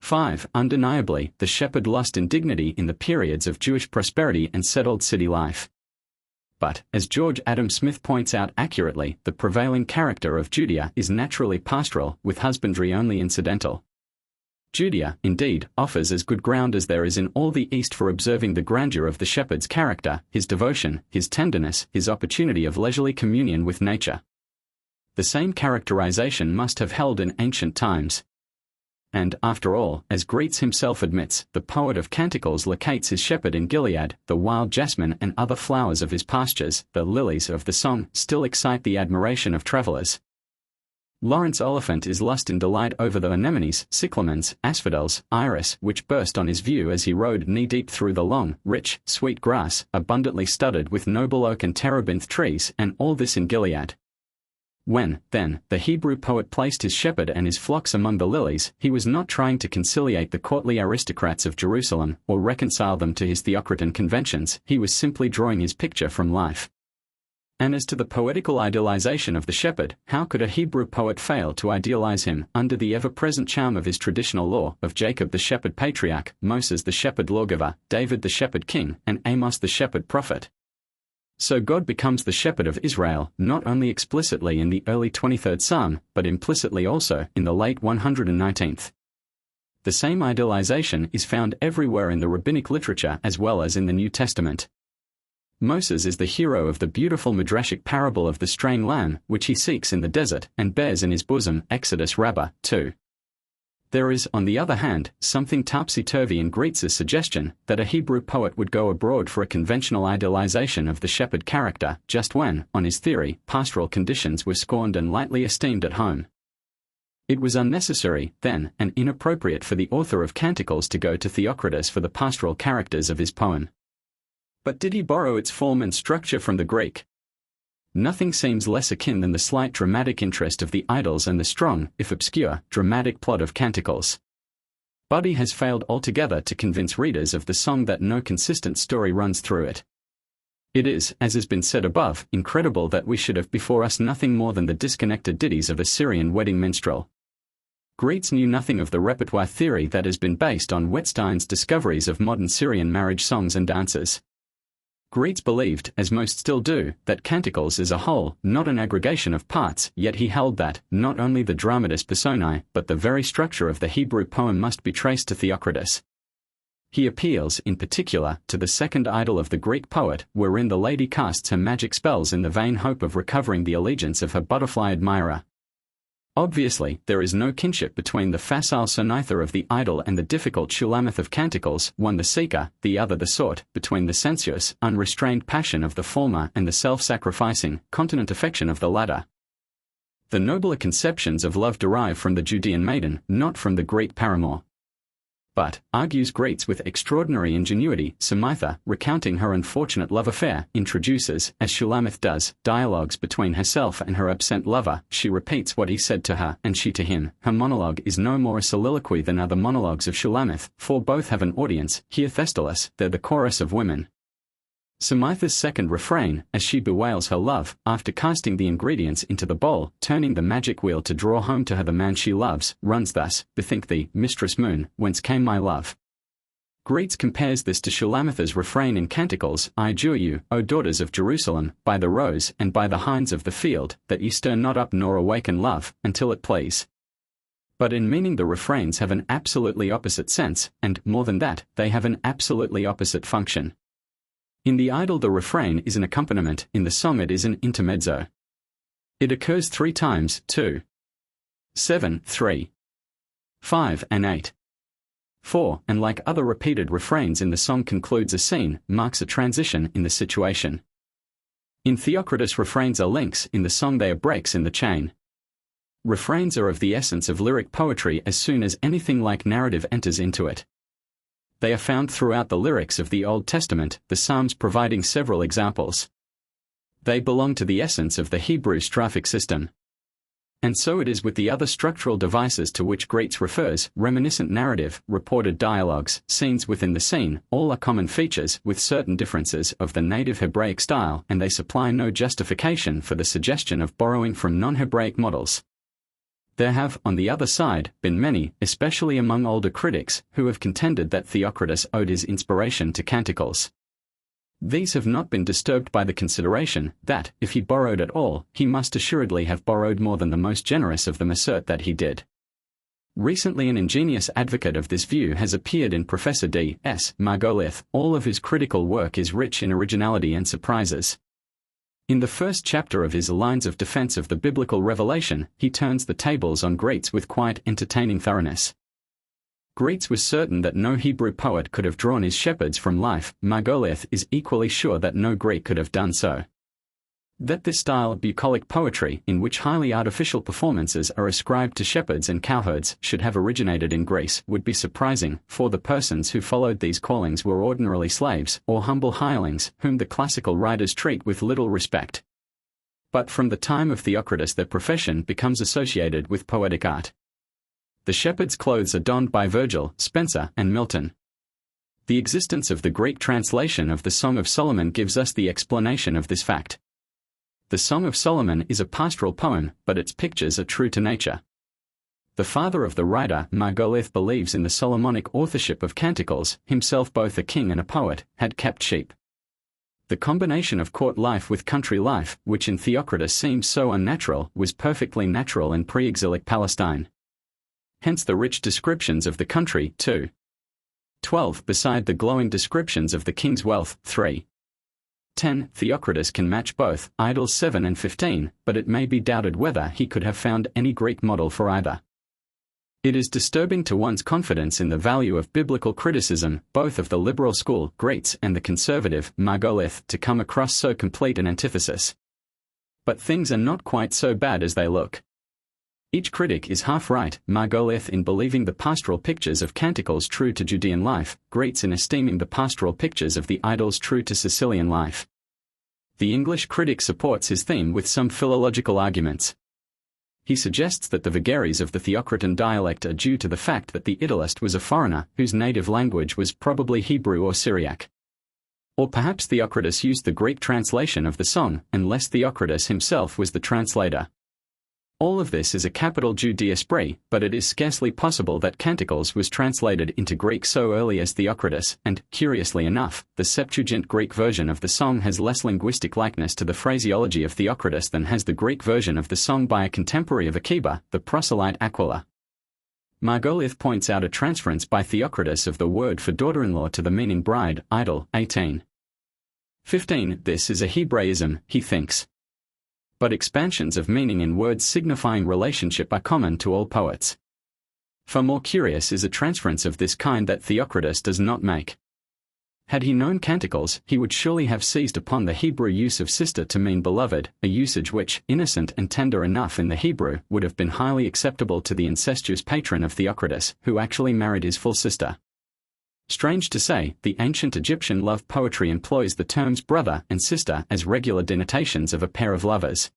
5. Undeniably, the shepherd lost in dignity in the periods of Jewish prosperity and settled city life. But, as George Adam Smith points out accurately, the prevailing character of Judea is naturally pastoral, with husbandry only incidental. Judea, indeed, offers as good ground as there is in all the East for observing the grandeur of the shepherd's character, his devotion, his tenderness, his opportunity of leisurely communion with nature. The same characterization must have held in ancient times. And, after all, as Greets himself admits, the poet of Canticles locates his shepherd in Gilead, the wild jasmine and other flowers of his pastures, the lilies of the song, still excite the admiration of travelers. Lawrence Oliphant is lost in delight over the anemones, cyclamens, asphodels, iris, which burst on his view as he rode knee-deep through the long, rich, sweet grass, abundantly studded with noble oak and terebinth trees, and all this in Gilead. When, then, the Hebrew poet placed his shepherd and his flocks among the lilies, he was not trying to conciliate the courtly aristocrats of Jerusalem, or reconcile them to his theocritan conventions, he was simply drawing his picture from life. And as to the poetical idealization of the shepherd, how could a Hebrew poet fail to idealize him, under the ever-present charm of his traditional law, of Jacob the shepherd patriarch, Moses the shepherd lawgiver, David the shepherd king, and Amos the shepherd prophet? So God becomes the shepherd of Israel, not only explicitly in the early 23rd Psalm, but implicitly also in the late 119th. The same idealization is found everywhere in the rabbinic literature as well as in the New Testament. Moses is the hero of the beautiful midrashic parable of the straying lamb, which he seeks in the desert, and bears in his bosom, Exodus Rabbah 2. There is, on the other hand, something topsy-turvy in Greets' suggestion that a Hebrew poet would go abroad for a conventional idealization of the shepherd character, just when, on his theory, pastoral conditions were scorned and lightly esteemed at home. It was unnecessary, then, and inappropriate for the author of Canticles to go to Theocritus for the pastoral characters of his poem. But did he borrow its form and structure from the Greek? Nothing seems less akin than the slight dramatic interest of the idyls and the strong, if obscure, dramatic plot of Canticles. But he has failed altogether to convince readers of the song that no consistent story runs through it. It is, as has been said above, incredible that we should have before us nothing more than the disconnected ditties of a Syrian wedding minstrel. Greets knew nothing of the repertoire theory that has been based on Wettstein's discoveries of modern Syrian marriage songs and dances. Greets believed, as most still do, that Canticles is a whole, not an aggregation of parts, yet he held that, not only the dramatis personae, but the very structure of the Hebrew poem must be traced to Theocritus. He appeals, in particular, to the second idyll of the Greek poet, wherein the lady casts her magic spells in the vain hope of recovering the allegiance of her butterfly admirer. Obviously, there is no kinship between the facile sonitha of the idyll and the difficult Shulamith of Canticles, one the seeker, the other the sought, between the sensuous, unrestrained passion of the former and the self-sacrificing, continent affection of the latter. The nobler conceptions of love derive from the Judean maiden, not from the Greek paramour. But, argues Greets with extraordinary ingenuity, Samitha, recounting her unfortunate love affair, introduces, as Shulamith does, dialogues between herself and her absent lover. She repeats what he said to her, and she to him. Her monologue is no more a soliloquy than are the monologues of Shulamith, for both have an audience. Hear Thestilis, they're the chorus of women. Samitha's second refrain, as she bewails her love, after casting the ingredients into the bowl, turning the magic wheel to draw home to her the man she loves, runs thus: Bethink thee, mistress moon, whence came my love. Greets compares this to Shulamith's refrain in Canticles: I adjure you, O daughters of Jerusalem, by the rose and by the hinds of the field, that ye stir not up nor awaken love, until it please. But in meaning the refrains have an absolutely opposite sense, and, more than that, they have an absolutely opposite function. In the idyll the refrain is an accompaniment, in the song it is an intermezzo. It occurs 3 times, 2, 7, 3, 5 and 8. 4, and like other repeated refrains in the song concludes a scene, marks a transition in the situation. In Theocritus refrains are links, in the song they are breaks in the chain. Refrains are of the essence of lyric poetry as soon as anything like narrative enters into it. They are found throughout the lyrics of the Old Testament, the Psalms providing several examples. They belong to the essence of the Hebrew strophic system. And so it is with the other structural devices to which Greats refers: reminiscent narrative, reported dialogues, scenes within the scene, all are common features with certain differences of the native Hebraic style, and they supply no justification for the suggestion of borrowing from non-Hebraic models. There have, on the other side, been many, especially among older critics, who have contended that Theocritus owed his inspiration to canticles. These have not been disturbed by the consideration that, if he borrowed at all, he must assuredly have borrowed more than the most generous of them assert that he did. Recently an ingenious advocate of this view has appeared in Professor D.S. Margolith. All of his critical work is rich in originality and surprises. In the first chapter of his Lines of Defense of the Biblical Revelation, he turns the tables on Greats with quite entertaining thoroughness. Greats was certain that no Hebrew poet could have drawn his shepherds from life. Margolith is equally sure that no Greek could have done so. That this style of bucolic poetry, in which highly artificial performances are ascribed to shepherds and cowherds, should have originated in Greece, would be surprising, for the persons who followed these callings were ordinarily slaves, or humble hirelings, whom the classical writers treat with little respect. But from the time of Theocritus their profession becomes associated with poetic art. The shepherd's clothes are donned by Virgil, Spenser, and Milton. The existence of the Greek translation of the Song of Solomon gives us the explanation of this fact. The Song of Solomon is a pastoral poem, but its pictures are true to nature. The father of the writer, Margolith, believes in the Solomonic authorship of canticles, himself both a king and a poet, had kept sheep. The combination of court life with country life, which in Theocritus seems so unnatural, was perfectly natural in pre-exilic Palestine. Hence the rich descriptions of the country, 2. 12. Beside the glowing descriptions of the king's wealth, 3. 10. Theocritus can match both, Idols 7 and 15, but it may be doubted whether he could have found any Greek model for either. It is disturbing to one's confidence in the value of biblical criticism, both of the liberal school, Greats, and the conservative, Margolith, to come across so complete an antithesis. But things are not quite so bad as they look. Each critic is half right, Margolith in believing the pastoral pictures of canticles true to Judean life, Greats in esteeming the pastoral pictures of the idols true to Sicilian life. The English critic supports his theme with some philological arguments. He suggests that the vagaries of the Theocritan dialect are due to the fact that the idylist was a foreigner, whose native language was probably Hebrew or Syriac. Or perhaps Theocritus used the Greek translation of the song, unless Theocritus himself was the translator. All of this is a capital Jeu d'esprit, but it is scarcely possible that Canticles was translated into Greek so early as Theocritus, and, curiously enough, the Septuagint Greek version of the song has less linguistic likeness to the phraseology of Theocritus than has the Greek version of the song by a contemporary of Akiba, the proselyte Aquila. Margolith points out a transference by Theocritus of the word for daughter-in-law to the meaning bride, idol, 18. 15. This is a Hebraism, he thinks. But expansions of meaning in words signifying relationship are common to all poets. Far more curious is a transference of this kind that Theocritus does not make. Had he known Canticles, he would surely have seized upon the Hebrew use of sister to mean beloved, a usage which, innocent and tender enough in the Hebrew, would have been highly acceptable to the incestuous patron of Theocritus, who actually married his full sister. Strange to say, the ancient Egyptian love poetry employs the terms brother and sister as regular denotations of a pair of lovers.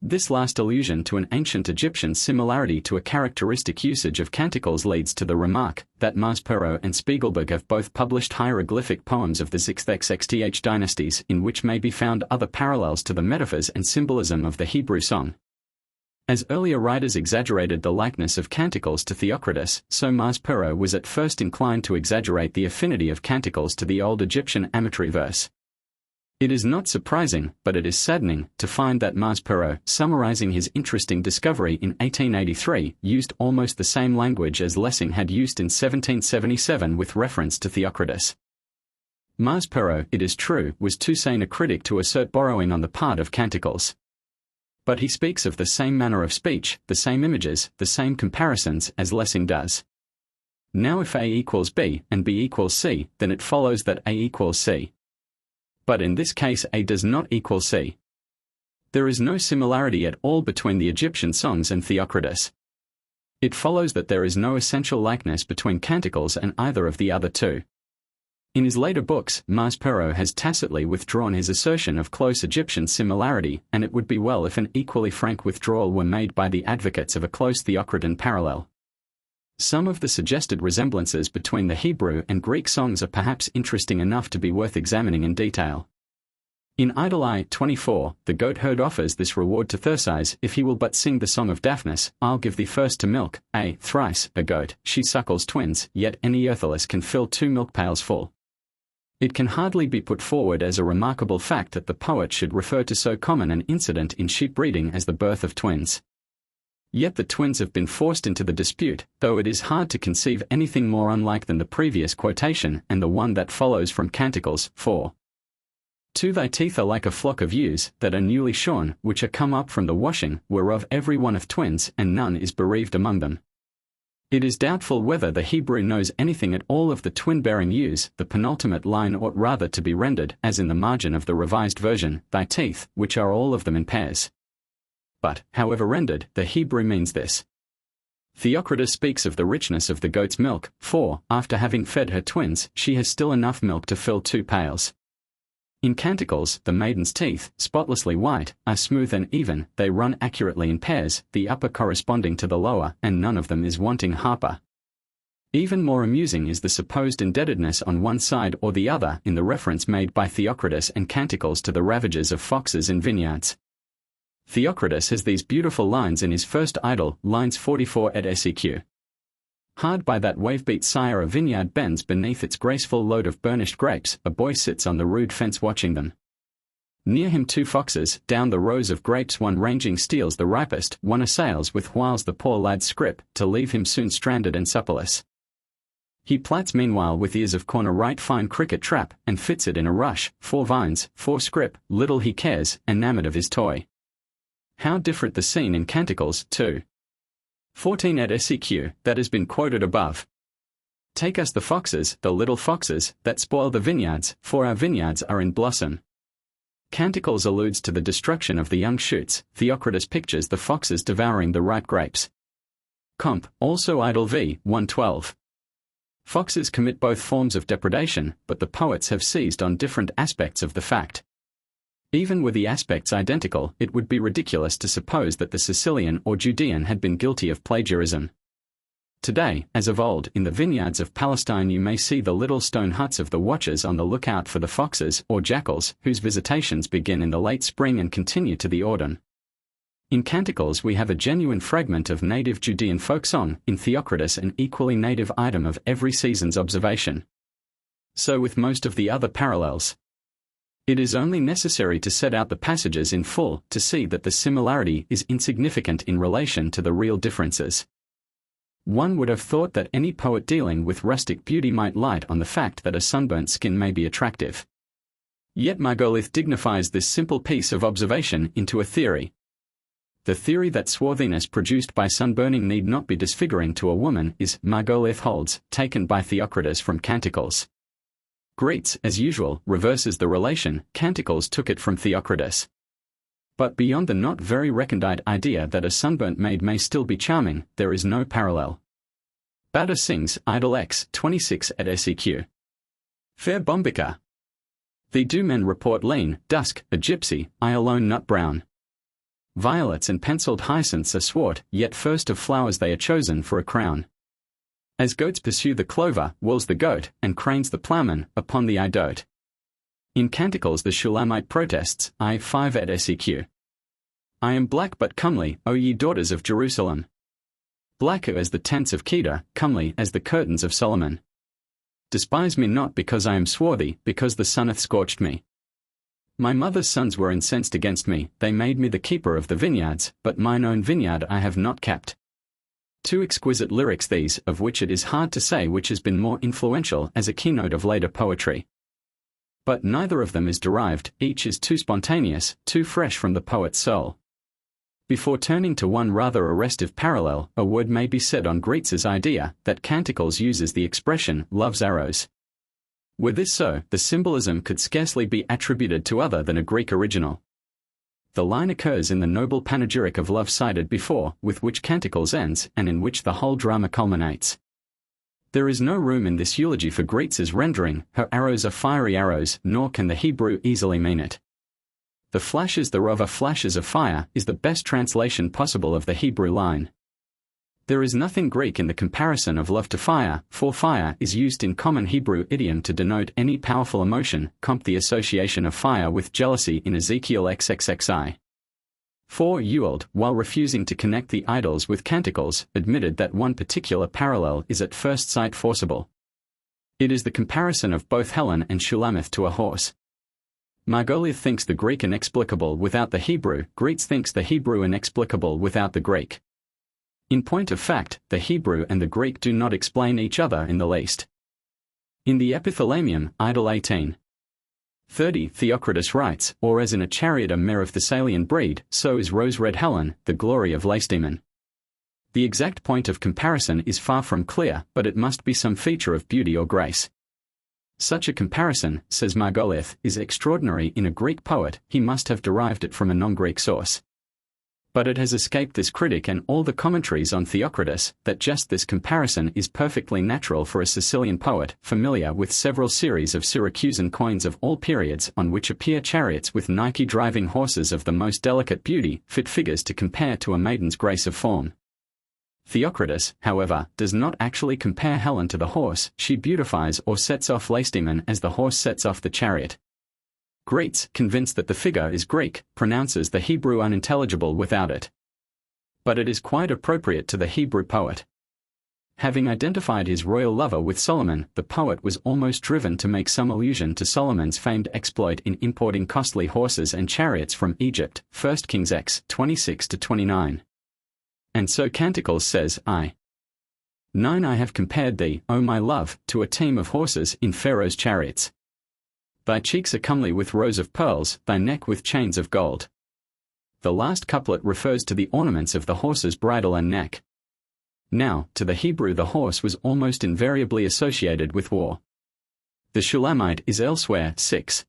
This last allusion to an ancient Egyptian similarity to a characteristic usage of canticles leads to the remark that Maspero and Spiegelberg have both published hieroglyphic poems of the 6th XXTH dynasties in which may be found other parallels to the metaphors and symbolism of the Hebrew song. As earlier writers exaggerated the likeness of canticles to Theocritus, so Maspero was at first inclined to exaggerate the affinity of canticles to the old Egyptian amatory verse. It is not surprising, but it is saddening, to find that Maspero, summarizing his interesting discovery in 1883, used almost the same language as Lessing had used in 1777 with reference to Theocritus. Maspero, it is true, was too sane a critic to assert borrowing on the part of canticles. But he speaks of the same manner of speech, the same images, the same comparisons, as Lessing does. Now if A equals B and B equals C, then it follows that A equals C. But in this case A does not equal C. There is no similarity at all between the Egyptian songs and Theocritus. It follows that there is no essential likeness between canticles and either of the other two. In his later books, Maspero has tacitly withdrawn his assertion of close Egyptian similarity, and it would be well if an equally frank withdrawal were made by the advocates of a close Theocritan parallel. Some of the suggested resemblances between the Hebrew and Greek songs are perhaps interesting enough to be worth examining in detail. In Idyll I 24, the goatherd offers this reward to Thersites: if he will but sing the song of Daphnis, I'll give thee first to milk, thrice, a goat, she suckles twins, yet any Earthelus can fill 2 milk pails full. It can hardly be put forward as a remarkable fact that the poet should refer to so common an incident in sheep breeding as the birth of twins. Yet the twins have been forced into the dispute, though it is hard to conceive anything more unlike than the previous quotation and the one that follows from Canticles 4. To thy teeth are like a flock of ewes, that are newly shorn, which are come up from the washing, whereof every one of twins, and none is bereaved among them. It is doubtful whether the Hebrew knows anything at all of the twin-bearing ewes. The penultimate line ought rather to be rendered, as in the margin of the Revised Version, thy teeth, which are all of them in pairs. But, however rendered, the Hebrew means this. Theocritus speaks of the richness of the goat's milk, for, after having fed her twins, she has still enough milk to fill 2 pails. In Canticles, the maiden's teeth, spotlessly white, are smooth and even, they run accurately in pairs, the upper corresponding to the lower, and none of them is wanting harper. Even more amusing is the supposed indebtedness on one side or the other in the reference made by Theocritus and Canticles to the ravages of foxes in vineyards. Theocritus has these beautiful lines in his first Idyll, lines 44 et seq. Hard by that wave-beat sire a vineyard bends beneath its graceful load of burnished grapes, a boy sits on the rude fence watching them. Near him 2 foxes, down the rows of grapes one ranging steals the ripest, one assails with whiles the poor lad's scrip, to leave him soon stranded and supperless. He plats meanwhile with ears of corn a right fine cricket trap, and fits it in a rush, 4 vines, 4 scrip, little he cares, enamoured of his toy. How different the scene in Canticles 2. 14 et seq, that has been quoted above. Take us the foxes, the little foxes, that spoil the vineyards, for our vineyards are in blossom. Canticles alludes to the destruction of the young shoots, Theocritus pictures the foxes devouring the ripe grapes. Comp. Also Idyll v. 112. Foxes commit both forms of depredation, but the poets have seized on different aspects of the fact. Even were the aspects identical, it would be ridiculous to suppose that the Sicilian or Judean had been guilty of plagiarism. Today, as of old, in the vineyards of Palestine you may see the little stone huts of the watchers on the lookout for the foxes or jackals, whose visitations begin in the late spring and continue to the autumn. In Canticles we have a genuine fragment of native Judean folk song, in Theocritus an equally native item of every season's observation. So with most of the other parallels. It is only necessary to set out the passages in full to see that the similarity is insignificant in relation to the real differences. One would have thought that any poet dealing with rustic beauty might light on the fact that a sunburnt skin may be attractive. Yet Margolith dignifies this simple piece of observation into a theory. The theory that swarthiness produced by sunburning need not be disfiguring to a woman is, Margolith holds, taken by Theocritus from Canticles. Greets, as usual, reverses the relation, Canticles took it from Theocritus. But beyond the not very recondite idea that a sunburnt maid may still be charming, there is no parallel. Bada sings, Idyll X 26 et seq. Fair Bombica. Thee do men report lean, dusk, a gypsy, I alone nut brown. Violets and penciled hyacinths are swart, yet first of flowers they are chosen for a crown. As goats pursue the clover, whirls the goat, and cranes the ploughman, upon the I dote. In Canticles the Shulamite protests, I 5 et seq. I am black but comely, O ye daughters of Jerusalem. Blacker as the tents of Kedar, comely as the curtains of Solomon. Despise me not because I am swarthy, because the sun hath scorched me. My mother's sons were incensed against me, they made me the keeper of the vineyards, but mine own vineyard I have not kept. 2 exquisite lyrics these, of which it is hard to say which has been more influential as a keynote of later poetry. But neither of them is derived, each is too spontaneous, too fresh from the poet's soul. Before turning to one rather arrestive parallel, a word may be said on Greets's idea that Canticles uses the expression, love's arrows. Were this so, the symbolism could scarcely be attributed to other than a Greek original. The line occurs in the noble panegyric of love cited before, with which Canticles ends, and in which the whole drama culminates. There is no room in this eulogy for Gretz's rendering, her arrows are fiery arrows, nor can the Hebrew easily mean it. The flashes thereof are flashes of fire is the best translation possible of the Hebrew line. There is nothing Greek in the comparison of love to fire, for fire is used in common Hebrew idiom to denote any powerful emotion, comp the association of fire with jealousy in Ezekiel XXXI. 4. Ewald, while refusing to connect the idols with canticles, admitted that one particular parallel is at first sight forcible. It is the comparison of both Helen and Shulamith to a horse. Margoliouth thinks the Greek inexplicable without the Hebrew, Gretz thinks the Hebrew inexplicable without the Greek. In point of fact, the Hebrew and the Greek do not explain each other in the least. In the Epithalamium, Idol 18. 30, Theocritus writes, or as in a chariot a mare of Thessalian breed, so is rose-red Helen, the glory of Lacedaemon. The exact point of comparison is far from clear, but it must be some feature of beauty or grace. Such a comparison, says Margoliouth, is extraordinary in a Greek poet, he must have derived it from a non-Greek source. But it has escaped this critic and all the commentaries on Theocritus, that just this comparison is perfectly natural for a Sicilian poet, familiar with several series of Syracusan coins of all periods on which appear chariots with Nike driving horses of the most delicate beauty, fit figures to compare to a maiden's grace of form. Theocritus, however, does not actually compare Helen to the horse, she beautifies or sets off Lacedaemon as the horse sets off the chariot. Gretz, convinced that the figure is Greek, pronounces the Hebrew unintelligible without it. But it is quite appropriate to the Hebrew poet. Having identified his royal lover with Solomon, the poet was almost driven to make some allusion to Solomon's famed exploit in importing costly horses and chariots from Egypt, 1 Kings X 26-29. And so Canticles says, 9 I have compared thee, O my love, to a team of horses in Pharaoh's chariots. Thy cheeks are comely with rows of pearls, thy neck with chains of gold. The last couplet refers to the ornaments of the horse's bridle and neck. Now, to the Hebrew the horse was almost invariably associated with war. The Shulamite is elsewhere 6.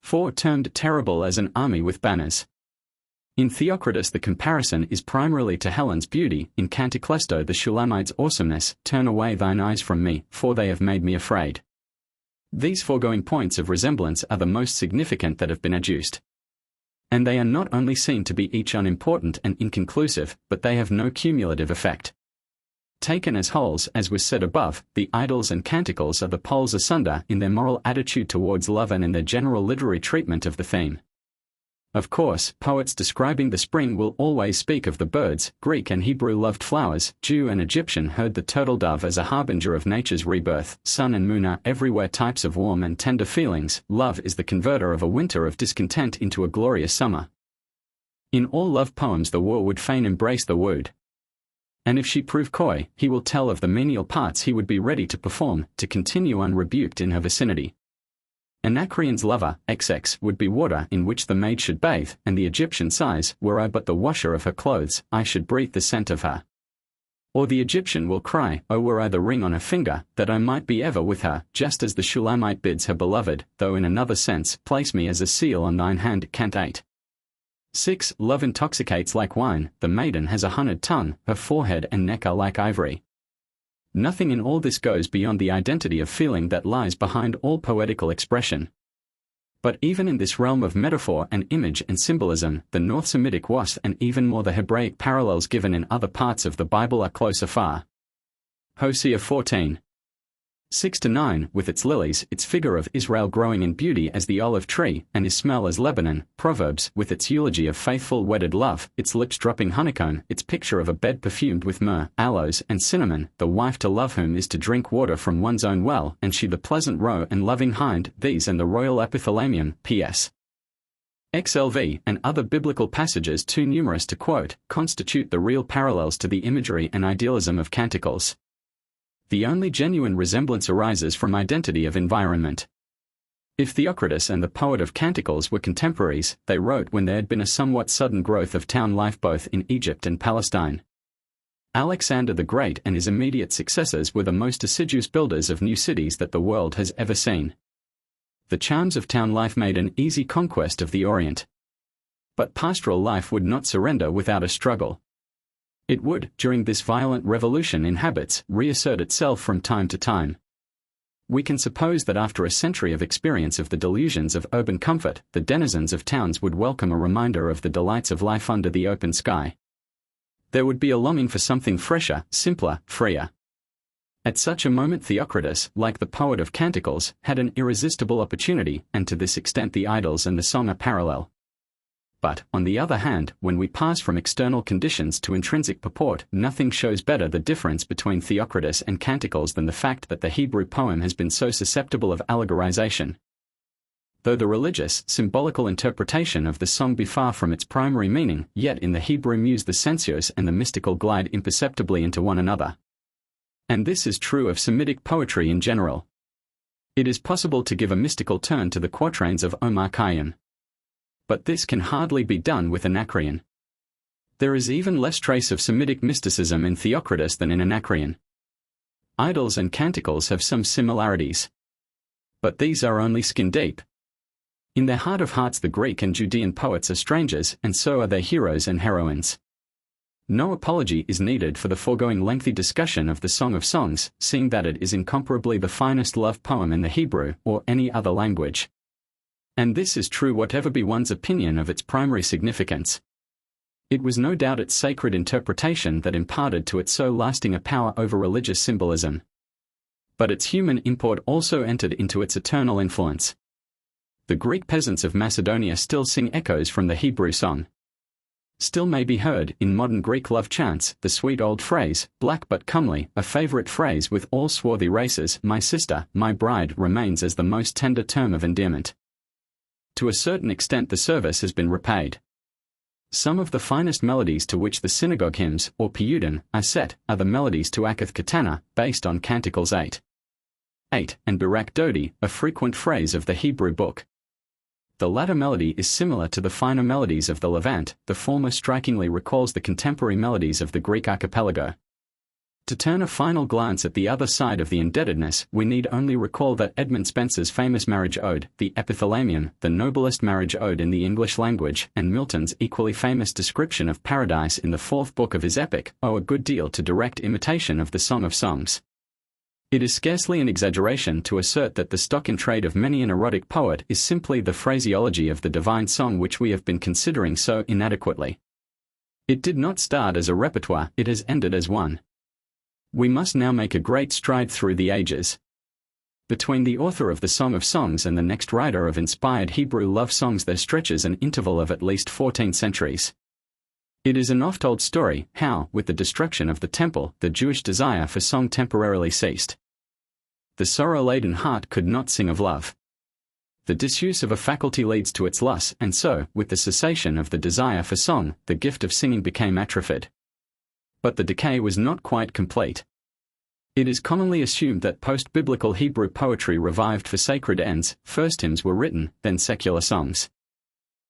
4 termed terrible as an army with banners. In Theocritus the comparison is primarily to Helen's beauty, in Canticlesto the Shulamite's awesomeness, turn away thine eyes from me, for they have made me afraid. These foregoing points of resemblance are the most significant that have been adduced. And they are not only seen to be each unimportant and inconclusive, but they have no cumulative effect. Taken as wholes, as was said above, the idols and canticles are the poles asunder in their moral attitude towards love and in their general literary treatment of the theme. Of course, poets describing the spring will always speak of the birds, Greek and Hebrew loved flowers, Jew and Egyptian heard the turtle dove as a harbinger of nature's rebirth, sun and moon are everywhere types of warm and tender feelings, love is the converter of a winter of discontent into a glorious summer. In all love poems the wooer would fain embrace the wooed. And if she prove coy, he will tell of the menial parts he would be ready to perform, to continue unrebuked in her vicinity. Anacreon's lover, XX, would be water in which the maid should bathe, and the Egyptian sighs, were I but the washer of her clothes, I should breathe the scent of her. Or the Egyptian will cry, O were I the ring on her finger, that I might be ever with her, just as the Shulamite bids her beloved, though in another sense, place me as a seal on thine hand, Cant 8. 6. Love intoxicates like wine, the maiden has a honeyed tongue, her forehead and neck are like ivory. Nothing in all this goes beyond the identity of feeling that lies behind all poetical expression. But even in this realm of metaphor and image and symbolism, the North Semitic was and even more the Hebraic parallels given in other parts of the Bible are close afar. Hosea 14. 6-9, with its lilies, its figure of Israel growing in beauty as the olive tree, and his smell as Lebanon, Proverbs, with its eulogy of faithful wedded love, its lips dropping honeycomb, its picture of a bed perfumed with myrrh, aloes, and cinnamon, the wife to love whom is to drink water from one's own well, and she the pleasant roe and loving hind, these and the royal epithalamium, P.S. XLV, and other biblical passages too numerous to quote, constitute the real parallels to the imagery and idealism of Canticles. The only genuine resemblance arises from identity of environment. If Theocritus and the poet of Canticles were contemporaries, they wrote when there had been a somewhat sudden growth of town life both in Egypt and Palestine. Alexander the Great and his immediate successors were the most assiduous builders of new cities that the world has ever seen. The charms of town life made an easy conquest of the Orient. But pastoral life would not surrender without a struggle. It would, during this violent revolution in habits, reassert itself from time to time. We can suppose that after a century of experience of the delusions of urban comfort, the denizens of towns would welcome a reminder of the delights of life under the open sky. There would be a longing for something fresher, simpler, freer. At such a moment Theocritus, like the poet of Canticles, had an irresistible opportunity, and to this extent the Idylls and the Song are parallel. But, on the other hand, when we pass from external conditions to intrinsic purport, nothing shows better the difference between Theocritus and Canticles than the fact that the Hebrew poem has been so susceptible of allegorization. Though the religious, symbolical interpretation of the song be far from its primary meaning, yet in the Hebrew muse the sensuous and the mystical glide imperceptibly into one another. And this is true of Semitic poetry in general. It is possible to give a mystical turn to the quatrains of Omar Khayyam. But this can hardly be done with Anacreon. There is even less trace of Semitic mysticism in Theocritus than in Anacreon. Idylls and Canticles have some similarities. But these are only skin deep. In their heart of hearts the Greek and Judean poets are strangers, and so are their heroes and heroines. No apology is needed for the foregoing lengthy discussion of the Song of Songs, seeing that it is incomparably the finest love poem in the Hebrew or any other language. And this is true whatever be one's opinion of its primary significance. It was no doubt its sacred interpretation that imparted to it so lasting a power over religious symbolism. But its human import also entered into its eternal influence. The Greek peasants of Macedonia still sing echoes from the Hebrew song. Still may be heard, in modern Greek love chants, the sweet old phrase, black but comely, a favorite phrase with all swarthy races, my sister, my bride, remains as the most tender term of endearment. To a certain extent the service has been repaid. Some of the finest melodies to which the synagogue hymns, or piyudin, are set, are the melodies to Akath Katana, based on Canticles 8. 8, and Barak Dodi, a frequent phrase of the Hebrew book. The latter melody is similar to the finer melodies of the Levant, the former strikingly recalls the contemporary melodies of the Greek archipelago. To turn a final glance at the other side of the indebtedness, we need only recall that Edmund Spenser's famous marriage ode, the Epithalamium, the noblest marriage ode in the English language, and Milton's equally famous description of paradise in the fourth book of his epic, owe a good deal to direct imitation of the Song of Songs. It is scarcely an exaggeration to assert that the stock in trade of many an erotic poet is simply the phraseology of the divine song which we have been considering so inadequately. It did not start as a repertoire, it has ended as one. We must now make a great stride through the ages. Between the author of the Song of Songs and the next writer of inspired Hebrew love songs there stretches an interval of at least 14 centuries. It is an oft-told story how, with the destruction of the temple, the Jewish desire for song temporarily ceased. The sorrow-laden heart could not sing of love. The disuse of a faculty leads to its loss, and so, with the cessation of the desire for song, the gift of singing became atrophied. But the decay was not quite complete. It is commonly assumed that post-biblical Hebrew poetry revived for sacred ends, first hymns were written, then secular songs.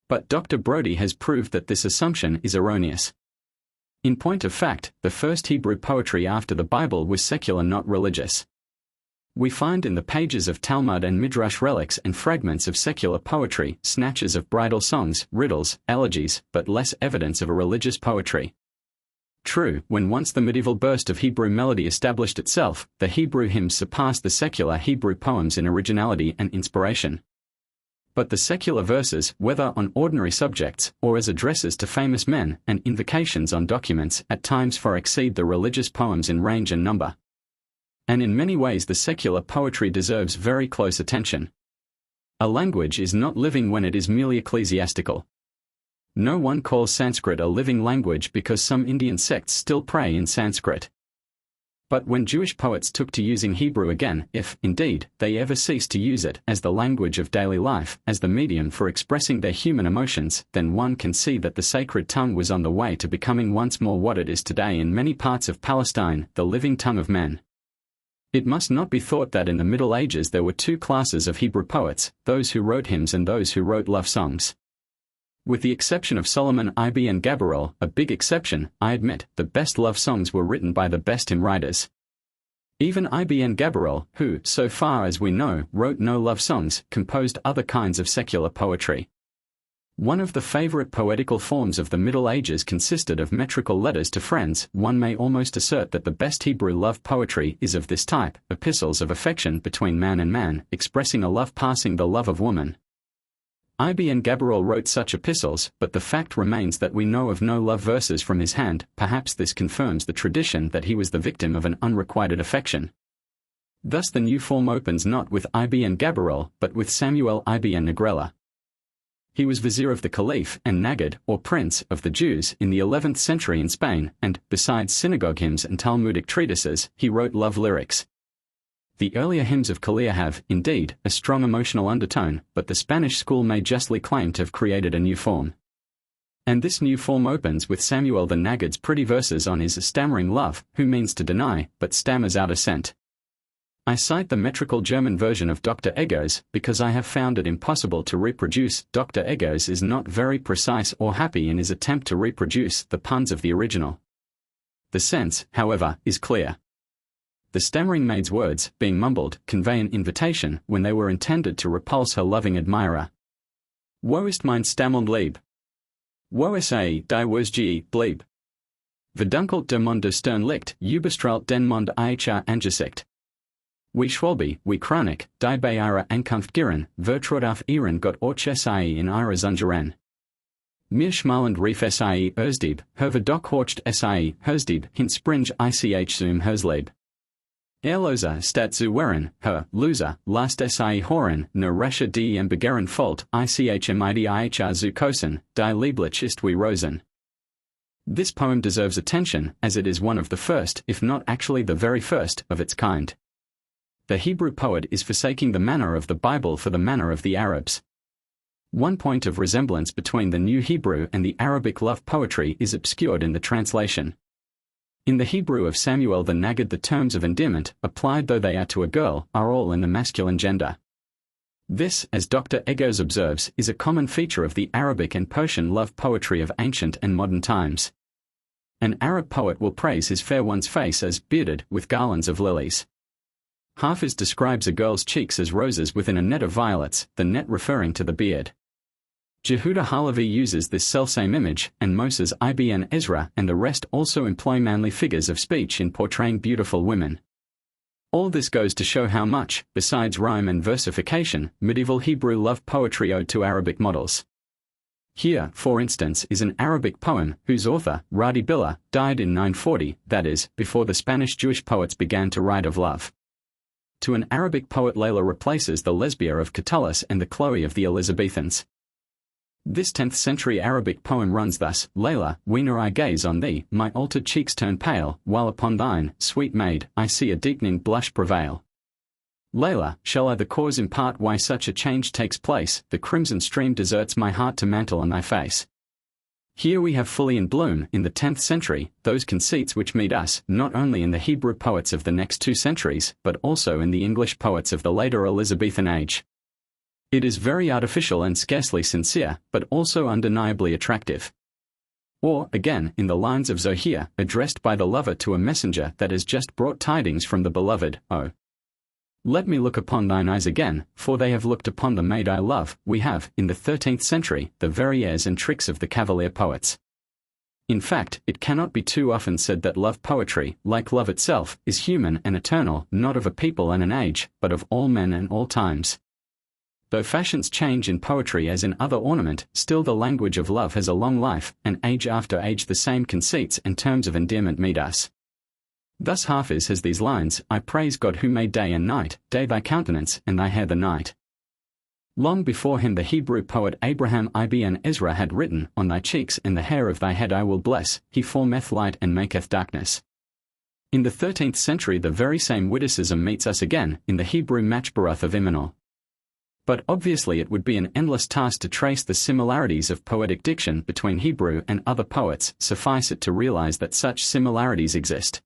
But Dr. Brodie has proved that this assumption is erroneous. In point of fact, the first Hebrew poetry after the Bible was secular, not religious. We find in the pages of Talmud and Midrash relics and fragments of secular poetry, snatches of bridal songs, riddles, elegies, but less evidence of a religious poetry. True, when once the medieval burst of Hebrew melody established itself, the Hebrew hymns surpassed the secular Hebrew poems in originality and inspiration. But the secular verses, whether on ordinary subjects, or as addresses to famous men, and invocations on documents, at times far exceed the religious poems in range and number. And in many ways the secular poetry deserves very close attention. A language is not living when it is merely ecclesiastical. No one calls Sanskrit a living language because some Indian sects still pray in Sanskrit. But when Jewish poets took to using Hebrew again, if, indeed, they ever ceased to use it as the language of daily life, as the medium for expressing their human emotions, then one can see that the sacred tongue was on the way to becoming once more what it is today in many parts of Palestine, the living tongue of men. It must not be thought that in the Middle Ages there were two classes of Hebrew poets, those who wrote hymns and those who wrote love songs. With the exception of Solomon ibn Gabirol, a big exception, I admit, the best love songs were written by the best hymn writers. Even ibn Gabirol, who, so far as we know, wrote no love songs, composed other kinds of secular poetry. One of the favorite poetical forms of the Middle Ages consisted of metrical letters to friends. One may almost assert that the best Hebrew love poetry is of this type, epistles of affection between man and man, expressing a love passing the love of woman. Ibn Gabirol wrote such epistles, but the fact remains that we know of no love verses from his hand. Perhaps this confirms the tradition that he was the victim of an unrequited affection. Thus the new form opens not with Ibn Gabirol, but with Samuel ibn Negrella. He was vizier of the Caliph and Nagid, or prince, of the Jews in the 11th century in Spain, and, besides synagogue hymns and Talmudic treatises, he wrote love lyrics. The earlier hymns of Kalia have, indeed, a strong emotional undertone, but the Spanish school may justly claim to have created a new form. And this new form opens with Samuel the Nagid's pretty verses on his stammering love, who means to deny, but stammers out assent. I cite the metrical German version of Dr. Eggers because I have found it impossible to reproduce. Dr. Eggers is not very precise or happy in his attempt to reproduce the puns of the original. The sense, however, is clear. The stammering maid's words, being mumbled, convey an invitation when they were intended to repulse her loving admirer. Wo ist mein stammelnd Lieb? Wo ist die Wursgie blieb? Verdunkelt der Mund der Stern liegt, überstrahlt den Mund ihr Angesicht. Wie Schwalbe, wie Chronik, die bei ihrer Ankunft gieren, vertraut auf ihren Gott Orchesai in ihrer Sungeren. Mir schmalend rief Sai Ersdieb, herver doch horcht Sai Hersdieb, hint springe ich zum Hersleb. Loser stat zu weren, her, loser, last Sai horen, ne rasche die begeren Fault, ich zu kosen, die lieblich ist wie Rosen. This poem deserves attention, as it is one of the first, if not actually the very first, of its kind. The Hebrew poet is forsaking the manner of the Bible for the manner of the Arabs. One point of resemblance between the New Hebrew and the Arabic love poetry is obscured in the translation. In the Hebrew of Samuel the Nagid, the terms of endearment, applied though they are to a girl, are all in the masculine gender. This, as Dr. Eggers observes, is a common feature of the Arabic and Persian love poetry of ancient and modern times. An Arab poet will praise his fair one's face as bearded with garlands of lilies. Hafiz describes a girl's cheeks as roses within a net of violets, the net referring to the beard. Jehuda Halevi uses this selfsame image, and Moses ibn Ezra and the rest also employ manly figures of speech in portraying beautiful women. All this goes to show how much, besides rhyme and versification, medieval Hebrew love poetry owed to Arabic models. Here, for instance, is an Arabic poem whose author, Radi Billah, died in 940, that is, before the Spanish Jewish poets began to write of love. To an Arabic poet, Layla replaces the Lesbia of Catullus and the Chloe of the Elizabethans. This 10th century Arabic poem runs thus: Layla, whene'er I gaze on thee, my altered cheeks turn pale, while upon thine, sweet maid, I see a deepening blush prevail. Layla, shall I the cause impart why such a change takes place? The crimson stream deserts my heart to mantle on thy face. Here we have fully in bloom, in the 10th century, those conceits which meet us, not only in the Hebrew poets of the next 2 centuries, but also in the English poets of the later Elizabethan age. It is very artificial and scarcely sincere, but also undeniably attractive. Or, again, in the lines of Zohir, addressed by the lover to a messenger that has just brought tidings from the beloved, Oh, let me look upon thine eyes again, for they have looked upon the maid I love. We have, in the 13th century, the very airs and tricks of the cavalier poets. In fact, it cannot be too often said that love poetry, like love itself, is human and eternal, not of a people and an age, but of all men and all times. Though fashions change in poetry as in other ornament, still the language of love has a long life, and age after age the same conceits and terms of endearment meet us. Thus Hafiz has these lines: I praise God who made day and night, day thy countenance, and thy hair the night. Long before him the Hebrew poet Abraham ibn Ezra had written, On thy cheeks and the hair of thy head I will bless, he formeth light and maketh darkness. In the 13th century the very same witticism meets us again, in the Hebrew Machbaroth of Imanol. But obviously it would be an endless task to trace the similarities of poetic diction between Hebrew and other poets, suffice it to realize that such similarities exist.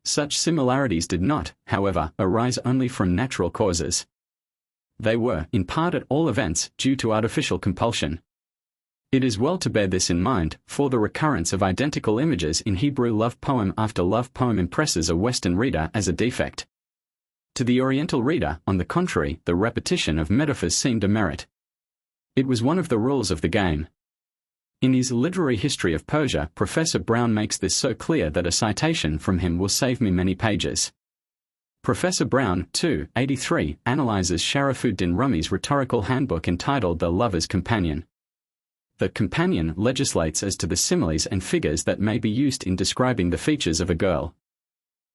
Such similarities did not, however, arise only from natural causes. They were, in part at all events, due to artificial compulsion. It is well to bear this in mind, for the recurrence of identical images in Hebrew love poem after love poem impresses a Western reader as a defect. To the Oriental reader, on the contrary, the repetition of metaphors seemed a merit. It was one of the rules of the game. In his Literary History of Persia, Professor Brown makes this so clear that a citation from him will save me many pages. Professor Brown, 283, analyzes Sharafuddin Rumi's rhetorical handbook entitled The Lover's Companion. The companion legislates as to the similes and figures that may be used in describing the features of a girl.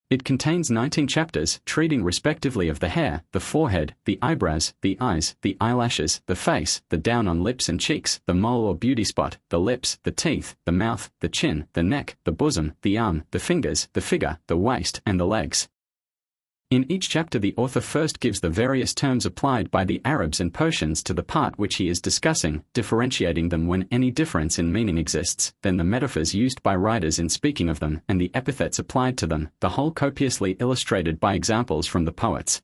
It contains 19 chapters, treating respectively of the hair, the forehead, the eyebrows, the eyes, the eyelashes, the face, the down on lips and cheeks, the mole or beauty spot, the lips, the teeth, the mouth, the chin, the neck, the bosom, the arm, the fingers, the figure, the waist, and the legs. In each chapter the author first gives the various terms applied by the Arabs and Persians to the part which he is discussing, differentiating them when any difference in meaning exists, then the metaphors used by writers in speaking of them and the epithets applied to them, the whole copiously illustrated by examples from the poets.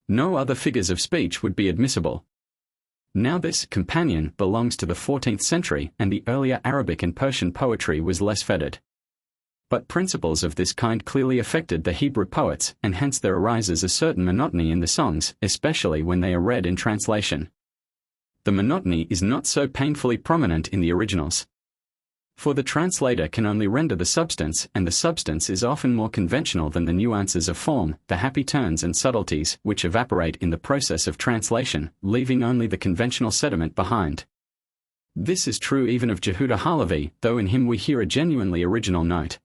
No other figures of speech would be admissible. Now this companion belongs to the 14th century, and the earlier Arabic and Persian poetry was less fettered. But principles of this kind clearly affected the Hebrew poets, and hence there arises a certain monotony in the songs, especially when they are read in translation. The monotony is not so painfully prominent in the originals. For the translator can only render the substance, and the substance is often more conventional than the nuances of form, the happy turns and subtleties, which evaporate in the process of translation, leaving only the conventional sediment behind. This is true even of Jehuda Halevi, though in him we hear a genuinely original note.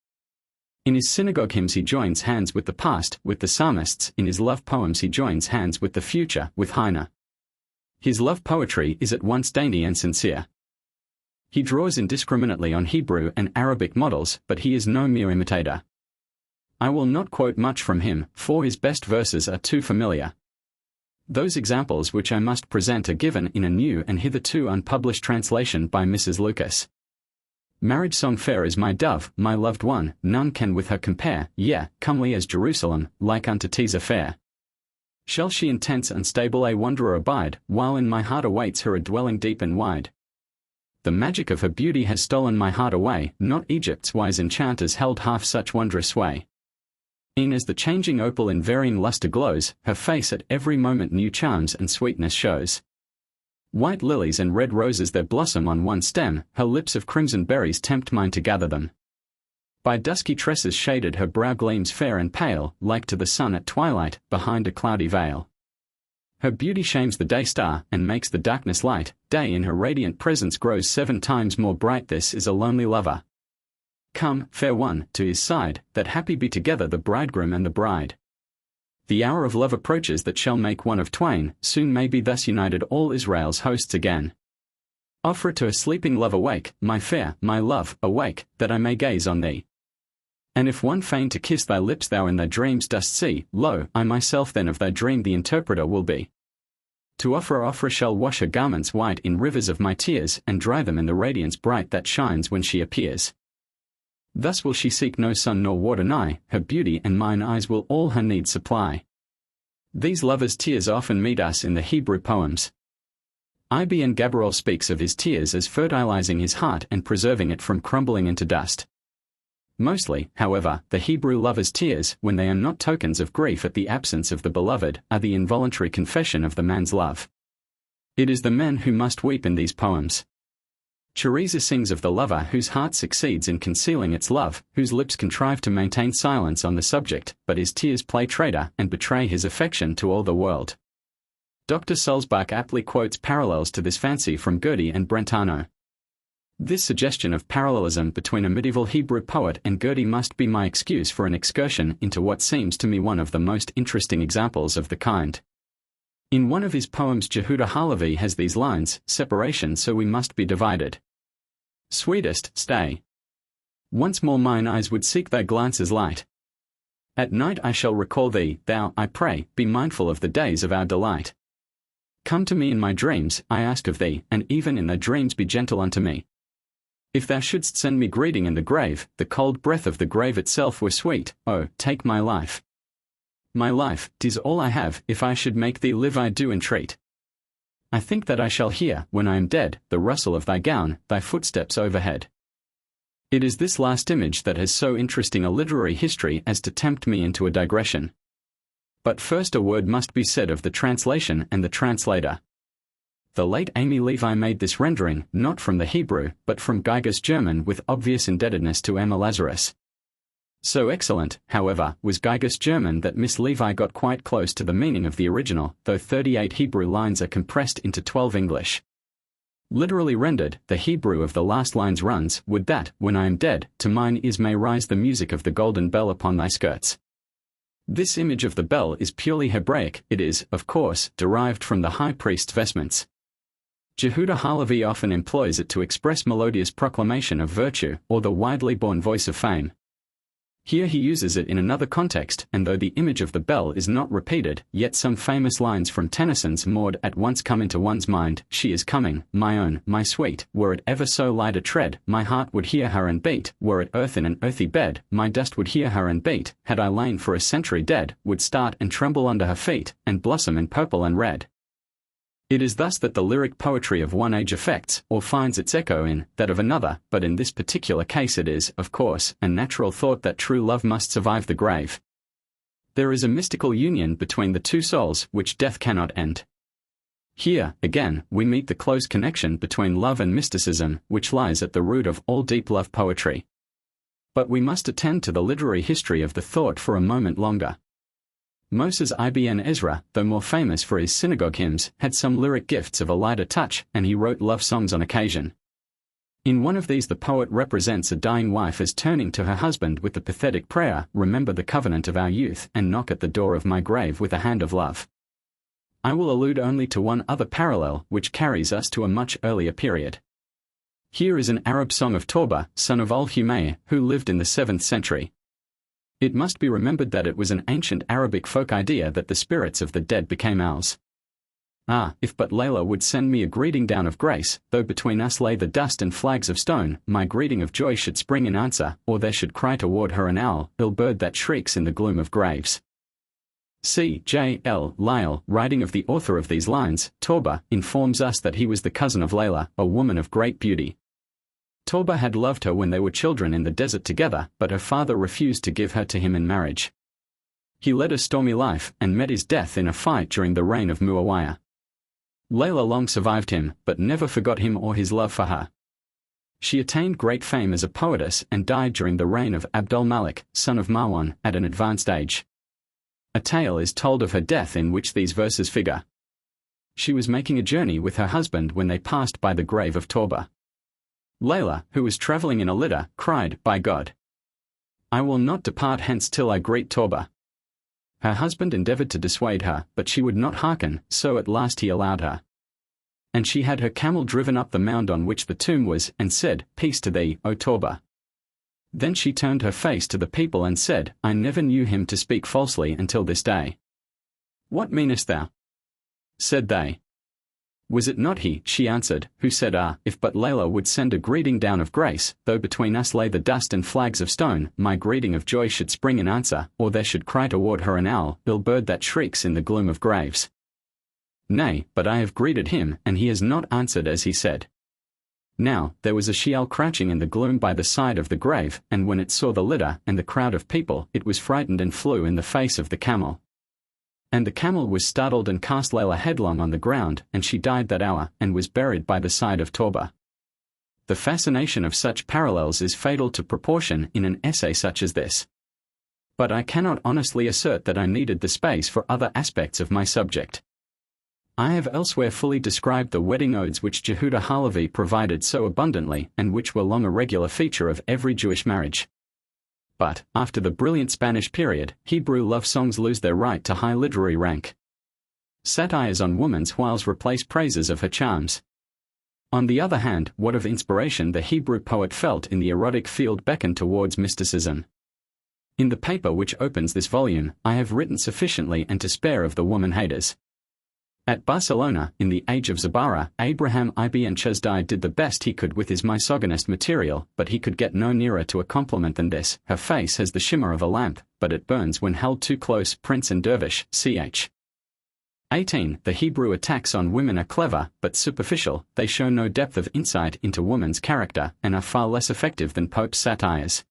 In his synagogue hymns he joins hands with the past, with the psalmists. In his love poems he joins hands with the future, with Heine. His love poetry is at once dainty and sincere. He draws indiscriminately on Hebrew and Arabic models, but he is no mere imitator. I will not quote much from him, for his best verses are too familiar. Those examples which I must present are given in a new and hitherto unpublished translation by Mrs. Lucas. Marriage song fair is my dove, my loved one, none can with her compare, yea, comely as Jerusalem, like unto Tiza fair. Shall she in tents unstable a wanderer abide, while in my heart awaits her a dwelling deep and wide? The magic of her beauty has stolen my heart away, not Egypt's wise enchanters held half such wondrous sway. E'en as the changing opal in varying lustre glows, her face at every moment new charms and sweetness shows. White lilies and red roses there blossom on one stem, her lips of crimson berries tempt mine to gather them. By dusky tresses shaded her brow gleams fair and pale, like to the sun at twilight, behind a cloudy veil. Her beauty shames the day star, and makes the darkness light, day in her radiant presence grows 7 times more bright. This is a lonely lover. Come, fair one, to his side, that happy be together the bridegroom and the bride. The hour of love approaches that shall make one of twain, soon may be thus united all Israel's hosts again. Offer to a sleeping love awake, my fair, my love, awake, that I may gaze on thee. And if one feign to kiss thy lips thou in thy dreams dost see, lo, I myself then of thy dream the interpreter will be. To offer shall wash her garments white in rivers of my tears, and dry them in the radiance bright that shines when she appears. Thus will she seek no sun nor water nigh, her beauty and mine eyes will all her needs supply. These lovers' tears often meet us in the Hebrew poems. Ibn Gabirol speaks of his tears as fertilizing his heart and preserving it from crumbling into dust. Mostly, however, the Hebrew lovers' tears, when they are not tokens of grief at the absence of the beloved, are the involuntary confession of the man's love. It is the men who must weep in these poems. Choriza sings of the lover whose heart succeeds in concealing its love, whose lips contrive to maintain silence on the subject, but his tears play traitor and betray his affection to all the world. Dr. Sulzbach aptly quotes parallels to this fancy from Goethe and Brentano. This suggestion of parallelism between a medieval Hebrew poet and Goethe must be my excuse for an excursion into what seems to me one of the most interesting examples of the kind. In one of his poems Jehuda Halevi has these lines, separation so we must be divided. Sweetest, stay. Once more mine eyes would seek thy glances light. At night I shall recall thee, thou, I pray, be mindful of the days of our delight. Come to me in my dreams, I ask of thee, and even in thy dreams be gentle unto me. If thou shouldst send me greeting in the grave, the cold breath of the grave itself were sweet, oh, take my life. My life, 'tis all I have, if I should make thee live I do entreat. I think that I shall hear, when I am dead, the rustle of thy gown, thy footsteps overhead. It is this last image that has so interesting a literary history as to tempt me into a digression. But first a word must be said of the translation and the translator. The late Amy Levi made this rendering not from the Hebrew, but from Geiger's German with obvious indebtedness to Emma Lazarus. So excellent, however, was Geiger's German that Miss Levi got quite close to the meaning of the original, though 38 Hebrew lines are compressed into 12 English. Literally rendered, the Hebrew of the last lines runs, "Would that, when I am dead, to mine ears may rise the music of the golden bell upon thy skirts." This image of the bell is purely Hebraic. It is, of course, derived from the high priest's vestments. Yehuda Halevi often employs it to express melodious proclamation of virtue, or the widely borne voice of fame. Here he uses it in another context, and though the image of the bell is not repeated, yet some famous lines from Tennyson's Maud at once come into one's mind. "She is coming, my own, my sweet, were it ever so light a tread, my heart would hear her and beat, were it earth in an earthy bed, my dust would hear her and beat, had I lain for a century dead, would start and tremble under her feet, and blossom in purple and red." It is thus that the lyric poetry of one age affects, or finds its echo in, that of another, but in this particular case it is, of course, a natural thought that true love must survive the grave. There is a mystical union between the two souls which death cannot end. Here, again, we meet the close connection between love and mysticism, which lies at the root of all deep love poetry. But we must attend to the literary history of the thought for a moment longer. Moses ibn Ezra, though more famous for his synagogue hymns, had some lyric gifts of a lighter touch, and he wrote love songs on occasion. In one of these the poet represents a dying wife as turning to her husband with the pathetic prayer, "Remember the covenant of our youth, and knock at the door of my grave with a hand of love." I will allude only to one other parallel, which carries us to a much earlier period. Here is an Arab song of Tawba, son of al-Humayr, who lived in the 7th century. It must be remembered that it was an ancient Arabic folk idea that the spirits of the dead became owls. "Ah, if but Layla would send me a greeting down of grace, though between us lay the dust and flags of stone, my greeting of joy should spring in answer, or there should cry toward her an owl, ill bird that shrieks in the gloom of graves." C. J. L. Lyle, writing of the author of these lines, Tawba, informs us that he was the cousin of Layla, a woman of great beauty. Tawba had loved her when they were children in the desert together, but her father refused to give her to him in marriage. He led a stormy life, and met his death in a fight during the reign of Muawiyah. Layla long survived him, but never forgot him or his love for her. She attained great fame as a poetess and died during the reign of Abdul Malik, son of Marwan, at an advanced age. A tale is told of her death in which these verses figure. She was making a journey with her husband when they passed by the grave of Tawba. Layla, who was traveling in a litter, cried, "By God, I will not depart hence till I greet Tawba." Her husband endeavored to dissuade her, but she would not hearken, so at last he allowed her. And she had her camel driven up the mound on which the tomb was, and said, "Peace to thee, O Tawba." Then she turned her face to the people and said, "I never knew him to speak falsely until this day." "What meanest thou?" said they. "Was it not he," she answered, "who said, if but Layla would send a greeting down of grace, though between us lay the dust and flags of stone, my greeting of joy should spring in answer, or there should cry toward her an owl, ill bird that shrieks in the gloom of graves. Nay, but I have greeted him, and he has not answered as he said." Now, there was a Sheol crouching in the gloom by the side of the grave, and when it saw the litter and the crowd of people, it was frightened and flew in the face of the camel. And the camel was startled and cast Layla headlong on the ground, and she died that hour, and was buried by the side of Tawba. The fascination of such parallels is fatal to proportion in an essay such as this. But I cannot honestly assert that I needed the space for other aspects of my subject. I have elsewhere fully described the wedding odes which Yehuda Halevi provided so abundantly, and which were long a regular feature of every Jewish marriage. But, after the brilliant Spanish period, Hebrew love songs lose their right to high literary rank. Satires on woman's wiles replace praises of her charms. On the other hand, what of inspiration the Hebrew poet felt in the erotic field beckoned towards mysticism. In the paper which opens this volume, I have written sufficiently and to spare of the woman haters. At Barcelona, in the age of Zabara, Abraham ibn Chezdai did the best he could with his misogynist material, but he could get no nearer to a compliment than this: "Her face has the shimmer of a lamp, but it burns when held too close." Prince and Dervish, ch. 18. The Hebrew attacks on women are clever, but superficial. They show no depth of insight into woman's character, and are far less effective than Pope's satires.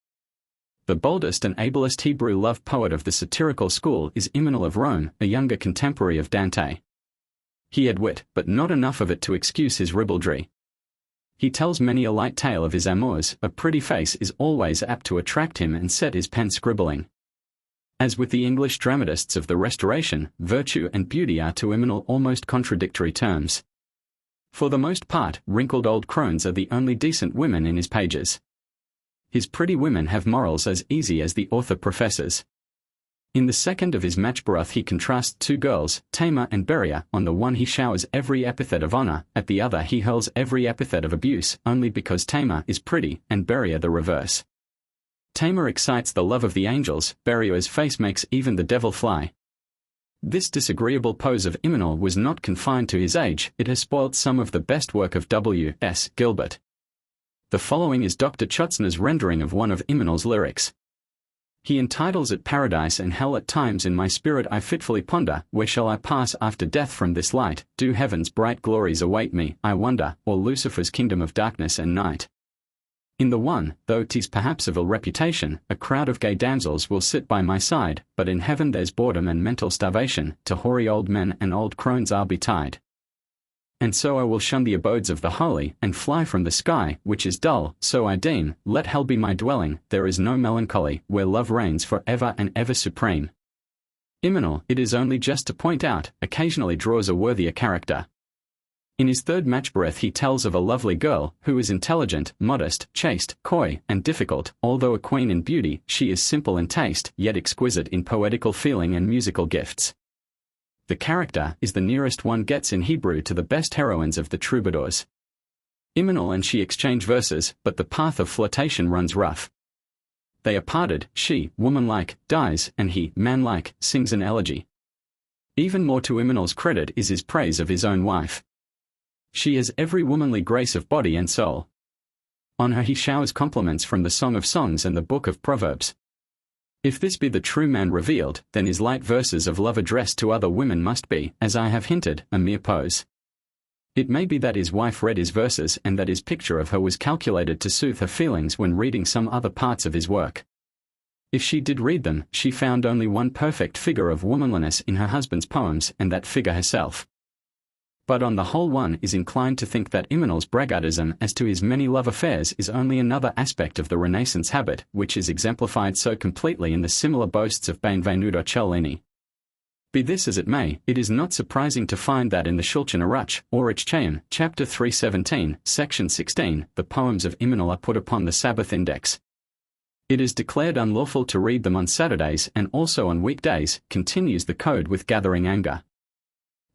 The boldest and ablest Hebrew love poet of the satirical school is Immanuel of Rome, a younger contemporary of Dante. He had wit, but not enough of it to excuse his ribaldry. He tells many a light tale of his amours. A pretty face is always apt to attract him and set his pen scribbling. As with the English dramatists of the Restoration, virtue and beauty are to Imanol almost contradictory terms. For the most part, wrinkled old crones are the only decent women in his pages. His pretty women have morals as easy as the author professes. In the second of his Matchborough he contrasts two girls, Tamar and Beria. On the one he showers every epithet of honor, at the other he hurls every epithet of abuse, only because Tamar is pretty, and Beria the reverse. Tamar excites the love of the angels, Beria's face makes even the devil fly. This disagreeable pose of Imanol was not confined to his age, it has spoilt some of the best work of W.S. Gilbert. The following is Dr. Chotsner's rendering of one of Imanol's lyrics. He entitles it Paradise and Hell. At times in my spirit I fitfully ponder, where shall I pass after death from this light? Do heaven's bright glories await me, I wonder, or Lucifer's kingdom of darkness and night? In the one, though 'tis perhaps of ill reputation, a crowd of gay damsels will sit by my side, but in heaven there's boredom and mental starvation, to hoary old men and old crones I'll betide. And so I will shun the abodes of the holy, and fly from the sky, which is dull, so I deem. Let hell be my dwelling, there is no melancholy, where love reigns for ever and ever supreme. Imanol, it is only just to point out, occasionally draws a worthier character. In his third Matchborough he tells of a lovely girl, who is intelligent, modest, chaste, coy, and difficult. Although a queen in beauty, she is simple in taste, yet exquisite in poetical feeling and musical gifts. The character is the nearest one gets in Hebrew to the best heroines of the troubadours. Imanol and she exchange verses, but the path of flirtation runs rough. They are parted, she, woman-like, dies, and he, man-like, sings an elegy. Even more to Imanol's credit is his praise of his own wife. She has every womanly grace of body and soul. On her he showers compliments from the Song of Songs and the Book of Proverbs. If this be the true man revealed, then his light verses of love addressed to other women must be, as I have hinted, a mere pose. It may be that his wife read his verses and that his picture of her was calculated to soothe her feelings when reading some other parts of his work. If she did read them, she found only one perfect figure of womanliness in her husband's poems, and that figure herself. But on the whole one is inclined to think that Imanol's braggartism as to his many love affairs is only another aspect of the Renaissance habit, which is exemplified so completely in the similar boasts of Benvenuto Cellini. Be this as it may, it is not surprising to find that in the Shulchan or Richness, chapter 317, section 16, the poems of Imanol are put upon the Sabbath index. It is declared unlawful to read them on Saturdays and also on weekdays, continues the code with gathering anger.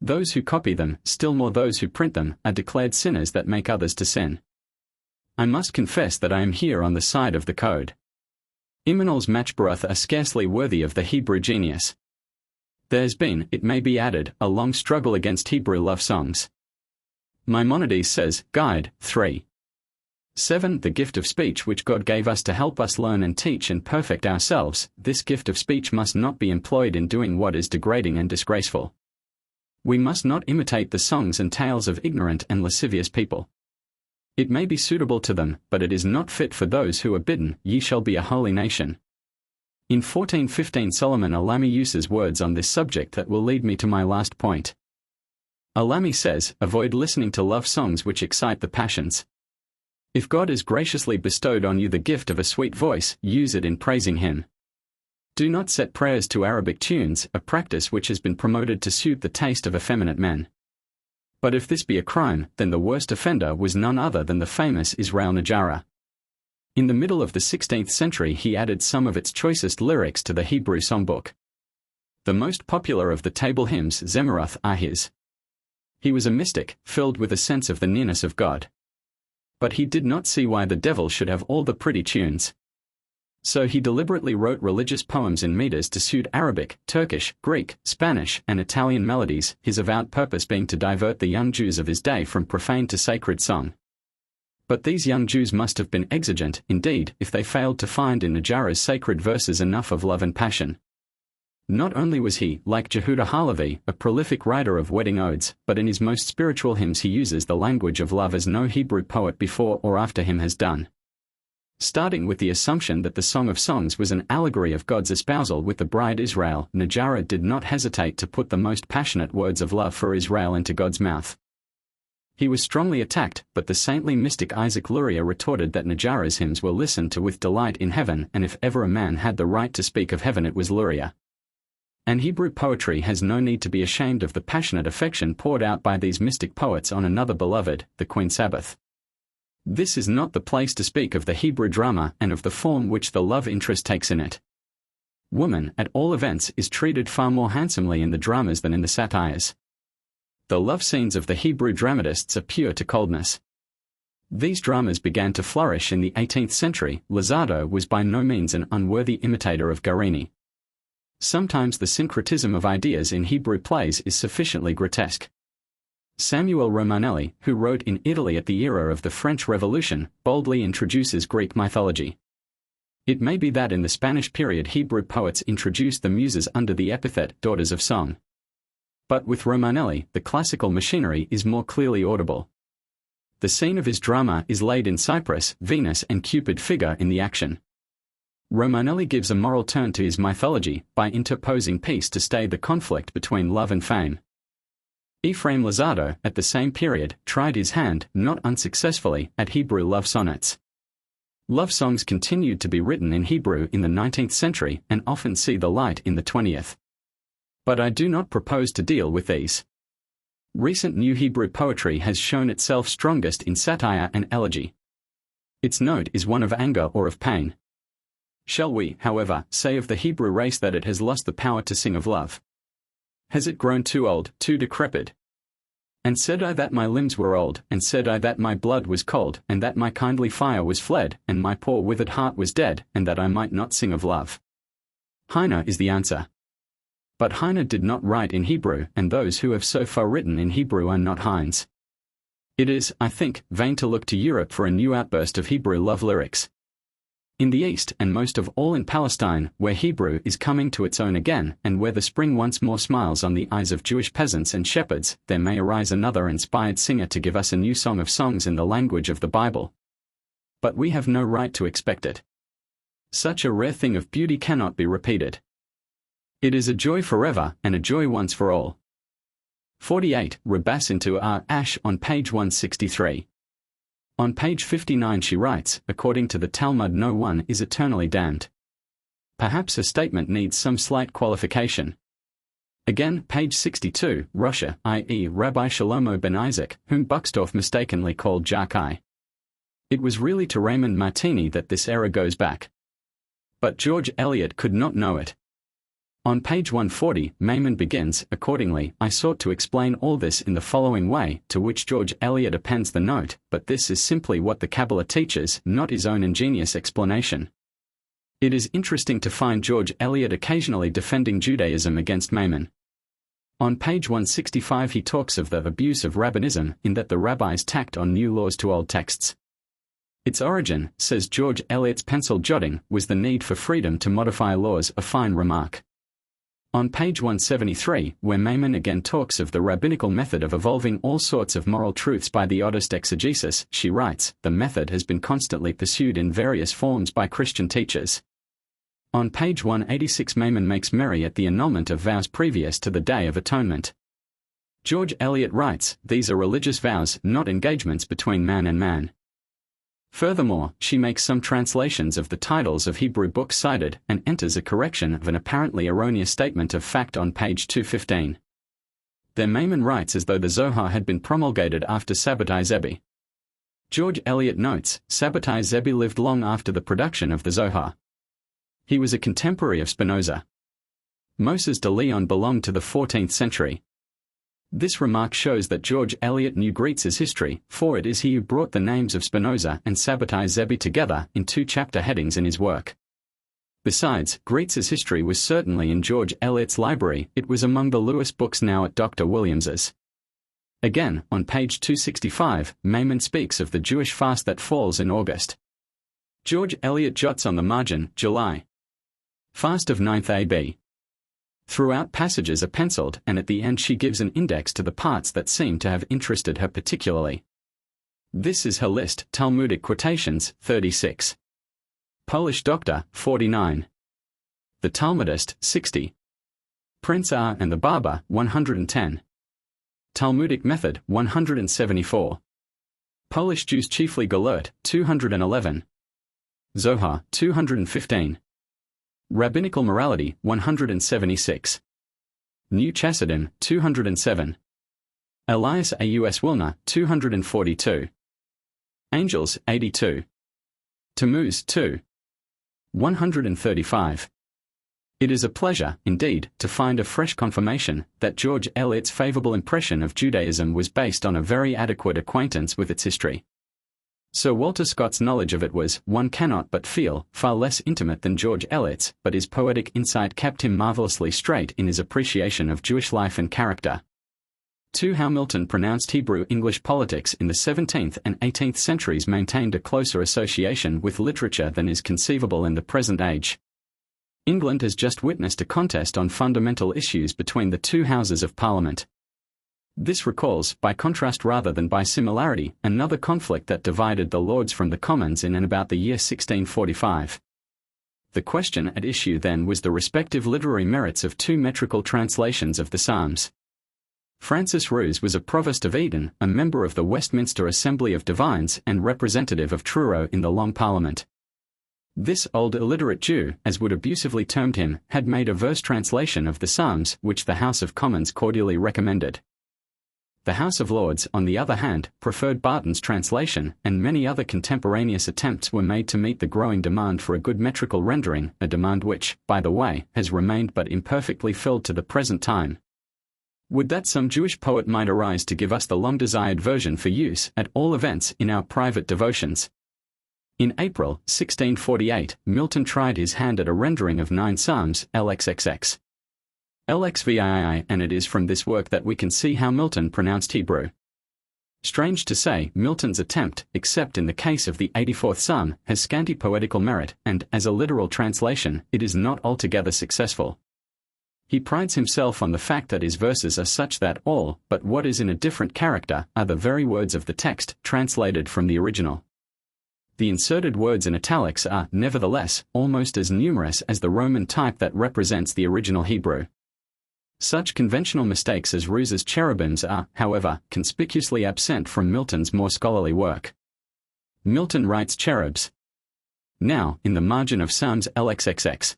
Those who copy them, still more those who print them, are declared sinners that make others to sin. I must confess that I am here on the side of the code. Imanol's Matchborough are scarcely worthy of the Hebrew genius. There has been, it may be added, a long struggle against Hebrew love songs. Maimonides says, Guide, 3. 7. The gift of speech which God gave us to help us learn and teach and perfect ourselves, this gift of speech must not be employed in doing what is degrading and disgraceful. We must not imitate the songs and tales of ignorant and lascivious people. It may be suitable to them, but it is not fit for those who are bidden, ye shall be a holy nation. In 1415 Solomon Alami uses words on this subject that will lead me to my last point. Alami says, avoid listening to love songs which excite the passions. If God has graciously bestowed on you the gift of a sweet voice, use it in praising Him. Do not set prayers to Arabic tunes, a practice which has been promoted to suit the taste of effeminate men. But if this be a crime, then the worst offender was none other than the famous Israel Najara. In the middle of the 16th century he added some of its choicest lyrics to the Hebrew songbook. The most popular of the table hymns, Zemuroth, are his. He was a mystic, filled with a sense of the nearness of God. But he did not see why the devil should have all the pretty tunes. So he deliberately wrote religious poems in meters to suit Arabic, Turkish, Greek, Spanish, and Italian melodies, his avowed purpose being to divert the young Jews of his day from profane to sacred song. But these young Jews must have been exigent, indeed, if they failed to find in Najara's sacred verses enough of love and passion. Not only was he, like Jehuda Halevi, a prolific writer of wedding odes, but in his most spiritual hymns he uses the language of love as no Hebrew poet before or after him has done. Starting with the assumption that the Song of Songs was an allegory of God's espousal with the bride Israel, Najara did not hesitate to put the most passionate words of love for Israel into God's mouth. He was strongly attacked, but the saintly mystic Isaac Luria retorted that Najara's hymns were listened to with delight in heaven, and if ever a man had the right to speak of heaven it was Luria. And Hebrew poetry has no need to be ashamed of the passionate affection poured out by these mystic poets on another beloved, the Queen Sabbath. This is not the place to speak of the Hebrew drama and of the form which the love interest takes in it. Woman, at all events, is treated far more handsomely in the dramas than in the satires. The love scenes of the Hebrew dramatists are pure to coldness. These dramas began to flourish in the 18th century. Luzardo was by no means an unworthy imitator of Guarini. Sometimes the syncretism of ideas in Hebrew plays is sufficiently grotesque. Samuel Romanelli, who wrote in Italy at the era of the French Revolution, boldly introduces Greek mythology. It may be that in the Spanish period Hebrew poets introduced the muses under the epithet daughters of song. But with Romanelli, the classical machinery is more clearly audible. The scene of his drama is laid in Cyprus, Venus and Cupid figure in the action. Romanelli gives a moral turn to his mythology by interposing peace to stay the conflict between love and fame. Ephraim Luzardo, at the same period, tried his hand, not unsuccessfully, at Hebrew love sonnets. Love songs continued to be written in Hebrew in the 19th century and often see the light in the 20th. But I do not propose to deal with these. Recent New Hebrew poetry has shown itself strongest in satire and elegy. Its note is one of anger or of pain. Shall we, however, say of the Hebrew race that it has lost the power to sing of love? Has it grown too old, too decrepit? And said I that my limbs were old, and said I that my blood was cold, and that my kindly fire was fled, and my poor withered heart was dead, and that I might not sing of love? Heine is the answer. But Heine did not write in Hebrew, and those who have so far written in Hebrew are not Heines. It is, I think, vain to look to Europe for a new outburst of Hebrew love lyrics. In the East, and most of all in Palestine, where Hebrew is coming to its own again, and where the spring once more smiles on the eyes of Jewish peasants and shepherds, there may arise another inspired singer to give us a new song of songs in the language of the Bible. But we have no right to expect it. Such a rare thing of beauty cannot be repeated. It is a joy forever, and a joy once for all. 48. Rabas into Ash on page 163. On page 59 she writes, according to the Talmud no one is eternally damned. Perhaps her statement needs some slight qualification. Again, page 62, Russia, i.e. Rabbi Shlomo ben Isaac, whom Buxtorf mistakenly called Jarkai. It was really to Raymond Martini that this error goes back. But George Eliot could not know it. On page 140, Maimon begins, accordingly, I sought to explain all this in the following way, to which George Eliot appends the note, but this is simply what the Kabbalah teaches, not his own ingenious explanation. It is interesting to find George Eliot occasionally defending Judaism against Maimon. On page 165 he talks of the abuse of rabbinism, in that the rabbis tacked on new laws to old texts. Its origin, says George Eliot's pencil jotting, was the need for freedom to modify laws, a fine remark. On page 173, where Maimon again talks of the rabbinical method of evolving all sorts of moral truths by the oddest exegesis, she writes, the method has been constantly pursued in various forms by Christian teachers. On page 186 Maimon makes merry at the annulment of vows previous to the Day of Atonement. George Eliot writes, these are religious vows, not engagements between man and man. Furthermore, she makes some translations of the titles of Hebrew books cited, and enters a correction of an apparently erroneous statement of fact on page 215. Then Maimon writes as though the Zohar had been promulgated after Sabbatai Zevi. George Eliot notes, Sabbatai Zevi lived long after the production of the Zohar. He was a contemporary of Spinoza. Moses de Leon belonged to the 14th century. This remark shows that George Eliot knew Greetz's history, for it is he who brought the names of Spinoza and Sabbatai Zevi together in 2 chapter headings in his work. Besides, Greetz's history was certainly in George Eliot's library, it was among the Lewis books now at Dr. Williams's. Again, on page 265, Maimon speaks of the Jewish fast that falls in August. George Eliot jots on the margin, July. Fast of 9th AB. Throughout passages are penciled, and at the end she gives an index to the parts that seem to have interested her particularly. This is her list, Talmudic quotations, 36. Polish doctor, 49. The Talmudist, 60. Prince R and the Barber, 110. Talmudic method, 174. Polish Jews chiefly Galert, 211. Zohar, 215. Rabbinical morality, 176. New Chassidim, 207. Elias Aus Wilna, 242. Angels, 82. Tammuz, 2. 135. It is a pleasure, indeed, to find a fresh confirmation that George Eliot's favorable impression of Judaism was based on a very adequate acquaintance with its history. Sir Walter Scott's knowledge of it was, one cannot but feel, far less intimate than George Eliot's, but his poetic insight kept him marvelously straight in his appreciation of Jewish life and character. 2. How Milton pronounced Hebrew-English politics in the 17th and 18th centuries maintained a closer association with literature than is conceivable in the present age. England has just witnessed a contest on fundamental issues between the two Houses of Parliament. This recalls, by contrast rather than by similarity, another conflict that divided the Lords from the Commons in and about the year 1645. The question at issue then was the respective literary merits of two metrical translations of the Psalms. Francis Rous was a provost of Eden, a member of the Westminster Assembly of Divines and representative of Truro in the Long Parliament. This old illiterate Jew, as Wood abusively termed him, had made a verse translation of the Psalms which the House of Commons cordially recommended. The House of Lords, on the other hand, preferred Barton's translation, and many other contemporaneous attempts were made to meet the growing demand for a good metrical rendering, a demand which, by the way, has remained but imperfectly filled to the present time. Would that some Jewish poet might arise to give us the long-desired version for use, at all events, in our private devotions. In April 1648, Milton tried his hand at a rendering of 9 Psalms, LXXX. LXVII, and it is from this work that we can see how Milton pronounced Hebrew. Strange to say, Milton's attempt, except in the case of the 84th Psalm, has scanty poetical merit, and, as a literal translation, it is not altogether successful. He prides himself on the fact that his verses are such that all, but what is in a different character, are the very words of the text, translated from the original. The inserted words in italics are, nevertheless, almost as numerous as the Roman type that represents the original Hebrew. Such conventional mistakes as Rous's cherubims are, however, conspicuously absent from Milton's more scholarly work. Milton writes cherubs. Now, in the margin of Psalms LXXX,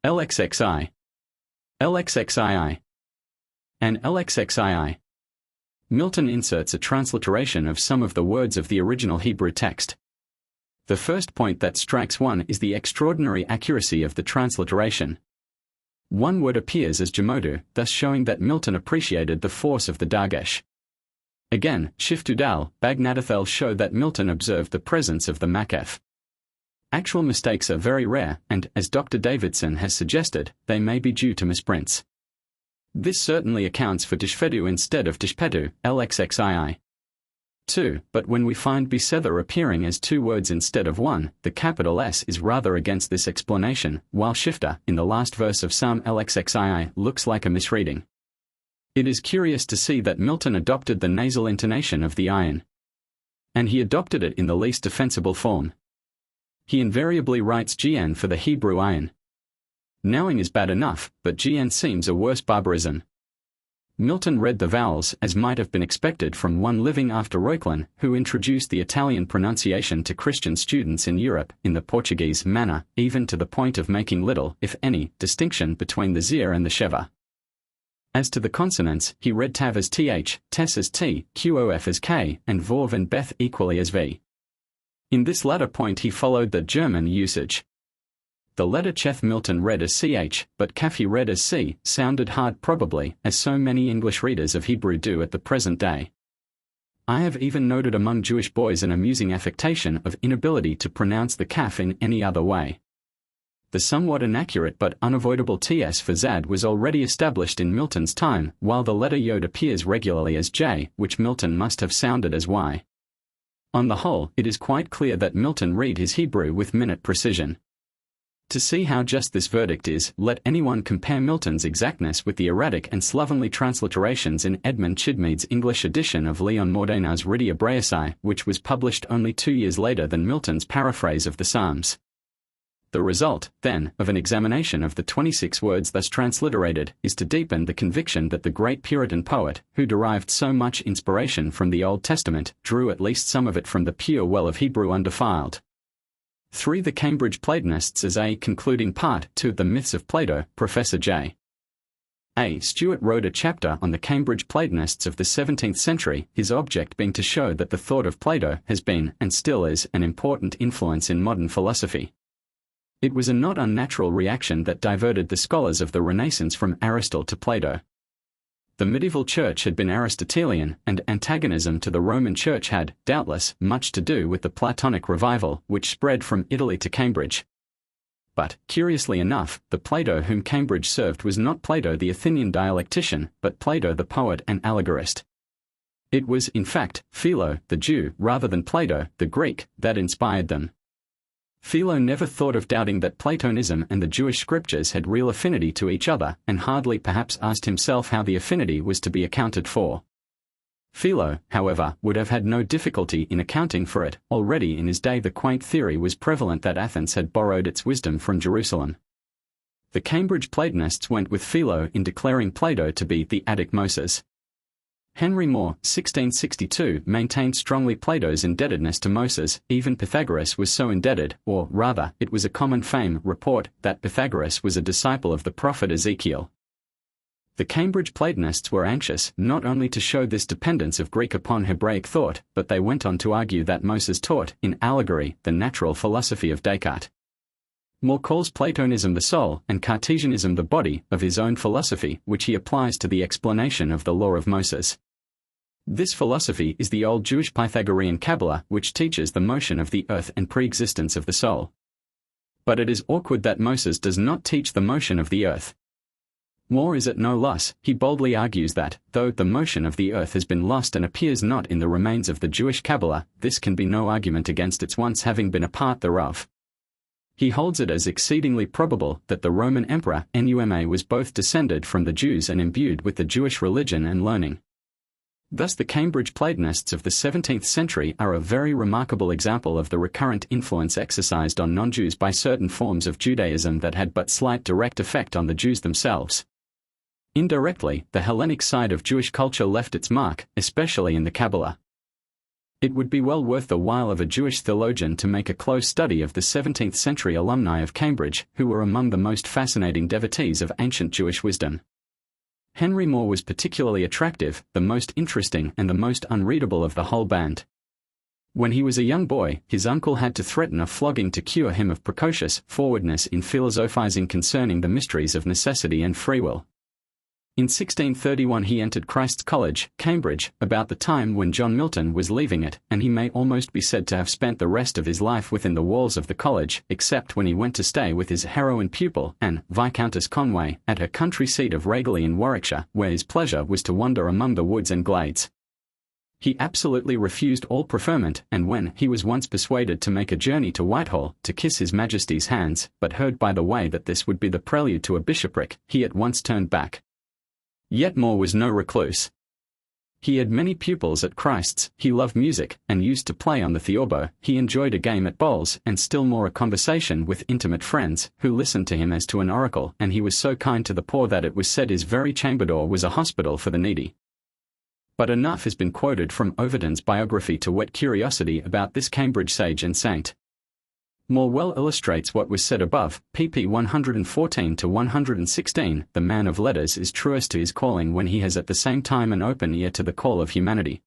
LXXI, LXXII, and LXXII. Milton inserts a transliteration of some of the words of the original Hebrew text. The first point that strikes one is the extraordinary accuracy of the transliteration. One word appears as Jamodu, thus showing that Milton appreciated the force of the Dagesh. Again, Shiftudal, Bagnadathel show that Milton observed the presence of the Makef. Actual mistakes are very rare, and, as Dr. Davidson has suggested, they may be due to misprints. This certainly accounts for Dishfedu instead of Dishpedu, LXXII. 2. But when we find Besether appearing as 2 words instead of 1, the capital S is rather against this explanation, while Shifter, in the last verse of Psalm LXXII, looks like a misreading. It is curious to see that Milton adopted the nasal intonation of the ion. And he adopted it in the least defensible form. He invariably writes GN for the Hebrew ion. Nowing is bad enough, but GN seems a worse barbarism. Milton read the vowels as might have been expected from one living after Reuchlin, who introduced the Italian pronunciation to Christian students in Europe in the Portuguese manner, even to the point of making little, if any, distinction between the zir and the sheva. As to the consonants, he read tav as th, tes as t, qof as k, and vorv and beth equally as v. In this latter point he followed the German usage. The letter Cheth Milton read as ch, but Kafi read as c, sounded hard probably, as so many English readers of Hebrew do at the present day. I have even noted among Jewish boys an amusing affectation of inability to pronounce the kaf in any other way. The somewhat inaccurate but unavoidable ts for zad was already established in Milton's time, while the letter yod appears regularly as j, which Milton must have sounded as y. On the whole, it is quite clear that Milton read his Hebrew with minute precision. To see how just this verdict is, let anyone compare Milton's exactness with the erratic and slovenly transliterations in Edmund Chidmead's English edition of Leon Mordaunt's Ridi Hebraeae, which was published only 2 years later than Milton's paraphrase of the Psalms. The result, then, of an examination of the 26 words thus transliterated is to deepen the conviction that the great Puritan poet, who derived so much inspiration from the Old Testament, drew at least some of it from the pure well of Hebrew undefiled. 3. The Cambridge Platonists as a concluding part to The Myths of Plato. Professor J. A. Stewart wrote a chapter on the Cambridge Platonists of the 17th century, his object being to show that the thought of Plato has been, and still is, an important influence in modern philosophy. It was a not unnatural reaction that diverted the scholars of the Renaissance from Aristotle to Plato. The medieval church had been Aristotelian, and antagonism to the Roman Church had, doubtless, much to do with the Platonic revival which spread from Italy to Cambridge. But, curiously enough, the Plato whom Cambridge served was not Plato the Athenian dialectician, but Plato the poet and allegorist. It was, in fact, Philo, the Jew, rather than Plato, the Greek, that inspired them. Philo never thought of doubting that Platonism and the Jewish scriptures had real affinity to each other, and hardly perhaps asked himself how the affinity was to be accounted for. Philo, however, would have had no difficulty in accounting for it. Already in his day the quaint theory was prevalent that Athens had borrowed its wisdom from Jerusalem. The Cambridge Platonists went with Philo in declaring Plato to be the Attic Moses. Henry More, 1662, maintained strongly Plato's indebtedness to Moses. Even Pythagoras was so indebted, or rather, it was a common fame report that Pythagoras was a disciple of the prophet Ezekiel. The Cambridge Platonists were anxious not only to show this dependence of Greek upon Hebraic thought, but they went on to argue that Moses taught, in allegory, the natural philosophy of Descartes. More calls Platonism the soul, and Cartesianism the body, of his own philosophy, which he applies to the explanation of the law of Moses. This philosophy is the old Jewish Pythagorean Kabbalah, which teaches the motion of the earth and pre-existence of the soul. But it is awkward that Moses does not teach the motion of the earth. More is at no loss. He boldly argues that, though the motion of the earth has been lost and appears not in the remains of the Jewish Kabbalah, this can be no argument against its once having been a part thereof. He holds it as exceedingly probable that the Roman Emperor Numa was both descended from the Jews and imbued with the Jewish religion and learning. Thus the Cambridge Platonists of the 17th century are a very remarkable example of the recurrent influence exercised on non-Jews by certain forms of Judaism that had but slight direct effect on the Jews themselves. Indirectly, the Hellenic side of Jewish culture left its mark, especially in the Kabbalah. It would be well worth the while of a Jewish theologian to make a close study of the 17th century alumni of Cambridge, who were among the most fascinating devotees of ancient Jewish wisdom. Henry More was particularly attractive, the most interesting and the most unreadable of the whole band. When he was a young boy, his uncle had to threaten a flogging to cure him of precocious forwardness in philosophizing concerning the mysteries of necessity and free will. In 1631 he entered Christ's College, Cambridge, about the time when John Milton was leaving it, and he may almost be said to have spent the rest of his life within the walls of the college, except when he went to stay with his heroine pupil, Anne, Viscountess Conway, at her country seat of Ragley in Warwickshire, where his pleasure was to wander among the woods and glades. He absolutely refused all preferment, and when he was once persuaded to make a journey to Whitehall, to kiss His Majesty's hands, but heard by the way that this would be the prelude to a bishopric, he at once turned back. Yet More was no recluse. He had many pupils at Christ's, he loved music, and used to play on the theorbo, he enjoyed a game at bowls, and still more a conversation with intimate friends, who listened to him as to an oracle, and he was so kind to the poor that it was said his very chamber door was a hospital for the needy. But enough has been quoted from Overton's biography to whet curiosity about this Cambridge sage and saint. More well illustrates what was said above, pp 114 to 116, the man of letters is truest to his calling when he has at the same time an open ear to the call of humanity.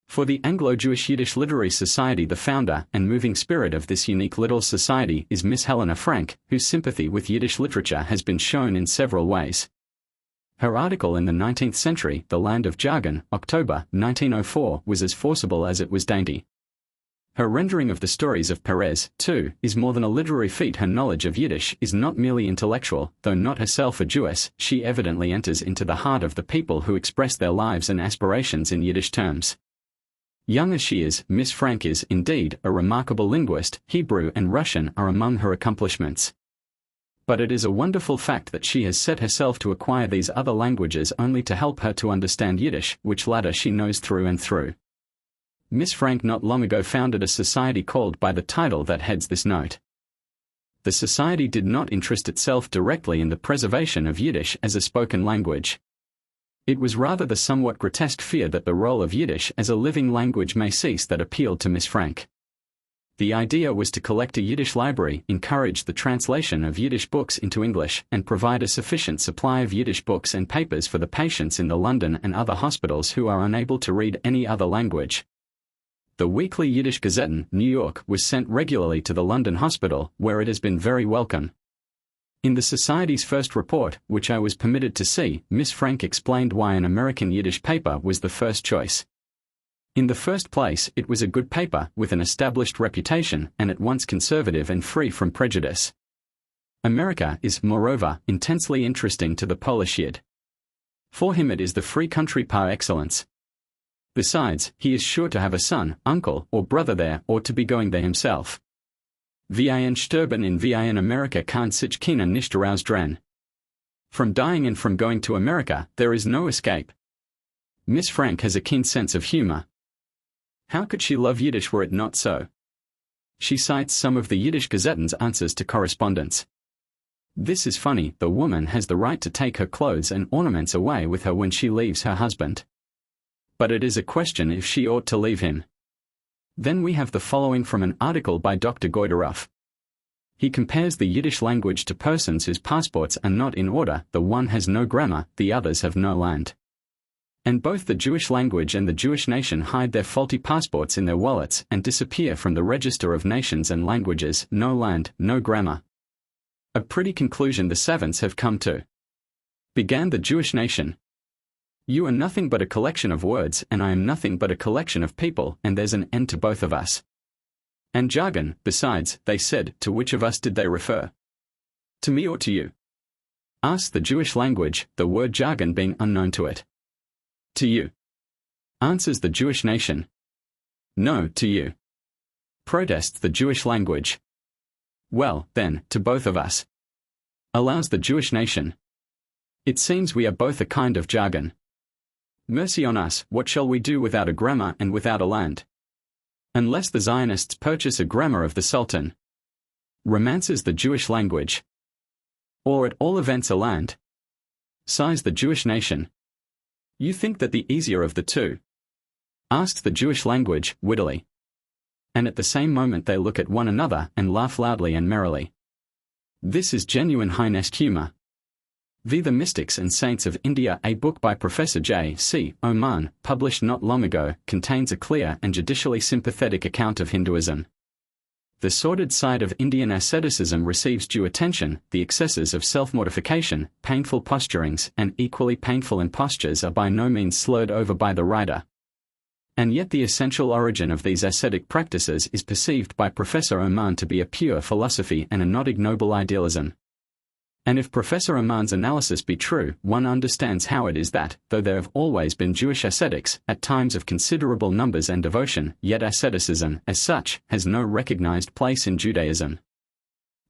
For the Anglo-Jewish Yiddish Literary Society, the founder and moving spirit of this unique little society is Miss Helena Frank, whose sympathy with Yiddish literature has been shown in several ways. Her article in the 19th century, The Land of Jargon, October, 1904, was as forcible as it was dainty. Her rendering of the stories of Perez, too, is more than a literary feat. Her knowledge of Yiddish is not merely intellectual, though not herself a Jewess, she evidently enters into the heart of the people who express their lives and aspirations in Yiddish terms. Young as she is, Miss Frank is, indeed, a remarkable linguist. Hebrew and Russian are among her accomplishments. But it is a wonderful fact that she has set herself to acquire these other languages only to help her to understand Yiddish, which latter she knows through and through. Miss Frank not long ago founded a society called by the title that heads this note. the society did not interest itself directly in the preservation of Yiddish as a spoken language. It was rather the somewhat grotesque fear that the role of Yiddish as a living language may cease that appealed to Miss Frank. The idea was to collect a Yiddish library, encourage the translation of Yiddish books into English, and provide a sufficient supply of Yiddish books and papers for the patients in the London and other hospitals who are unable to read any other language. The weekly Yiddish Gazette, New York, was sent regularly to the London hospital, where it has been very welcome. In the Society's first report, which I was permitted to see, Miss Frank explained why an American Yiddish paper was the first choice. In the first place, it was a good paper, with an established reputation, and at once conservative and free from prejudice. America is, moreover, intensely interesting to the Polish Yid. For him it is the free country par excellence. Besides, he is sure to have a son, uncle, or brother there, or to be going there himself. Vin sterben in Vin America kann sich keiner nicht herausdrehen. From dying and from going to America, there is no escape. Miss Frank has a keen sense of humor. How could she love Yiddish were it not so? She cites some of the Yiddish Gazette's answers to correspondents. This is funny, the woman has the right to take her clothes and ornaments away with her when she leaves her husband. But it is a question if she ought to leave him. Then we have the following from an article by Dr. Goideroff. He compares the Yiddish language to persons whose passports are not in order, the one has no grammar, the others have no land. And both the Jewish language and the Jewish nation hide their faulty passports in their wallets and disappear from the register of nations and languages, no land, no grammar. A pretty conclusion the savants have come to. Began the Jewish nation. You are nothing but a collection of words, and I am nothing but a collection of people, and there's an end to both of us. And jargon, besides, they said, to which of us did they refer? To me or to you? Asked the Jewish language, the word jargon being unknown to it. To you. Answers the Jewish nation. No, to you. Protests the Jewish language. Well, then, to both of us. Allows the Jewish nation. It seems we are both a kind of jargon. Mercy on us, what shall we do without a grammar and without a land? Unless the Zionists purchase a grammar of the Sultan. Romances the Jewish language. Or at all events a land. Sighs the Jewish nation. You think that the easier of the two? Asked the Jewish language, wittily. And at the same moment they look at one another and laugh loudly and merrily. This is genuine high-nest humor. The Mystics and Saints of India, a book by Professor J. C. Oman, published not long ago, contains a clear and judicially sympathetic account of Hinduism. The sordid side of Indian asceticism receives due attention, the excesses of self-mortification, painful posturings, and equally painful impostures are by no means slurred over by the writer. And yet the essential origin of these ascetic practices is perceived by Professor Oman to be a pure philosophy and a not ignoble idealism. And if Professor Oman's analysis be true, one understands how it is that, though there have always been Jewish ascetics, at times of considerable numbers and devotion, yet asceticism, as such, has no recognized place in Judaism.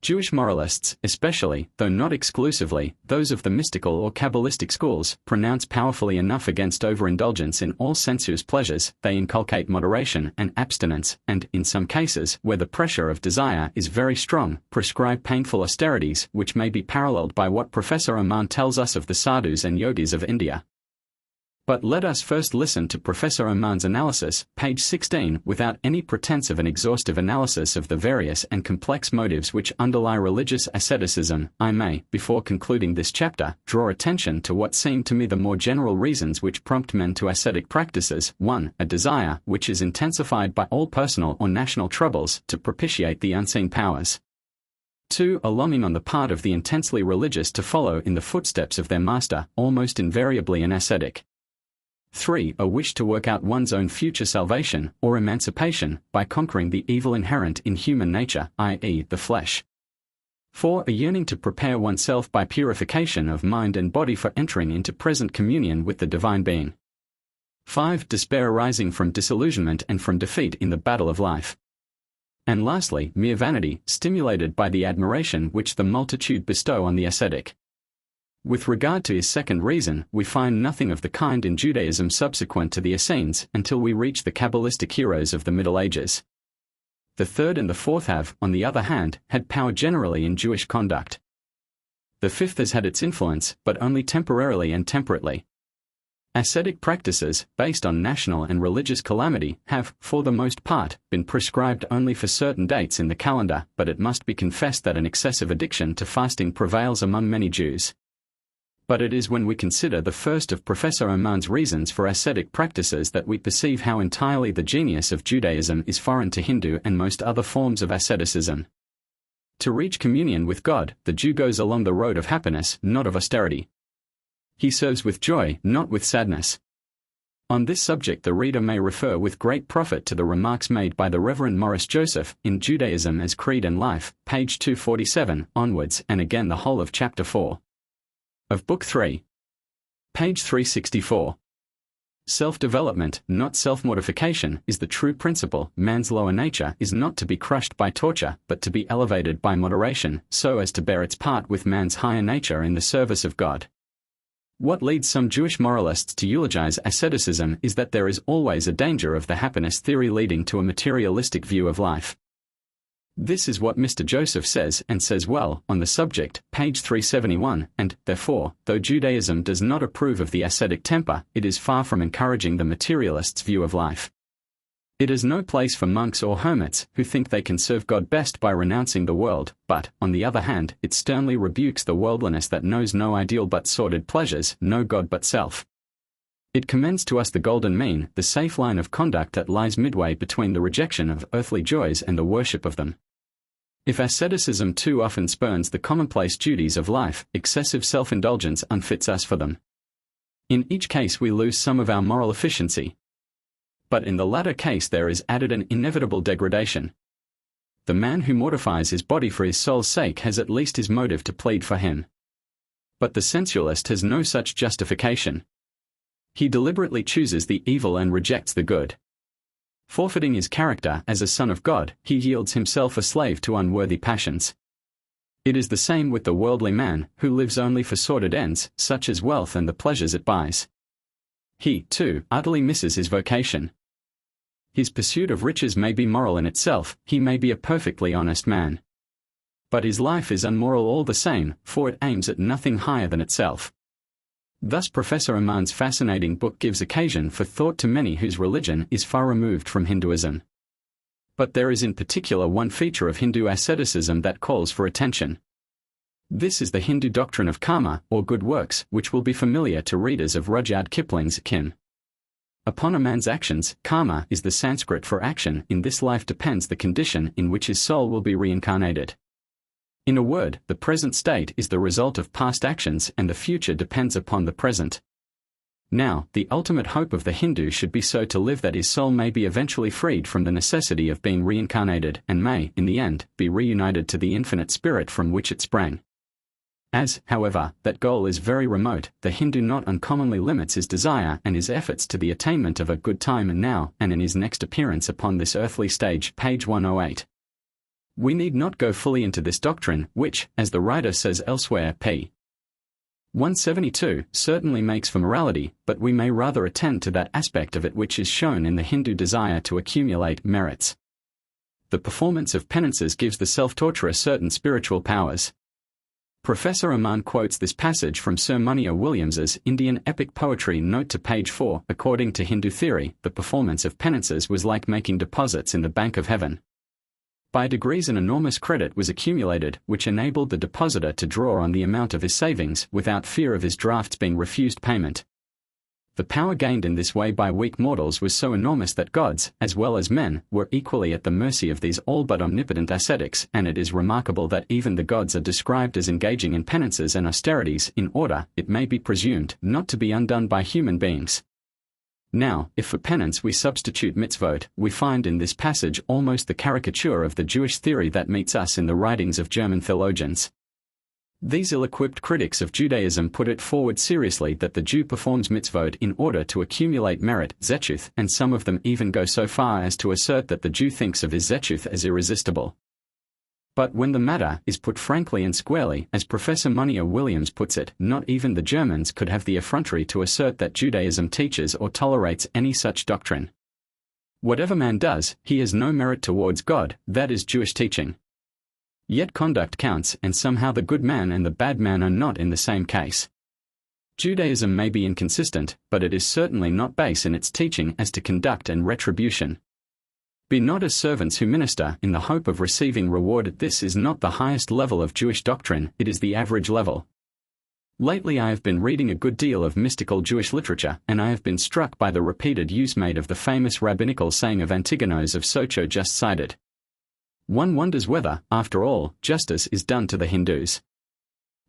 Jewish moralists, especially, though not exclusively, those of the mystical or Kabbalistic schools, pronounce powerfully enough against overindulgence in all sensuous pleasures. They inculcate moderation and abstinence, and, in some cases, where the pressure of desire is very strong, prescribe painful austerities, which may be paralleled by what Professor Oman tells us of the sadhus and yogis of India. But let us first listen to Professor Oman's analysis, page 16, without any pretense of an exhaustive analysis of the various and complex motives which underlie religious asceticism. I may, before concluding this chapter, draw attention to what seem to me the more general reasons which prompt men to ascetic practices. 1. A desire, which is intensified by all personal or national troubles, to propitiate the unseen powers. 2. A longing on the part of the intensely religious to follow in the footsteps of their master, almost invariably an ascetic. 3. A wish to work out one's own future salvation, or emancipation, by conquering the evil inherent in human nature, i.e., the flesh. 4. A yearning to prepare oneself by purification of mind and body for entering into present communion with the divine being. 5. Despair arising from disillusionment and from defeat in the battle of life. And lastly, mere vanity, stimulated by the admiration which the multitude bestow on the ascetic. With regard to his second reason, we find nothing of the kind in Judaism subsequent to the Essenes until we reach the Kabbalistic heroes of the Middle Ages. The third and the fourth have, on the other hand, had power generally in Jewish conduct. The fifth has had its influence, but only temporarily and temperately. Ascetic practices, based on national and religious calamity, have, for the most part, been prescribed only for certain dates in the calendar, but it must be confessed that an excessive addiction to fasting prevails among many Jews. But it is when we consider the first of Professor Oman's reasons for ascetic practices that we perceive how entirely the genius of Judaism is foreign to Hindu and most other forms of asceticism. To reach communion with God, the Jew goes along the road of happiness, not of austerity. He serves with joy, not with sadness. On this subject the reader may refer with great profit to the remarks made by the Reverend Maurice Joseph, in Judaism as Creed and Life, page 247, onwards, and again the whole of chapter 4. Of Book 3. Page 364. Self-development, not self-mortification, is the true principle. Man's lower nature is not to be crushed by torture, but to be elevated by moderation, so as to bear its part with man's higher nature in the service of God. What leads some Jewish moralists to eulogize asceticism is that there is always a danger of the happiness theory leading to a materialistic view of life. This is what Mr. Joseph says, and says well, on the subject, page 371, and, therefore, though Judaism does not approve of the ascetic temper, it is far from encouraging the materialist's view of life. It is no place for monks or hermits, who think they can serve God best by renouncing the world, but, on the other hand, it sternly rebukes the worldliness that knows no ideal but sordid pleasures, no God but self. It commends to us the golden mean, the safe line of conduct that lies midway between the rejection of earthly joys and the worship of them. If asceticism too often spurns the commonplace duties of life, excessive self-indulgence unfits us for them. In each case we lose some of our moral efficiency. But in the latter case there is added an inevitable degradation. The man who mortifies his body for his soul's sake has at least his motive to plead for him. But the sensualist has no such justification. He deliberately chooses the evil and rejects the good. Forfeiting his character as a son of God, he yields himself a slave to unworthy passions. It is the same with the worldly man, who lives only for sordid ends, such as wealth and the pleasures it buys. He, too, utterly misses his vocation. His pursuit of riches may be moral in itself, he may be a perfectly honest man. But his life is unmoral all the same, for it aims at nothing higher than itself. Thus Professor Oman's fascinating book gives occasion for thought to many whose religion is far removed from Hinduism. But there is in particular one feature of Hindu asceticism that calls for attention. This is the Hindu doctrine of karma, or good works, which will be familiar to readers of Rudyard Kipling's Kim. Upon a man's actions, karma is the Sanskrit for action. In this life depends the condition in which his soul will be reincarnated. In a word, the present state is the result of past actions and the future depends upon the present. Now, the ultimate hope of the Hindu should be so to live that his soul may be eventually freed from the necessity of being reincarnated and may, in the end, be reunited to the infinite spirit from which it sprang. As, however, that goal is very remote, the Hindu not uncommonly limits his desire and his efforts to the attainment of a good time and now, and in his next appearance upon this earthly stage, page 108. We need not go fully into this doctrine, which, as the writer says elsewhere, p. 172, certainly makes for morality, but we may rather attend to that aspect of it which is shown in the Hindu desire to accumulate merits. The performance of penances gives the self-torturer certain spiritual powers. Professor Oman quotes this passage from Sir Munyer Williams's Indian epic poetry note to page 4. According to Hindu theory, the performance of penances was like making deposits in the bank of heaven. By degrees an enormous credit was accumulated, which enabled the depositor to draw on the amount of his savings without fear of his drafts being refused payment. The power gained in this way by weak mortals was so enormous that gods, as well as men, were equally at the mercy of these all but omnipotent ascetics, and it is remarkable that even the gods are described as engaging in penances and austerities in order, it may be presumed, not to be undone by human beings. Now, if for penance we substitute mitzvot, we find in this passage almost the caricature of the Jewish theory that meets us in the writings of German theologians. These ill-equipped critics of Judaism put it forward seriously that the Jew performs mitzvot in order to accumulate merit, zechuth, and some of them even go so far as to assert that the Jew thinks of his zechuth as irresistible. But when the matter is put frankly and squarely, as Professor Munyer Williams puts it, not even the Germans could have the effrontery to assert that Judaism teaches or tolerates any such doctrine. Whatever man does, he has no merit towards God, that is Jewish teaching. Yet conduct counts, and somehow the good man and the bad man are not in the same case. Judaism may be inconsistent, but it is certainly not base in its teaching as to conduct and retribution. Be not as servants who minister in the hope of receiving reward. This is not the highest level of Jewish doctrine, it is the average level. Lately I have been reading a good deal of mystical Jewish literature, and I have been struck by the repeated use made of the famous rabbinical saying of Antigonos of Socho just cited. One wonders whether, after all, justice is done to the Hindus.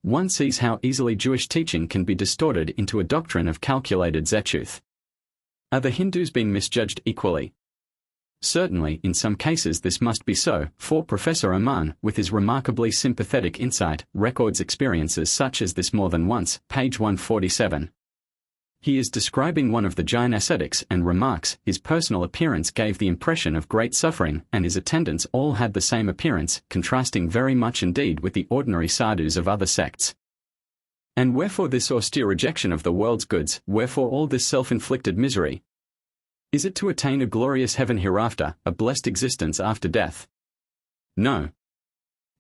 One sees how easily Jewish teaching can be distorted into a doctrine of calculated zechuth. Are the Hindus being misjudged equally? Certainly, in some cases this must be so, for Professor Oman, with his remarkably sympathetic insight, records experiences such as this more than once, page 147. He is describing one of the Jain ascetics and remarks, his personal appearance gave the impression of great suffering, and his attendants all had the same appearance, contrasting very much indeed with the ordinary sadhus of other sects. And wherefore this austere rejection of the world's goods, wherefore all this self-inflicted misery? Is it to attain a glorious heaven hereafter, a blessed existence after death? No.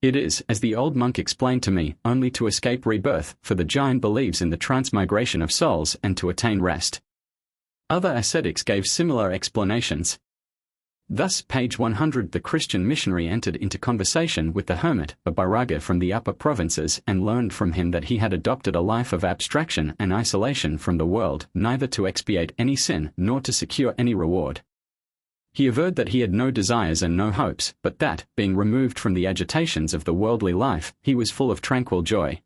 It is, as the old monk explained to me, only to escape rebirth, for the Jain believes in the transmigration of souls and to attain rest. Other ascetics gave similar explanations. Thus, page 100, the Christian missionary entered into conversation with the hermit, a Bairaga from the upper provinces, and learned from him that he had adopted a life of abstraction and isolation from the world, neither to expiate any sin nor to secure any reward. He averred that he had no desires and no hopes, but that, being removed from the agitations of the worldly life, he was full of tranquil joy.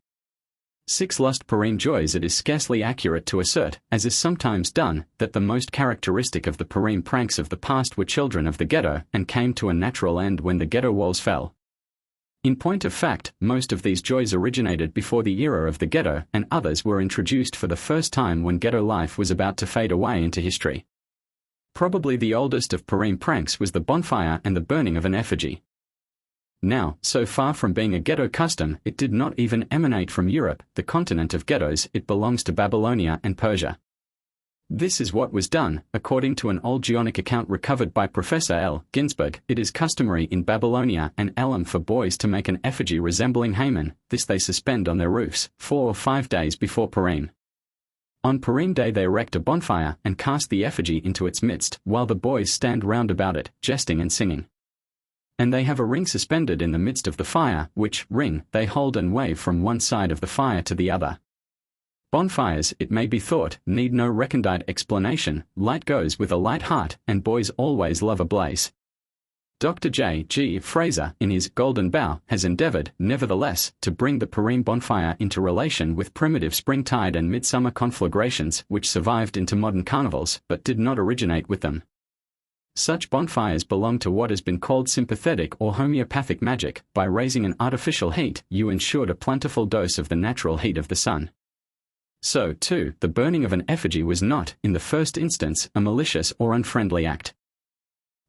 6 lust Purim joys. It is scarcely accurate to assert, as is sometimes done, that the most characteristic of the Purim pranks of the past were children of the ghetto and came to a natural end when the ghetto walls fell. In point of fact, most of these joys originated before the era of the ghetto, and others were introduced for the first time when ghetto life was about to fade away into history. Probably the oldest of Purim pranks was the bonfire and the burning of an effigy. Now, so far from being a ghetto custom, it did not even emanate from Europe, the continent of ghettos. It belongs to Babylonia and Persia. This is what was done, according to an old Geonic account recovered by Professor L. Ginsberg. It is customary in Babylonia and Elam for boys to make an effigy resembling Haman. This they suspend on their roofs, 4 or 5 days before Purim. On Purim day they erect a bonfire and cast the effigy into its midst, while the boys stand round about it, jesting and singing. And they have a ring suspended in the midst of the fire, which ring they hold and wave from one side of the fire to the other. Bonfires, it may be thought, need no recondite explanation. Light goes with a light heart, and boys always love a blaze. Dr. J. G. Fraser, in his Golden Bough, has endeavored, nevertheless, to bring the Purim bonfire into relation with primitive springtide and midsummer conflagrations, which survived into modern carnivals, but did not originate with them. Such bonfires belong to what has been called sympathetic or homeopathic magic. By raising an artificial heat, you ensured a plentiful dose of the natural heat of the sun. So, too, the burning of an effigy was not, in the first instance, a malicious or unfriendly act.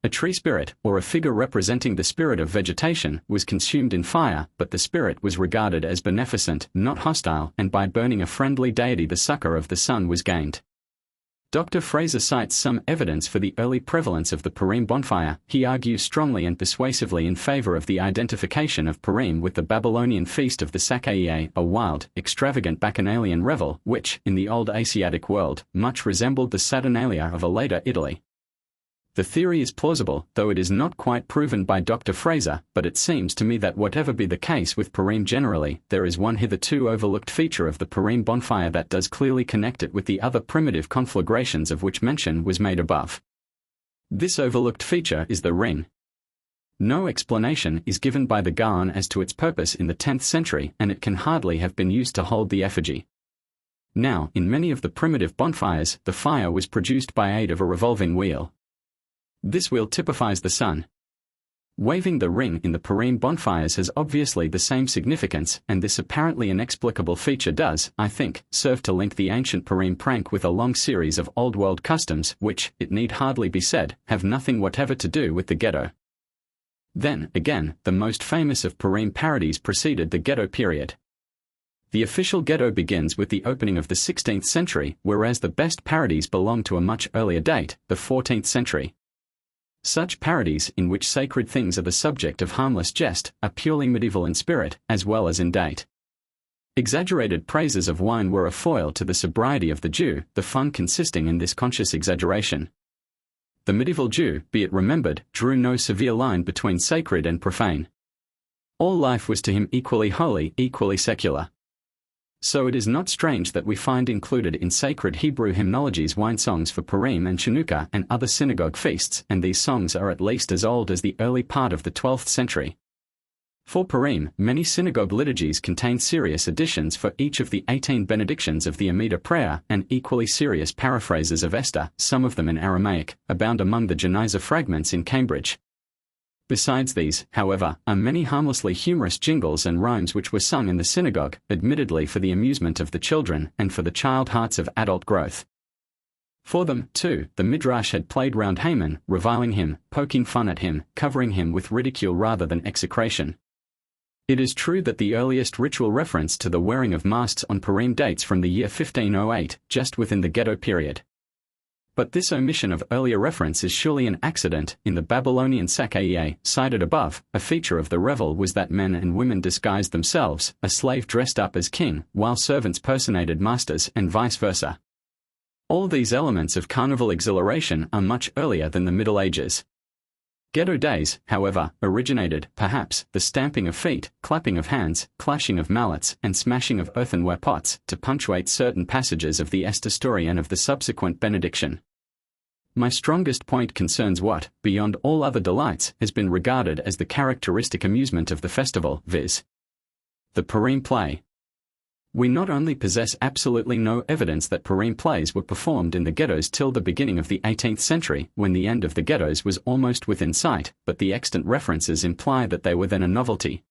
A tree spirit, or a figure representing the spirit of vegetation, was consumed in fire, but the spirit was regarded as beneficent, not hostile, and by burning a friendly deity the succor of the sun was gained. Dr. Fraser cites some evidence for the early prevalence of the Purim bonfire. He argues strongly and persuasively in favor of the identification of Purim with the Babylonian feast of the Sakaie, a wild, extravagant bacchanalian revel, which, in the old Asiatic world, much resembled the Saturnalia of a later Italy. The theory is plausible, though it is not quite proven by Dr. Fraser, but it seems to me that whatever be the case with Purim generally, there is one hitherto overlooked feature of the Purim bonfire that does clearly connect it with the other primitive conflagrations of which mention was made above. This overlooked feature is the ring. No explanation is given by the Gaon as to its purpose in the 10th century, and it can hardly have been used to hold the effigy. Now, in many of the primitive bonfires, the fire was produced by aid of a revolving wheel. This wheel typifies the sun. Waving the ring in the Purim bonfires has obviously the same significance, and this apparently inexplicable feature does, I think, serve to link the ancient Purim prank with a long series of old-world customs which, it need hardly be said, have nothing whatever to do with the ghetto. Then, again, the most famous of Purim parodies preceded the ghetto period. The official ghetto begins with the opening of the 16th century, whereas the best parodies belong to a much earlier date, the 14th century. Such parodies in which sacred things are the subject of harmless jest are purely medieval in spirit as well as in date. Exaggerated praises of wine were a foil to the sobriety of the Jew, the fun consisting in this conscious exaggeration. The medieval Jew, be it remembered, drew no severe line between sacred and profane. All life was to him equally holy, equally secular. So it is not strange that we find included in sacred Hebrew hymnologies wine songs for Purim and Chanukah and other synagogue feasts, and these songs are at least as old as the early part of the 12th century. For Purim, many synagogue liturgies contain serious additions for each of the 18 benedictions of the Amidah prayer, and equally serious paraphrases of Esther, some of them in Aramaic, abound among the Geniza fragments in Cambridge. Besides these, however, are many harmlessly humorous jingles and rhymes which were sung in the synagogue, admittedly for the amusement of the children and for the child hearts of adult growth. For them, too, the Midrash had played round Haman, reviling him, poking fun at him, covering him with ridicule rather than execration. It is true that the earliest ritual reference to the wearing of masks on Purim dates from the year 1508, just within the Ghetto period. But this omission of earlier reference is surely an accident. In the Babylonian Sakae, cited above, a feature of the revel was that men and women disguised themselves, a slave dressed up as king, while servants personated masters, and vice versa. All these elements of carnival exhilaration are much earlier than the Middle Ages. Ghetto days, however, originated, perhaps, the stamping of feet, clapping of hands, clashing of mallets, and smashing of earthenware pots, to punctuate certain passages of the Esther story and of the subsequent benediction. My strongest point concerns what, beyond all other delights, has been regarded as the characteristic amusement of the festival, viz. the Purim play. We not only possess absolutely no evidence that Purim plays were performed in the ghettos till the beginning of the 18th century, when the end of the ghettos was almost within sight, but the extant references imply that they were then a novelty.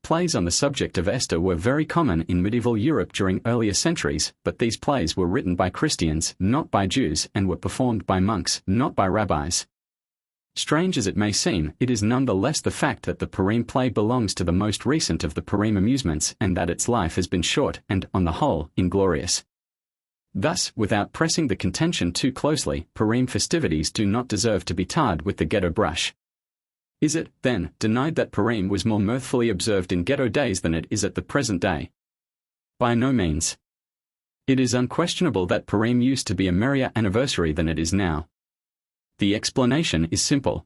Plays on the subject of Esther were very common in medieval Europe during earlier centuries, but these plays were written by Christians, not by Jews, and were performed by monks, not by rabbis. Strange as it may seem, it is none the less the fact that the Purim play belongs to the most recent of the Purim amusements, and that its life has been short and, on the whole, inglorious. Thus, without pressing the contention too closely, Purim festivities do not deserve to be tarred with the ghetto brush. Is it, then, denied that Purim was more mirthfully observed in ghetto days than it is at the present day? By no means. It is unquestionable that Purim used to be a merrier anniversary than it is now. The explanation is simple.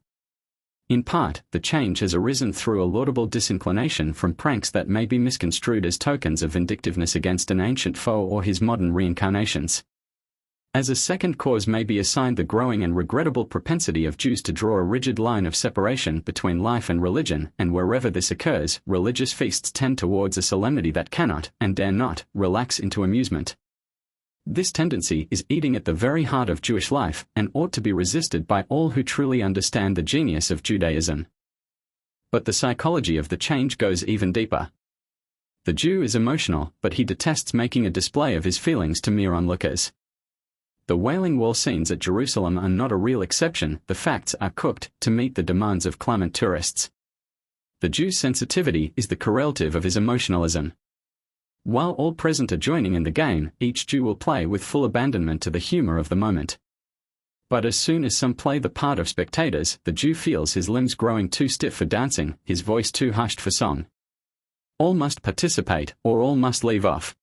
In part, the change has arisen through a laudable disinclination from pranks that may be misconstrued as tokens of vindictiveness against an ancient foe or his modern reincarnations. As a second cause may be assigned the growing and regrettable propensity of Jews to draw a rigid line of separation between life and religion, and wherever this occurs, religious feasts tend towards a solemnity that cannot, and dare not, relax into amusement. This tendency is eating at the very heart of Jewish life, and ought to be resisted by all who truly understand the genius of Judaism. But the psychology of the change goes even deeper. The Jew is emotional, but he detests making a display of his feelings to mere onlookers. The Wailing Wall scenes at Jerusalem are not a real exception. The facts are cooked to meet the demands of clamant tourists. The Jew's sensitivity is the correlative of his emotionalism. While all present are joining in the game, each Jew will play with full abandonment to the humor of the moment. But as soon as some play the part of spectators, the Jew feels his limbs growing too stiff for dancing, his voice too hushed for song. All must participate, or all must leave off.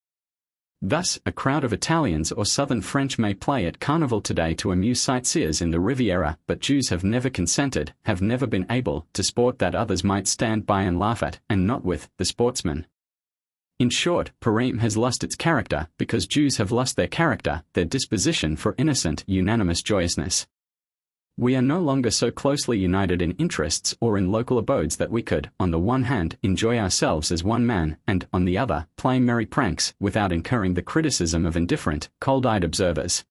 Thus, a crowd of Italians or southern French may play at Carnival today to amuse sightseers in the Riviera, but Jews have never consented, have never been able, to sport that others might stand by and laugh at, and not with, the sportsman. In short, Purim has lost its character, because Jews have lost their character, their disposition for innocent, unanimous joyousness. We are no longer so closely united in interests or in local abodes that we could, on the one hand, enjoy ourselves as one man, and, on the other, play merry pranks, without incurring the criticism of indifferent, cold-eyed observers.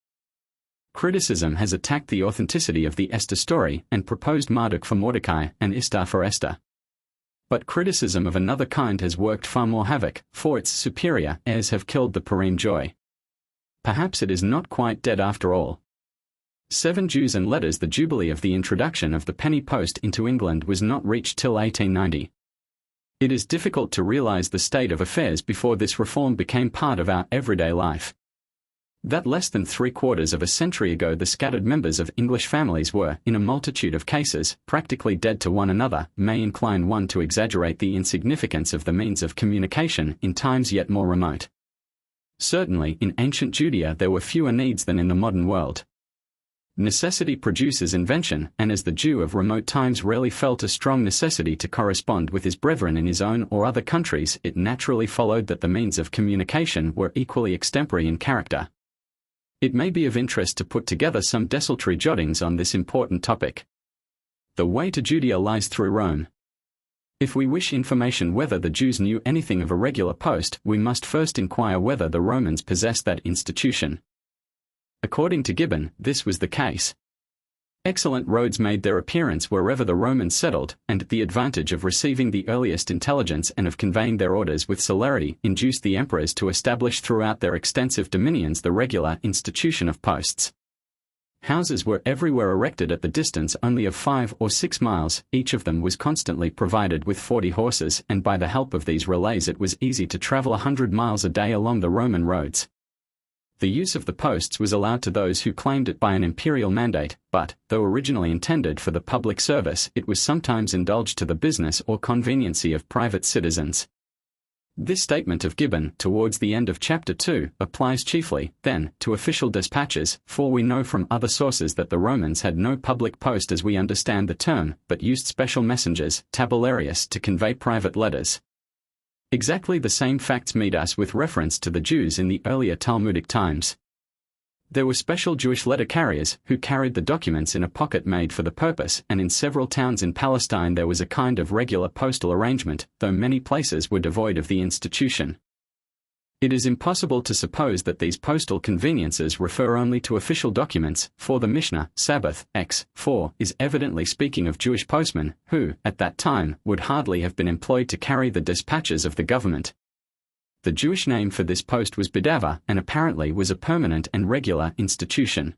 Criticism has attacked the authenticity of the Esther story, and proposed Marduk for Mordecai, and Ishtar for Esther. But criticism of another kind has worked far more havoc, for its superior airs have killed the Purim joy. Perhaps it is not quite dead after all. 7 Jews and Letters. The jubilee of the introduction of the penny post into England was not reached till 1890. It is difficult to realize the state of affairs before this reform became part of our everyday life. That less than 3/4 of a century ago the scattered members of English families were, in a multitude of cases, practically dead to one another, may incline one to exaggerate the insignificance of the means of communication in times yet more remote. Certainly, in ancient Judea there were fewer needs than in the modern world. Necessity produces invention, and as the Jew of remote times rarely felt a strong necessity to correspond with his brethren in his own or other countries, it naturally followed that the means of communication were equally extempore in character. It may be of interest to put together some desultory jottings on this important topic. The way to Judea lies through Rome. If we wish information whether the Jews knew anything of a regular post, we must first inquire whether the Romans possessed that institution. According to Gibbon, this was the case. Excellent roads made their appearance wherever the Romans settled, and the advantage of receiving the earliest intelligence and of conveying their orders with celerity induced the emperors to establish throughout their extensive dominions the regular institution of posts. Houses were everywhere erected at the distance only of 5 or 6 miles, each of them was constantly provided with 40 horses, and by the help of these relays it was easy to travel 100 miles a day along the Roman roads. The use of the posts was allowed to those who claimed it by an imperial mandate, but, though originally intended for the public service, it was sometimes indulged to the business or conveniency of private citizens. This statement of Gibbon, towards the end of Chapter 2, applies chiefly, then, to official dispatches, for we know from other sources that the Romans had no public post as we understand the term, but used special messengers, tabularius, to convey private letters. Exactly the same facts meet us with reference to the Jews in the earlier Talmudic times. There were special Jewish letter carriers who carried the documents in a pocket made for the purpose, and in several towns in Palestine there was a kind of regular postal arrangement, though many places were devoid of the institution. It is impossible to suppose that these postal conveniences refer only to official documents, for the Mishnah, Sabbath, x. 4, is evidently speaking of Jewish postmen, who, at that time, would hardly have been employed to carry the dispatches of the government. The Jewish name for this post was bedava, and apparently was a permanent and regular institution.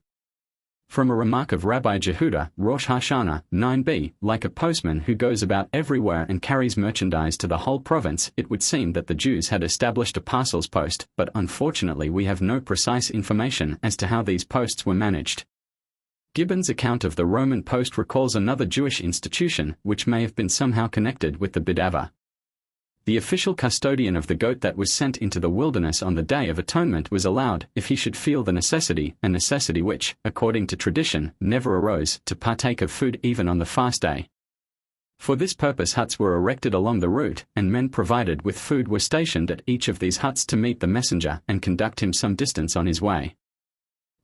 From a remark of Rabbi Jehuda, Rosh Hashanah, 9b, like a postman who goes about everywhere and carries merchandise to the whole province, it would seem that the Jews had established a parcels post, but unfortunately we have no precise information as to how these posts were managed. Gibbon's account of the Roman post recalls another Jewish institution, which may have been somehow connected with the bedava. The official custodian of the goat that was sent into the wilderness on the Day of Atonement was allowed, if he should feel the necessity, a necessity which, according to tradition, never arose, to partake of food even on the fast day. For this purpose huts were erected along the route, and men provided with food were stationed at each of these huts to meet the messenger and conduct him some distance on his way.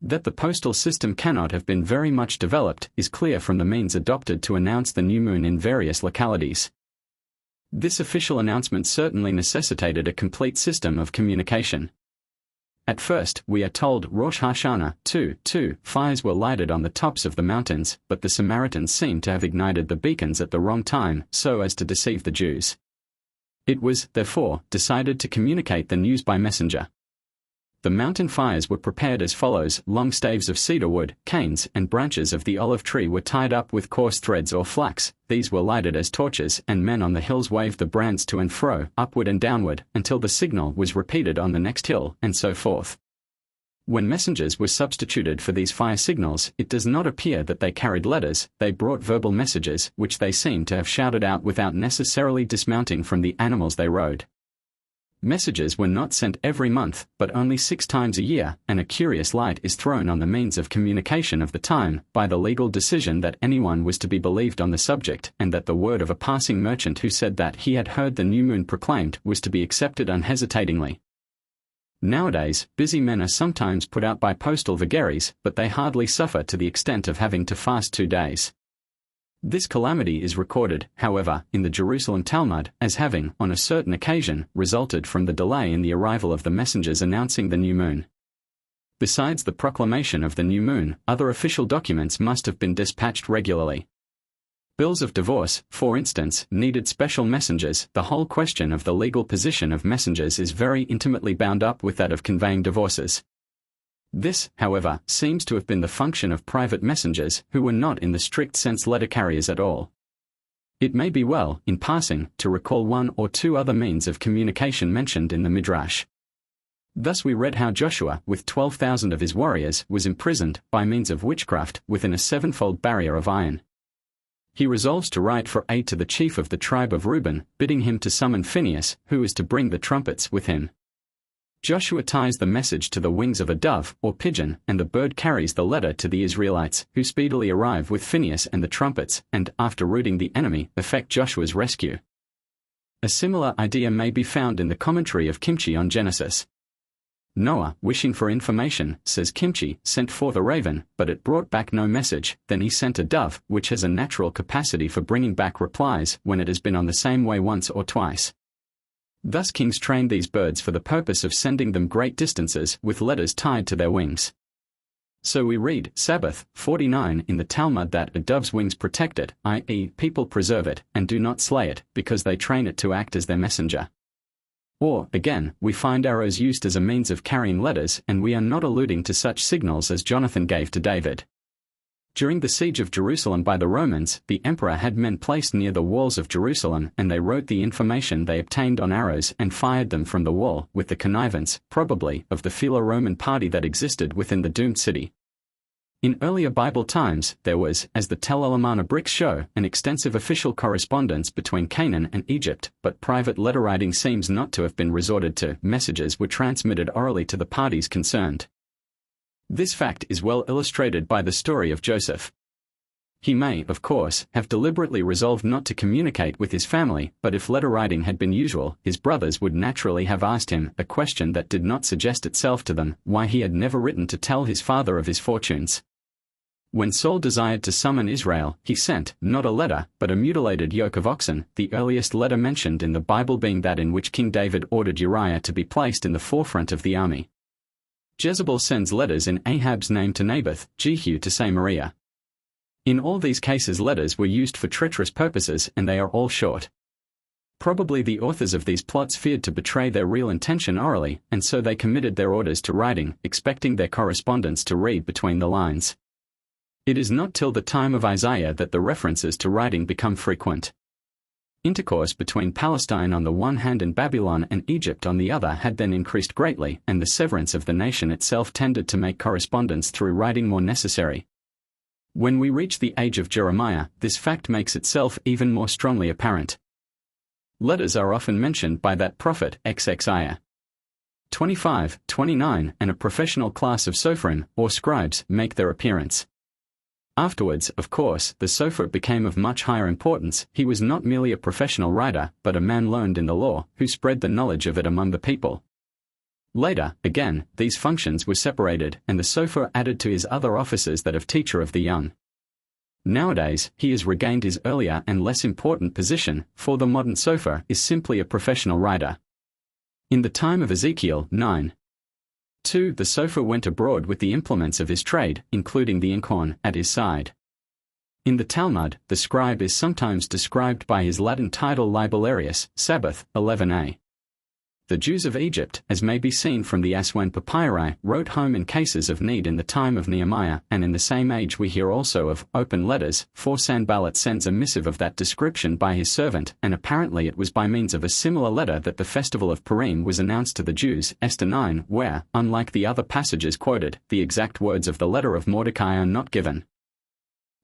That the postal system cannot have been very much developed is clear from the means adopted to announce the new moon in various localities. This official announcement certainly necessitated a complete system of communication. At first, we are told Rosh Hashanah 2:2 fires were lighted on the tops of the mountains, but the Samaritans seem to have ignited the beacons at the wrong time, so as to deceive the Jews. It was, therefore, decided to communicate the news by messenger. The mountain fires were prepared as follows: long staves of cedar wood, canes, and branches of the olive tree were tied up with coarse threads or flax. These were lighted as torches, and men on the hills waved the brands to and fro, upward and downward, until the signal was repeated on the next hill, and so forth. When messengers were substituted for these fire signals, it does not appear that they carried letters, they brought verbal messages, which they seem to have shouted out without necessarily dismounting from the animals they rode. Messages were not sent every month, but only 6 times a year, and a curious light is thrown on the means of communication of the time, by the legal decision that anyone was to be believed on the subject, and that the word of a passing merchant who said that he had heard the new moon proclaimed was to be accepted unhesitatingly. Nowadays, busy men are sometimes put out by postal vagaries, but they hardly suffer to the extent of having to fast 2 days. This calamity is recorded, however, in the Jerusalem Talmud, as having, on a certain occasion, resulted from the delay in the arrival of the messengers announcing the new moon. Besides the proclamation of the new moon, other official documents must have been dispatched regularly. Bills of divorce, for instance, needed special messengers. The whole question of the legal position of messengers is very intimately bound up with that of conveying divorces. This, however, seems to have been the function of private messengers, who were not in the strict sense letter carriers at all. It may be well, in passing, to recall 1 or 2 other means of communication mentioned in the Midrash. Thus we read how Joshua, with 12,000 of his warriors, was imprisoned, by means of witchcraft, within a sevenfold barrier of iron. He resolves to write for aid to the chief of the tribe of Reuben, bidding him to summon Phinehas, who is to bring the trumpets with him. Joshua ties the message to the wings of a dove, or pigeon, and the bird carries the letter to the Israelites, who speedily arrive with Phinehas and the trumpets, and, after routing the enemy, effect Joshua's rescue. A similar idea may be found in the commentary of Kimchi on Genesis. Noah, wishing for information, says Kimchi, sent forth a raven, but it brought back no message. Then he sent a dove, which has a natural capacity for bringing back replies when it has been on the same way once or twice. Thus kings trained these birds for the purpose of sending them great distances with letters tied to their wings. So we read, Sabbath 49 in the Talmud, that a dove's wings protect it, i.e., people preserve it, and do not slay it, because they train it to act as their messenger. Or, again, we find arrows used as a means of carrying letters, and we are not alluding to such signals as Jonathan gave to David. During the siege of Jerusalem by the Romans, the emperor had men placed near the walls of Jerusalem, and they wrote the information they obtained on arrows and fired them from the wall, with the connivance, probably, of the Philo-Roman party that existed within the doomed city. In earlier Bible times, there was, as the Tel El-Amarna bricks show, an extensive official correspondence between Canaan and Egypt, but private letter-writing seems not to have been resorted to. Messages were transmitted orally to the parties concerned. This fact is well illustrated by the story of Joseph. He may, of course, have deliberately resolved not to communicate with his family, but if letter-writing had been usual, his brothers would naturally have asked him a question that did not suggest itself to them, why he had never written to tell his father of his fortunes. When Saul desired to summon Israel, he sent, not a letter, but a mutilated yoke of oxen, the earliest letter mentioned in the Bible being that in which King David ordered Uriah to be placed in the forefront of the army. Jezebel sends letters in Ahab's name to Naboth, Jehu to Samaria. In all these cases letters were used for treacherous purposes, and they are all short. Probably the authors of these plots feared to betray their real intention orally, and so they committed their orders to writing, expecting their correspondents to read between the lines. It is not till the time of Isaiah that the references to writing become frequent. Intercourse between Palestine on the one hand and Babylon and Egypt on the other had then increased greatly, and the severance of the nation itself tended to make correspondence through writing more necessary. When we reach the age of Jeremiah, this fact makes itself even more strongly apparent. Letters are often mentioned by that prophet, Isaiah 25:29, and a professional class of sophrim, or scribes, make their appearance. Afterwards, of course, the Sofer became of much higher importance. He was not merely a professional writer, but a man learned in the law, who spread the knowledge of it among the people. Later, again, these functions were separated, and the Sofer added to his other offices that of teacher of the young. Nowadays, he has regained his earlier and less important position, for the modern Sofer is simply a professional writer. In the time of Ezekiel 9:2, the Sofer went abroad with the implements of his trade, including the inkhorn, at his side. In the Talmud, the scribe is sometimes described by his Latin title Libellarius, Sabbath 11a. The Jews of Egypt, as may be seen from the Aswan papyri, wrote home in cases of need in the time of Nehemiah, and in the same age we hear also of open letters, for Sanballat sends a missive of that description by his servant, and apparently it was by means of a similar letter that the festival of Purim was announced to the Jews, Esther 9, where, unlike the other passages quoted, the exact words of the letter of Mordecai are not given.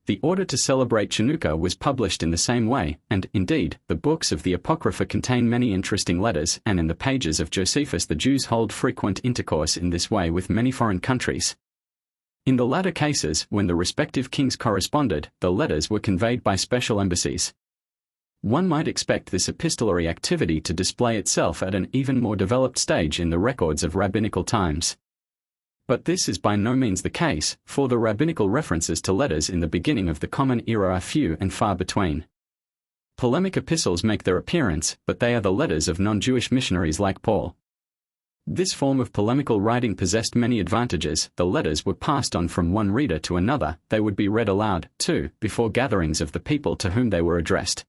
The order to celebrate Chanukah was published in the same way, and, indeed, the books of the Apocrypha contain many interesting letters, and in the pages of Josephus the Jews hold frequent intercourse in this way with many foreign countries. In the latter cases, when the respective kings corresponded, the letters were conveyed by special embassies. One might expect this epistolary activity to display itself at an even more developed stage in the records of rabbinical times. But this is by no means the case, for the rabbinical references to letters in the beginning of the Common Era are few and far between. Polemic epistles make their appearance, but they are the letters of non-Jewish missionaries like Paul. This form of polemical writing possessed many advantages. The letters were passed on from one reader to another, they would be read aloud, too, before gatherings of the people to whom they were addressed.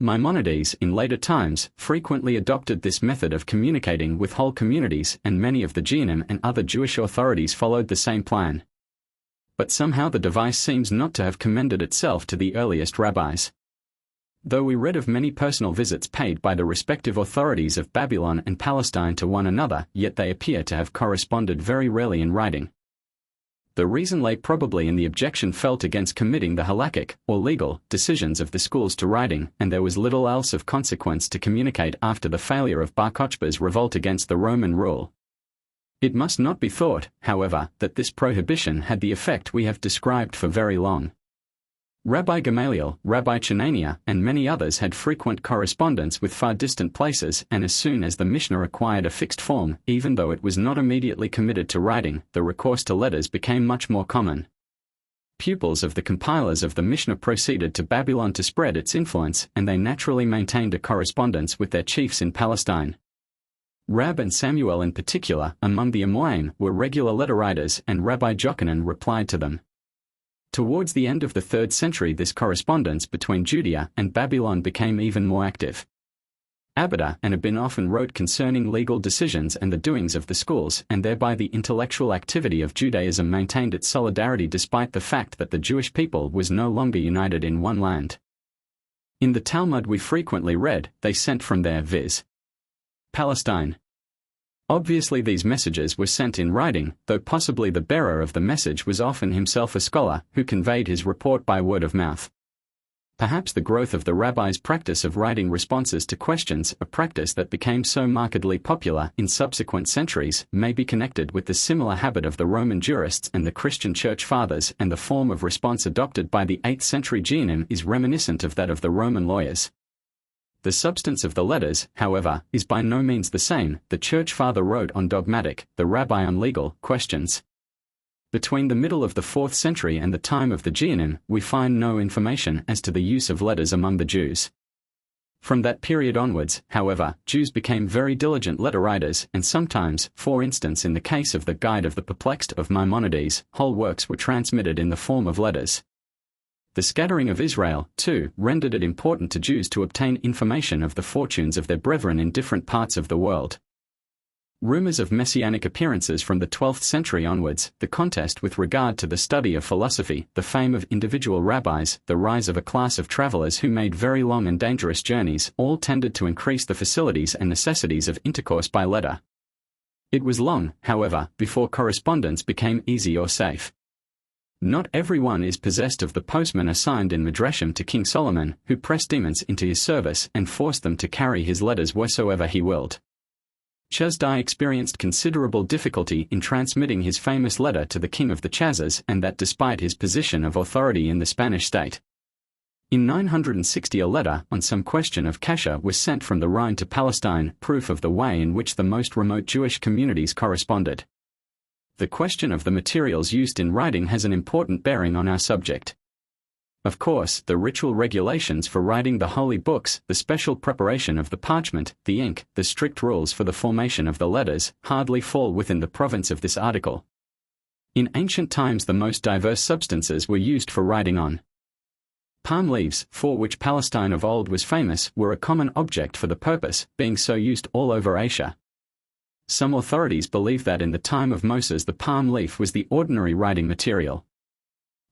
Maimonides, in later times, frequently adopted this method of communicating with whole communities, and many of the Geonim and other Jewish authorities followed the same plan. But somehow the device seems not to have commended itself to the earliest rabbis. Though we read of many personal visits paid by the respective authorities of Babylon and Palestine to one another, yet they appear to have corresponded very rarely in writing. The reason lay probably in the objection felt against committing the halakhic, or legal, decisions of the schools to writing, and there was little else of consequence to communicate after the failure of Bar Kokhba's revolt against the Roman rule. It must not be thought, however, that this prohibition had the effect we have described for very long. Rabbi Gamaliel, Rabbi Chanania, and many others had frequent correspondence with far distant places, and as soon as the Mishnah acquired a fixed form, even though it was not immediately committed to writing, the recourse to letters became much more common. Pupils of the compilers of the Mishnah proceeded to Babylon to spread its influence, and they naturally maintained a correspondence with their chiefs in Palestine. Rab and Samuel in particular, among the Amoraim, were regular letter writers, and Rabbi Jochanan replied to them. Towards the end of the 3rd century this correspondence between Judea and Babylon became even more active. Abada and Abin often wrote concerning legal decisions and the doings of the schools, and thereby the intellectual activity of Judaism maintained its solidarity despite the fact that the Jewish people was no longer united in one land. In the Talmud we frequently read, they sent from there, viz. Palestine. Obviously these messages were sent in writing, though possibly the bearer of the message was often himself a scholar, who conveyed his report by word of mouth. Perhaps the growth of the rabbis' practice of writing responses to questions, a practice that became so markedly popular in subsequent centuries, may be connected with the similar habit of the Roman jurists and the Christian Church Fathers, and the form of response adopted by the 8th century Geonim is reminiscent of that of the Roman lawyers. The substance of the letters, however, is by no means the same. The Church Father wrote on dogmatic, the Rabbi on legal, questions. Between the middle of the 4th century and the time of the Geonim, we find no information as to the use of letters among the Jews. From that period onwards, however, Jews became very diligent letter writers, and sometimes, for instance in the case of the Guide of the Perplexed of Maimonides, whole works were transmitted in the form of letters. The scattering of Israel, too, rendered it important to Jews to obtain information of the fortunes of their brethren in different parts of the world. Rumors of messianic appearances from the 12th century onwards, the contest with regard to the study of philosophy, the fame of individual rabbis, the rise of a class of travelers who made very long and dangerous journeys, all tended to increase the facilities and necessities of intercourse by letter. It was long, however, before correspondence became easy or safe. Not everyone is possessed of the postman assigned in Midrashim to King Solomon, who pressed demons into his service and forced them to carry his letters wheresoever he willed. Chasdai experienced considerable difficulty in transmitting his famous letter to the king of the Chazars, and that despite his position of authority in the Spanish state. In 960 a letter on some question of kasha was sent from the Rhine to Palestine, proof of the way in which the most remote Jewish communities corresponded. The question of the materials used in writing has an important bearing on our subject. Of course, the ritual regulations for writing the holy books, the special preparation of the parchment, the ink, the strict rules for the formation of the letters, hardly fall within the province of this article. In ancient times the most diverse substances were used for writing on. Palm leaves, for which Palestine of old was famous, were a common object for the purpose, being so used all over Asia. Some authorities believe that in the time of Moses the palm leaf was the ordinary writing material.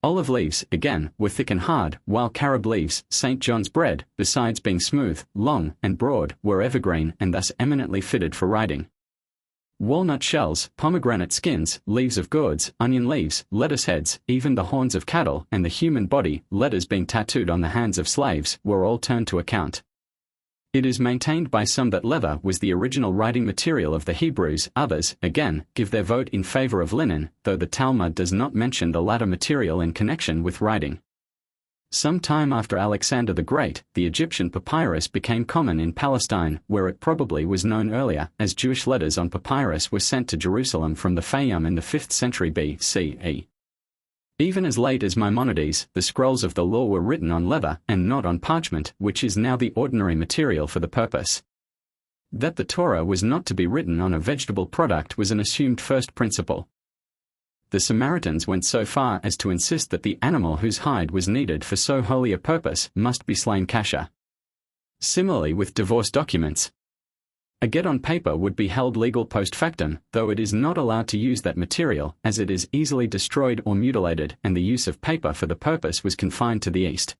Olive leaves, again, were thick and hard, while carob leaves, St. John's bread, besides being smooth, long, and broad, were evergreen and thus eminently fitted for writing. Walnut shells, pomegranate skins, leaves of gourds, onion leaves, lettuce heads, even the horns of cattle, and the human body, letters being tattooed on the hands of slaves, were all turned to account. It is maintained by some that leather was the original writing material of the Hebrews. Others, again, give their vote in favor of linen, though the Talmud does not mention the latter material in connection with writing. Some time after Alexander the Great, the Egyptian papyrus became common in Palestine, where it probably was known earlier, as Jewish letters on papyrus were sent to Jerusalem from the Fayum in the 5th century BCE. Even as late as Maimonides, the scrolls of the law were written on leather, and not on parchment, which is now the ordinary material for the purpose. That the Torah was not to be written on a vegetable product was an assumed first principle. The Samaritans went so far as to insist that the animal whose hide was needed for so holy a purpose must be slain kasher. Similarly with divorce documents. A get on paper would be held legal post factum, though it is not allowed to use that material, as it is easily destroyed or mutilated, and the use of paper for the purpose was confined to the East.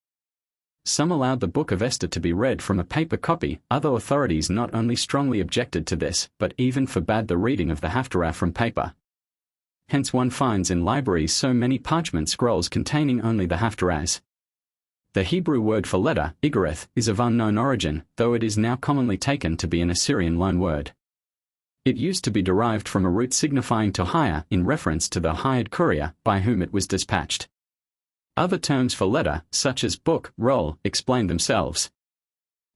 some allowed the Book of Esther to be read from a paper copy. Other authorities not only strongly objected to this, but even forbade the reading of the Haftarah from paper. Hence one finds in libraries so many parchment scrolls containing only the Haftarahs. The Hebrew word for letter, igareth, is of unknown origin, though it is now commonly taken to be an Assyrian loan word. It used to be derived from a root signifying to hire in reference to the hired courier by whom it was dispatched. Other terms for letter, such as book, roll, explain themselves.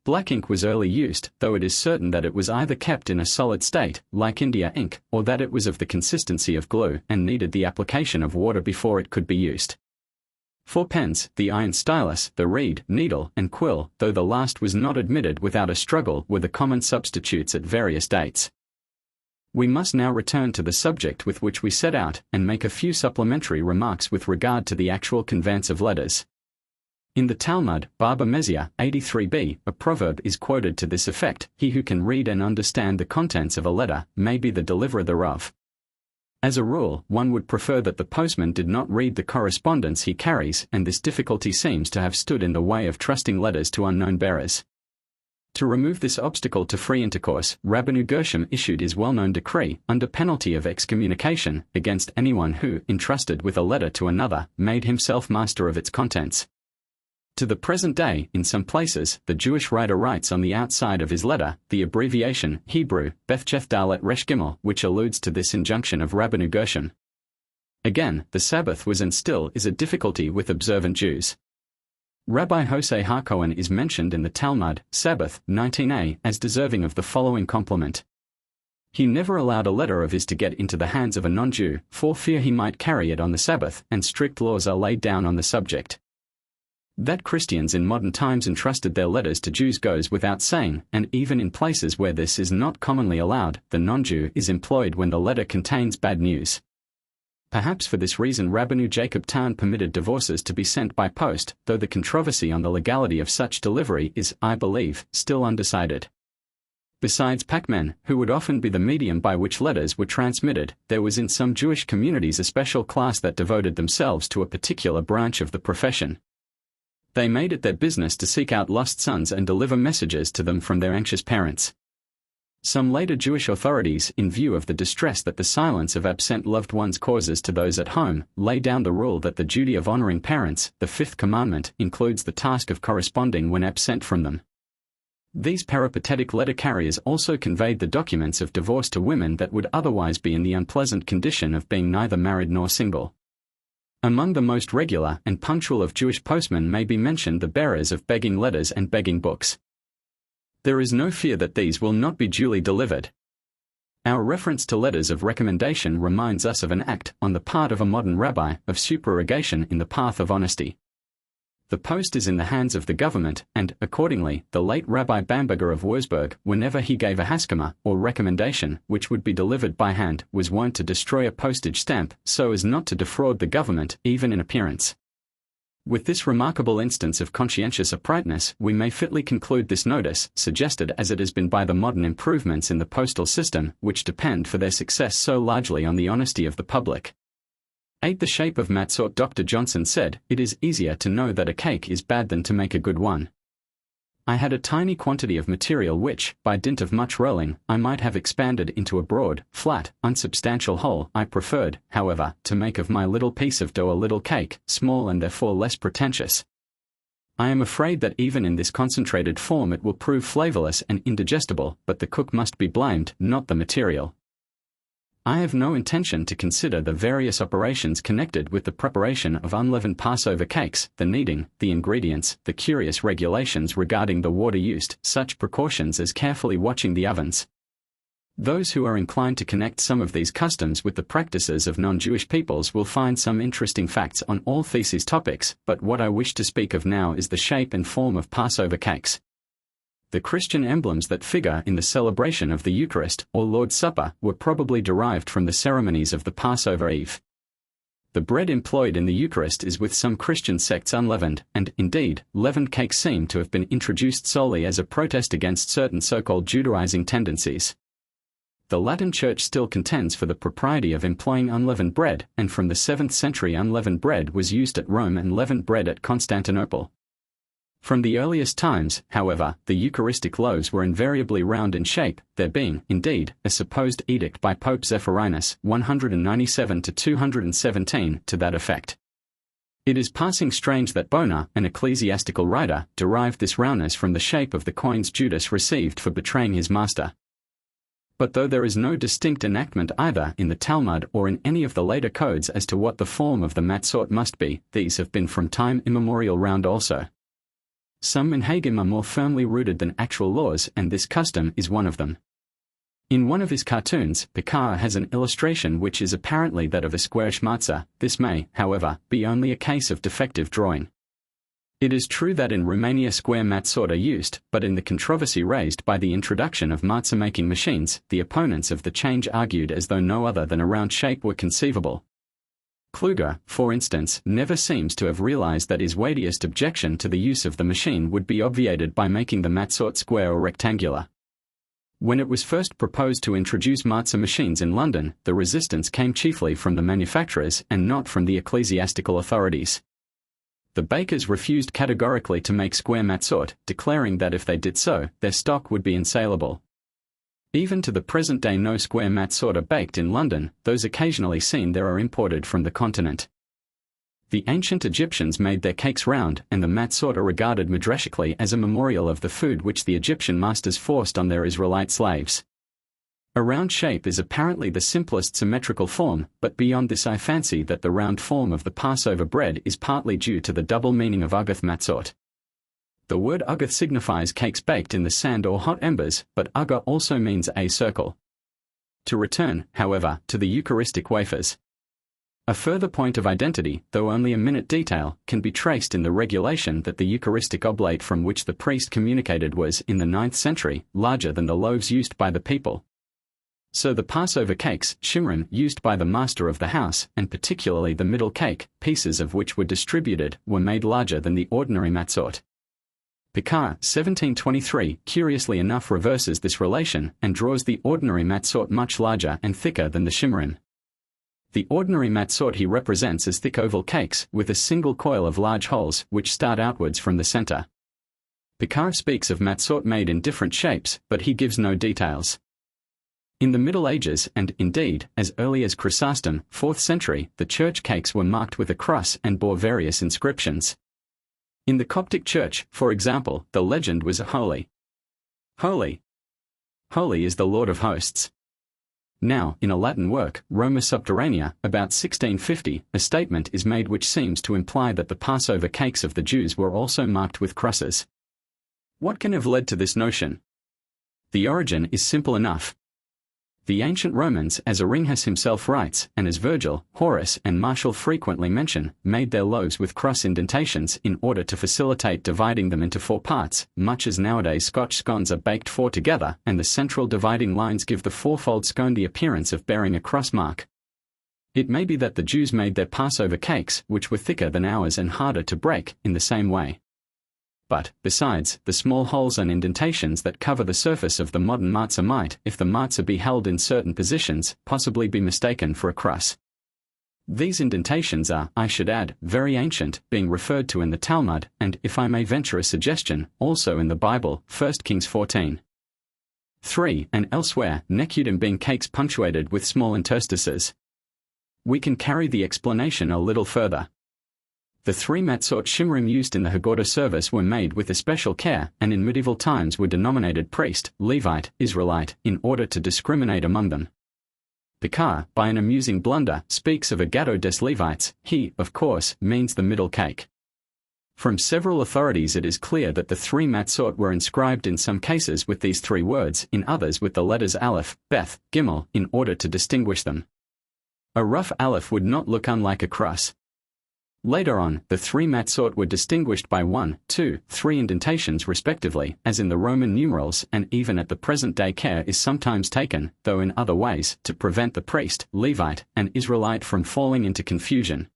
Black ink was early used, though it is certain that it was either kept in a solid state, like India ink, or that it was of the consistency of glue and needed the application of water before it could be used. For pens, the iron stylus, the reed, needle, and quill, though the last was not admitted without a struggle, were the common substitutes at various dates. We must now return to the subject with which we set out, and make a few supplementary remarks with regard to the actual conveyance of letters. In the Talmud, Baba Meziah, 83b, a proverb is quoted to this effect: "He who can read and understand the contents of a letter may be the deliverer thereof." As a rule, one would prefer that the postman did not read the correspondence he carries, and this difficulty seems to have stood in the way of trusting letters to unknown bearers. To remove this obstacle to free intercourse, Rabbanu Gershom issued his well-known decree, under penalty of excommunication, against anyone who, entrusted with a letter to another, made himself master of its contents. To the present day, in some places, the Jewish writer writes on the outside of his letter the abbreviation Hebrew Bethcheth Dalet Resh Gimel, which alludes to this injunction of Rabbanu Gershom. Again, the Sabbath was and still is a difficulty with observant Jews. Rabbi Hosei HaKohen is mentioned in the Talmud, Sabbath, 19a, as deserving of the following compliment. He never allowed a letter of his to get into the hands of a non-Jew, for fear he might carry it on the Sabbath, and strict laws are laid down on the subject. That Christians in modern times entrusted their letters to Jews goes without saying, and even in places where this is not commonly allowed, the non-Jew is employed when the letter contains bad news. Perhaps for this reason Rabbanu Jacob Town permitted divorces to be sent by post, though the controversy on the legality of such delivery is, I believe, still undecided. Besides packmen, who would often be the medium by which letters were transmitted, there was in some Jewish communities a special class that devoted themselves to a particular branch of the profession. They made it their business to seek out lost sons and deliver messages to them from their anxious parents. Some later Jewish authorities, in view of the distress that the silence of absent loved ones causes to those at home, lay down the rule that the duty of honoring parents, the fifth commandment, includes the task of corresponding when absent from them. These peripatetic letter carriers also conveyed the documents of divorce to women that would otherwise be in the unpleasant condition of being neither married nor single. Among the most regular and punctual of Jewish postmen may be mentioned the bearers of begging letters and begging books. There is no fear that these will not be duly delivered. Our reference to letters of recommendation reminds us of an act, on the part of a modern rabbi, of supererogation in the path of honesty. The post is in the hands of the government, and, accordingly, the late Rabbi Bamberger of Wurzburg, whenever he gave a haskama, or recommendation, which would be delivered by hand, was wont to destroy a postage stamp, so as not to defraud the government, even in appearance. With this remarkable instance of conscientious uprightness, we may fitly conclude this notice, suggested as it has been by the modern improvements in the postal system, which depend for their success so largely on the honesty of the public. 8. The shape of Matzot. Dr. Johnson said, "It is easier to know that a cake is bad than to make a good one." I had a tiny quantity of material which, by dint of much rolling, I might have expanded into a broad, flat, unsubstantial whole. I preferred, however, to make of my little piece of dough a little cake, small and therefore less pretentious. I am afraid that even in this concentrated form it will prove flavorless and indigestible, but the cook must be blamed, not the material. I have no intention to consider the various operations connected with the preparation of unleavened Passover cakes, the kneading, the ingredients, the curious regulations regarding the water used, such precautions as carefully watching the ovens. Those who are inclined to connect some of these customs with the practices of non-Jewish peoples will find some interesting facts on all these topics, but what I wish to speak of now is the shape and form of Passover cakes. The Christian emblems that figure in the celebration of the Eucharist, or Lord's Supper, were probably derived from the ceremonies of the Passover Eve. The bread employed in the Eucharist is with some Christian sects unleavened, and, indeed, leavened cakes seem to have been introduced solely as a protest against certain so-called Judaizing tendencies. The Latin Church still contends for the propriety of employing unleavened bread, and from the 7th century unleavened bread was used at Rome and leavened bread at Constantinople. From the earliest times, however, the Eucharistic loaves were invariably round in shape, there being, indeed, a supposed edict by Pope Zephyrinus 197–217 to that effect. It is passing strange that Bona, an ecclesiastical writer, derived this roundness from the shape of the coins Judas received for betraying his master. But though there is no distinct enactment either in the Talmud or in any of the later codes as to what the form of the matzot must be, these have been from time immemorial round also. Some minhagim are more firmly rooted than actual laws, and this custom is one of them. In one of his cartoons, Picard has an illustration which is apparently that of a squarish matzah. This may, however, be only a case of defective drawing. It is true that in Romania square matzot are used, but in the controversy raised by the introduction of matzah-making machines, the opponents of the change argued as though no other than a round shape were conceivable. Kluger, for instance, never seems to have realized that his weightiest objection to the use of the machine would be obviated by making the matzot square or rectangular. When it was first proposed to introduce matzah machines in London, the resistance came chiefly from the manufacturers and not from the ecclesiastical authorities. The bakers refused categorically to make square matzot, declaring that if they did so, their stock would be unsaleable. Even to the present day no square matzot are baked in London, those occasionally seen there are imported from the continent. The ancient Egyptians made their cakes round, and the matzot are regarded midrashically as a memorial of the food which the Egyptian masters forced on their Israelite slaves. A round shape is apparently the simplest symmetrical form, but beyond this I fancy that the round form of the Passover bread is partly due to the double meaning of ugath matzot. The word ugath signifies cakes baked in the sand or hot embers, but uga also means a circle. To return, however, to the Eucharistic wafers. A further point of identity, though only a minute detail, can be traced in the regulation that the Eucharistic oblate from which the priest communicated was, in the 9th century, larger than the loaves used by the people. So the Passover cakes, shimrim, used by the master of the house, and particularly the middle cake, pieces of which were distributed, were made larger than the ordinary matzot. Picard, 1723, curiously enough reverses this relation and draws the ordinary matzot much larger and thicker than the shimrim. The ordinary matzot he represents as thick oval cakes with a single coil of large holes which start outwards from the center. Picard speaks of matzot made in different shapes, but he gives no details. In the Middle Ages, and, indeed, as early as Chrysostom, 4th century, the church cakes were marked with a cross and bore various inscriptions. In the Coptic Church, for example, the legend was Holy. Holy. Holy is the Lord of hosts. Now, in a Latin work, Roma Subterranea, about 1650, a statement is made which seems to imply that the Passover cakes of the Jews were also marked with crosses. What can have led to this notion? The origin is simple enough. The ancient Romans, as Arinhus himself writes, and as Virgil, Horace and Martial frequently mention, made their loaves with cross indentations in order to facilitate dividing them into 4 parts, much as nowadays Scotch scones are baked 4 together, and the central dividing lines give the 4-fold scone the appearance of bearing a cross mark. It may be that the Jews made their Passover cakes, which were thicker than ours and harder to break, in the same way. But, besides, the small holes and indentations that cover the surface of the modern matzah might, if the matzah be held in certain positions, possibly be mistaken for a cross. These indentations are, I should add, very ancient, being referred to in the Talmud, and, if I may venture a suggestion, also in the Bible, 1 Kings 14:3, and elsewhere, nekudim being cakes punctuated with small interstices. We can carry the explanation a little further. The 3 matzot shimrim used in the Haggadah service were made with especial care, and in medieval times were denominated priest, Levite, Israelite, in order to discriminate among them. Picard, by an amusing blunder, speaks of a gâteau des Levites. He, of course, means the middle cake. From several authorities it is clear that the 3 matzot were inscribed in some cases with these 3 words, in others with the letters Aleph, Beth, Gimel, in order to distinguish them. A rough Aleph would not look unlike a cross. Later on, the 3 matzot were distinguished by 1, 2, 3 indentations respectively, as in the Roman numerals, and even at the present day care is sometimes taken, though in other ways, to prevent the priest, Levite, and Israelite from falling into confusion.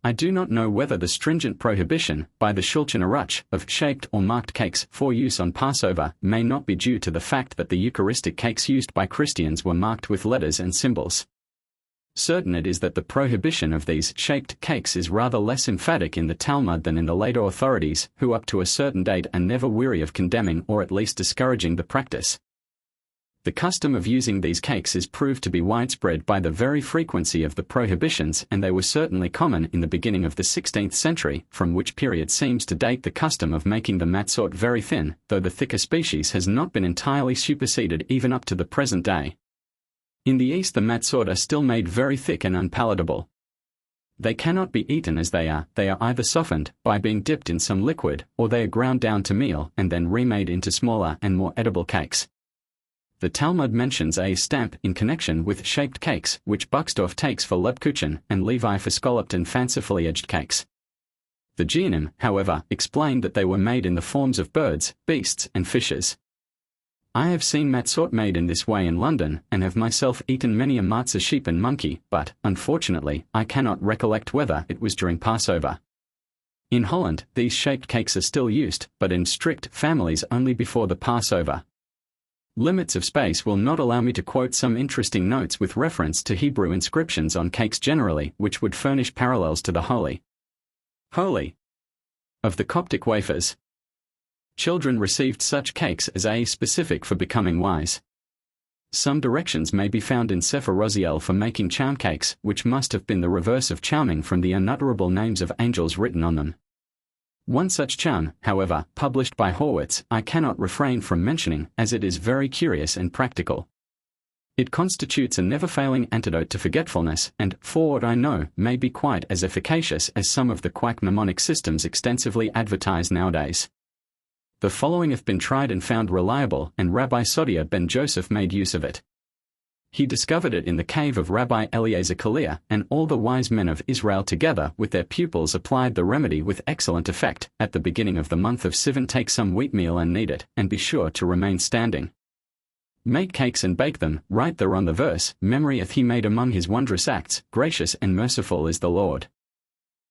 I do not know whether the stringent prohibition, by the Shulchan Aruch, of shaped or marked cakes for use on Passover may not be due to the fact that the Eucharistic cakes used by Christians were marked with letters and symbols. Certain it is that the prohibition of these shaped cakes is rather less emphatic in the Talmud than in the later authorities, who up to a certain date are never weary of condemning or at least discouraging the practice. The custom of using these cakes is proved to be widespread by the very frequency of the prohibitions, and they were certainly common in the beginning of the 16th century, from which period seems to date the custom of making the matzot very thin, though the thicker species has not been entirely superseded even up to the present day. In the East the matzot are still made very thick and unpalatable. They cannot be eaten as they are either softened by being dipped in some liquid, or they are ground down to meal and then remade into smaller and more edible cakes. The Talmud mentions a stamp in connection with shaped cakes, which Buxdorf takes for Lebkuchen and Levi for scalloped and fancifully edged cakes. The Geonim, however, explained that they were made in the forms of birds, beasts, and fishes. I have seen matzot made in this way in London, and have myself eaten many a matzah sheep and monkey, but, unfortunately, I cannot recollect whether it was during Passover. In Holland, these shaped cakes are still used, but in strict families only before the Passover. Limits of space will not allow me to quote some interesting notes with reference to Hebrew inscriptions on cakes generally, which would furnish parallels to the holy of the Coptic wafers. Children received such cakes as a specific for becoming wise. Some directions may be found in Sefer Raziel for making charm cakes, which must have been the reverse of charming from the unutterable names of angels written on them. One such charm, however, published by Horwitz, I cannot refrain from mentioning, as it is very curious and practical. It constitutes a never-failing antidote to forgetfulness, and, for what I know, may be quite as efficacious as some of the quack mnemonic systems extensively advertised nowadays. The following have been tried and found reliable, and Rabbi Sodia ben Joseph made use of it. He discovered it in the cave of Rabbi Eliezer Kalia, and all the wise men of Israel together with their pupils applied the remedy with excellent effect. At the beginning of the month of Sivan take some wheatmeal and knead it, and be sure to remain standing. Make cakes and bake them, write thereon the verse, memory hath he made among his wondrous acts, gracious and merciful is the Lord.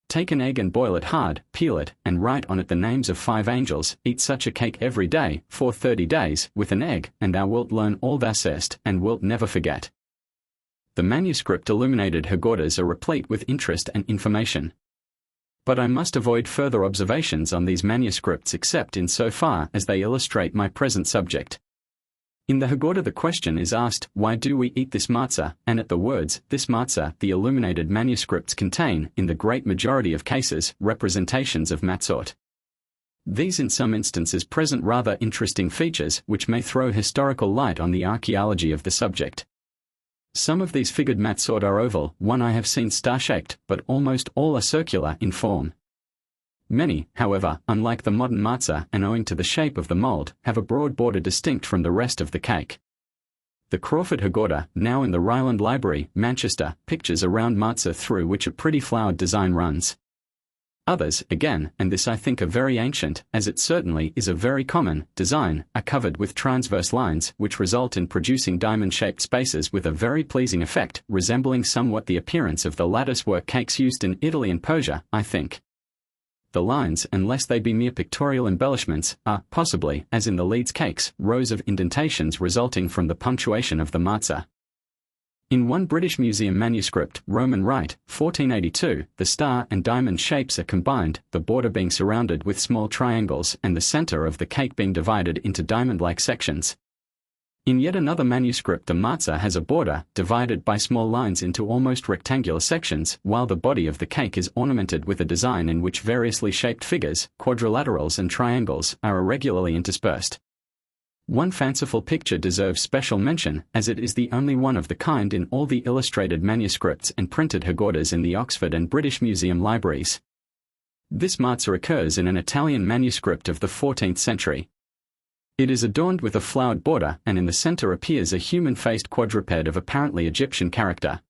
Take an egg and boil it hard, peel it, and write on it the names of 5 angels. Eat such a cake every day, for 30 days, with an egg, and thou wilt learn all thou sayest, and wilt never forget. The manuscript illuminated Haggadahs are replete with interest and information. But I must avoid further observations on these manuscripts except in so far as they illustrate my present subject. In the Haggadah the question is asked, why do we eat this matzah, and at the words, this matzah, the illuminated manuscripts contain, in the great majority of cases, representations of matzot. These in some instances present rather interesting features which may throw historical light on the archaeology of the subject. Some of these figured matzot are oval, one I have seen star-shaped, but almost all are circular in form. Many, however, unlike the modern matzah and owing to the shape of the mold, have a broad border distinct from the rest of the cake. The Crawford Haggadah, now in the Ryland Library, Manchester, pictures a round matzah through which a pretty flowered design runs. Others, again, and this I think are very ancient, as it certainly is a very common design, are covered with transverse lines which result in producing diamond-shaped spaces with a very pleasing effect, resembling somewhat the appearance of the lattice-work cakes used in Italy and Persia, I think. The lines, unless they be mere pictorial embellishments, are, possibly, as in the Leeds cakes, rows of indentations resulting from the punctuation of the matzah. In one British Museum manuscript, Roman Rite, 1482, the star and diamond shapes are combined, the border being surrounded with small triangles and the center of the cake being divided into diamond-like sections. In yet another manuscript the matzah has a border, divided by small lines into almost rectangular sections, while the body of the cake is ornamented with a design in which variously shaped figures, quadrilaterals and triangles, are irregularly interspersed. One fanciful picture deserves special mention, as it is the only one of the kind in all the illustrated manuscripts and printed Haggadahs in the Oxford and British Museum libraries. This matzah occurs in an Italian manuscript of the 14th century. It is adorned with a flowered border, and in the center appears a human-faced quadruped of apparently Egyptian character.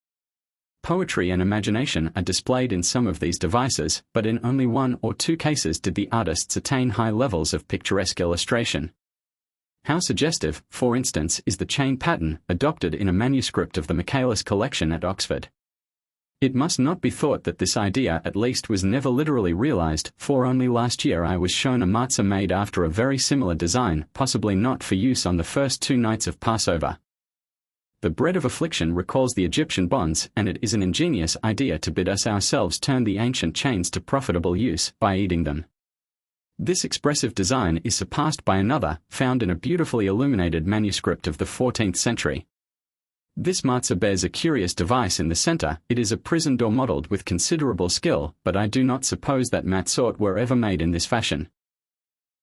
Poetry and imagination are displayed in some of these devices, but in only 1 or 2 cases did the artists attain high levels of picturesque illustration. How suggestive, for instance, is the chain pattern, adopted in a manuscript of the Michaelis collection at Oxford. It must not be thought that this idea at least was never literally realized, for only last year I was shown a matzah made after a very similar design, possibly not for use on the first 2 nights of Passover. The bread of affliction recalls the Egyptian bonds, and it is an ingenious idea to bid us ourselves turn the ancient chains to profitable use by eating them. This expressive design is surpassed by another, found in a beautifully illuminated manuscript of the 14th century. This matzah bears a curious device in the center. It is a prison door modeled with considerable skill, but I do not suppose that matzot were ever made in this fashion.